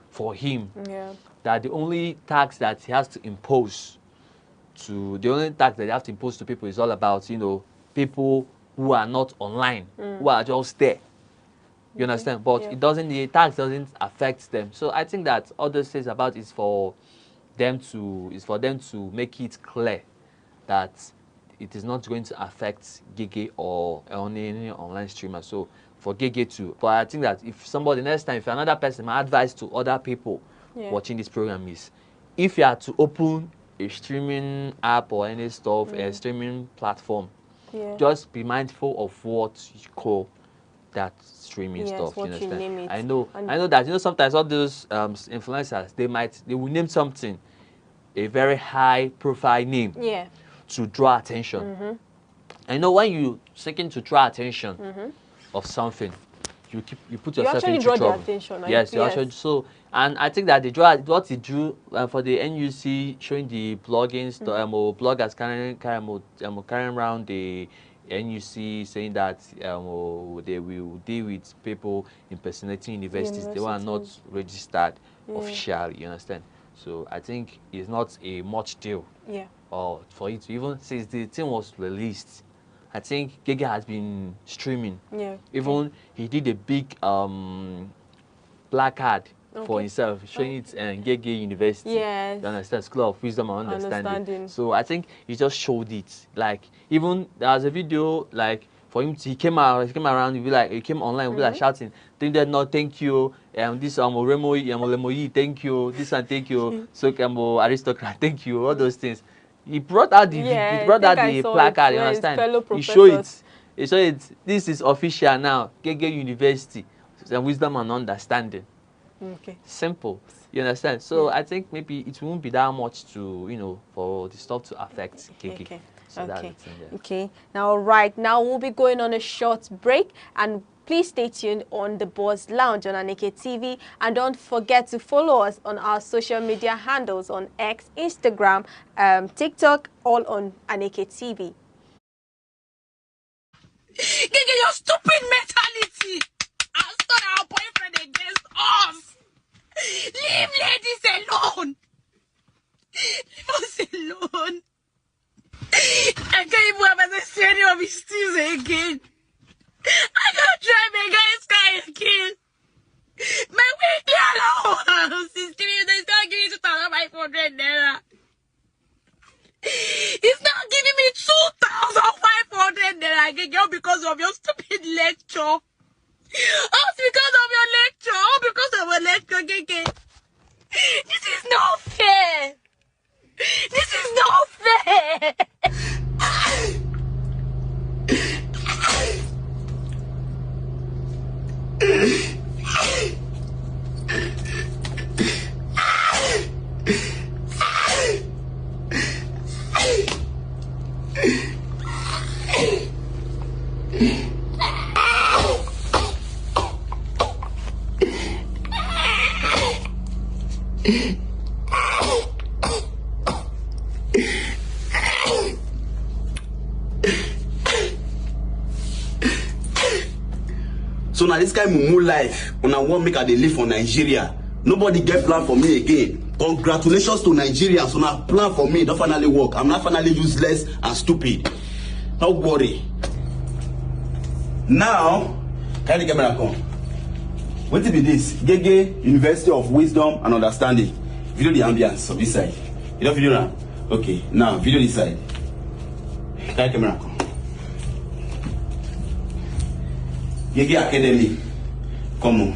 for him. Yeah. That the only tax that he has to impose to people is all about, people who are not online, who are just there. You understand? But the tax doesn't affect them. So I think that all those things about is for them to make it clear that it is not going to affect Gege or any online streamer. So for Gege too. But I think that if somebody next time, if another person, my advice to other people watching this program is, if you are to open a streaming app or any stuff, a streaming platform, just be mindful of what you call that streaming stuff. You understand? I know that sometimes all those influencers, they will name something a very high profile name to draw attention. I know when you seeking to draw attention of something, you put yourself into trouble. You actually draw the attention. Yes, you actually. So, and I think that they draw what they drew for the NUC showing the blogging bloggers carrying around the NUC saying that they will deal with people impersonating universities. They were not registered officially. You understand? So I think it's not a much deal. Or for it to even since the thing was released. I think Gege has been streaming. Even he did a big placard for himself, showing it in Gege University. You understand? School of Wisdom and Understanding. So I think he just showed it. Like even there was a video like for him. He came around. He came online. He be like shouting, "Think that no, thank you. This Lemoyi, thank you. This and thank you. So aristocrat, thank you. All those things." He brought out the placard. You understand? He showed it. He showed it. This is official now. Gege University, Wisdom and Understanding. Simple. You understand? So I think maybe it won't be that much to for the stuff to affect Gege. So okay. Now, right now we'll be going on a short break, and please stay tuned on the Boss Lounge on Aneke TV, and don't forget to follow us on our social media handles on X, Instagram, TikTok, all on Aneke TV. Gege, your stupid mentality! I'll start our boyfriend against us! Leave ladies alone! Leave us alone! I can't even have a study of his steals again. I can't drive a guy's car again. My weekly allowance is giving me 2,500 naira. He's now giving me 2,500 naira again because of your stupid lecture. All because of your lecture. All because of your lecture, Gege. This is not fair. This is not fair. So now this kind of mumu life, when I want make a live for Nigeria, nobody get plan for me again. Congratulations to Nigerians, so now plan for me, don't finally work. I'm not finally useless and stupid. Don't worry. Now, can you get me a call? What be this? Gege University of Wisdom and Understanding. Video the ambience of this side. You don't video now? Okay, now video this side. Can you get me a call? Gege Academy. Come on.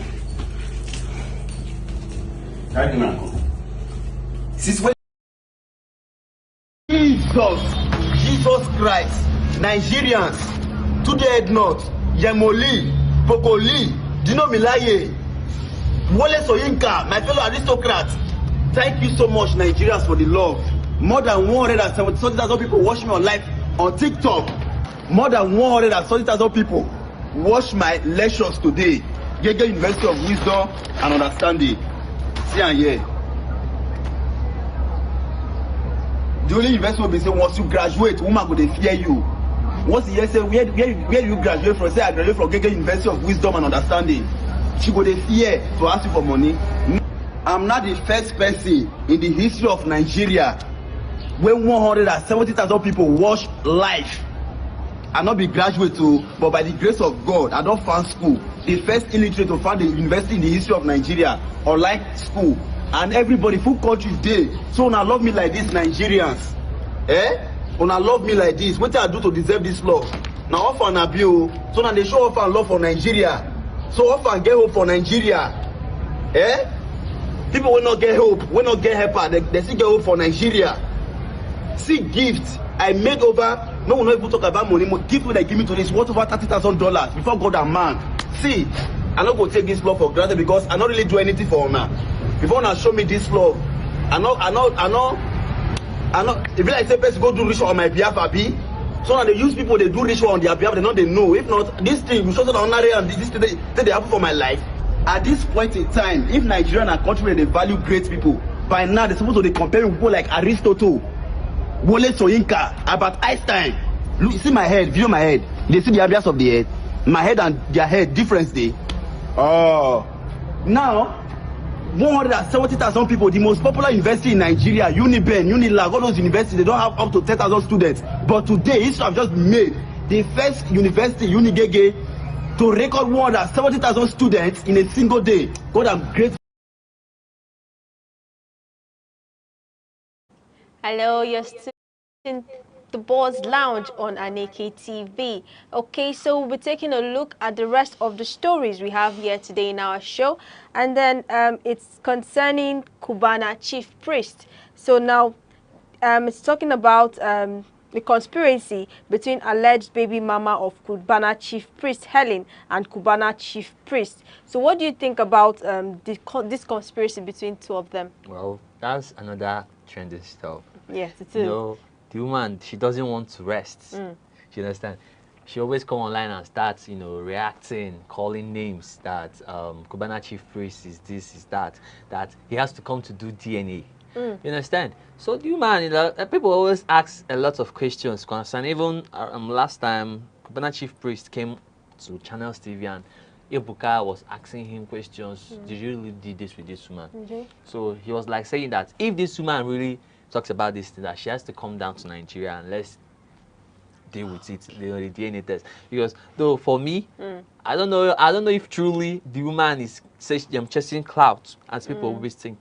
Can you get me a call? This is where Jesus Christ, Nigerians, Today North, Yemoli, Pokoli, Dino Milaye, Wole Soyinka, my fellow aristocrats. Thank you so much, Nigerians, for the love. More than 170,000 people watch me on live on TikTok. More than 170,000 people watch my lectures today. Gege University of Wisdom and Understanding. See and hear. The only university will be saying once you graduate, woman go dey fear you. Once you say where you graduate from, say I graduate from Gege University of Wisdom and Understanding, she go dey fear to ask you for money. I'm not the first person in the history of Nigeria when 170,000 people watch live. I not be graduate too, but by the grace of God, I don't found school. The first illiterate to found the university in the history of Nigeria, online school. And everybody, full country day. So una love me like this, Nigerians. Una love me like this. What I do to deserve this love? Now offer an abuse, so now they show offer and love for Nigeria. So offer and get hope for Nigeria. Eh? People will not get hope, will not get help, they still get hope for Nigeria. See gift. I made over, no one even talk about money, gift when they give me to this worth over $30,000 before God and man. See, I'm not gonna take this love for granted because I don't really do anything for Ona. If Ona show me this love, I know if like say person go do ritual on my behalf, Abi. So now they use people, they do ritual on their behalf, they know. If not, this thing will show that honorary and this thing they happen for my life. At this point in time, if Nigeria and a country where they value great people, by now they're supposed to be comparing people like Aristotle, Wole Soyinka, Albert Einstein. Look, see my head, view my head. They see the areas of the head. My head and their head, difference there. Oh. Now, 170,000 people, the most popular university in Nigeria, Uniben, Unilag, all those universities, they don't have up to 10,000 students. But today, history have just made the first university, Unigege, to record 170,000 students in a single day. God, I'm grateful. Hello, you're still in the Boss Lounge on Aneke TV. Okay, so we'll be taking a look at the rest of the stories we have here today in our show. And then it's concerning Cubana chief priest. So now it's talking about the conspiracy between alleged baby mama of Cubana chief priest Helen and Cubana chief priest. So what do you think about this conspiracy between two of them? Well, that's another trendy stuff. Yes, it is. You know, the woman, she doesn't want to rest. You understand? She always come online and starts, you know, reacting, calling names that Cubana chief priest is this, is that he has to come to do DNA. You understand? So the woman, you know, people always ask a lot of questions concerning. Even last time, Cubana chief priest came to Channels TV and Ebuka was asking him questions. Did you really do this with this woman? So he was like saying that if this woman really talks about this thing, that she has to come down to Nigeria and let's deal with it, the DNA test. Because though for me, I don't know if truly the woman is chasing clout as people always think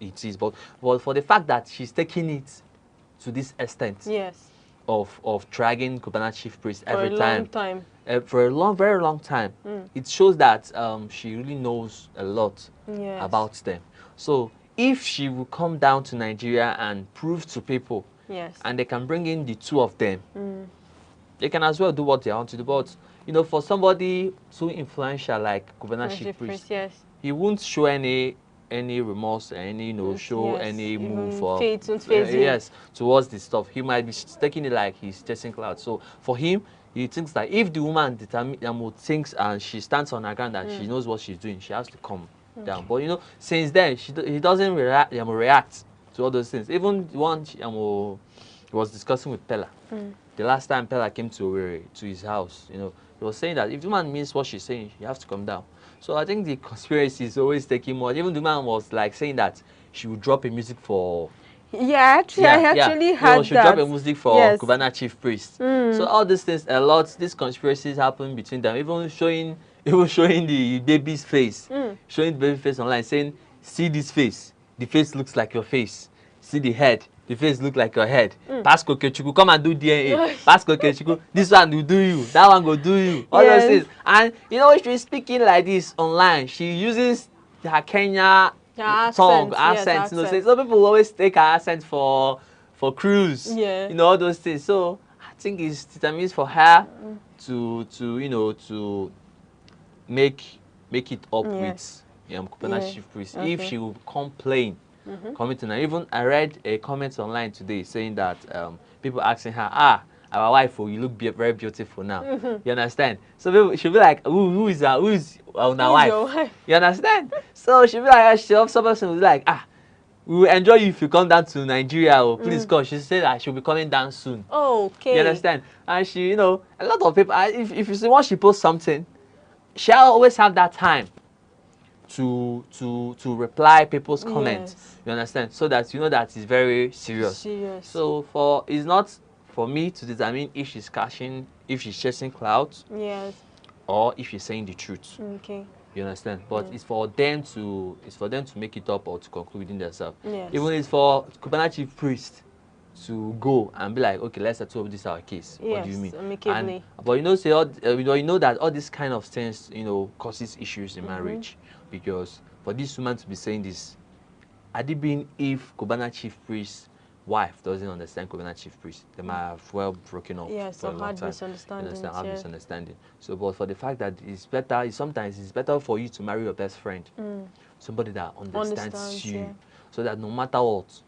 it is. But for the fact that she's taking it to this extent, yes, of dragging Cubana chief priest every for a long time. For a very long time, it shows that she really knows a lot about them. So if she will come down to Nigeria and prove to people, and they can bring in the two of them, they can as well do what they want to do. But you know, for somebody so influential like Cubana chief priest, he won't show any remorse, any show any move for towards this stuff. He might be taking it like he's chasing cloud. So for him, he thinks that if the woman thinks and she stands on her ground and she knows what she's doing, she has to come down. But you know, since then he doesn't react to all those things. Even the one he was discussing with Pella. The last time Pella came to his house, you know, he was saying that if the woman means what she's saying, she has to come down. So I think the conspiracy is always taking more. Even the man was like saying that she would drop a music for. I actually heard she drop a music for Cubana chief priest. So all these things, a lot, these conspiracies happen between them. Even showing the baby's face, showing the baby face online, saying, "See this face. The face looks like your face. See the head. The face look like your head. Pasco Kechuku, come and do DNA. Pasco Kechuku, this one will do you. That one will do you." All those things. And you know, she's speaking like this online. She uses her Kenya tongue, accent. You know, so some people always take her accent for cruise. You know, all those things. So I think it's determined for her to make it up with Cubana chief priest. If she will complain. Commenting. Even I read a comment online today saying that people asking her, our wife, you look very beautiful now. You understand? So she'll be like, who is our wife? You understand? So she'll be like, some person will be like, we will enjoy you if you come down to Nigeria. Please come. She said that she'll be coming down soon. Okay. You understand? And she, you know, a lot of people, if you see once she posts something, she'll always have that time to reply people's comments. You understand? So that you know that it's very serious. So it's not for me to determine if she's chasing clouds, or if she's saying the truth. You understand? But it's for them to make it up or to conclude within themselves. Even it's for Cubana chief priest to go and be like, okay, let's settle this our case. Yes, what do you mean? amicably. But you know, say all, you know that all these kind of things, you know, causes issues in marriage, because for this woman to be saying this, had it been if Cubana chief priest wife doesn't understand Cubana chief priest, they might have well broken up. Yes, for a some long hard time. misunderstandings. Have misunderstanding. So, but for the fact that it's better, sometimes it's better for you to marry your best friend, somebody that understands you, so that no matter what,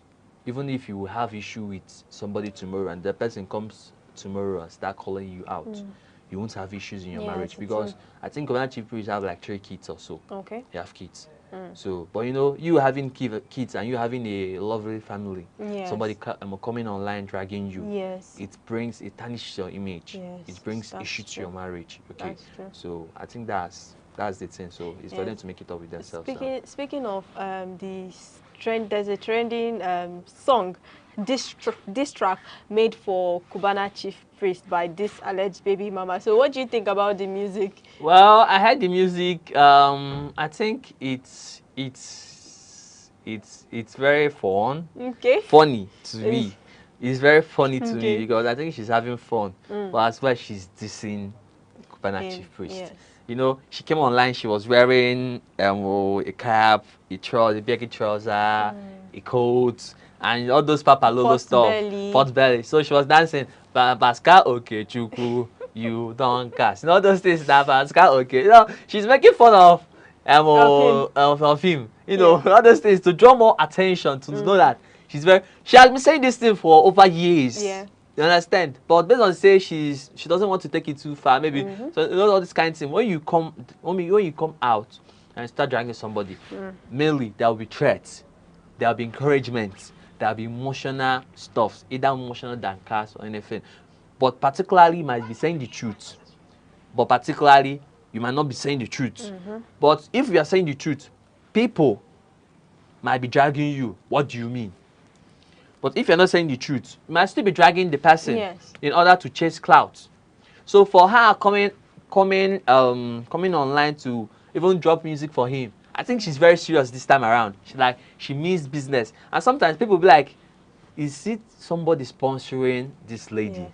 even if you have issue with somebody tomorrow and the person comes tomorrow and start calling you out, you won't have issues in your marriage, because I think Cubana chief priests have like 3 kids or so. Okay. They have kids. So, but you know, you having kids and you having a lovely family, somebody coming online dragging you, it tarnishes your image. It brings issue to your marriage. Okay. So I think that's the thing. So it's for them to make it up with themselves. Speaking of there's a trending song, this track made for Cubana chief priest by this alleged baby mama. So what do you think about the music? Well, I heard the music. I think it's very fun. Okay. Funny to me. It's very funny to me because I think she's having fun, but as well she's dissing Cubana chief priest. Yes. You know, she came online. She was wearing a cap, a baggy trouser, a coat, and all those Papa Lolo stuff. Pot belly. So she was dancing. Pascal okay, Chuku, you don't cast. You know those things that Pascal okay. You know, she's making fun of him. You know, all those things to draw more attention, to know that she has been saying this thing for over years. Yeah. You understand? But based on say she doesn't want to take it too far, maybe. So you know all this kind of thing. When you come out and start dragging somebody, mainly there will be threats, there will be encouragement, there will be emotional stuff, either emotional than cast or anything. But particularly you might be saying the truth. But particularly you might not be saying the truth. But if you are saying the truth, people might be dragging you. What do you mean? But if you're not saying the truth, you might still be dragging the person in order to chase clout. So for her coming online to even drop music for him, I think she's very serious this time around. She means business. And sometimes people be like, is it somebody sponsoring this lady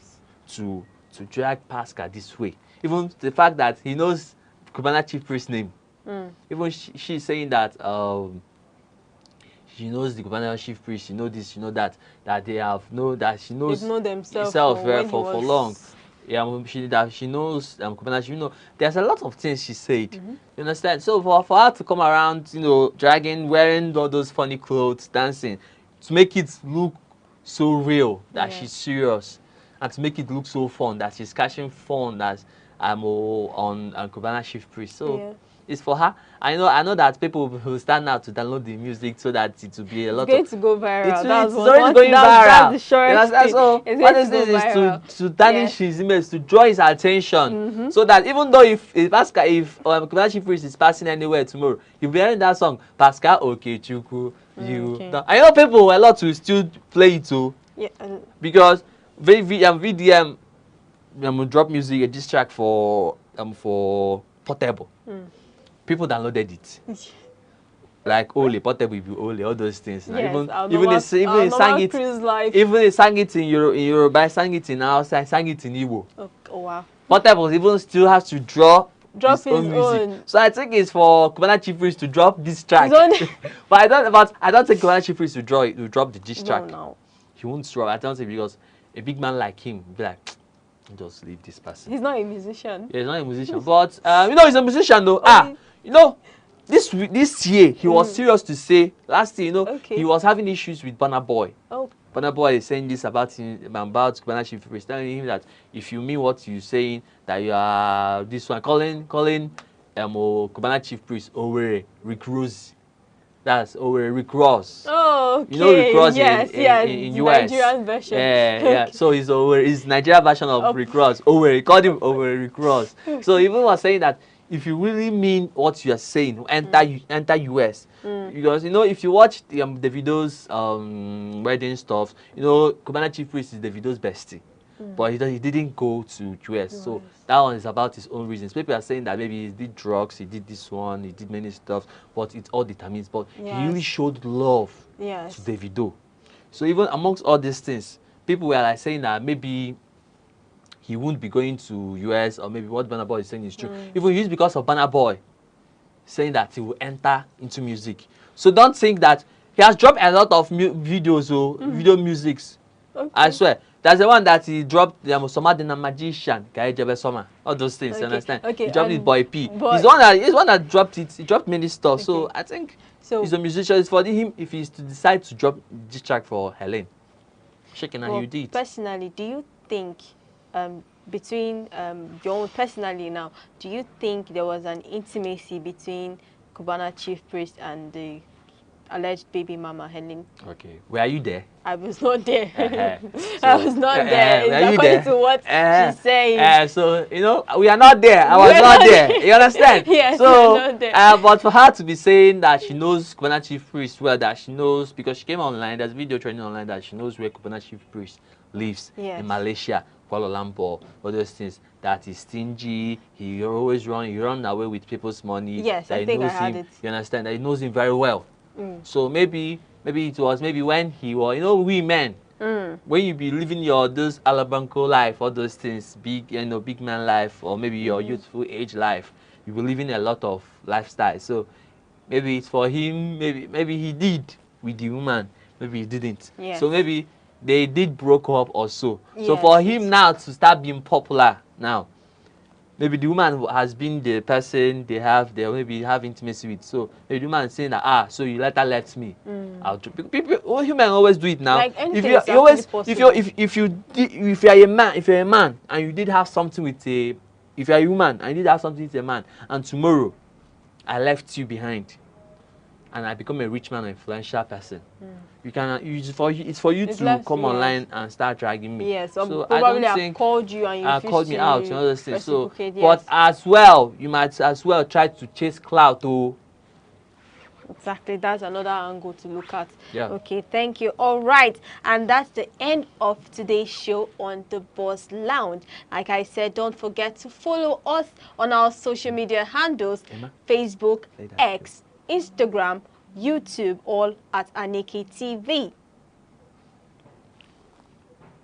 to drag Pascal this way? Even the fact that he knows Cubana chief priest's name. Even she's saying that she knows the Cubana chief priest, she knows this, she knows that they have that she knows themselves for long. Yeah, she knows Cubana. You know, there's a lot of things she said. You understand? So for her to come around, you know, wearing all those funny clothes, dancing, to make it look so real that she's serious, and to make it look so fun that she's catching fun that on Cubana chief priest. So it's for her. I know that people will stand out to download the music so that it will be a lot. It's going to go viral. It's already going viral. That's the shortest thing. So what is this is to tarnish his image, to draw his attention, so that even though if Cubana chief priest is passing anywhere tomorrow, you'll be hearing that song, Pascal okay, Chuku, I know people a lot will still play it too. Yeah. Because VDM drop music, a diss track for Portable. People downloaded it. Like Ole, Portable will be Ole, all those things. Yes, even they sang it in Yoruba, sang it in Hausa, sang it in Igbo. Oh wow. Portable even still has to drop his own music. So I think it's for Cubana chief priest to drop this track. but I don't think Cubana chief priest to drop the diss track. No. He won't drop. I don't think, because a big man like him will be like, just leave this person. He's not a musician. Yeah, he's not a musician. But you know, he's a musician though. You know, this year he was serious to say. Last year, you know, he was having issues with Burna Boy. Burna Boy is saying this about Cubana chief priest, telling him that if you mean what you're saying, that you are this one, calling Cubana chief priest Owerri Rick Ross. That's Rick Ross. Oh, okay. You know Rick Ross in US. Nigerian version. Yeah. So he's Nigerian version of Rick Ross. He called him Rick Ross. So even was saying that if you really mean what you are saying, enter US. Because you know, if you watch the Davido's wedding stuff, you know Cubana chief priest is Davido's bestie. But he didn't go to US. So that one is about his own reasons. People are saying that maybe he did drugs, he did this one, he did many stuff, but it all determines. But he really showed love to Davido. So even amongst all these things, people were like saying that maybe he won't be going to US, or maybe what Burna Boy is saying is true. Even it's because of Burna Boy saying that he will enter into music. So don't think that he has dropped a lot of videos or video musics. Okay. I swear. That's the one that he dropped, the Magician, all those things, you understand? Okay. He dropped it, Boy P. He's the one that dropped it. He dropped many stuff. Okay. So I think he's a musician. It's for him if he's to decide to drop this track for Helen. Shaking and you did. Personally, do you think between your own personally now, do you think there was an intimacy between Cubana chief priest and the alleged baby mama Helen? Okay, were you there? I was not there. I was not there. Were According to what she's saying. So you know, we are not there. I was not there. You understand? Yes. So, not there. but for her to be saying that she knows Cubana chief priest well, that she knows because she came online. There's video training online that she knows where Cubana chief priest lives in Malaysia. Kuala Lumpur, all those things, that he's stingy, he always run away with people's money. Yes, I think I heard it. You understand? That he knows him very well. So maybe it was when he was, we men, when you be living your those alabanco life, all those things, big man life, or maybe your youthful age life, you be living a lot of lifestyle. So maybe it's for him, maybe he did with the woman, maybe he didn't. Yes. So maybe they did broke up or so. Yes. So for him now to start being popular now, maybe the woman has been the person they maybe have intimacy with. So maybe the woman is saying that so you later left me. People human always do it now. Like if you're a man and you did have something with if you're a woman and you did have something with a man, and tomorrow I left you behind and I become a rich man or influential person, it's for you to come online and start dragging me. Yes, so probably I don't think called you and you called me out and all those things. So, yes. But as well, you might as well try to chase clout too. Exactly, that's another angle to look at. Yeah. Okay, thank you. All right, and that's the end of today's show on the Boss Lounge. Like I said, don't forget to follow us on our social media handles: Facebook, X, Instagram, YouTube, all at Aneke TV.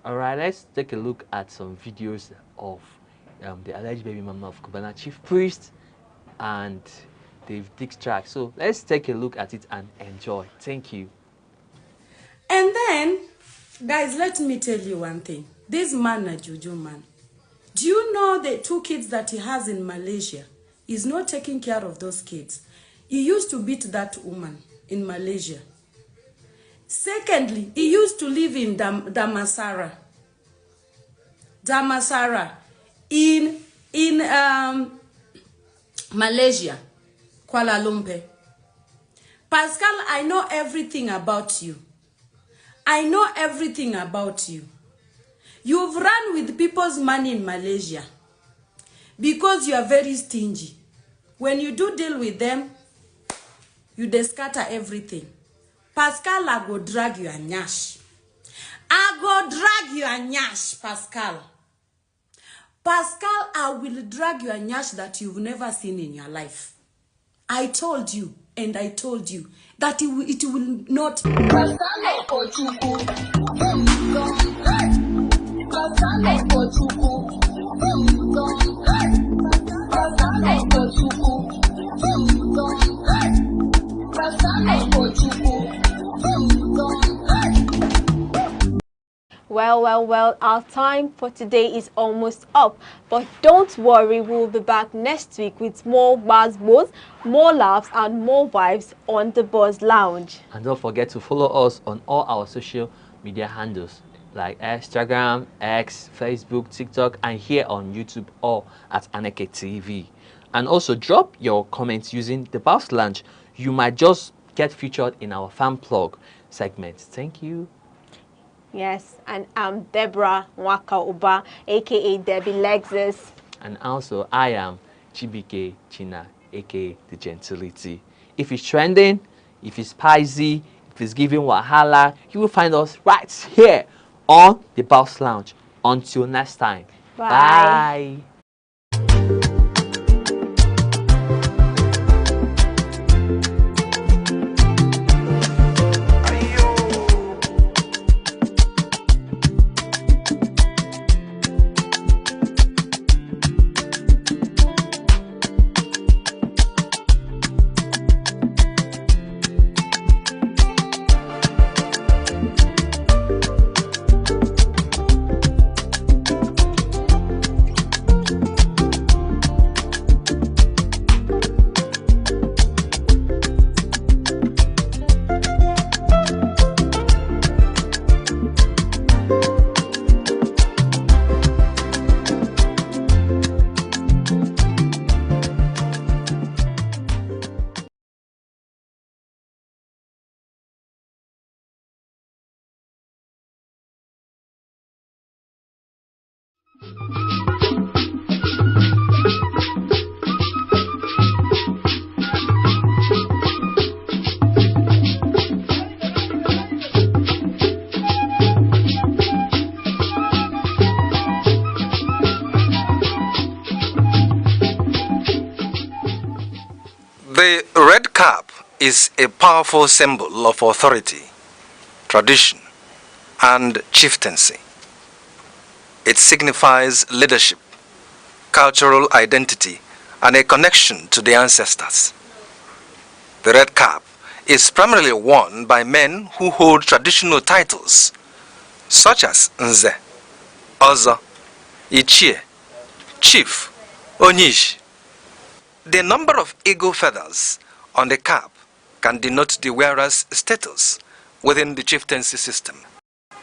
All right, let's take a look at some videos of the alleged baby mama of Cubana chief priest and Dave Dick's track. So let's take a look at it and enjoy. Thank you. And then, guys, let me tell you one thing. This man, a juju man, do you know the 2 kids that he has in Malaysia? He's not taking care of those kids. He used to beat that woman in Malaysia. Secondly, he used to live in Damansara in Malaysia, Kuala Lumpur. Pascal, I know everything about you. I know everything about you. You've run with people's money in Malaysia because you are very stingy. When you do deal with them, you scatter everything. Pascal, I go drag you a nyash. I go drag you a nyash, Pascal. Pascal, I will drag you a nyash that you've never seen in your life. I told you, and I told you, that it will not... Well, our time for today is almost up. But don't worry, we'll be back next week with more buzz, more laughs, and more vibes on the Buzz Lounge. And don't forget to follow us on all our social media handles like Instagram, X, Facebook, TikTok, and here on YouTube, all at Aneke TV. And also drop your comments using the Buzz Lounge. You might just get featured in our fan plug segment. Thank you. Yes, and I'm Deborah Nwaka Uba, aka Debbie Lexus. And also I am Chibike China, aka The Gentility. If it's trending, if it's spicy, if it's giving wahala, you will find us right here on the Buzz Lounge. Until next time. Bye. Bye. is a powerful symbol of authority, tradition, and chieftaincy. It signifies leadership, cultural identity, and a connection to the ancestors. The red cap is primarily worn by men who hold traditional titles such as Nze, Ozo, Ichie, Chief, Onyish. The number of eagle feathers on the cap can denote the wearer's status within the chieftaincy system.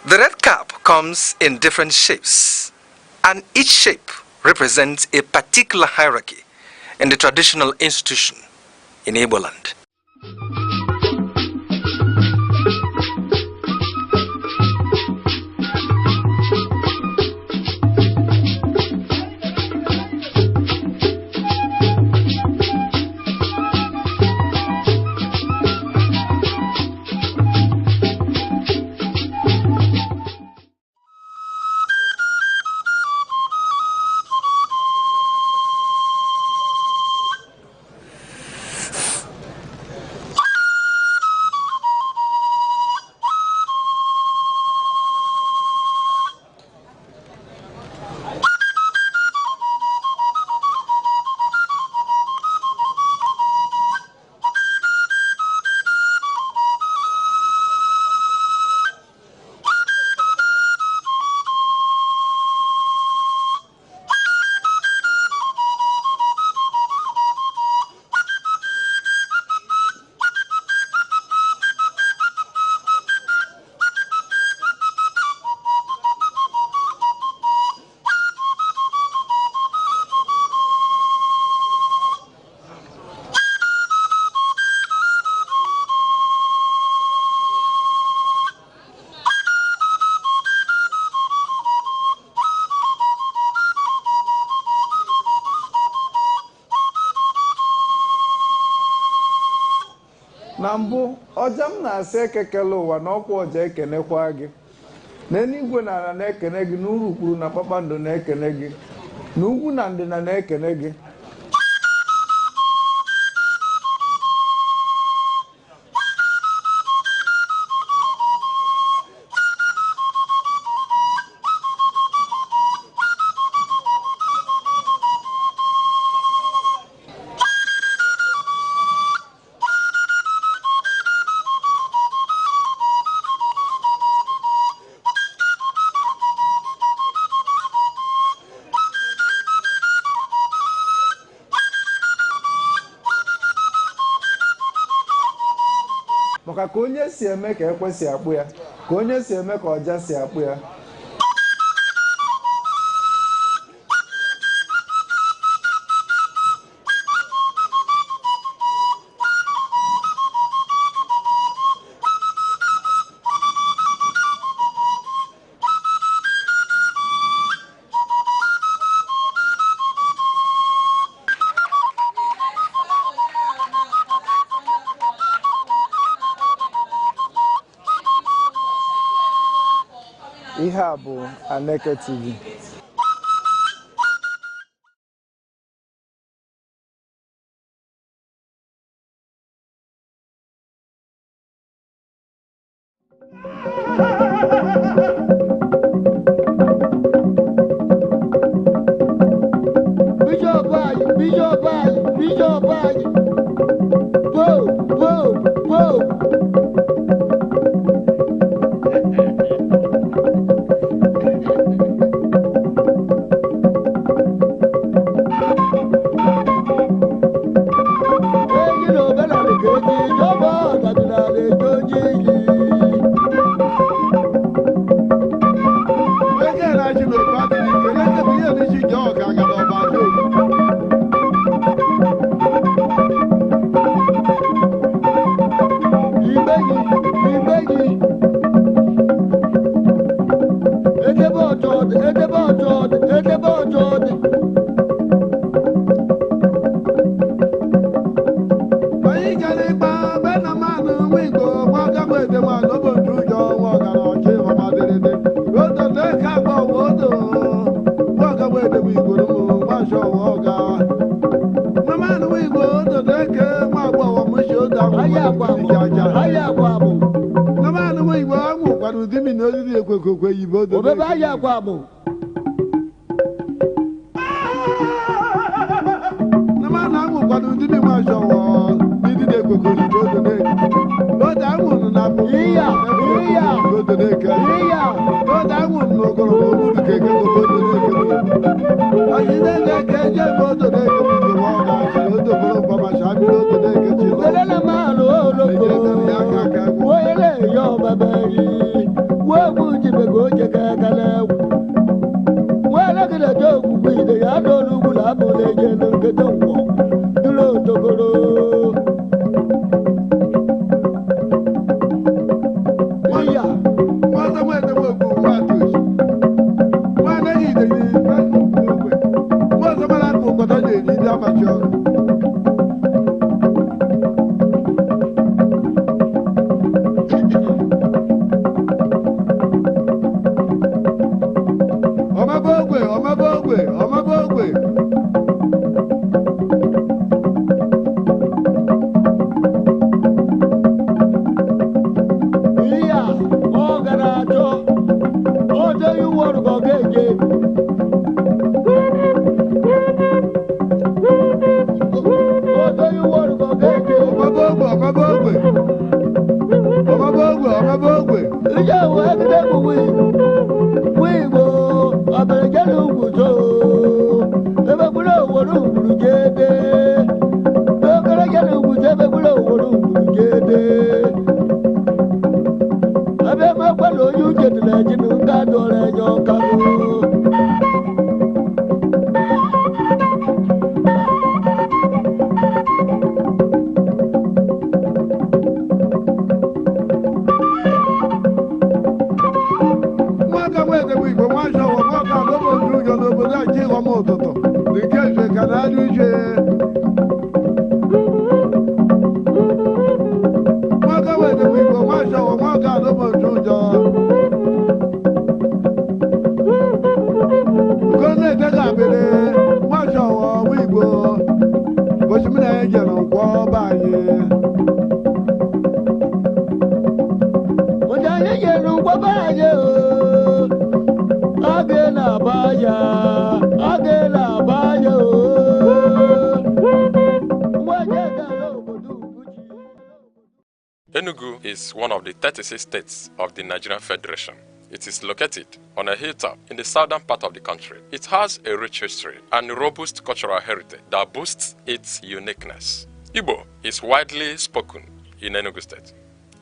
The red cap comes in different shapes, and each shape represents a particular hierarchy in the traditional institution in Igbo land. na mbụ ọja m na-asị ekekele ụwa na ọkwa ọja ekenekwa gị n'eluigwe na ala na-ekene gị na urukpuru na kpakpando na-ekene gị na ugwu na ndịna na-ekene gị maka ka onye si eme ka ekwe si akpụ ya ka onye si eme ka ọja si akpụ ya ihe a bụ Aneke TV. Bishop Ayi, Whoa. kwanu dimi no di ekwe yibo do. Obeba ya kwa mo. Na ma na mu kwanu dimi wa jowo. Didi de ekwe yibo do ne. Lo da mu na mo. Iya. Go do ne ka. Iya. Lo da mu no go lo mu ke ke go do ne ke. Ayi de ke je go do ne ke mo ga shi lo do go pa ma sha bi lo do ne ke chi lo. Lele ma lo lo ko. Wo ele yo babari. Wo bu ji be go je ka kala. Wo le ke de jo ku bi de ya do lu ku la bo le je no ke do wo. Dulo to go ro. Iya. Mo ta mo te mo ku ma tu. Mo na ni de ni ma ku ku. Mo ta ma la ku ko ta de ni da ma cho. Ọmọ bọ́ọ̀gbẹ̀. Iya, ọ gara achọ. Oje iwu ọrụkọ ga-eje. Oje iwu ọrụkọ ga-eje. Ọmọ bọ́ọ̀gbẹ̀. Ije wee gide bụ wigbo ọbẹrẹjẹ ló ń gùjọ ebe gbúdọ̀ òwòrò òwúrò jéde lókèrèjẹ ló ń gùjọ ebe gbúdọ̀ òwòrò òwúrò jéde ebe máa pẹ̀lú oyún jẹ̀dẹ̀lẹ̀ jìnnú kájọ rẹ̀ jọ kánú. Ọmọ òtòtò ní kéèké kàdájú ṣe. Wọ́n kọ́wé ìdìbò ìbò wọ́n ṣọwọ́ wọ́n kà ló mọ̀ tún jọ. Kó ní ìtẹ́gà àbèrè wọ́n ṣọwọ́ wíìgbò. Bóṣùmínà ẹ̀ jẹ̀rọ nkwọ́ báyìí. Mo jẹ́ ayé jẹ̀rọ nkwọ́ báyìí o. Age na baya. Enugu is one of the 36 states of the Nigerian Federation. It is located on a hilltop in the southern part of the country. It has a rich history and robust cultural heritage that boosts its uniqueness. Igbo is widely spoken in Enugu State.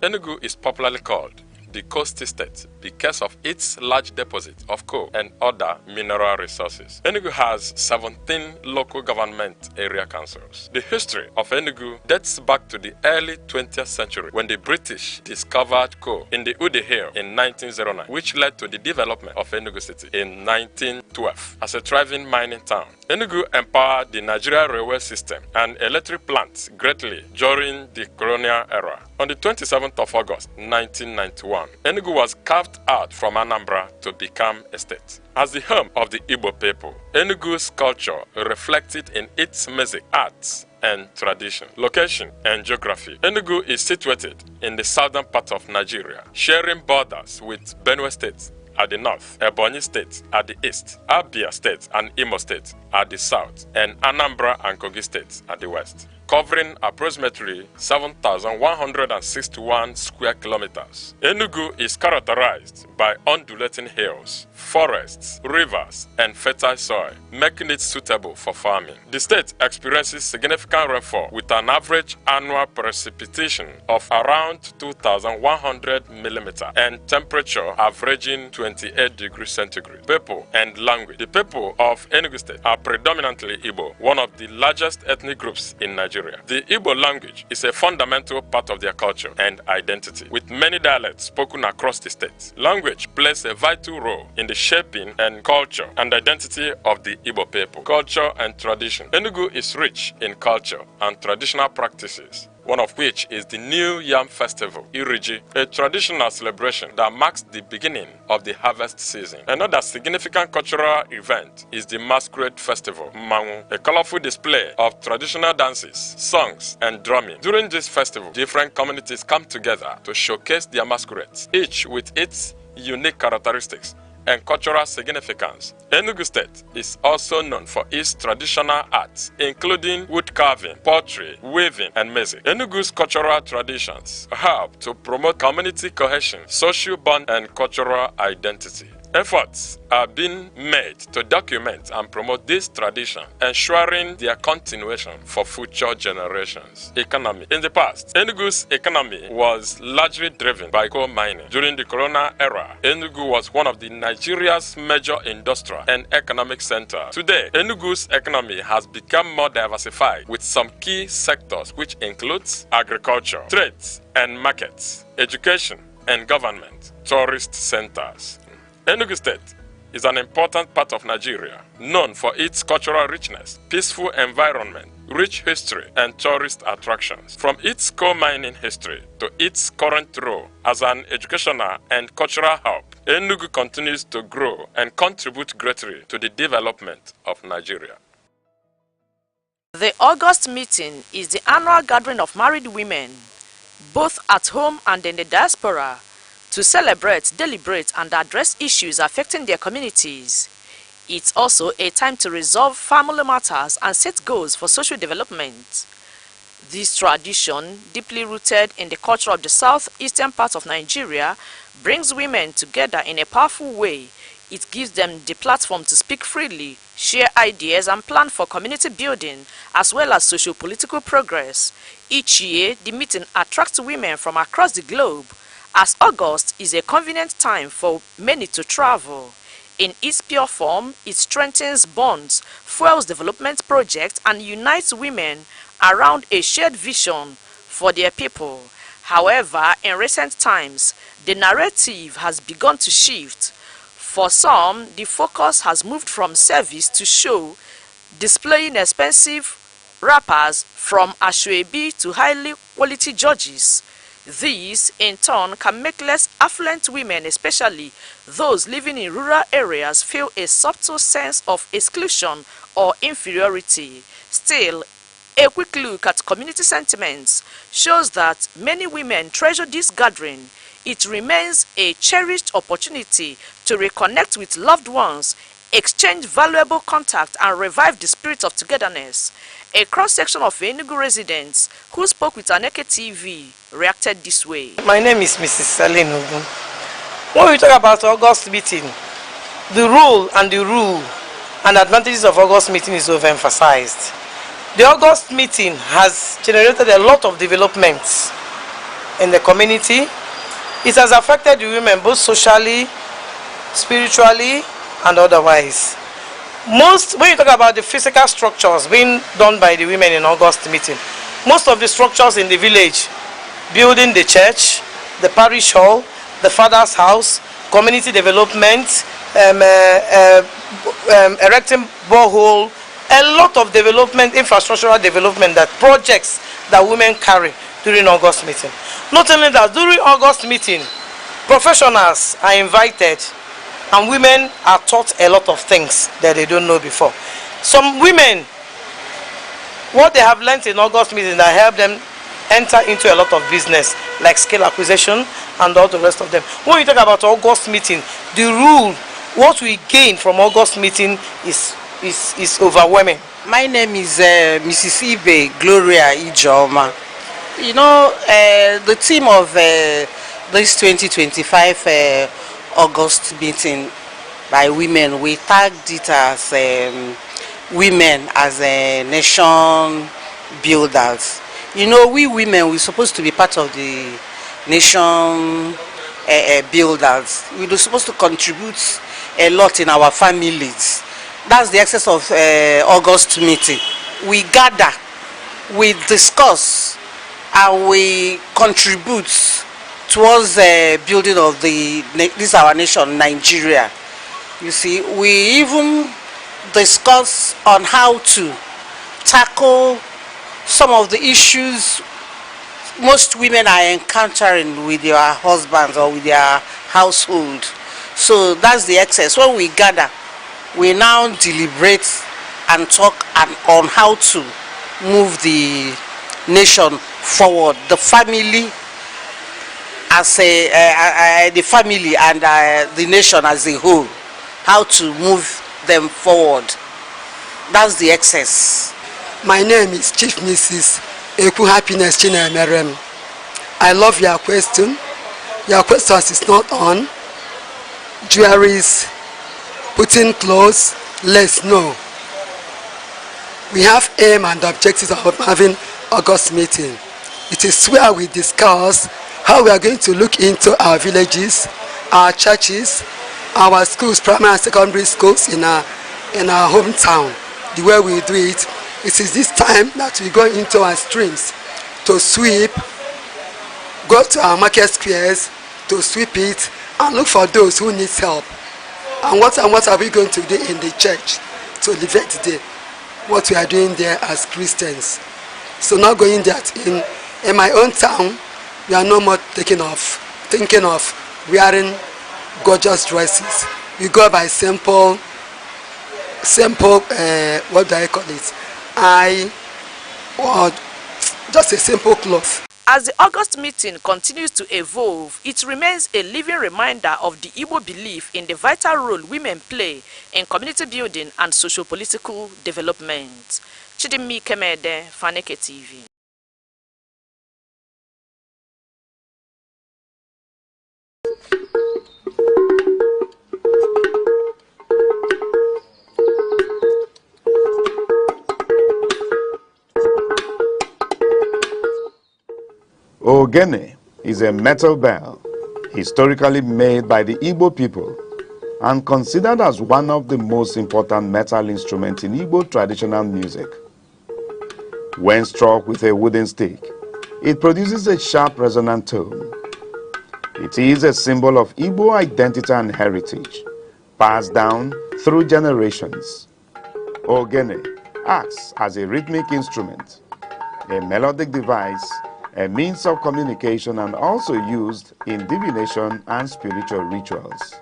Enugu is popularly called the coastal state because of its large deposit of coal and other mineral resources. Enugu has 17 local government area councils. The history of Enugu dates back to the early 20th century when the British discovered coal in the Ude Hill in 1909, which led to the development of Enugu City in 1912 as a thriving mining town. Enugu empowered the Nigeria railway system and electric plants greatly during the colonial era. On the 27th of August 1991, Enugu was carved out from Anambra to become a state. As the home of the Igbo people, Enugu's culture reflected in its music, arts, and tradition, location, and geography. Enugu is situated in the southern part of Nigeria, sharing borders with Benue State at the north, Ebonyi State at the east, Abia State and Imo State at the south, and Anambra and Kogi State at the west, covering approximately 7,161 square kilometers. Enugu is characterized by undulating hills, forests, rivers, and fertile soil, making it suitable for farming. The state experiences significant rainfall with an average annual precipitation of around 2,100 millimeters and temperature averaging 28 degrees centigrade. People and language. The people of Enugu State are predominantly Igbo, one of the largest ethnic groups in Nigeria. The Igbo language is a fundamental part of their culture and identity, with many dialects spoken across the state. Language plays a vital role in the shaping and culture and identity of the Igbo people. Culture and tradition. Enugu is rich in culture and traditional practices one of which is the New Yam Festival, Iriji, a traditional celebration that marks the beginning of the harvest season. Another significant cultural event is the Masquerade Festival, Mmanwu, a colorful display of traditional dances, songs, and drumming. During this festival, different communities come together to showcase their masquerades, each with its unique characteristics and cultural significance. Enugu State is also known for its traditional arts, including wood carving, pottery, weaving, and music. Enugu's cultural traditions help to promote community cohesion, social bond, and cultural identity. Efforts are being made to document and promote this tradition, ensuring their continuation for future generations. Economy. In the past, Enugu's economy was largely driven by coal mining. During the colonial era, Enugu was one of the Nigeria's major industrial and economic centers. Today, Enugu's economy has become more diversified with some key sectors which includes agriculture, trades and markets, education and government, tourist centers. Enugu State is an important part of Nigeria, known for its cultural richness, peaceful environment, rich history, and tourist attractions. From its coal mining history to its current role as an educational and cultural hub, Enugu continues to grow and contribute greatly to the development of Nigeria. The August meeting is the annual gathering of married women, both at home and in the diaspora, to celebrate, deliberate, and address issues affecting their communities. It's also a time to resolve family matters and set goals for social development. This tradition, deeply rooted in the culture of the southeastern part of Nigeria, brings women together in a powerful way. It gives them the platform to speak freely, share ideas, and plan for community building, as well as socio-political progress. Each year, the meeting attracts women from across the globe, as August is a convenient time for many to travel. In its pure form, it strengthens bonds, fuels development projects, and unites women around a shared vision for their people. However, in recent times, the narrative has begun to shift. For some, the focus has moved from service to show, displaying expensive wrappers from Ashwebi to highly quality judges. These, in turn, can make less affluent women, especially those living in rural areas, feel a subtle sense of exclusion or inferiority. Still, a quick look at community sentiments shows that many women treasure this gathering. It remains a cherished opportunity to reconnect with loved ones, exchange valuable contact, and revive the spirit of togetherness. A cross-section of Enugu residents who spoke with Aneke TV reacted this way. My name is Mrs. Aneke. When we talk about August meeting, the role and advantages of August meeting is overemphasized. The August meeting has generated a lot of developments in the community. It has affected the women both socially, spiritually, and otherwise. When you talk about the physical structures being done by the women in August meeting, most of the structures in the village, building the church, the parish hall, the father's house, community development, erecting borehole, a lot of development, infrastructural development, that projects that women carry during August meeting. Not only that, during August meeting, professionals are invited and women are taught a lot of things that they don't know before. Some women, what they have learned in August meeting that help them enter into a lot of business, like skill acquisition and all the rest of them. When you talk about August meeting, the rule, what we gain from August meeting is overwhelming. My name is Mrs. Gloria Ijoma. You know, the theme of this 2025 August meeting by women, we tagged it as women as a nation builders. You know, we women, we're supposed to be part of the nation builders. We're supposed to contribute a lot in our families. That's the essence of August meeting. We gather, we discuss, and we contribute towards the building of this our nation, Nigeria. You see, we even discuss on how to tackle some of the issues most women are encountering with their husbands or with their household. So that's the excess. When we gather, we now deliberate and talk on how to move the nation forward. The family as the family and the nation as a whole, how to move them forward. That's the excess. My name is Chief Mrs. Eku Happiness Chinemerem. I love your question. Your question is not on jewelries, putting clothes, less, no. We have aim and objectives of having August meeting. It is where we discuss how we are going to look into our villages, our churches, our schools, primary and secondary schools in our hometown. The way we do it, it is this time that we go into our streams to sweep, go to our market squares to sweep it and look for those who need help. And what are we going to do in the church to elevate what we are doing there as Christians? So not going that in my own town, we are no more thinking of wearing gorgeous dresses. We go by simple, what do I call it? Or just a simple cloth. As the August meeting continues to evolve, it remains a living reminder of the Igbo belief in the vital role women play in community building and socio-political development. Chidimmi Kemede, Aneke TV. Ogene is a metal bell historically made by the Igbo people and considered as one of the most important metal instruments in Igbo traditional music. When struck with a wooden stick, it produces a sharp resonant tone. It is a symbol of Igbo identity and heritage, passed down through generations. Ogene acts as a rhythmic instrument, a melodic device, a means of communication, and also used in divination and spiritual rituals.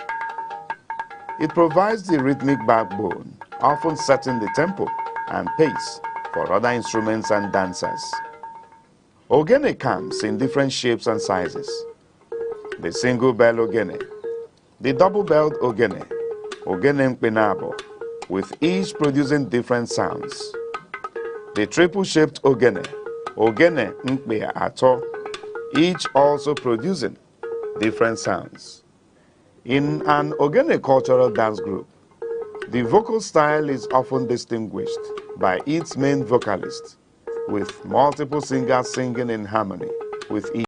It provides the rhythmic backbone, often setting the tempo and pace for other instruments and dancers. Ogene comes in different shapes and sizes. The single bell ogene, the double-belled ogene, ogene mpenabo, with each producing different sounds. The triple-shaped ogene, ogene mpe ato, each also producing different sounds. In an ogene cultural dance group, the vocal style is often distinguished by its main vocalist, with multiple singers singing in harmony with each.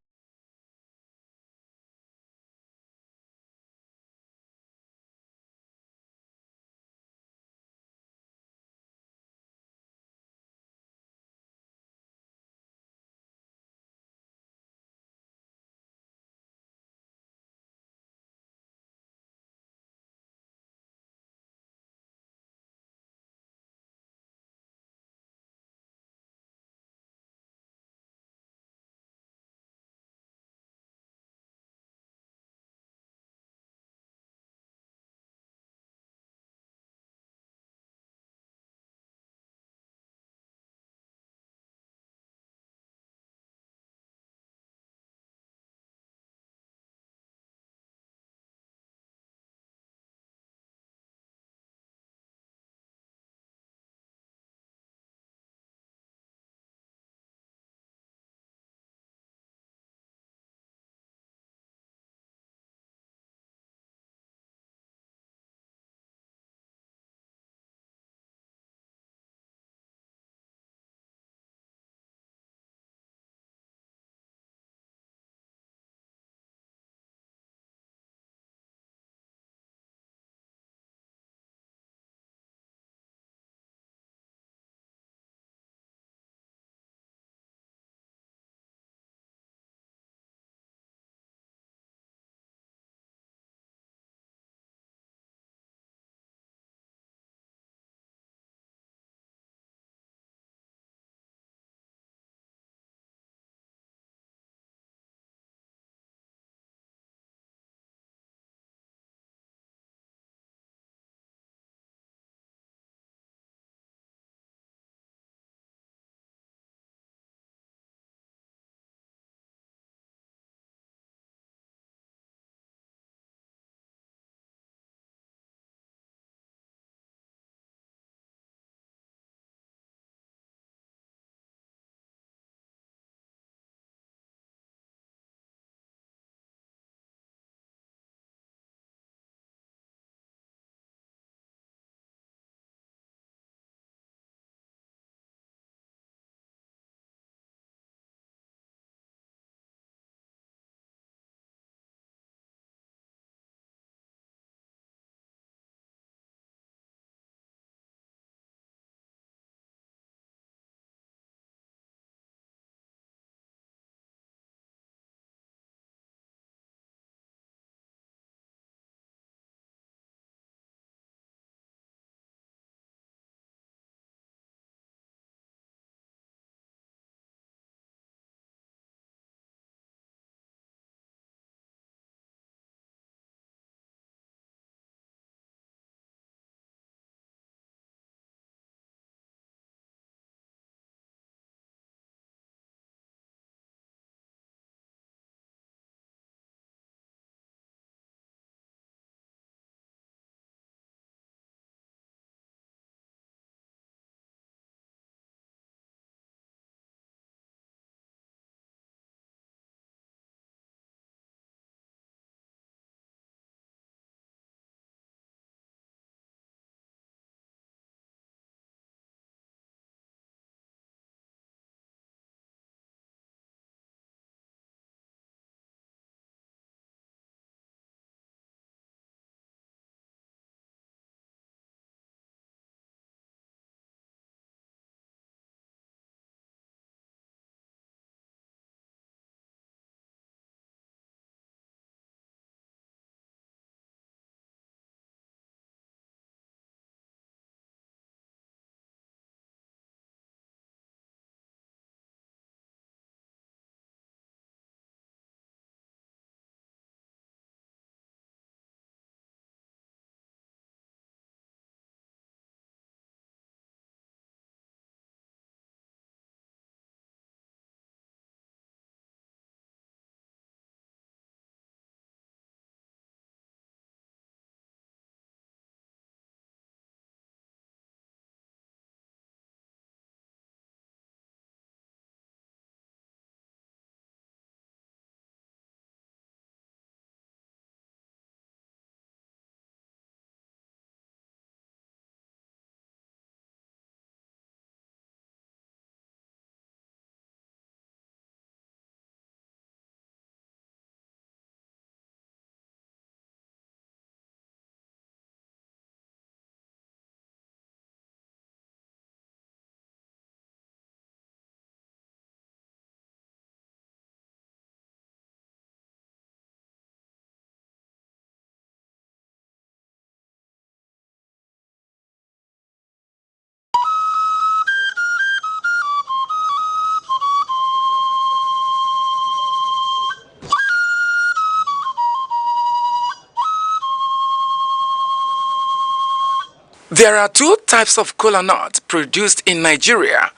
There are two types of kola nut produced in Nigeria: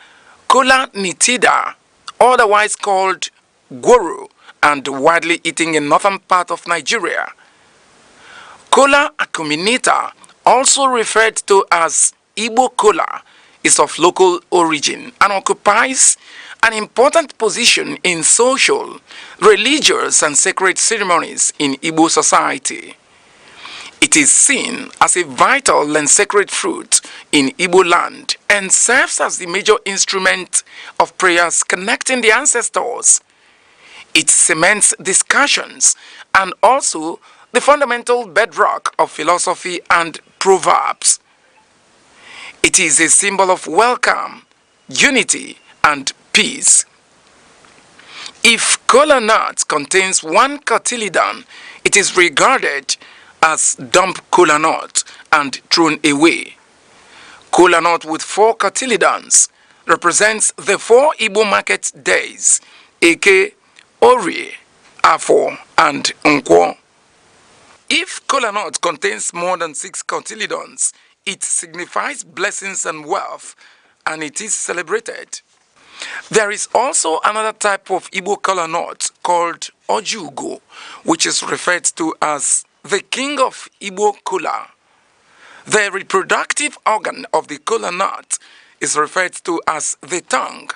kola nitida, otherwise called gworo, and widely eaten in northern part of Nigeria. Kola acuminata, also referred to as Igbo kola, is of local origin and occupies an important position in social, religious, and sacred ceremonies in Igbo society. It is seen as a vital and sacred fruit in Igbo land and serves as the major instrument of prayers connecting the ancestors. It cements discussions and also the fundamental bedrock of philosophy and proverbs. It is a symbol of welcome, unity, and peace. If kola nut contains one cotyledon, it is regarded as dump kola nut and thrown away. Kola nut with 4 cotyledons represents the 4 Igbo market days: Eke, Orie, Afo, and Nkwo. If kola nut contains more than 6 cotyledons, it signifies blessings and wealth, and it is celebrated. There is also another type of Igbo kola nut called Ojugo, which is referred to as the king of Igbo kola. The reproductive organ of the kola nut is referred to as the tongue,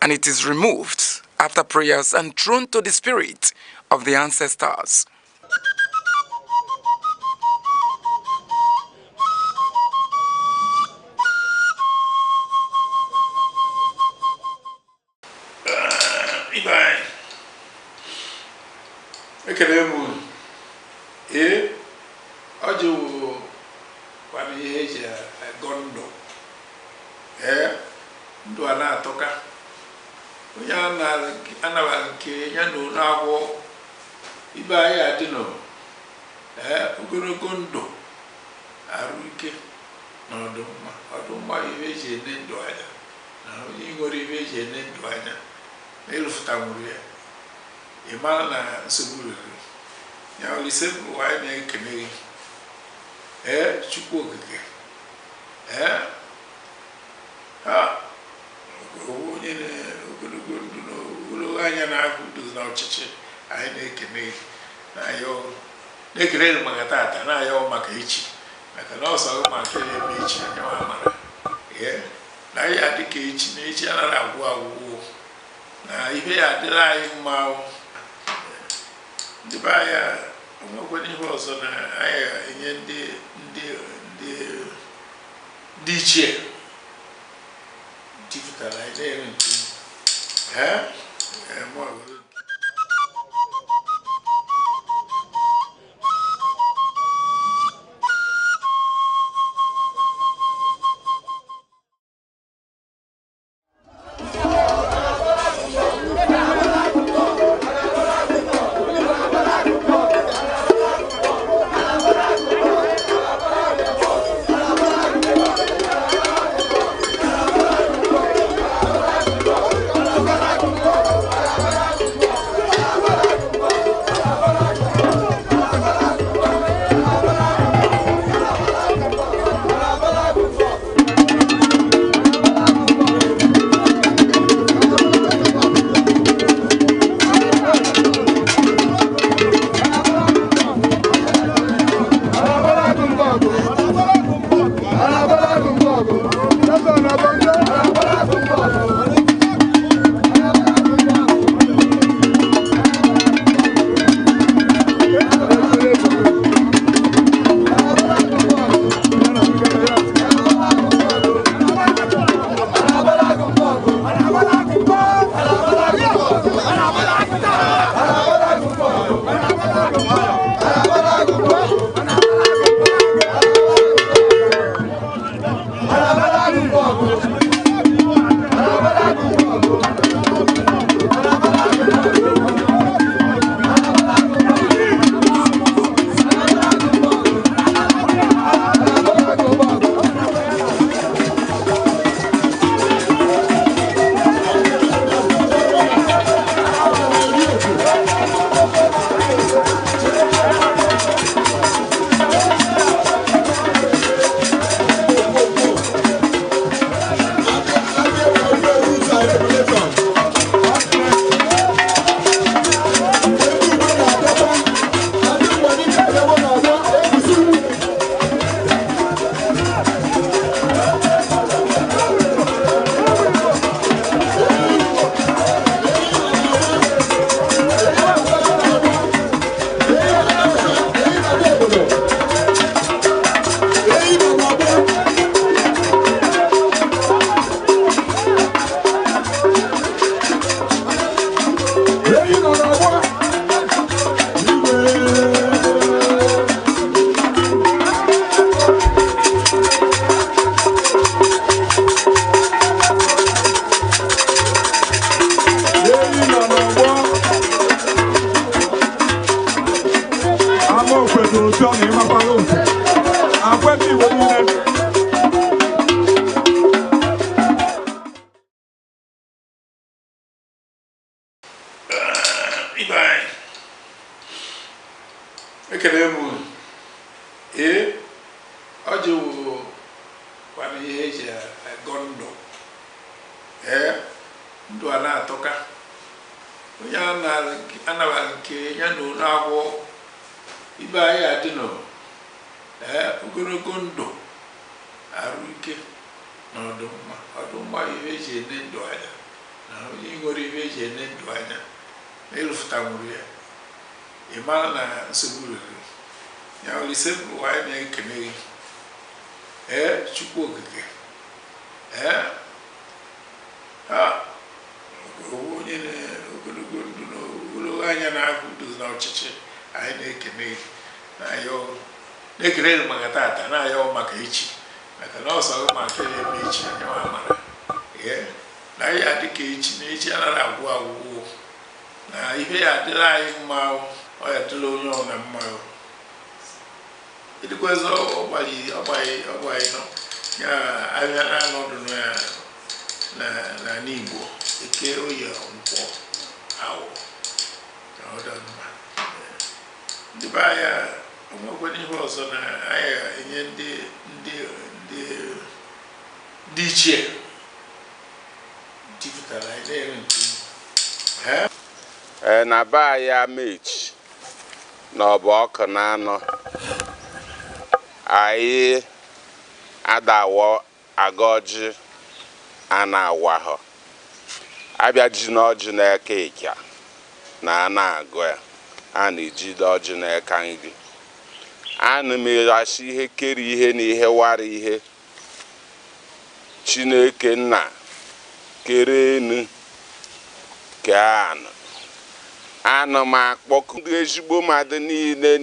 and it is removed after prayers and thrown to the spirit of the ancestors. Ekele m ọjị wụ kwana ihe eji agọ ndụ ndụ a na-atọka onye anabara nke ya na onu agwọ ibe anyị adị nọ ogologo ndụ arụ ike na ọdụmma ihe eji ene ndụ anya na onye nwere ihe eji ene ndụ anya na ịrụfụta nwere ya ịmara na nsogbu rere ya olise bụ anyị na-ekene gị Chukwu okike onye ogologo ndụ na ogologo anya na-ahụ udo na ọchịchị anyị na-ekene gị na-ekene gị maka tata na-ayọ maka echi maka na ọsọ maka eme echi anya amara na anyị adị ka echi na echi anaghị agwụ agwụgwụ na ihe ya adịrị anyị mma ndị be anyị onwekwara ihe ọzọ na anyị enye ndị ichie jupụtara anyị na-ere nke makwalo akwa bi wo ni ibai ekele mu ojo kwani eje gondo ndo ana atoka onye anabal nke ya no na-agwọ ibe anyị adịnọ ogologo ndụ arụ ike na ọdụmma ihe eji ene ndụ anya na onye nwere ihe eji ene ndụ anya na ịrụfụta nwere ya ịmara na nsogbu rere ya olise bụ anyị na-ekene gị Chukwu okike onye ogologo ndụ na ogologo anya na-ahụ udo na ọchịchị anyị na-ekene na-ekene maka tata na-ayọ maka echi maka na ọsọ maka eme echi anya amara na anyị adị ka echi na echi anaghị agwụ agwụgwụ na ihe ya adịrị anyị mma ọ ya dịrị onye ọ na mma ịdịkwazị ọgbaghị nọ ya abịa na anọdụ na n'Igbo eke oyi nkwọ awụ ndị be anya onwekwara ihe ọzọ na anyị enye ndị ichie jupụtara anyị na-ere nke na be anyị amechi na ọbụ ọkụ na anọ anyị adawo aga ọjị a na-awa ha abịa ji na ọjị na-eke ịkya na a na-agụ ya a na-ejide ọjị na-eka nri ana m erachi ihe kere ihe na ihe wara ihe Chineke nna kere enu ke anụ m akpọkụ ndị ezigbo mmadụ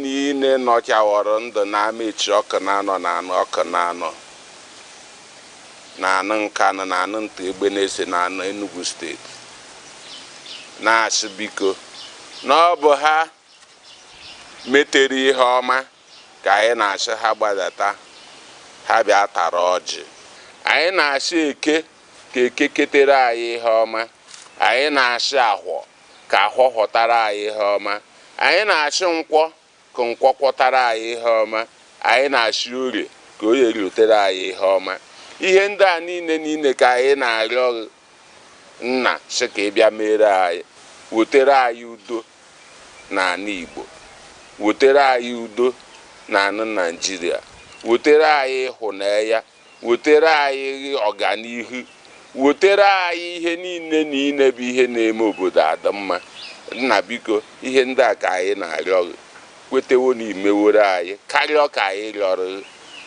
niile nọchawọrọ ndụ na amechi ọkụ na anọ na anụ ọkụ na anọ na anụ Nkanụ na anụ Nta Egbe na-ese na anụ Enugu steeti na-asị biko na ọ bụ ha metere ihe ọma ka anyị na-asị ha gbadata ha bịa tara ọjị anyị na-asị eke ka eke ketere anyị ihe ọma anyị na-asị ahwọ ka ahwọ ghọtara anyị ihe ọma anyị na-asị nkwọ ka nkwọ kwọtara anyị ihe ọma anyị na-asị orie ka orie rutere anyị ihe ọma ihe ndị a niile ka anyị na-arịọ nna sị ka ị bịa mere anyị wetere anyị udo n'ala Igbo wetere anyị udo n'ala Naịjirịa wetere anyị ịhụnanya wetere anyị ọganihu wetere anyị ihe niile bụ ihe na-eme obodo adịmma nna biko ihe ndị a ka anyị na-arịọ kwetewo na imewere anyị karịa ka anyị rịọrọ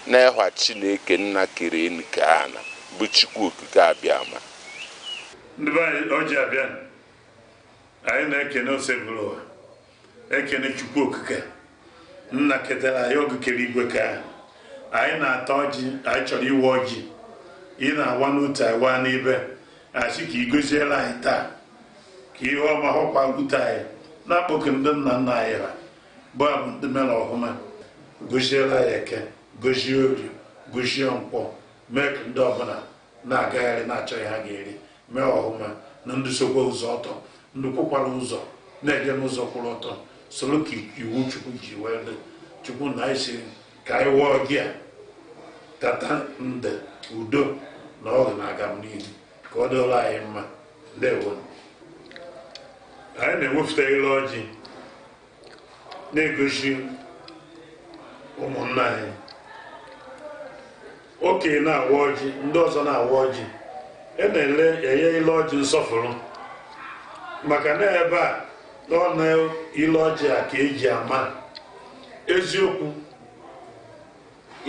n'ịhwa Chineke nna kere enu ka ana bụ Chukwu okike abịama ndị be anyị ọjị abịa anyị na-ekene osebụrụ ụwa ekene Chukwu okike nna ketara anyị oge kere igwe ka anyị na-ata ọjị anyị chọrọ iwe ọjị ị na-awa n'otu awa n'ibe achị ka ị goziela anyị taa ka ihe ọma hụkwa ute anyị na-akpọku ndị nna nna anyị ha bụ abụ ndị mere ọhụma goziela ya eke gozie ori gozie nkwọ mee ka ndị ọbụla na-agagharị na-achọghị ha ga-eri mee ọhụma na ndị sokwa ụzọ ọtọ ndị kwụkwara ụzọ na-eje n'ụzọ kwụrụ ọtọ soro ka iwu Chukwu ji wee dị Chukwu na anyị siri ka anyị wụọ gị a tata nde udo na ọgụ na aga m n'ihu ka ọ dịrị anyị mma ndewo anyị na-ewepụta ile ọjị na-egosi ụmụnna anyị okenye na-awa ọjị ndị ọzọ na-awa ọjị na-ele enye ile ọjị nsọfụrụ maka na ebe a ọ na ile ọjị a ka eji ama eziokwu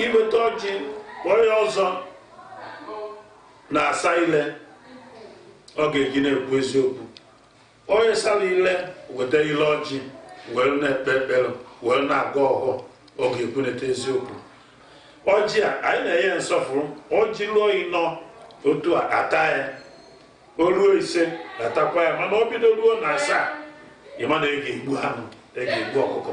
iweta ọjị onye ọzọ na-asa ile ọ ga-eji na-ekwu eziokwu onye sara ile weta ile ọjị were na-ekpe ekpere were na-aga ọghọ ọ ga-ekwuneta eziokwu ọjị a anyị na-enye nsọfụrụ ọjị lụọ ịnọ otu a ata ya o ruo ise atakwa ya mana ọ bido ruo na asaa ịma na ị ga-egbu anụ ị ga-egbu ọkụkọ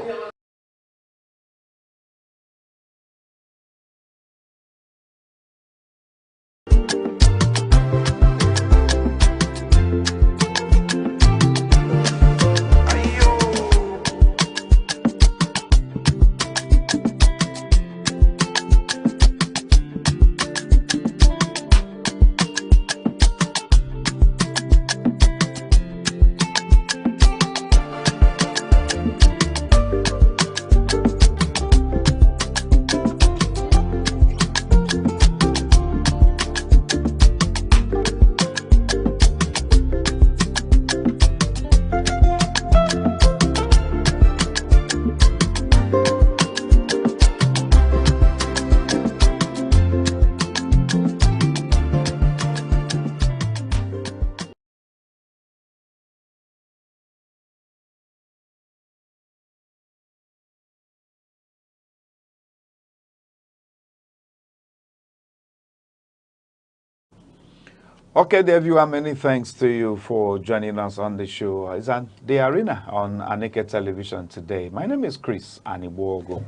Okay, dear viewer, many thanks to you for joining us on the show. It's The Arena on Aneke Television today. My name is Chris Anibuogo.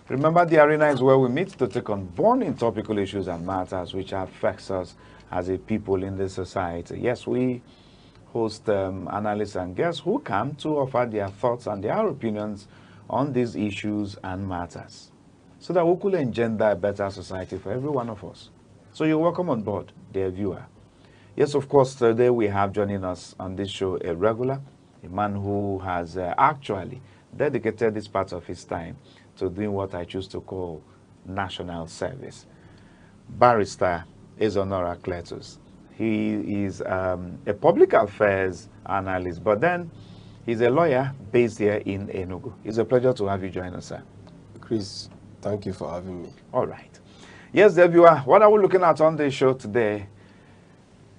Remember, The Arena is where we meet to take on burning topical issues and matters which affects us as a people in this society. Yes, we host analysts and guests who come to offer their thoughts and their opinions on these issues and matters so that we could engender a better society for every one of us. So you're welcome on board, dear viewer. Yes, of course, today we have joining us on this show a regular, a man who has actually dedicated this part of his time to doing what I choose to call national service. Barrister Ezonora Cletus. He is a public affairs analyst, but then he's a lawyer based here in Enugu. It's a pleasure to have you join us, sir. Chris, thank you for having me. All right. Yes, dear viewer, what are we looking at on the show today?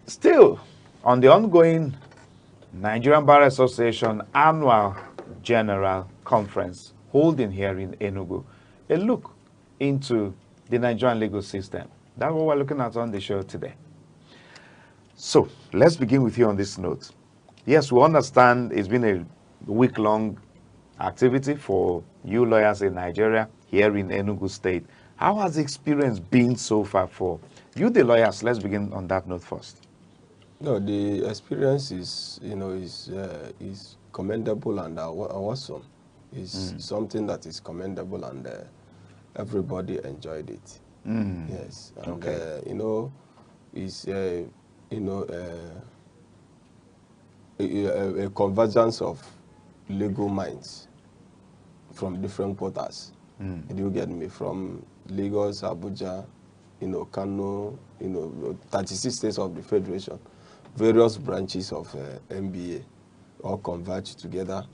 Still, on the ongoing Nigerian Bar Association Annual General Conference holding here in Enugu, a look into the Nigerian legal system. That's what we're looking at on the show today. So, let's begin with you on this note. Yes, we understand it's been a week-long activity for you lawyers in Nigeria, here in Enugu State. How has the experience been so far for you, the lawyers? Let's begin on that note first. No, the experience is, is commendable and awesome. It's something that is commendable, and everybody enjoyed it. Yes, and okay. It's a convergence of legal minds from different quarters. Do you get me? From Lagos, Abuja, Kano, 36 states of the Federation, various branches of MBA all converge together,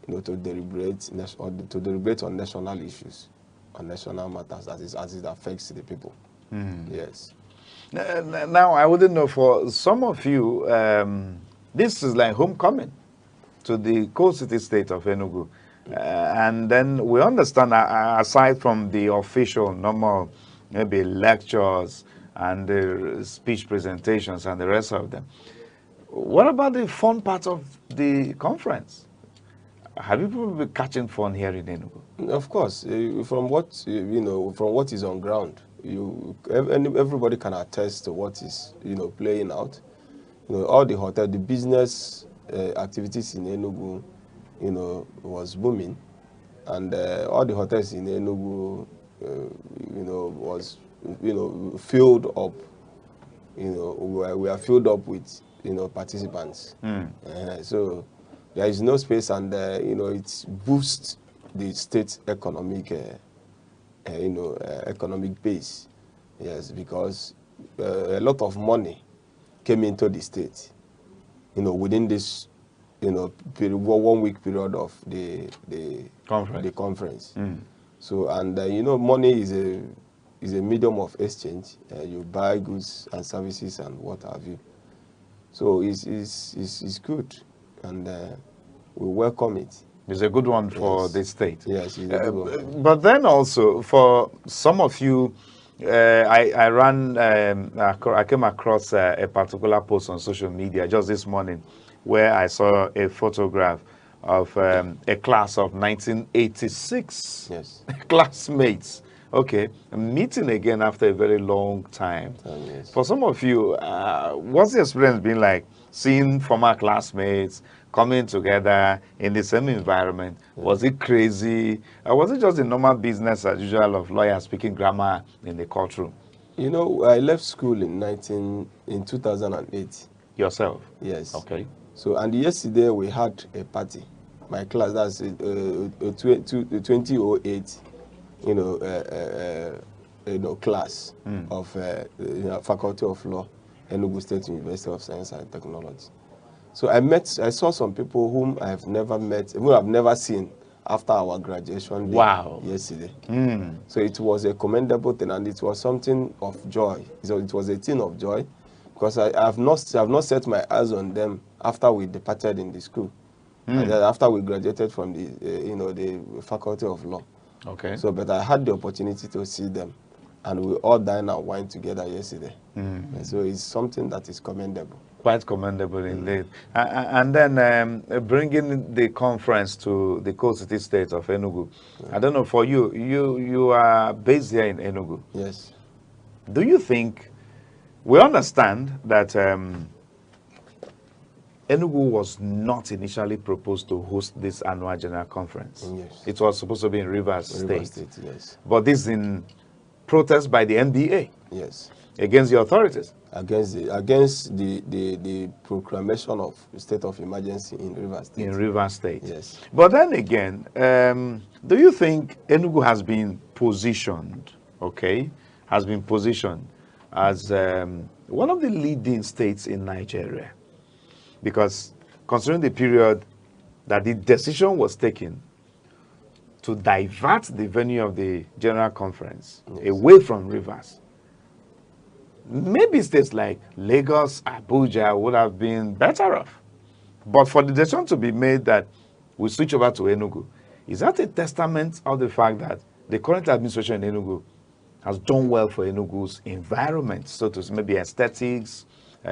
to deliberate on national issues, on national matters as it affects the people. Yes. Now, I wouldn't know, for some of you, this is like homecoming to the co-city state of Enugu. And then we understand, aside from the official, normal, maybe lectures and the speech presentations and the rest of them, what about the fun part of the conference? Have people been catching fun here in Enugu? Of course, from what from what is on ground, everybody can attest to what is playing out. All the hotel, the business activities in Enugu, was booming, and all the hotels in Enugu, was filled up. We are filled up with participants. So there is no space, and it boosts the state's economic economic base. Yes, because a lot of money came into the state within this period, 1 week period of the conference. So, and money is a medium of exchange. You buy goods and services and what have you. So it's good, and we welcome it. It's a good one for the state. Yes, it's a good one. But then also, for some of you, I came across a particular post on social media just this morning where I saw a photograph of a class of 1986 classmates. Okay, meeting again after a very long time. Yes. For some of you, what's the experience been like seeing former classmates coming together in the same environment? Was it crazy? Or was it just the normal business as usual of lawyers speaking grammar in the courtroom? I left school in 2008. Yourself? Yes. Okay. So, and yesterday we had a party. My class, that's 2008, class of Faculty of Law, Enugu State University of Science and Technology. So I saw some people whom I have never met, whom I've never seen after our graduation day yesterday. So it was a commendable thing, and it was something of joy. So it was a thing of joy, because I have not set my eyes on them after we departed in the school, and then after we graduated from the the Faculty of Law. Okay. So, but I had the opportunity to see them, and we all dined and wine together yesterday. And so it's something that is commendable. Quite commendable indeed. And then bringing the conference to the coast city state of Enugu. I don't know, for you, you are based here in Enugu. Yes. Do you think, we understand that Enugu was not initially proposed to host this annual general conference. Yes. It was supposed to be in Rivers State. Yes. But this is in protest by the NBA. Yes. Against the authorities. Against the proclamation of state of emergency in Rivers State. In Rivers State. Yes. But then again, do you think Enugu has been positioned, has been positioned as one of the leading states in Nigeria? Because considering the period that the decision was taken to divert the venue of the general conference away from Rivers, maybe states like Lagos, Abuja would have been better off. But for the decision to be made that we switch over to Enugu, is that a testament of the fact that the current administration in Enugu has done well for Enugu's environment, so to maybe aesthetics?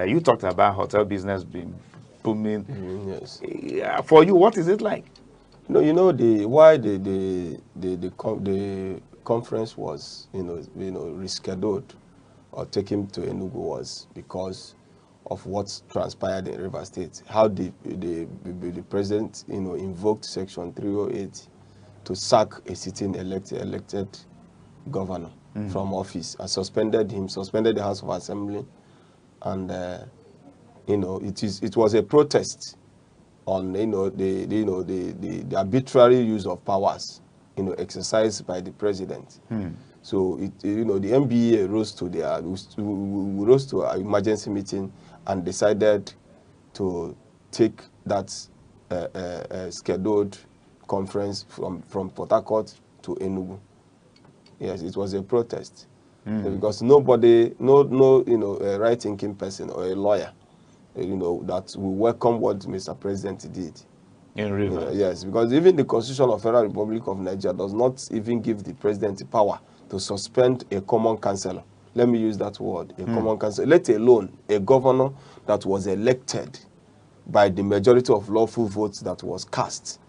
You talked about hotel business being booming. Yes. For you, what is it like? No, you know why the conference was rescheduled or taken to Enugu was because of what transpired in Rivers State. How the president invoked Section 308 to sack a sitting elected governor from office and suspended the House of Assembly, and it was a protest on the arbitrary use of powers exercised by the president. So the NBA rose to an emergency meeting and decided to take that scheduled conference from Port Harcourt to Enugu. Yes, it was a protest because nobody, a right-thinking person or a lawyer, that will welcome what Mr. President did. In Rivers. Yes, because even the Constitution of Federal Republic of Nigeria does not even give the president the power to suspend a common councillor. Let me use that word, a common councillor, let alone a governor that was elected by the majority of lawful votes that was cast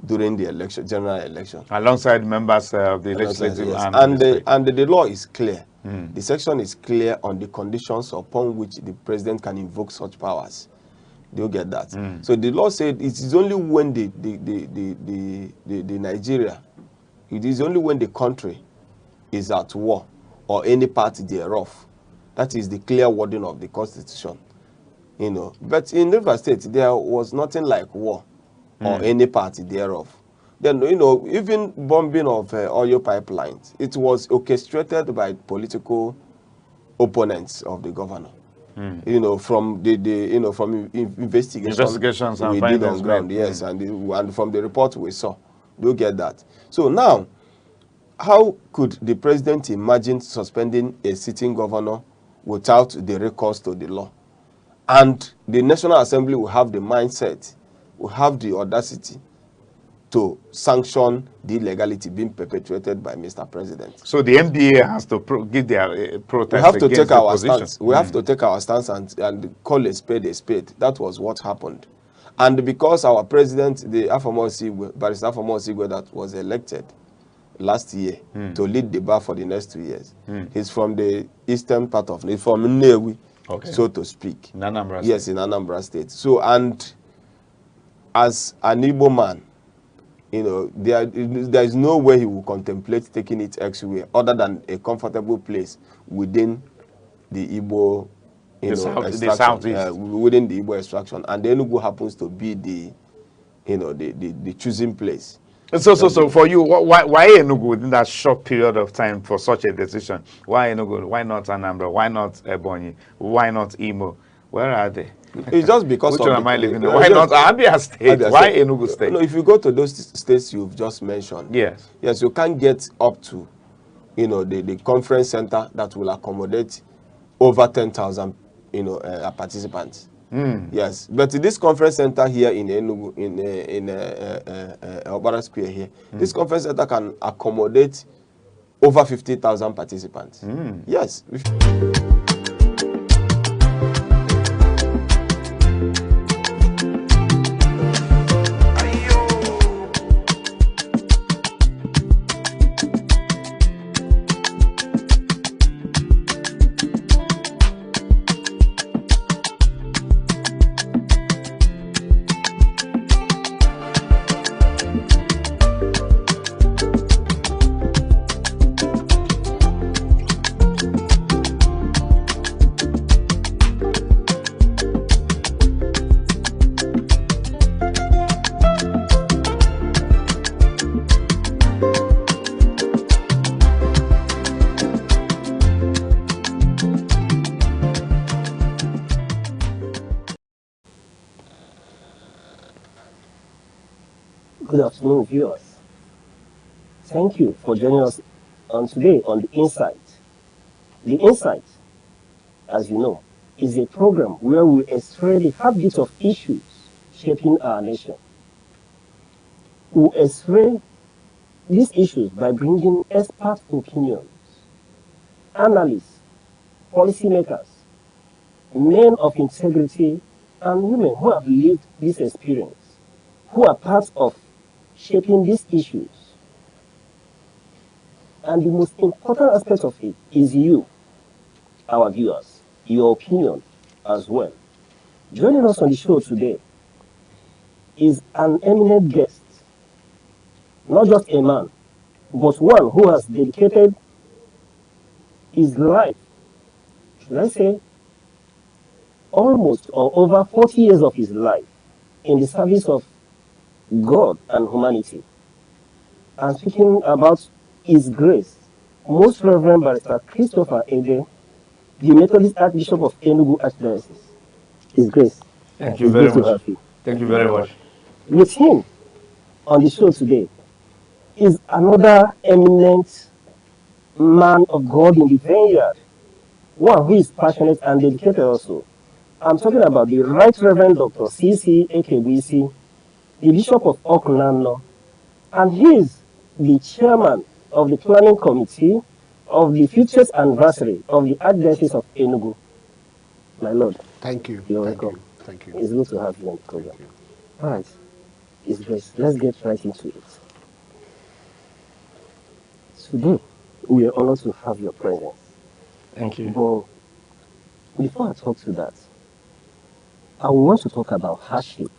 during the election, general election. Alongside members of the legislative yes. and the law is clear. The section is clear on the conditions upon which the president can invoke such powers. Do you get that? So the law said it is only when the Nigeria, it is only when the country is at war or any party thereof. That is the clear wording of the Constitution. But in Rivers State, there was nothing like war or any party thereof. Then, even bombing of oil pipelines, it was orchestrated by political opponents of the governor. From from investigations we did on ground, yes, and from the report we saw. You get that? So now, how could the president imagine suspending a sitting governor without the recourse to the law? And the National Assembly will have the mindset, will have the audacity to sanction the illegality being perpetuated by Mr. President. So the NBA has to give their protest. We have to against take our position. stance. We have to take our stance and call a spade a spade. That was what happened. And because our president, the Barrister Afamo Osigwe, that was elected last year to lead the bar for the next 2 years, he's from the eastern part of it, from Nnewi, so to speak. In Anambra Yes, in Anambra State. So, and as an Igbo man, there is no way he will contemplate taking it elsewhere other than a comfortable place within the Igbo, the southeast, within the Igbo extraction, and Enugu happens to be the choosing place. So for you, why Enugu within that short period of time for such a decision? Why Enugu? Why not Anambra? Why not Ebonyi? Why not Imo? Where are they? It's just because Which one am I living in? Why not Abia State? Why Enugu State? No, if you go to those states you've just mentioned, yes, you can't get up to, the conference center that will accommodate over 10,000, participants. Yes, but this conference center here in Enugu, in Obara Square here, this conference center can accommodate over 50,000 participants. Yes. Good afternoon, viewers. Thank you for joining us today on The Insight. The Insight, as you know, is a program where we explore the heartbeat of issues shaping our nation. We explore these issues by bringing expert opinions, analysts, policymakers, men of integrity, and women who have lived this experience, who are part of shaping these issues. And the most important aspect of it is you, our viewers, your opinion as well. Joining us on the show today is an eminent guest, not just a man, but one who has dedicated his life, should I say, almost or over 40 years of his life in the service of God and humanity. I'm speaking about His Grace, Most Reverend Barrister Christopher Ede, the Methodist Archbishop of Enugu Archdiocese. His Grace. Thank you It's very good to much. have you. Thank you very much. With him on the show today is another eminent man of God in the vineyard, one who is passionate and dedicated also. I'm talking about the Right Reverend Dr. C.C. Ekebisi, the Bishop of Okunano, and he is the chairman of the planning committee of the 50th anniversary of the Archdiocese of Enugu. My Lord. Thank you. You're Thank welcome. you. Thank you. It's good to have you on the program. All right. His Grace, let's get right into it. Today, we are honored to have your presence. Thank you. But before I talk to that, I want to talk about hardship.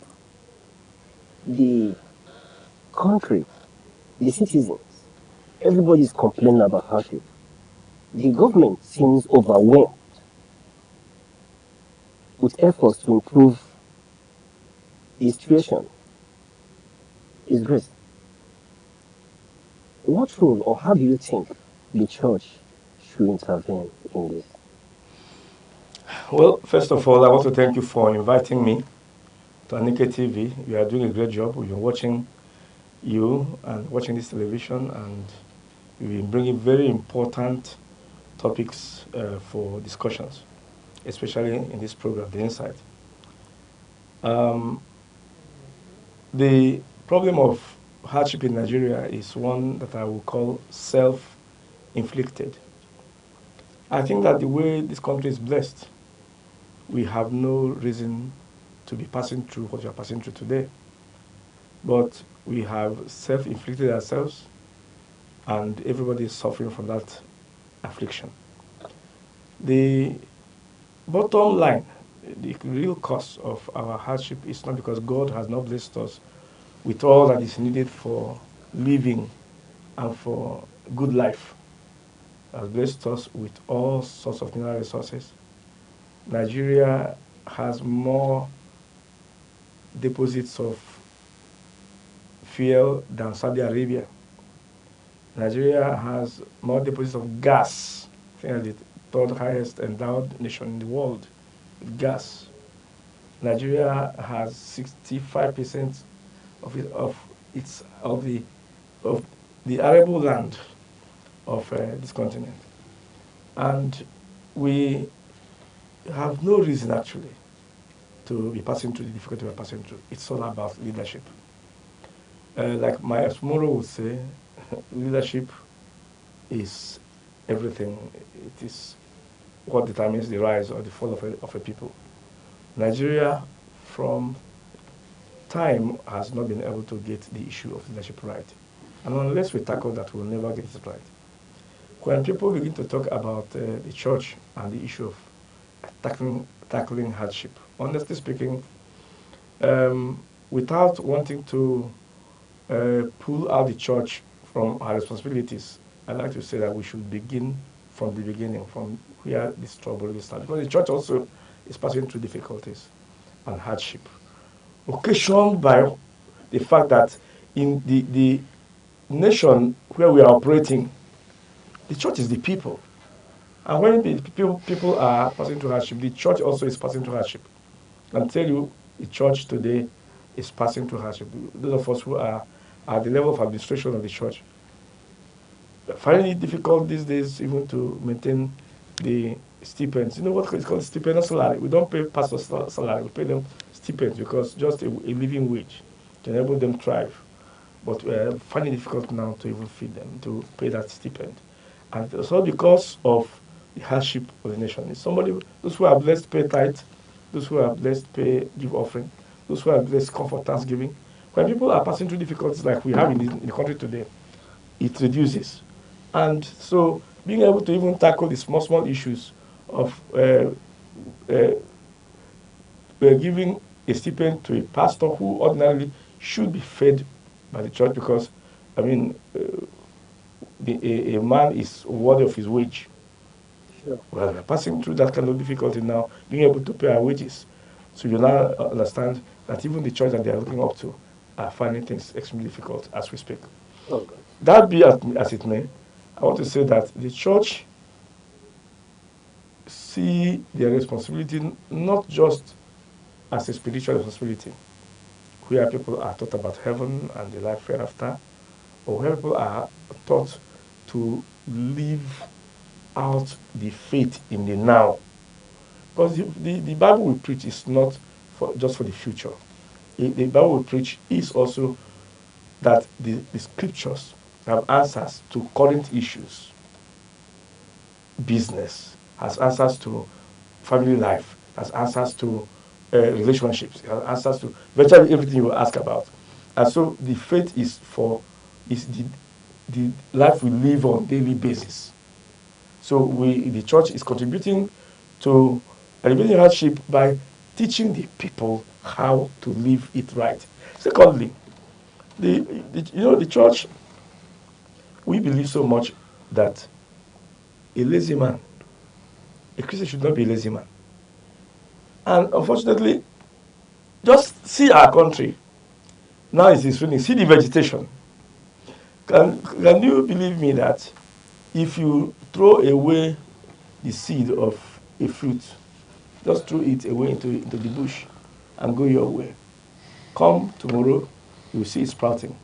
The country, the citizens, everybody is complaining about hardship. The government seems overwhelmed with efforts to improve the situation. His Grace, what role or how do you think the church should intervene in this? Well, first of all, I want to thank you for inviting me to Aneke TV. You are doing a great job. We've been watching you and watching this television, and you've been bringing very important topics for discussions, especially in this program, The Insight. The problem of hardship in Nigeria is one that I will call self-inflicted. I think that the way this country is blessed, we have no reason to be passing through what we are passing through today. But we have self-inflicted ourselves, and everybody is suffering from that affliction. The bottom line, the real cause of our hardship is not because God has not blessed us with all that is needed for living and for good life. He has blessed us with all sorts of mineral resources. Nigeria has more deposits of fuel than Saudi Arabia. Nigeria has more deposits of gas. I think it's the third highest endowed nation in the world with gas. Nigeria has 65% of the arable land of this continent, and we have no reason actually to be passing through the difficulty we're passing through. It's all about leadership. Like my tomorrow would say, leadership is everything. It is what determines the rise or the fall of a people. Nigeria, from time, has not been able to get the issue of leadership right. And unless we tackle that, we'll never get it right. When people begin to talk about the church and the issue of tackling hardship, honestly speaking, without wanting to pull out the church from our responsibilities, I'd like to say that we should begin from the beginning, from where this trouble really started. Because the church also is passing through difficulties and hardship, occasioned by the fact that in the nation where we are operating, the church is the people. And when the people are passing through hardship, the church also is passing through hardship. I can tell you, the church today is passing through hardship. Those of us who are at the level of administration of the church finding it difficult these days even to maintain the stipends. You know what is called stipend or salary? We don't pay pastors salary, we pay them stipends because just a living wage to enable them thrive. But we're finding it difficult now to even feed them, to pay that stipend. And also because of the hardship of the nation. It's somebody, those who are blessed pay tithe, those who are blessed pay give offering, those who are blessed come for thanksgiving. When people are passing through difficulties like we have in the country today, it reduces. And so being able to even tackle the small issues of giving a stipend to a pastor who ordinarily should be fed by the church because, I mean, a man is worthy of his wage. Sure. Well, we're passing through that kind of difficulty now, being able to pay our wages. So you now understand that even the church that they are looking up to are finding things extremely difficult as we speak. Oh, that be as it may, I want to say that the church see their responsibility not just as a spiritual responsibility, where people are taught about heaven and the life hereafter, or where people are taught to live out the faith in the now. Because the Bible we preach is not just for the future. The Bible we preach is also that the scriptures have answers to current issues. Business has answers to family life, has answers to relationships, has answers to virtually everything you will ask about. And so the faith is the life we live on a daily basis. So the church is contributing to alleviating hardship by teaching the people how to live it right. Secondly, the church, we believe so much that a lazy man, a Christian should not be a lazy man. And unfortunately, just see our country. Now it is raining. See the vegetation. Can you believe me that if you throw away the seed of a fruit, just throw it away into the bush and go your way. Come tomorrow, you see it sprouting.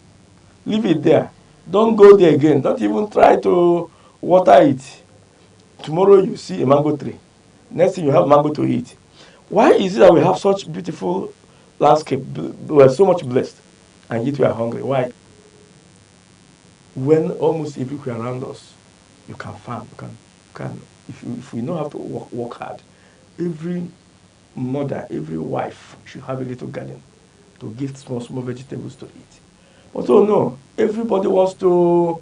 Leave it there. Don't go there again. Don't even try to water it. Tomorrow you see a mango tree. Next thing you have mango to eat. Why is it that we have such beautiful landscape? We are so much blessed, and yet we are hungry. Why? When almost everywhere around us, you can farm. You can if we know how to work hard. Every mother, every wife should have a little garden to give small vegetables to eat. But oh no, everybody wants to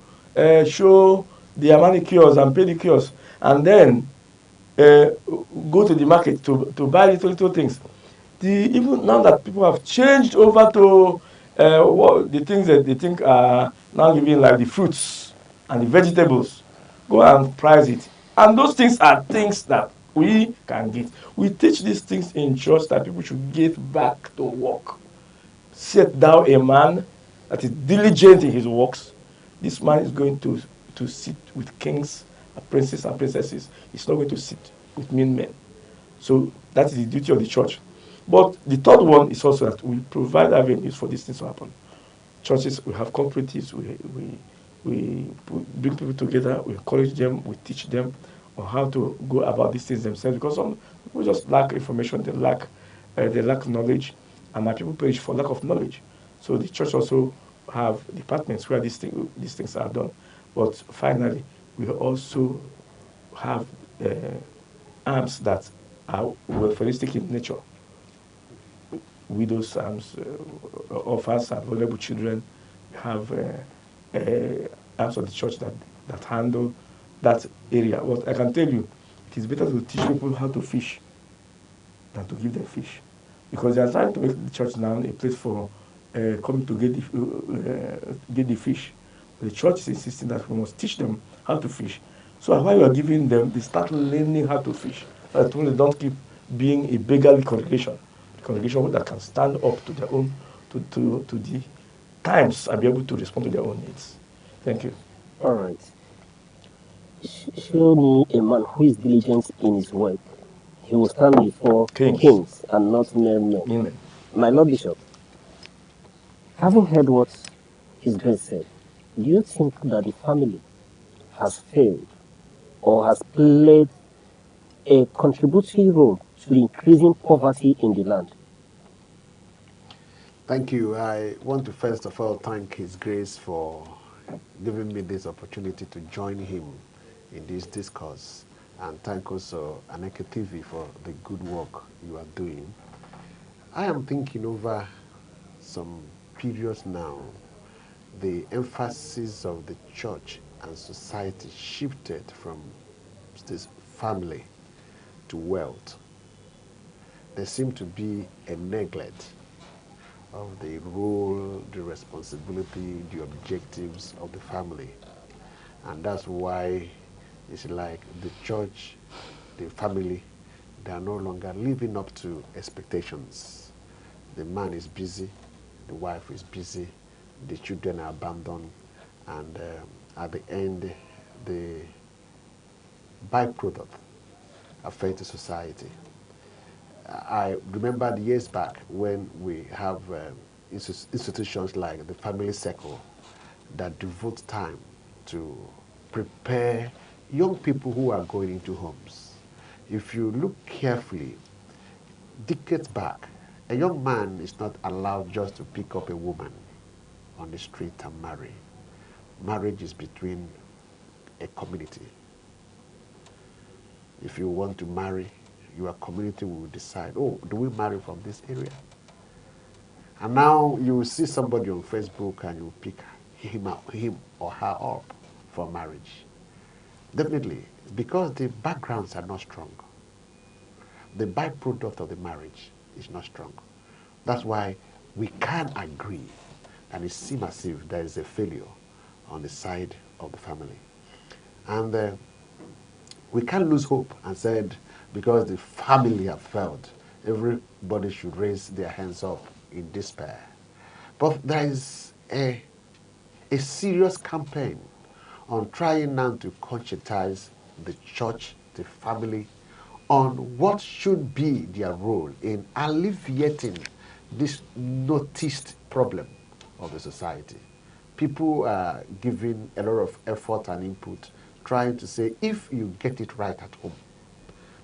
show their manicures and pedicures, and then go to the market to buy little things. Even now that people have changed over to the things that they think are now giving, like the fruits and the vegetables, go and price it. And those things are things that we can get. We teach these things in church that people should get back to work. Set down a man that is diligent in his works. This man is going to sit with kings, princes and princesses. He's not going to sit with mean men. So that is the duty of the church. But the third one is also that we provide avenues for these things to happen. Churches, we have cooperatives, we bring people together, we encourage them, we teach them on how to go about these things themselves, because some people just lack information, they lack knowledge, and my people perish for lack of knowledge. So the church also have departments where these things are done. But finally, we also have arms that are welfaristic in nature. Widows' arms, orphans and vulnerable children. We have arms of the church that handle that area. But I can tell you, it is better to teach people how to fish than to give them fish. Because they are trying to make the church now a place for coming to get the fish. The church is insisting that we must teach them how to fish. So while we are giving them, they start learning how to fish. So that they don't keep being a beggarly congregation, a congregation that can stand up to their own, to the times and be able to respond to their own needs. Thank you. All right. Show me a man who is diligent in his work. He will stand before kings and not mere men. Amen. My Lord Bishop, having heard what His Grace said, do you think that the family has failed or has played a contributory role to increasing poverty in the land? Thank you. I want to first of all thank His Grace for giving me this opportunity to join him in this discourse, and thank also Aneke TV for the good work you are doing. I am thinking over some periods now, the emphasis of the church and society shifted from this family to wealth. There seemed to be a neglect of the role, the responsibility, the objectives of the family. And that's why it's like the church, the family, they are no longer living up to expectations. The man is busy, the wife is busy, the children are abandoned, and at the end, the byproduct affects the society. I remember the years back when we have institutions like the family circle that devote time to prepare young people who are going into homes. If you look carefully, decades back, a young man is not allowed just to pick up a woman on the street and marry. Marriage is between a community. If you want to marry, your community will decide, oh, do we marry from this area? And now you see somebody on Facebook and you pick him or her up for marriage. Definitely, because the backgrounds are not strong. The byproduct of the marriage is not strong. That's why we can agree, and it seems as if there is a failure on the side of the family. And we can't lose hope and said, because the family have failed, everybody should raise their hands up in despair. But there is a serious campaign on trying now to conscientize the church, the family, on what should be their role in alleviating this noticed problem of the society. People are giving a lot of effort and input, trying to say, if you get it right at home,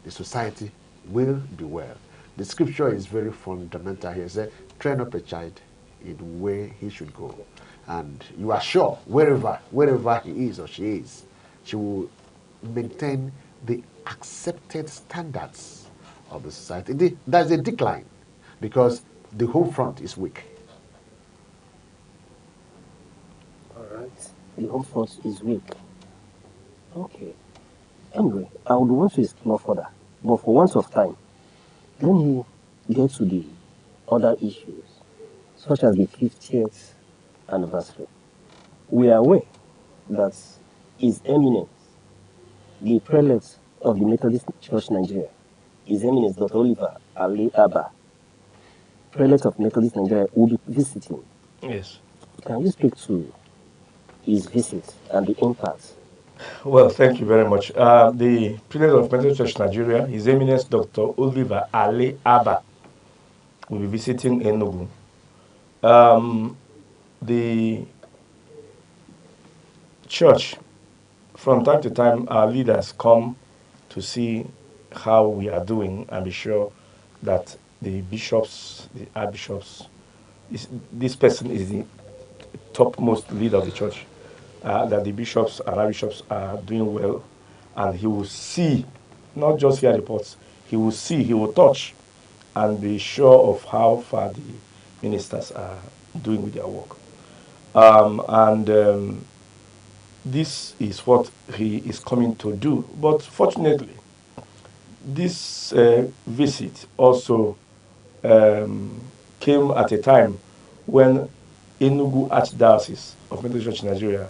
the society will be well. The scripture is very fundamental here. It says, train up a child in the way he should go. And you are sure, wherever he is or she is, she will maintain the accepted standards of the society. There's a decline because the home front is weak. All right. The home front is weak. Okay. Anyway, I would want to explore further, but for want of time, let me get to the other issues, such as the 50th anniversary. We are aware that His Eminence, the prelate of the Methodist Church Nigeria, His Eminence Dr. Oliver Ali Abba, prelate of Methodist Nigeria, will be visiting. Yes. Can you speak to his visit and the impact? Well, thank you very much. The President of Methodist Church Nigeria, His Eminence Dr. Oliver Ali Abba, will be visiting Enugu. The church, from time to time, our leaders come to see how we are doing and be sure that the bishops, the archbishops, this person is the topmost leader of the church, that the bishops and archbishops are doing well, and he will see, not just hear reports, he will see, he will touch, and be sure of how far the ministers are doing with their work. And this is what he is coming to do. But fortunately, this visit also came at a time when Enugu Archdiocese of Methodist Church in Nigeria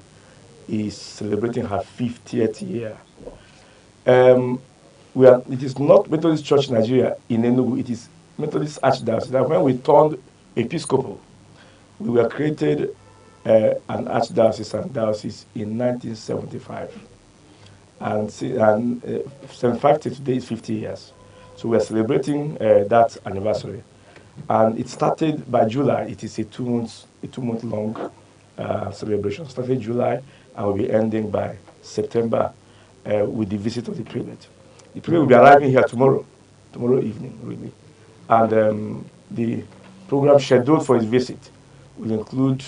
is celebrating her 50th year. It is not Methodist Church Nigeria in Enugu, it is Methodist Archdiocese. That when we turned Episcopal, we were created an archdiocese and diocese in 1975. And 75 to today is 50 years. So we're celebrating that anniversary. And it started by July. It is a two-month long celebration. Started July and will be ending by September with the visit of the prelate. The prelate will be arriving here tomorrow evening, really. And the program scheduled for his visit will include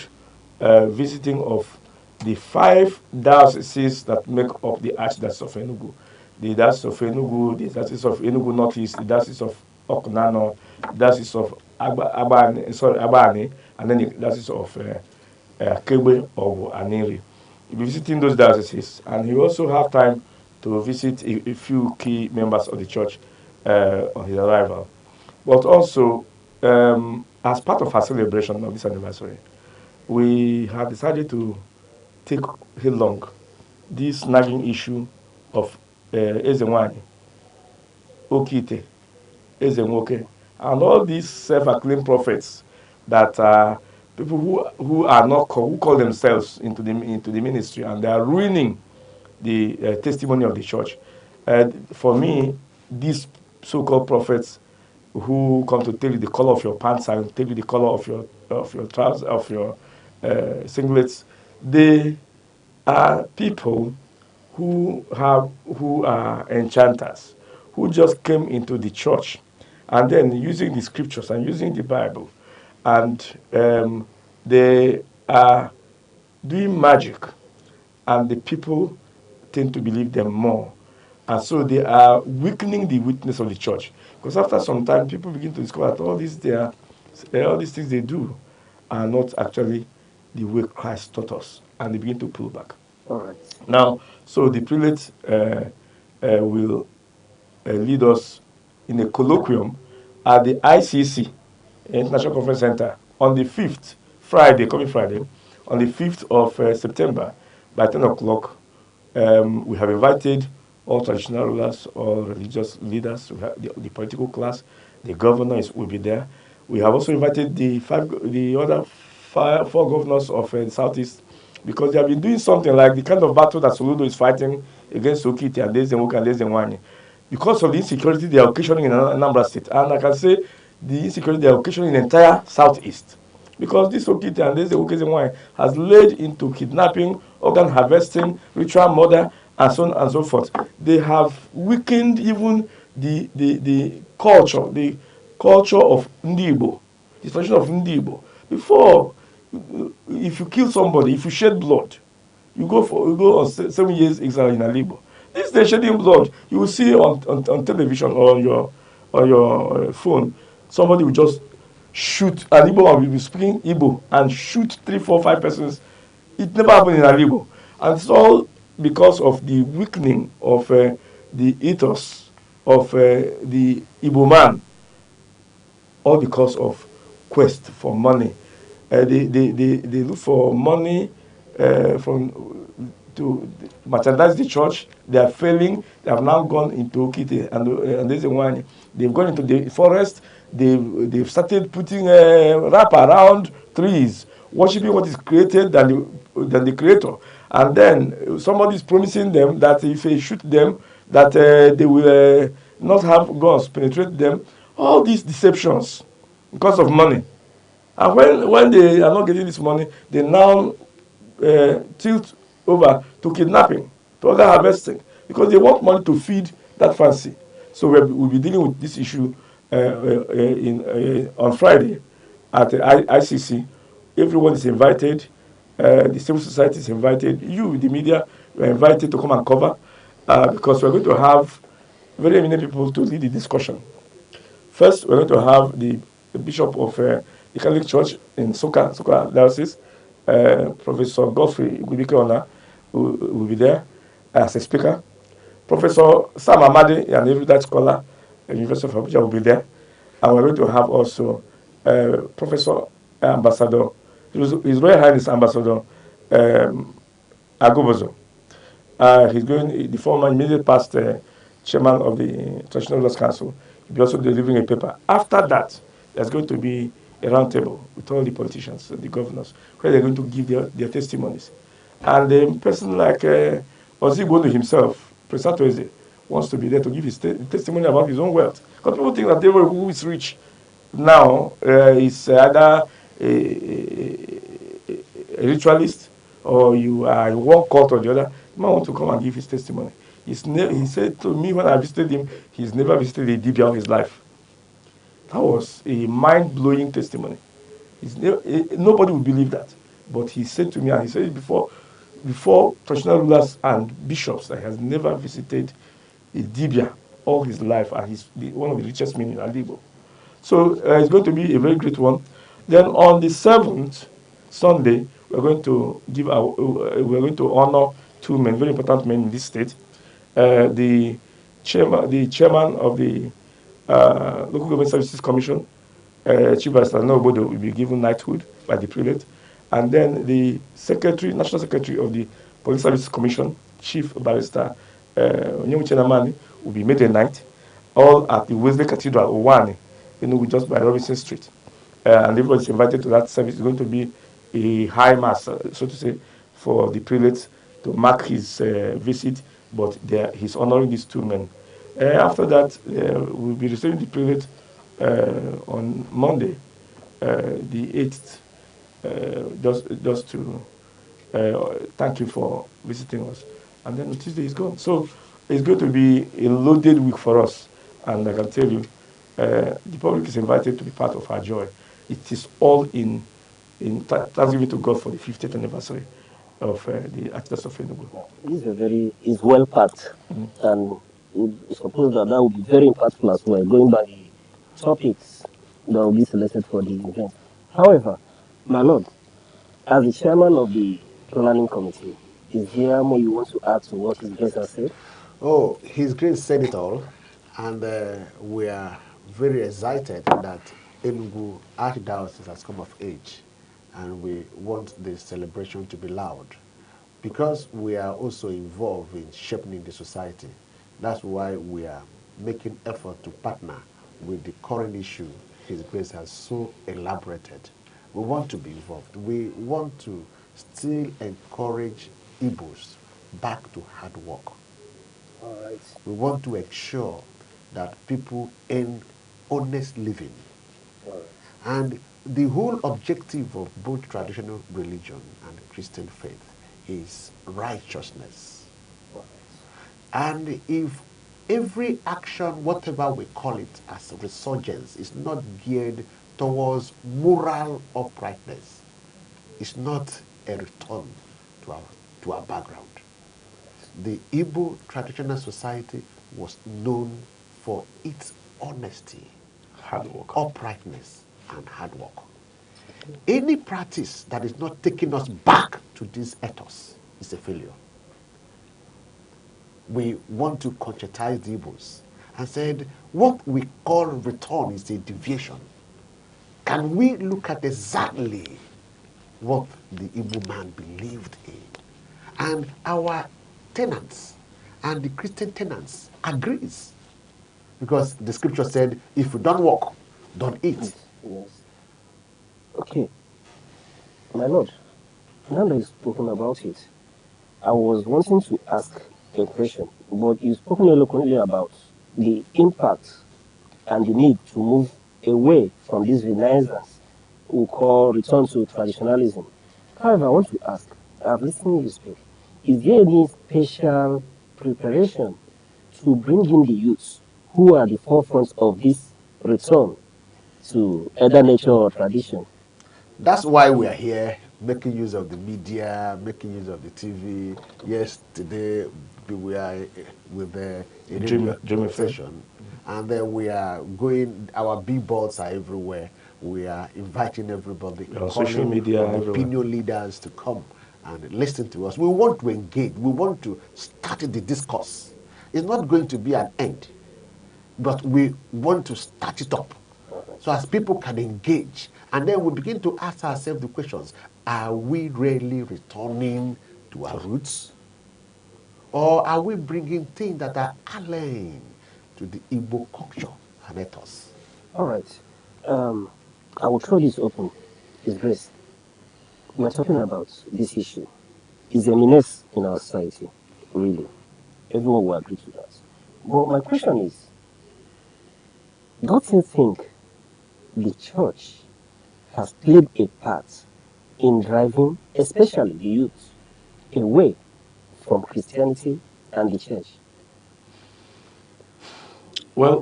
visiting of the 5 dioceses that make up the Archdiocese of Enugu. The Diocese of Enugu, the Diocese of Enugu Northeast, the Diocese of Okunano, the Diocese of Abani, and then the Diocese of Kegbe or Aniri. He'll be visiting those dioceses, and he will also have time to visit a few key members of the church on his arrival. But also, as part of our celebration of this anniversary, we have decided to take headlong this nagging issue of Ezenwani, Okite, Ezenwoke, and all these self-acclaimed prophets that are people who are not who call themselves into the ministry, and they are ruining the testimony of the church. For me, these so-called prophets who come to tell you the color of your pants and tell you the color of your trousers, of your singlets, they are people who are enchanters, who just came into the church and then using the scriptures and using the Bible, and they are doing magic, and the people tend to believe them more. And so they are weakening the witness of the church. Because after some time, people begin to discover that all these things they do are not actually the way Christ taught us. And they begin to pull back. All right. Now, so the prelate will lead us in a colloquium at the ICC, International Conference Center, on the 5th, coming Friday, on the 5th of September, by 10 o'clock. We have invited all traditional rulers, all religious leaders, the political class, the governor will be there. We have also invited the other four governors of the Southeast, because they have been doing something like the kind of battle that Soludo is fighting against Okiti and Ezenwoke and Ezenwani. Because of the insecurity they are occasioning in Anambra State. And I can say the insecurity they are occasioning in the entire Southeast. Because this Okiti and Ezenwoke Ezenwani has led into kidnapping, organ harvesting, ritual murder, and so on and so forth. They have weakened even the culture of Ndi Igbo, the tradition of Ndi Igbo. Before, if you kill somebody, if you shed blood, you go on 7 years exile in Alibo. This day shedding blood, you will see on television or on your phone, somebody will just shoot an Igbo and will be speaking Igbo and shoot 3, 4, 5 persons. It never happened in Alibo. And it's all because of the weakening of the ethos of the Igbo man, all because of quest for money. They look for money to merchandise the church. They are failing. They have now gone into Okite and there's one. They've gone into the forest. They've started putting wrap around trees, worshiping what is created than the creator. And then somebody is promising them that if they shoot them, that they will not have guns penetrate them. All these deceptions because of money. And when they are not getting this money, they now tilt over to kidnapping, to other harvesting, because they want money to feed that fancy. So we'll be dealing with this issue on Friday at the ICC. Everyone is invited. The civil society is invited. You, the media, you are invited to come and cover because we're going to have very many people to lead the discussion. First, we're going to have the Bishop of the Catholic Church in Soka Diocese, Professor Godfrey Gubike will be there as a speaker. Professor Sam Amadi, an erudite scholar at the University of Abuja, will be there. And we're going to have also Professor Ambassador, His Royal Highness Ambassador Agobozo. He's going, the former immediate past chairman of the Traditional Rulers Council. He'll be also delivering a paper. After that, there's going to be a roundtable with all the politicians and the governors, where they're going to give their testimonies. And a person like Ozigbono himself, Presato Eze, wants to be there to give his testimony about his own wealth. Because people think that everyone who is rich now is either a ritualist or you are in one cult or the other. The man wants to come and give his testimony. He said to me when I visited him, he's never visited a dibia in his life. That was a mind-blowing testimony. Nobody would believe that. But he said to me, and he said it before traditional rulers and bishops, that he has never visited a dibia all his life, and he's one of the richest men in Alibo. So it's going to be a very great one. Then on the 7th, Sunday, we're going to honor two men, very important men in this state. The chairman of the Local Government Services Commission, Chief Barrister Nobodo, will be given knighthood by the prelate. And then the National Secretary of the Police Services Commission, Chief Barrister Onyemuche Namani, will be made a knight, all at the Wesley Cathedral, Owani, just by Robinson Street. And everybody is invited to that service. It's going to be a high mass, so to say, for the prelate to mark his visit, but he's honoring these two men. After that, we'll be receiving the prelate on Monday, the 8th, just to thank you for visiting us. And then Tuesday is gone. So it's going to be a loaded week for us. And I can tell you, the public is invited to be part of our joy. It is all in thanksgiving to God for the 50th anniversary of the Archdiocese of Enugu. It's well packed, and we suppose that would be very impactful as well, going by the topics that will be selected for the event. However, my lord, as the chairman of the planning committee, is there more you want to add to what His Grace has said? Oh, His Grace said it all, and we are very excited that Enugu Archdiocese has come of age, and we want the celebration to be loud, because we are also involved in shaping the society. That's why we are making effort to partner with the current issue His Grace has so elaborated. We want to be involved. We want to still encourage Igbos back to hard work. All right. We want to ensure that people earn honest living. All right. And the whole objective of both traditional religion and Christian faith is righteousness. All right. And if every action, whatever we call it as a resurgence, is not geared towards moral uprightness, it's not a return to our background. The Igbo traditional society was known for its honesty, hard work, uprightness, and hard work. Any practice that is not taking us back to this ethos is a failure. We want to conscientize the Igbos and said, what we call return is a deviation. Can we look at exactly what the Igbo man believed in? And our tenants and the Christian tenants agrees. Because the scripture said, if you don't work, don't eat. Yes. Okay. My lord, now that you've spoken about it, I was wanting to ask a question, but you've spoken eloquently about the impact and the need to move away from this renaissance we call return to traditionalism. However, I want to ask, I've listened to you speak, is there any special preparation to bring in the youths who are the forefront of this return to either nature or tradition? That's why we are here, making use of the media, making use of the TV. Yesterday we are with the radio FM. station, and then we are going. Our billboards are everywhere. We are inviting everybody, On social calling media, on the everywhere. opinion leaders to come and listen to us. We want to engage. We want to start the discourse. It's not going to be an end, but we want to start it up so as people can engage. And then we begin to ask ourselves the questions: are we really returning to our roots? Or are we bringing things that are alien to the Igbo culture and ethos? All right. I will throw this open. His Grace. We're talking about this issue. It's a menace in our society, really. Everyone will agree to that. But my question is, don't you think the church has played a part in driving, especially the youth, away from Christianity and the church? Well,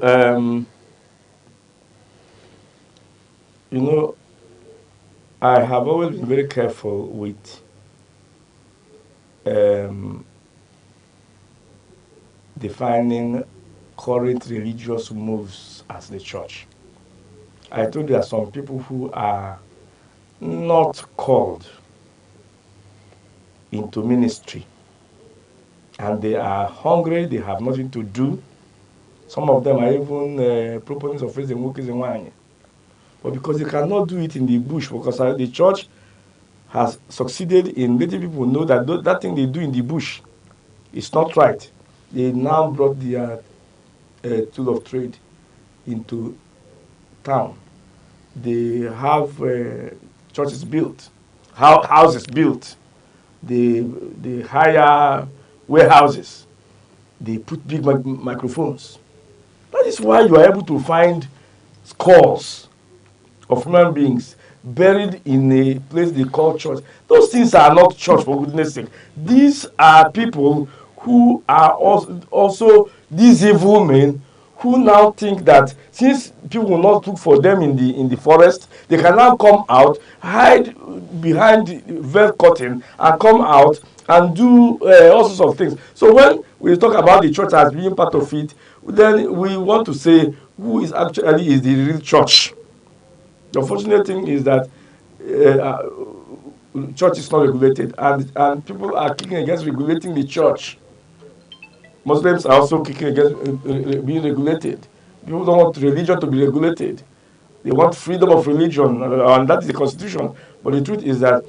you know, I have always been very careful with defining current religious moves as the church. I told you there are some people who are not called into ministry and they are hungry, they have nothing to do. Some of them are even proponents of raising workers in wine. But because they cannot do it in the bush, because the church has succeeded in letting people know that that thing they do in the bush is not right. They now brought their tool of trade into town. They have churches built, houses built. They hire warehouses. They put big microphones. That is why you are able to find scores of human beings buried in a place they call church. Those things are not church, for goodness sake. These are people who are also these evil men who now think that since people will not look for them in the forest, they can now come out, hide behind the veil curtain, and come out and do all sorts of things. So when we talk about the church as being part of it, then we want to say who is actually is the real church. The unfortunate thing is that church is not regulated, and people are kicking against regulating the church. Muslims are also kicking against being regulated. People don't want religion to be regulated. They want freedom of religion, and that is the constitution. But the truth is that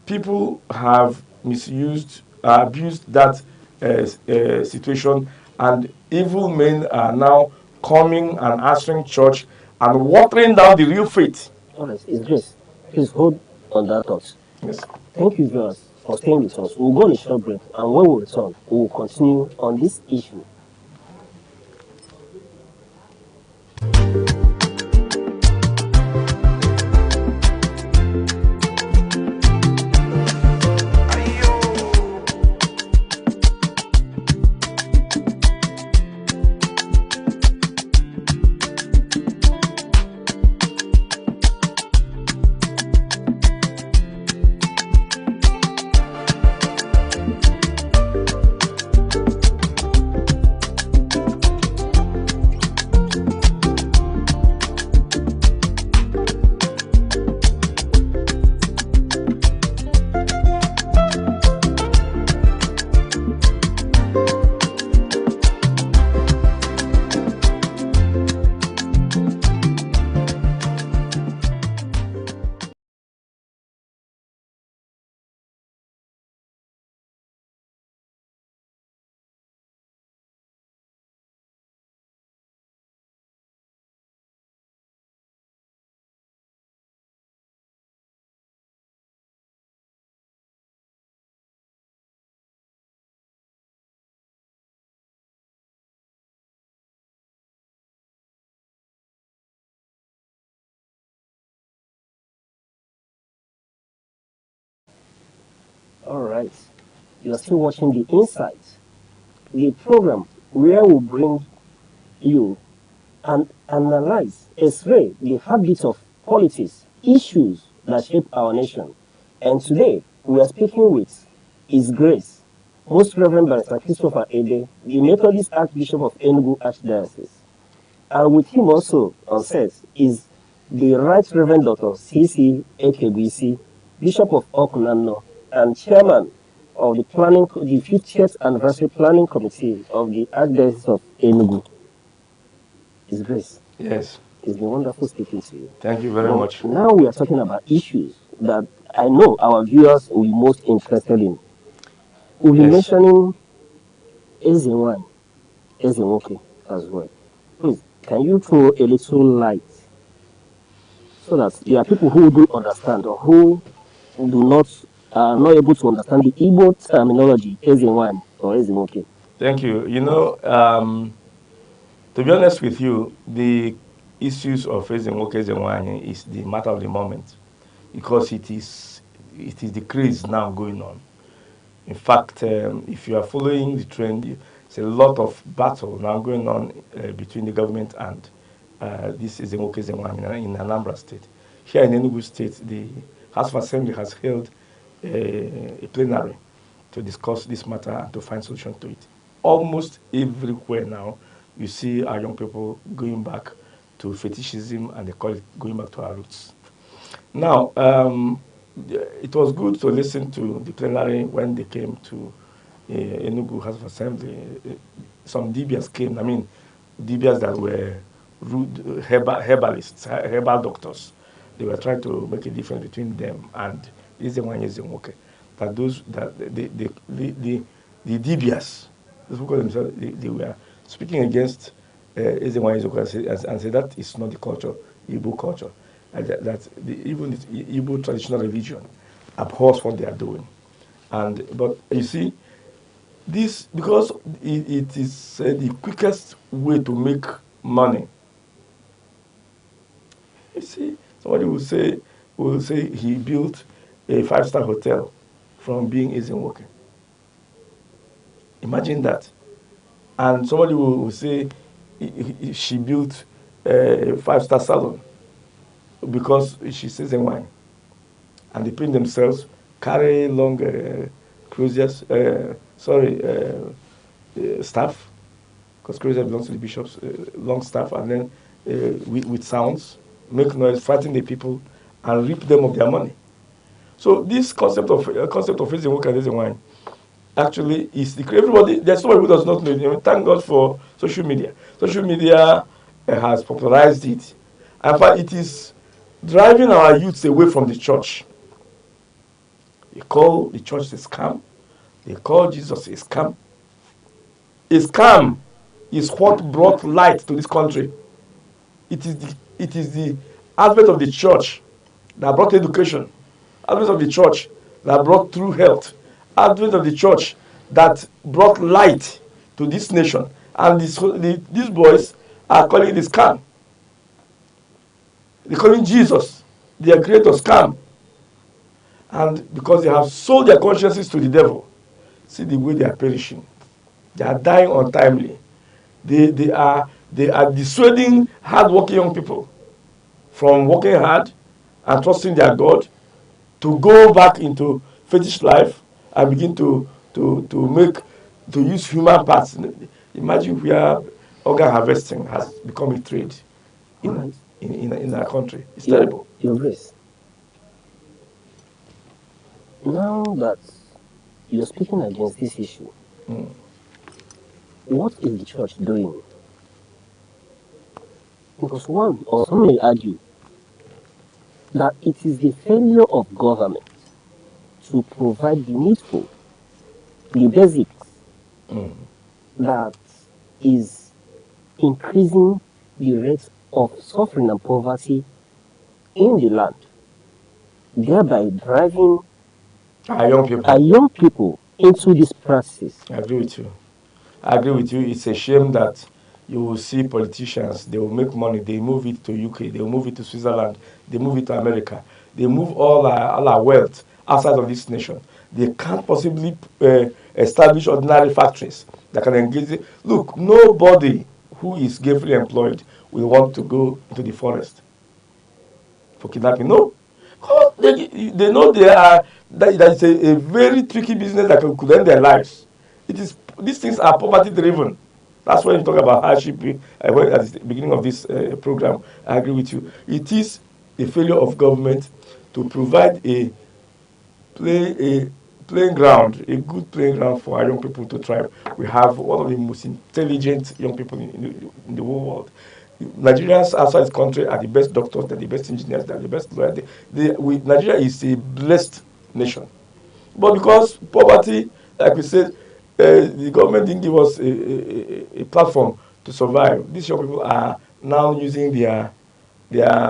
people have misused, abused that situation, and evil men are now coming and answering church and watering down the real faith. Honest, it's Grace. Please hold on that thought. Yes. Thank you, viewers, for staying with us. We'll go on a short break, and when we return, we will continue on this issue. All right. You are still watching The Insight, the program where we bring you and analyze, x-ray the habits of politics, issues that shaped our nation. And today, we are speaking with His Grace, Most Reverend Barrister Christopher Ede, the Methodist Archbishop of Enugu Archdiocese. And with him also on set is the Right Reverend Dr. C.C. Ekebisi, Bishop of Okunano, and Chairman of the 50th Anniversary Planning Committee of the Archdiocese of Enugu. His Grace. Yes. It's been wonderful speaking to you. Thank you very much. Now we are talking about issues that I know our viewers will be most interested in. We'll be mentioning Ezenwan, Ezenwoke as well. Please, can you throw a little light so that there are people who do understand or who do not are not able to understand the Igbo terminology Ezenwan or Ezenwoke? Thank you. You know, to be honest with you, the issues of Ezenwoke Ezenwanye is the matter of the moment because it is the craze now going on. In fact, if you are following the trend, there's a lot of battle now going on between the government and this Ezenwoke Ezenwanye in Anambra State. Here in Enugu State, the House of Assembly has held a plenary to discuss this matter and to find solution to it. Almost everywhere now, you see our young people going back to fetishism, and they call it going back to our roots. Now, it was good to listen to the plenary when they came to Enugu House of Assembly. Some DBS came, DBS that were rude herbalists, herbal doctors. They were trying to make a difference between them and Ezenwoke. That the DBS, those who call themselves, they were speaking against Ezenwoke and said that is not the culture, Igbo culture. Even the Igbo traditional religion abhors what they are doing. But you see, this, because it is the quickest way to make money. You see, somebody will say he built a 5-star hotel from being Ezenwoke. Imagine that. And somebody will say she built a 5-star salon because she says in wine. And they paint themselves, carry long cruisers, staff, because cruiser belongs to the bishops, long staff, and then with sounds, make noise, frighten the people, and reap them of their money. So this concept of Ezenwoke and Ezenwanye actually is everybody. There's somebody who does not know it. Thank God for social media. Social media has popularized it. In fact, it is driving our youths away from the church. They call the church a scam. They call Jesus a scam. A scam is what brought light to this country. It is the advent of the church that brought education. Advent of the church that brought true health. Advent of the church that brought light to this nation. And these boys are calling it a scam. They're calling Jesus, their creator, scam. And because they have sold their consciences to the devil, see the way they are perishing. They are dying untimely. They are dissuading hard-working young people from working hard and trusting their God to go back into fetish life and begin to use human parts. Imagine where organ harvesting has become a trade in our country. It's terrible. Your Grace, now that you're speaking against this issue, what is the church doing? Because one, or some may argue, that it is the failure of government to provide the needful, the basics, that is increasing the rate of suffering and poverty in the land, thereby driving our young people into this practice. I agree with you. I agree with you. It's a shame that you will see politicians, they will make money, they move it to UK, they will move it to Switzerland, they move it to America. They move all our wealth outside of this nation. They can't possibly establish ordinary factories that can engage it. Look, nobody who is gainfully employed will want to go into the forest for kidnapping. No. they know that it's a very tricky business that could end their lives. These things are poverty driven. That's why you talk about hardship. When at the beginning of this program, I agree with you. It is a failure of government to provide a playing ground, a good playing ground for our young people to thrive. We have one of the most intelligent young people in the whole world. Nigerians outside this country are the best doctors, they're the best engineers, they're the best lawyers. Nigeria is a blessed nation. But because poverty, like we said, the government didn't give us a platform to survive. These young people are now using their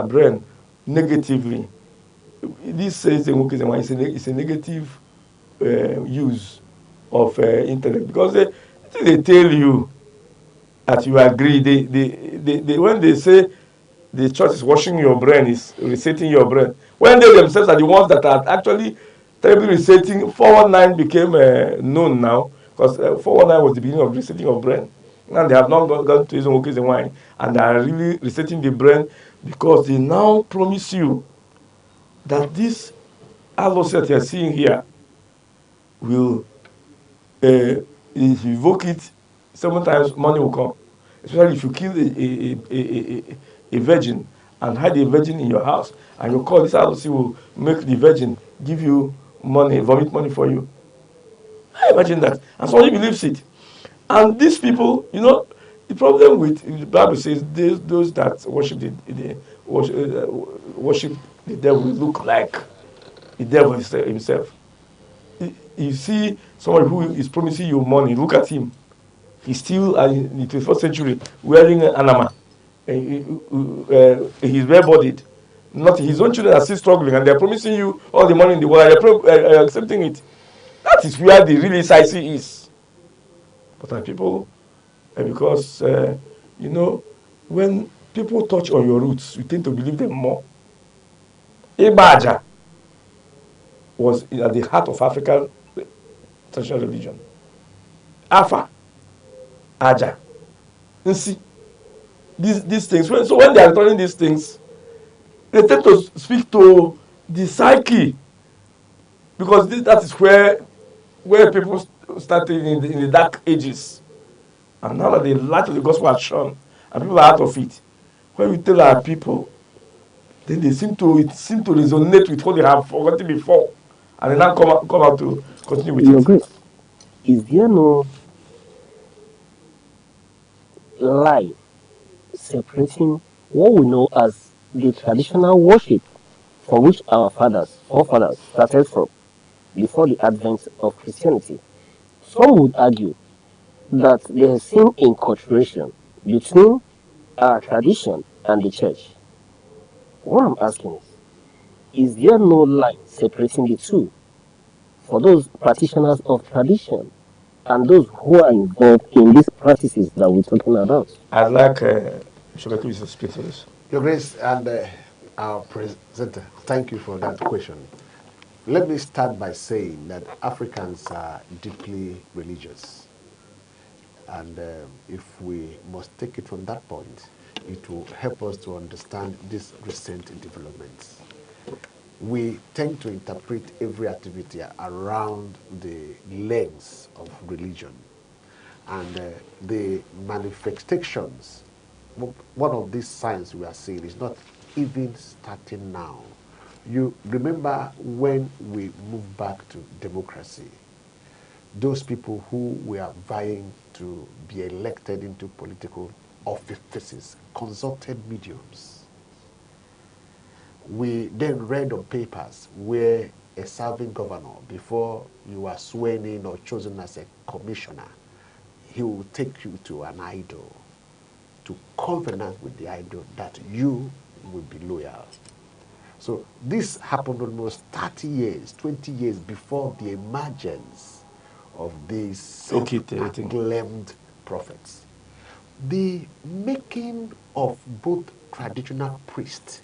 brain negatively. This says it's a negative use of internet because they tell you that you agree. When they say the church is washing your brain, is resetting your brain, when they themselves are the ones that are actually terribly resetting. 419 became known now because 419 was the beginning of resetting of brain. Now they have not gone to using and wine, and they are really resetting the brain because they now promise you that this alloy that you are seeing here will, if you evoke it 7 times, money will come. Especially if you kill a virgin and hide a virgin in your house, and you call this house, will make the virgin give you money, vomit money for you. I imagine that, and somebody believes it. And these people, the problem with the Bible says those that worship worship the devil look like the devil himself. You see somebody who is promising you money, look at him. He's still in the 21st century wearing an anama. He's bare-bodied. Not his own children are still struggling, and they're promising you all the money in the world. You're accepting it. That is where the real sightseeing is. But people, because when people touch on your roots, you tend to believe them more. Ibaja was at the heart of African traditional religion. Afa, Aja, Nsi. These things. So when they are returning these things, they tend to speak to the psyche, because that is where people started in the dark ages. And now that the light of the gospel has shone and people are out of it, when we tell our people, then it seem to resonate with what they have forgotten before, and they now come out to continue with Your it. Grace, is there no line separating what we know as the traditional worship from which our forefathers started from before the advent of Christianity? Some would argue that there is some inculturation between our tradition and the church. What I'm asking is there no line separating the two for those practitioners of tradition and those who are involved in these practices that we're talking about? I'd like Bishop to speak to this. Your Grace and our presenter, thank you for that question. Let me start by saying that Africans are deeply religious. And if we must take it from that point, it will help us to understand these recent developments. We tend to interpret every activity around the lens of religion. And the manifestations, one of these signs we are seeing is not even starting now. You remember when we moved back to democracy, those people who were vying to be elected into political offices consulted mediums. We then read on papers where a serving governor, before you are sworn in or chosen as a commissioner, he will take you to an idol to covenant with the idol that you will be loyal. So this happened almost 30 years, 20 years before the emergence of these self-acclaimed prophets. The making of both traditional priest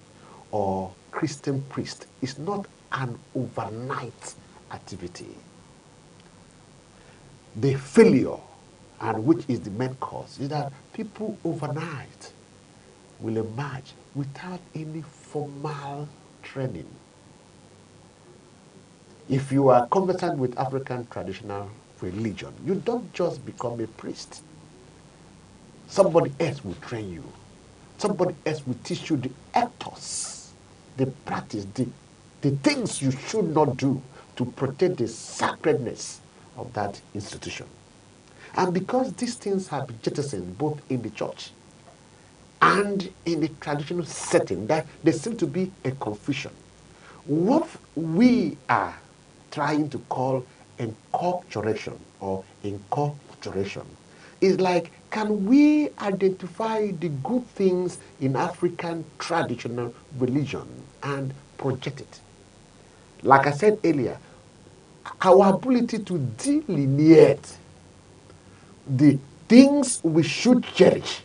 or Christian priest is not an overnight activity. The failure, and which is the main cause, is that people overnight will emerge without any formal training. If you are conversant with African traditional religion, you don't just become a priest. Somebody else will train you. Somebody else will teach you the ethos, the practice, the things you should not do to protect the sacredness of that institution. And because these things have been jettisoned both in the church and in the traditional setting, that there seems to be a confusion. What we are trying to call enculturation or inculturation is like, can we identify the good things in African traditional religion and project it? Like I said earlier, our ability to delineate the things we should cherish,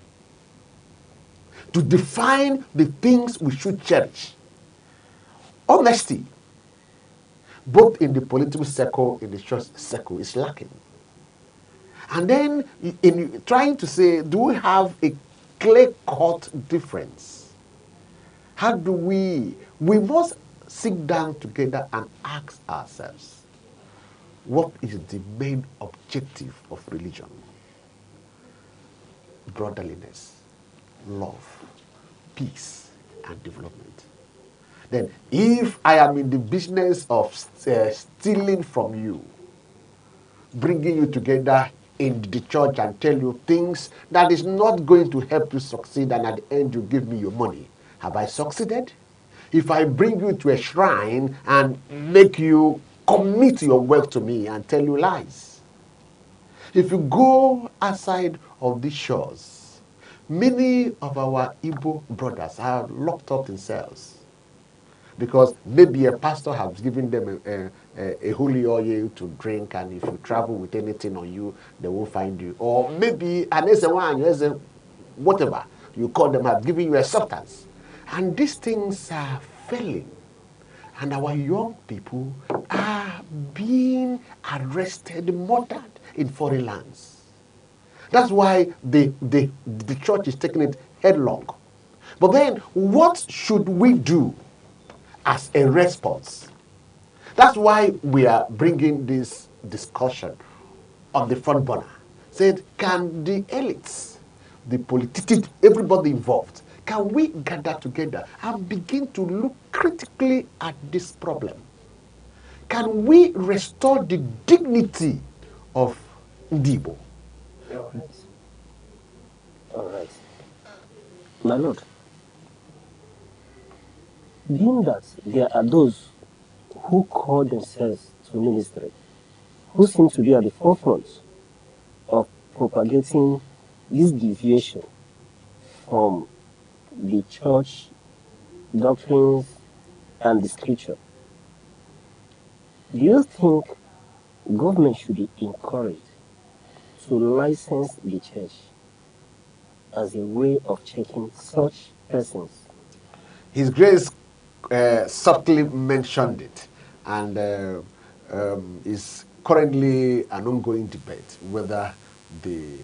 to define the things we should cherish. Honesty, both in the political circle, in the church circle, is lacking. And then, in trying to say, do we have a clear-cut difference? How do we must sit down together and ask ourselves, what is the main objective of religion? Brotherliness, love, peace, and development. Then, if I am in the business of stealing from you, bringing you together in the church and tell you things that is not going to help you succeed, and at the end you give me your money, have I succeeded? If I bring you to a shrine and make you commit your wealth to me and tell you lies, if you go outside of these shores, many of our Igbo brothers are locked up in cells because maybe a pastor has given them a holy oil to drink, and if you travel with anything on you, they will find you. Or maybe an whatever you call them have given you a substance. And these things are failing. And our young people are being arrested, murdered in foreign lands. That's why the church is taking it headlong. But then, what should we do as a response? That's why we are bringing this discussion on the front burner. Said, can the elites, the politicians, everybody involved, can we gather together and begin to look critically at this problem? Can we restore the dignity of Ndibo? All right. All right. My lord, being that there are those who call themselves to ministry, who seem to be at the forefront of propagating this deviation from the church doctrines and the scripture, do you think government should be encouraged to license the church as a way of checking such persons? His Grace subtly mentioned it, and is currently an ongoing debate whether the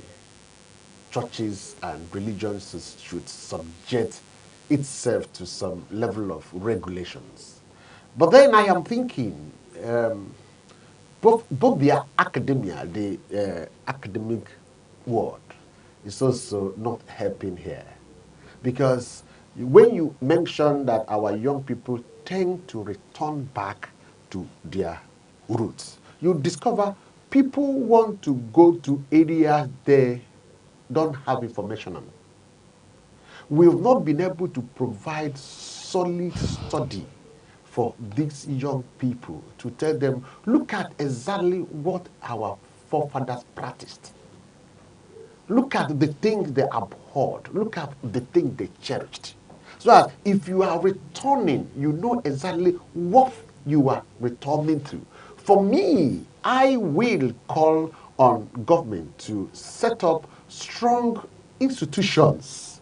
churches and religions should subject itself to some level of regulations. But then I am thinking, both the academia, the academic world, is also not helping here. Because when you mention that our young people tend to return back to their roots, you discover people want to go to areas they don't have information on. We've not been able to provide solid study for these young people to tell them, look at exactly what our forefathers practiced. Look at the things they abhorred. Look at the things they cherished. So that if you are returning, you know exactly what you are returning to. For me, I will call on government to set up strong institutions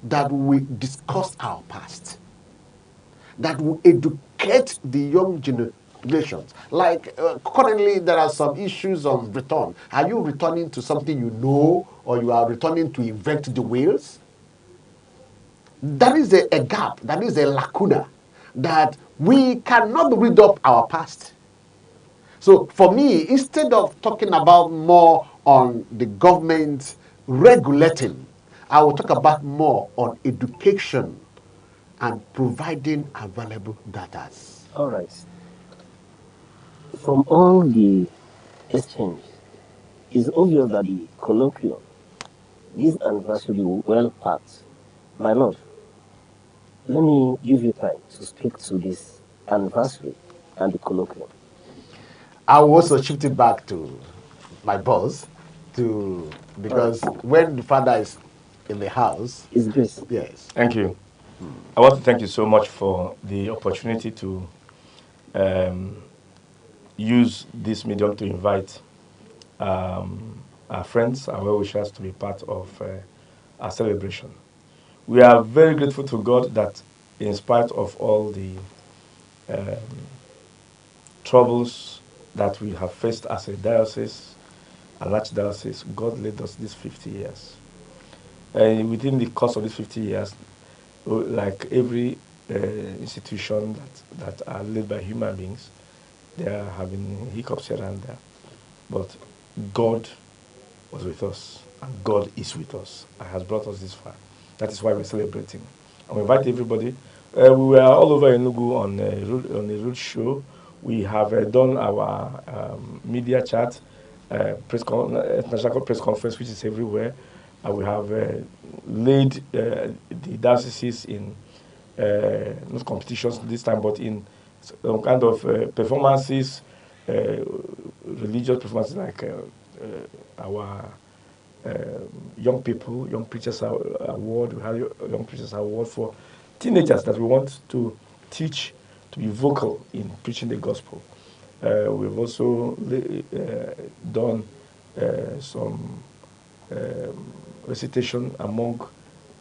that will discuss our past, that will educate the young generations. Like currently, there are some issues on return. Are you returning to something you know, or you are returning to invent the wheels? That is a gap, that is a lacuna, that we cannot read up our past. So for me, instead of talking about more on the government regulating, I will talk about more on education and providing available data. All right. From all the exchange, it's obvious that the colloquium, this anniversary well packed. My lord, let me give you time to speak to this anniversary and the colloquium. I will also shift it back to my boss because when the father is in the house, it's grace. Yes. Thank you. I want to thank you so much for the opportunity to use this medium to invite our friends, our well-wishers to be part of our celebration. We are very grateful to God that in spite of all the troubles that we have faced as a diocese, a large diocese, God led us these 50 years. And within the course of these 50 years, like every institution that are led by human beings, there have been hiccups here and there. But God was with us, and God is with us, and has brought us this far. That is why we're celebrating. And we invite everybody. We were all over Enugu on a road show. We have done our media chat, international press conference, which is everywhere. And we have laid the dioceses in not competitions this time, but in some kind of performances, religious performances like our young people, young preachers award. We have young preachers award for teenagers that we want to teach to be vocal in preaching the gospel. We've also done some recitation among,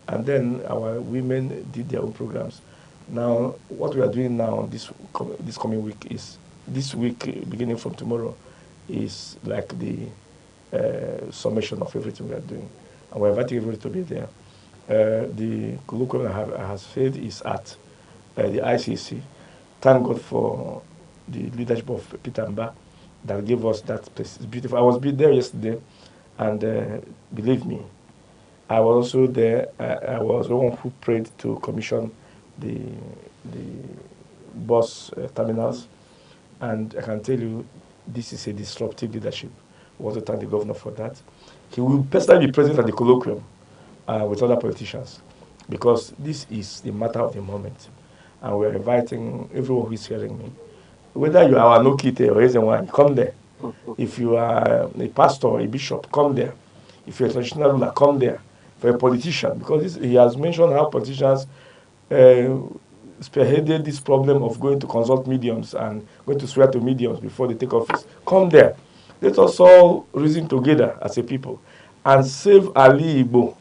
and then our women did their own programs. Now, what we are doing now this coming week is, this week beginning from tomorrow, is like the summation of everything we are doing. And we're inviting everybody to be there. The colloquium I have said is at the ICC. Thank God for the leadership of Peter Mba that gave us that place. It's beautiful. I was there yesterday, and believe me, I was also there. I was the one who prayed to commission the bus terminals, and I can tell you, this is a disruptive leadership. We want to thank the governor for that. He will personally be present at the colloquium with other politicians, because this is the matter of the moment. And we're inviting everyone who is hearing me, whether you are an Okite or anyone, come there. If you are a pastor or a bishop, come there. If you're a traditional ruler, come there. For a politician, because he has mentioned how politicians spearheaded this problem of going to consult mediums and going to swear to mediums before they take office. Come there. Let us all reason together as a people and save Ali Igbo.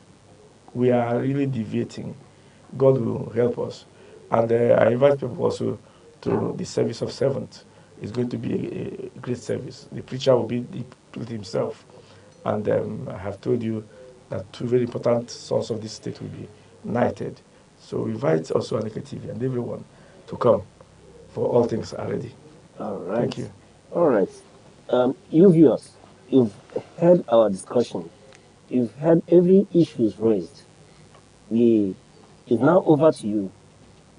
We are really deviating. God will help us. And I invite people also to the service of servant. It's going to be a great service. The preacher will be the priest himself. And I have told you that two very important sons of this state will be knighted. So we invite also Aneke TV and everyone to come, for all things are ready. All right. Thank you. All right. You viewers, you've heard our discussion. You've heard every issues raised. It's now over to you.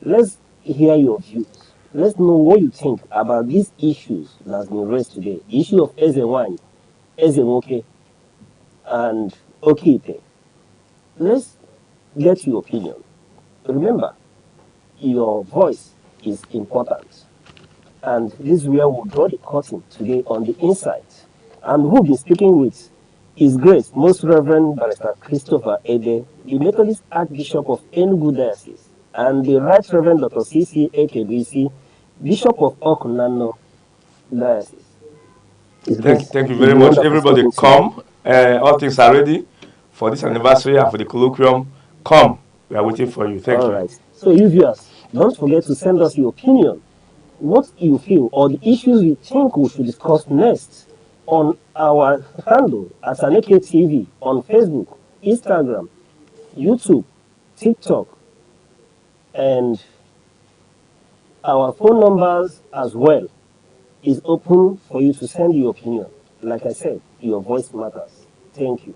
Let's hear your views. Let's know what you think about these issues that has been raised today. The issue of Ezenwany, Ezenwoke, and Okipe. Let's get your opinion. Remember, your voice is important. And this is where we'll draw the curtain today on the insight. And who'll be speaking with His Grace, Most Reverend Barrister Christopher Ede, the Methodist Archbishop of Enugu Diocese, and the Right Reverend Dr. C.C. Ekebisi, Bishop of Okunano Diocese. Thank you very much. Everybody come. All things are ready for this anniversary and for the colloquium. Come. We are waiting for you. Thank you. All right. So you viewers, don't forget to send us your opinion. What you feel or the issues you think we should discuss next on our handle at Aneke TV on Facebook, Instagram, YouTube, TikTok, and our phone numbers as well. is open for you to send your opinion. Like I said, your voice matters. Thank you.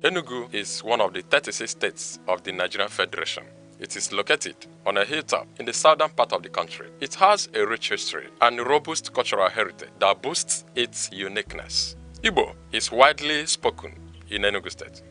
Enugu is one of the 36 states of the Nigerian Federation. It is located on a hilltop in the southern part of the country. It has a rich history and robust cultural heritage that boosts its uniqueness. Igbo is widely spoken in Enugu State.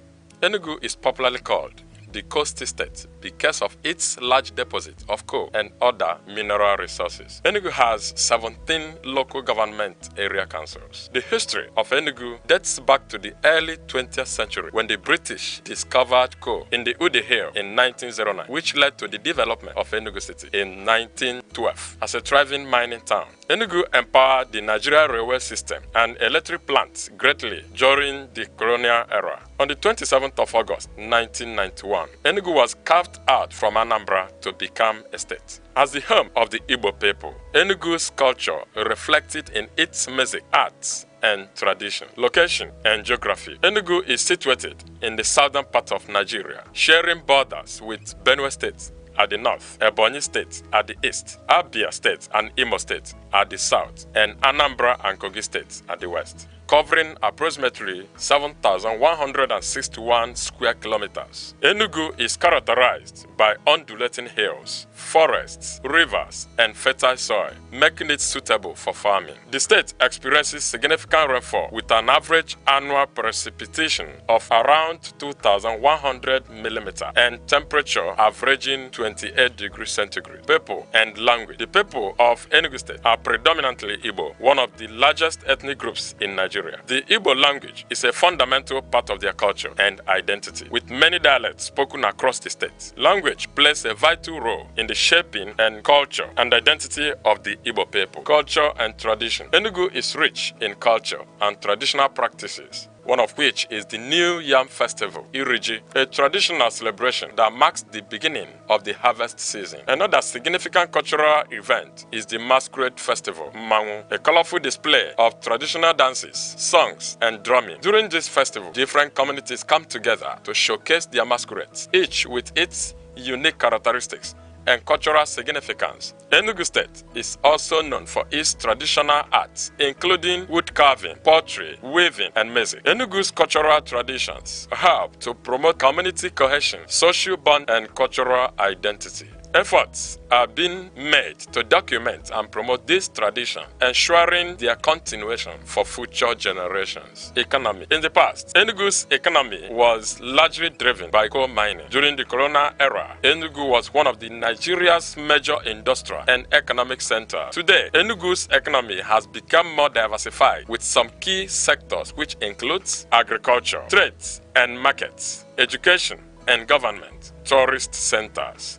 Enugu is popularly called the coastal state because of its large deposit of coal and other mineral resources. Enugu has 17 local government area councils. The history of Enugu dates back to the early 20th century when the British discovered coal in the Ude Hill in 1909, which led to the development of Enugu City in 1912 as a thriving mining town. Enugu empowered the Nigeria railway system and electric plants greatly during the colonial era. On the 27th of August 1991, Enugu was carved out from Anambra to become a state. As the home of the Igbo people, Enugu's culture reflected in its music, arts, and tradition, location, and geography. Enugu is situated in the southern part of Nigeria, sharing borders with Benue State at the north, Ebonyi State at the east, Abia State and Imo State at the south, and Anambra and Kogi State at the west, covering approximately 7,161 square kilometers. Enugu is characterized by undulating hills, forests, rivers, and fertile soil, making it suitable for farming. The state experiences significant rainfall with an average annual precipitation of around 2,100 mm and temperature averaging 28 degrees centigrade. People and language. The people of Enugu State are predominantly Igbo, one of the largest ethnic groups in Nigeria. The Igbo language is a fundamental part of their culture and identity, with many dialects spoken across the state. Language plays a vital role in the shaping and culture and identity of the Igbo people. Culture and tradition. Enugu is rich in culture and traditional practices, one of which is the New Yam Festival, Iriji, a traditional celebration that marks the beginning of the harvest season. Another significant cultural event is the Masquerade Festival, Mmanwu, a colorful display of traditional dances, songs, and drumming. During this festival, different communities come together to showcase their masquerades, each with its unique characteristics and cultural significance. Enugu State is also known for its traditional arts, including wood carving, pottery, weaving, and music. Enugu's cultural traditions help to promote community cohesion, social bond, and cultural identity. Efforts are being made to document and promote this tradition, ensuring their continuation for future generations. Economy. In the past, Enugu's economy was largely driven by coal mining. During the colonial era, Enugu was one of the Nigeria's major industrial and economic centers. Today, Enugu's economy has become more diversified with some key sectors which includes agriculture, trades and markets, education and government, tourist centers.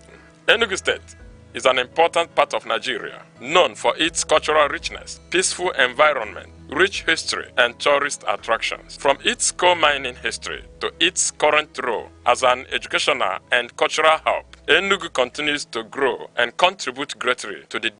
Enugu State is an important part of Nigeria, known for its cultural richness, peaceful environment, rich history, and tourist attractions. From its coal mining history to its current role as an educational and cultural hub, Enugu continues to grow and contribute greatly to the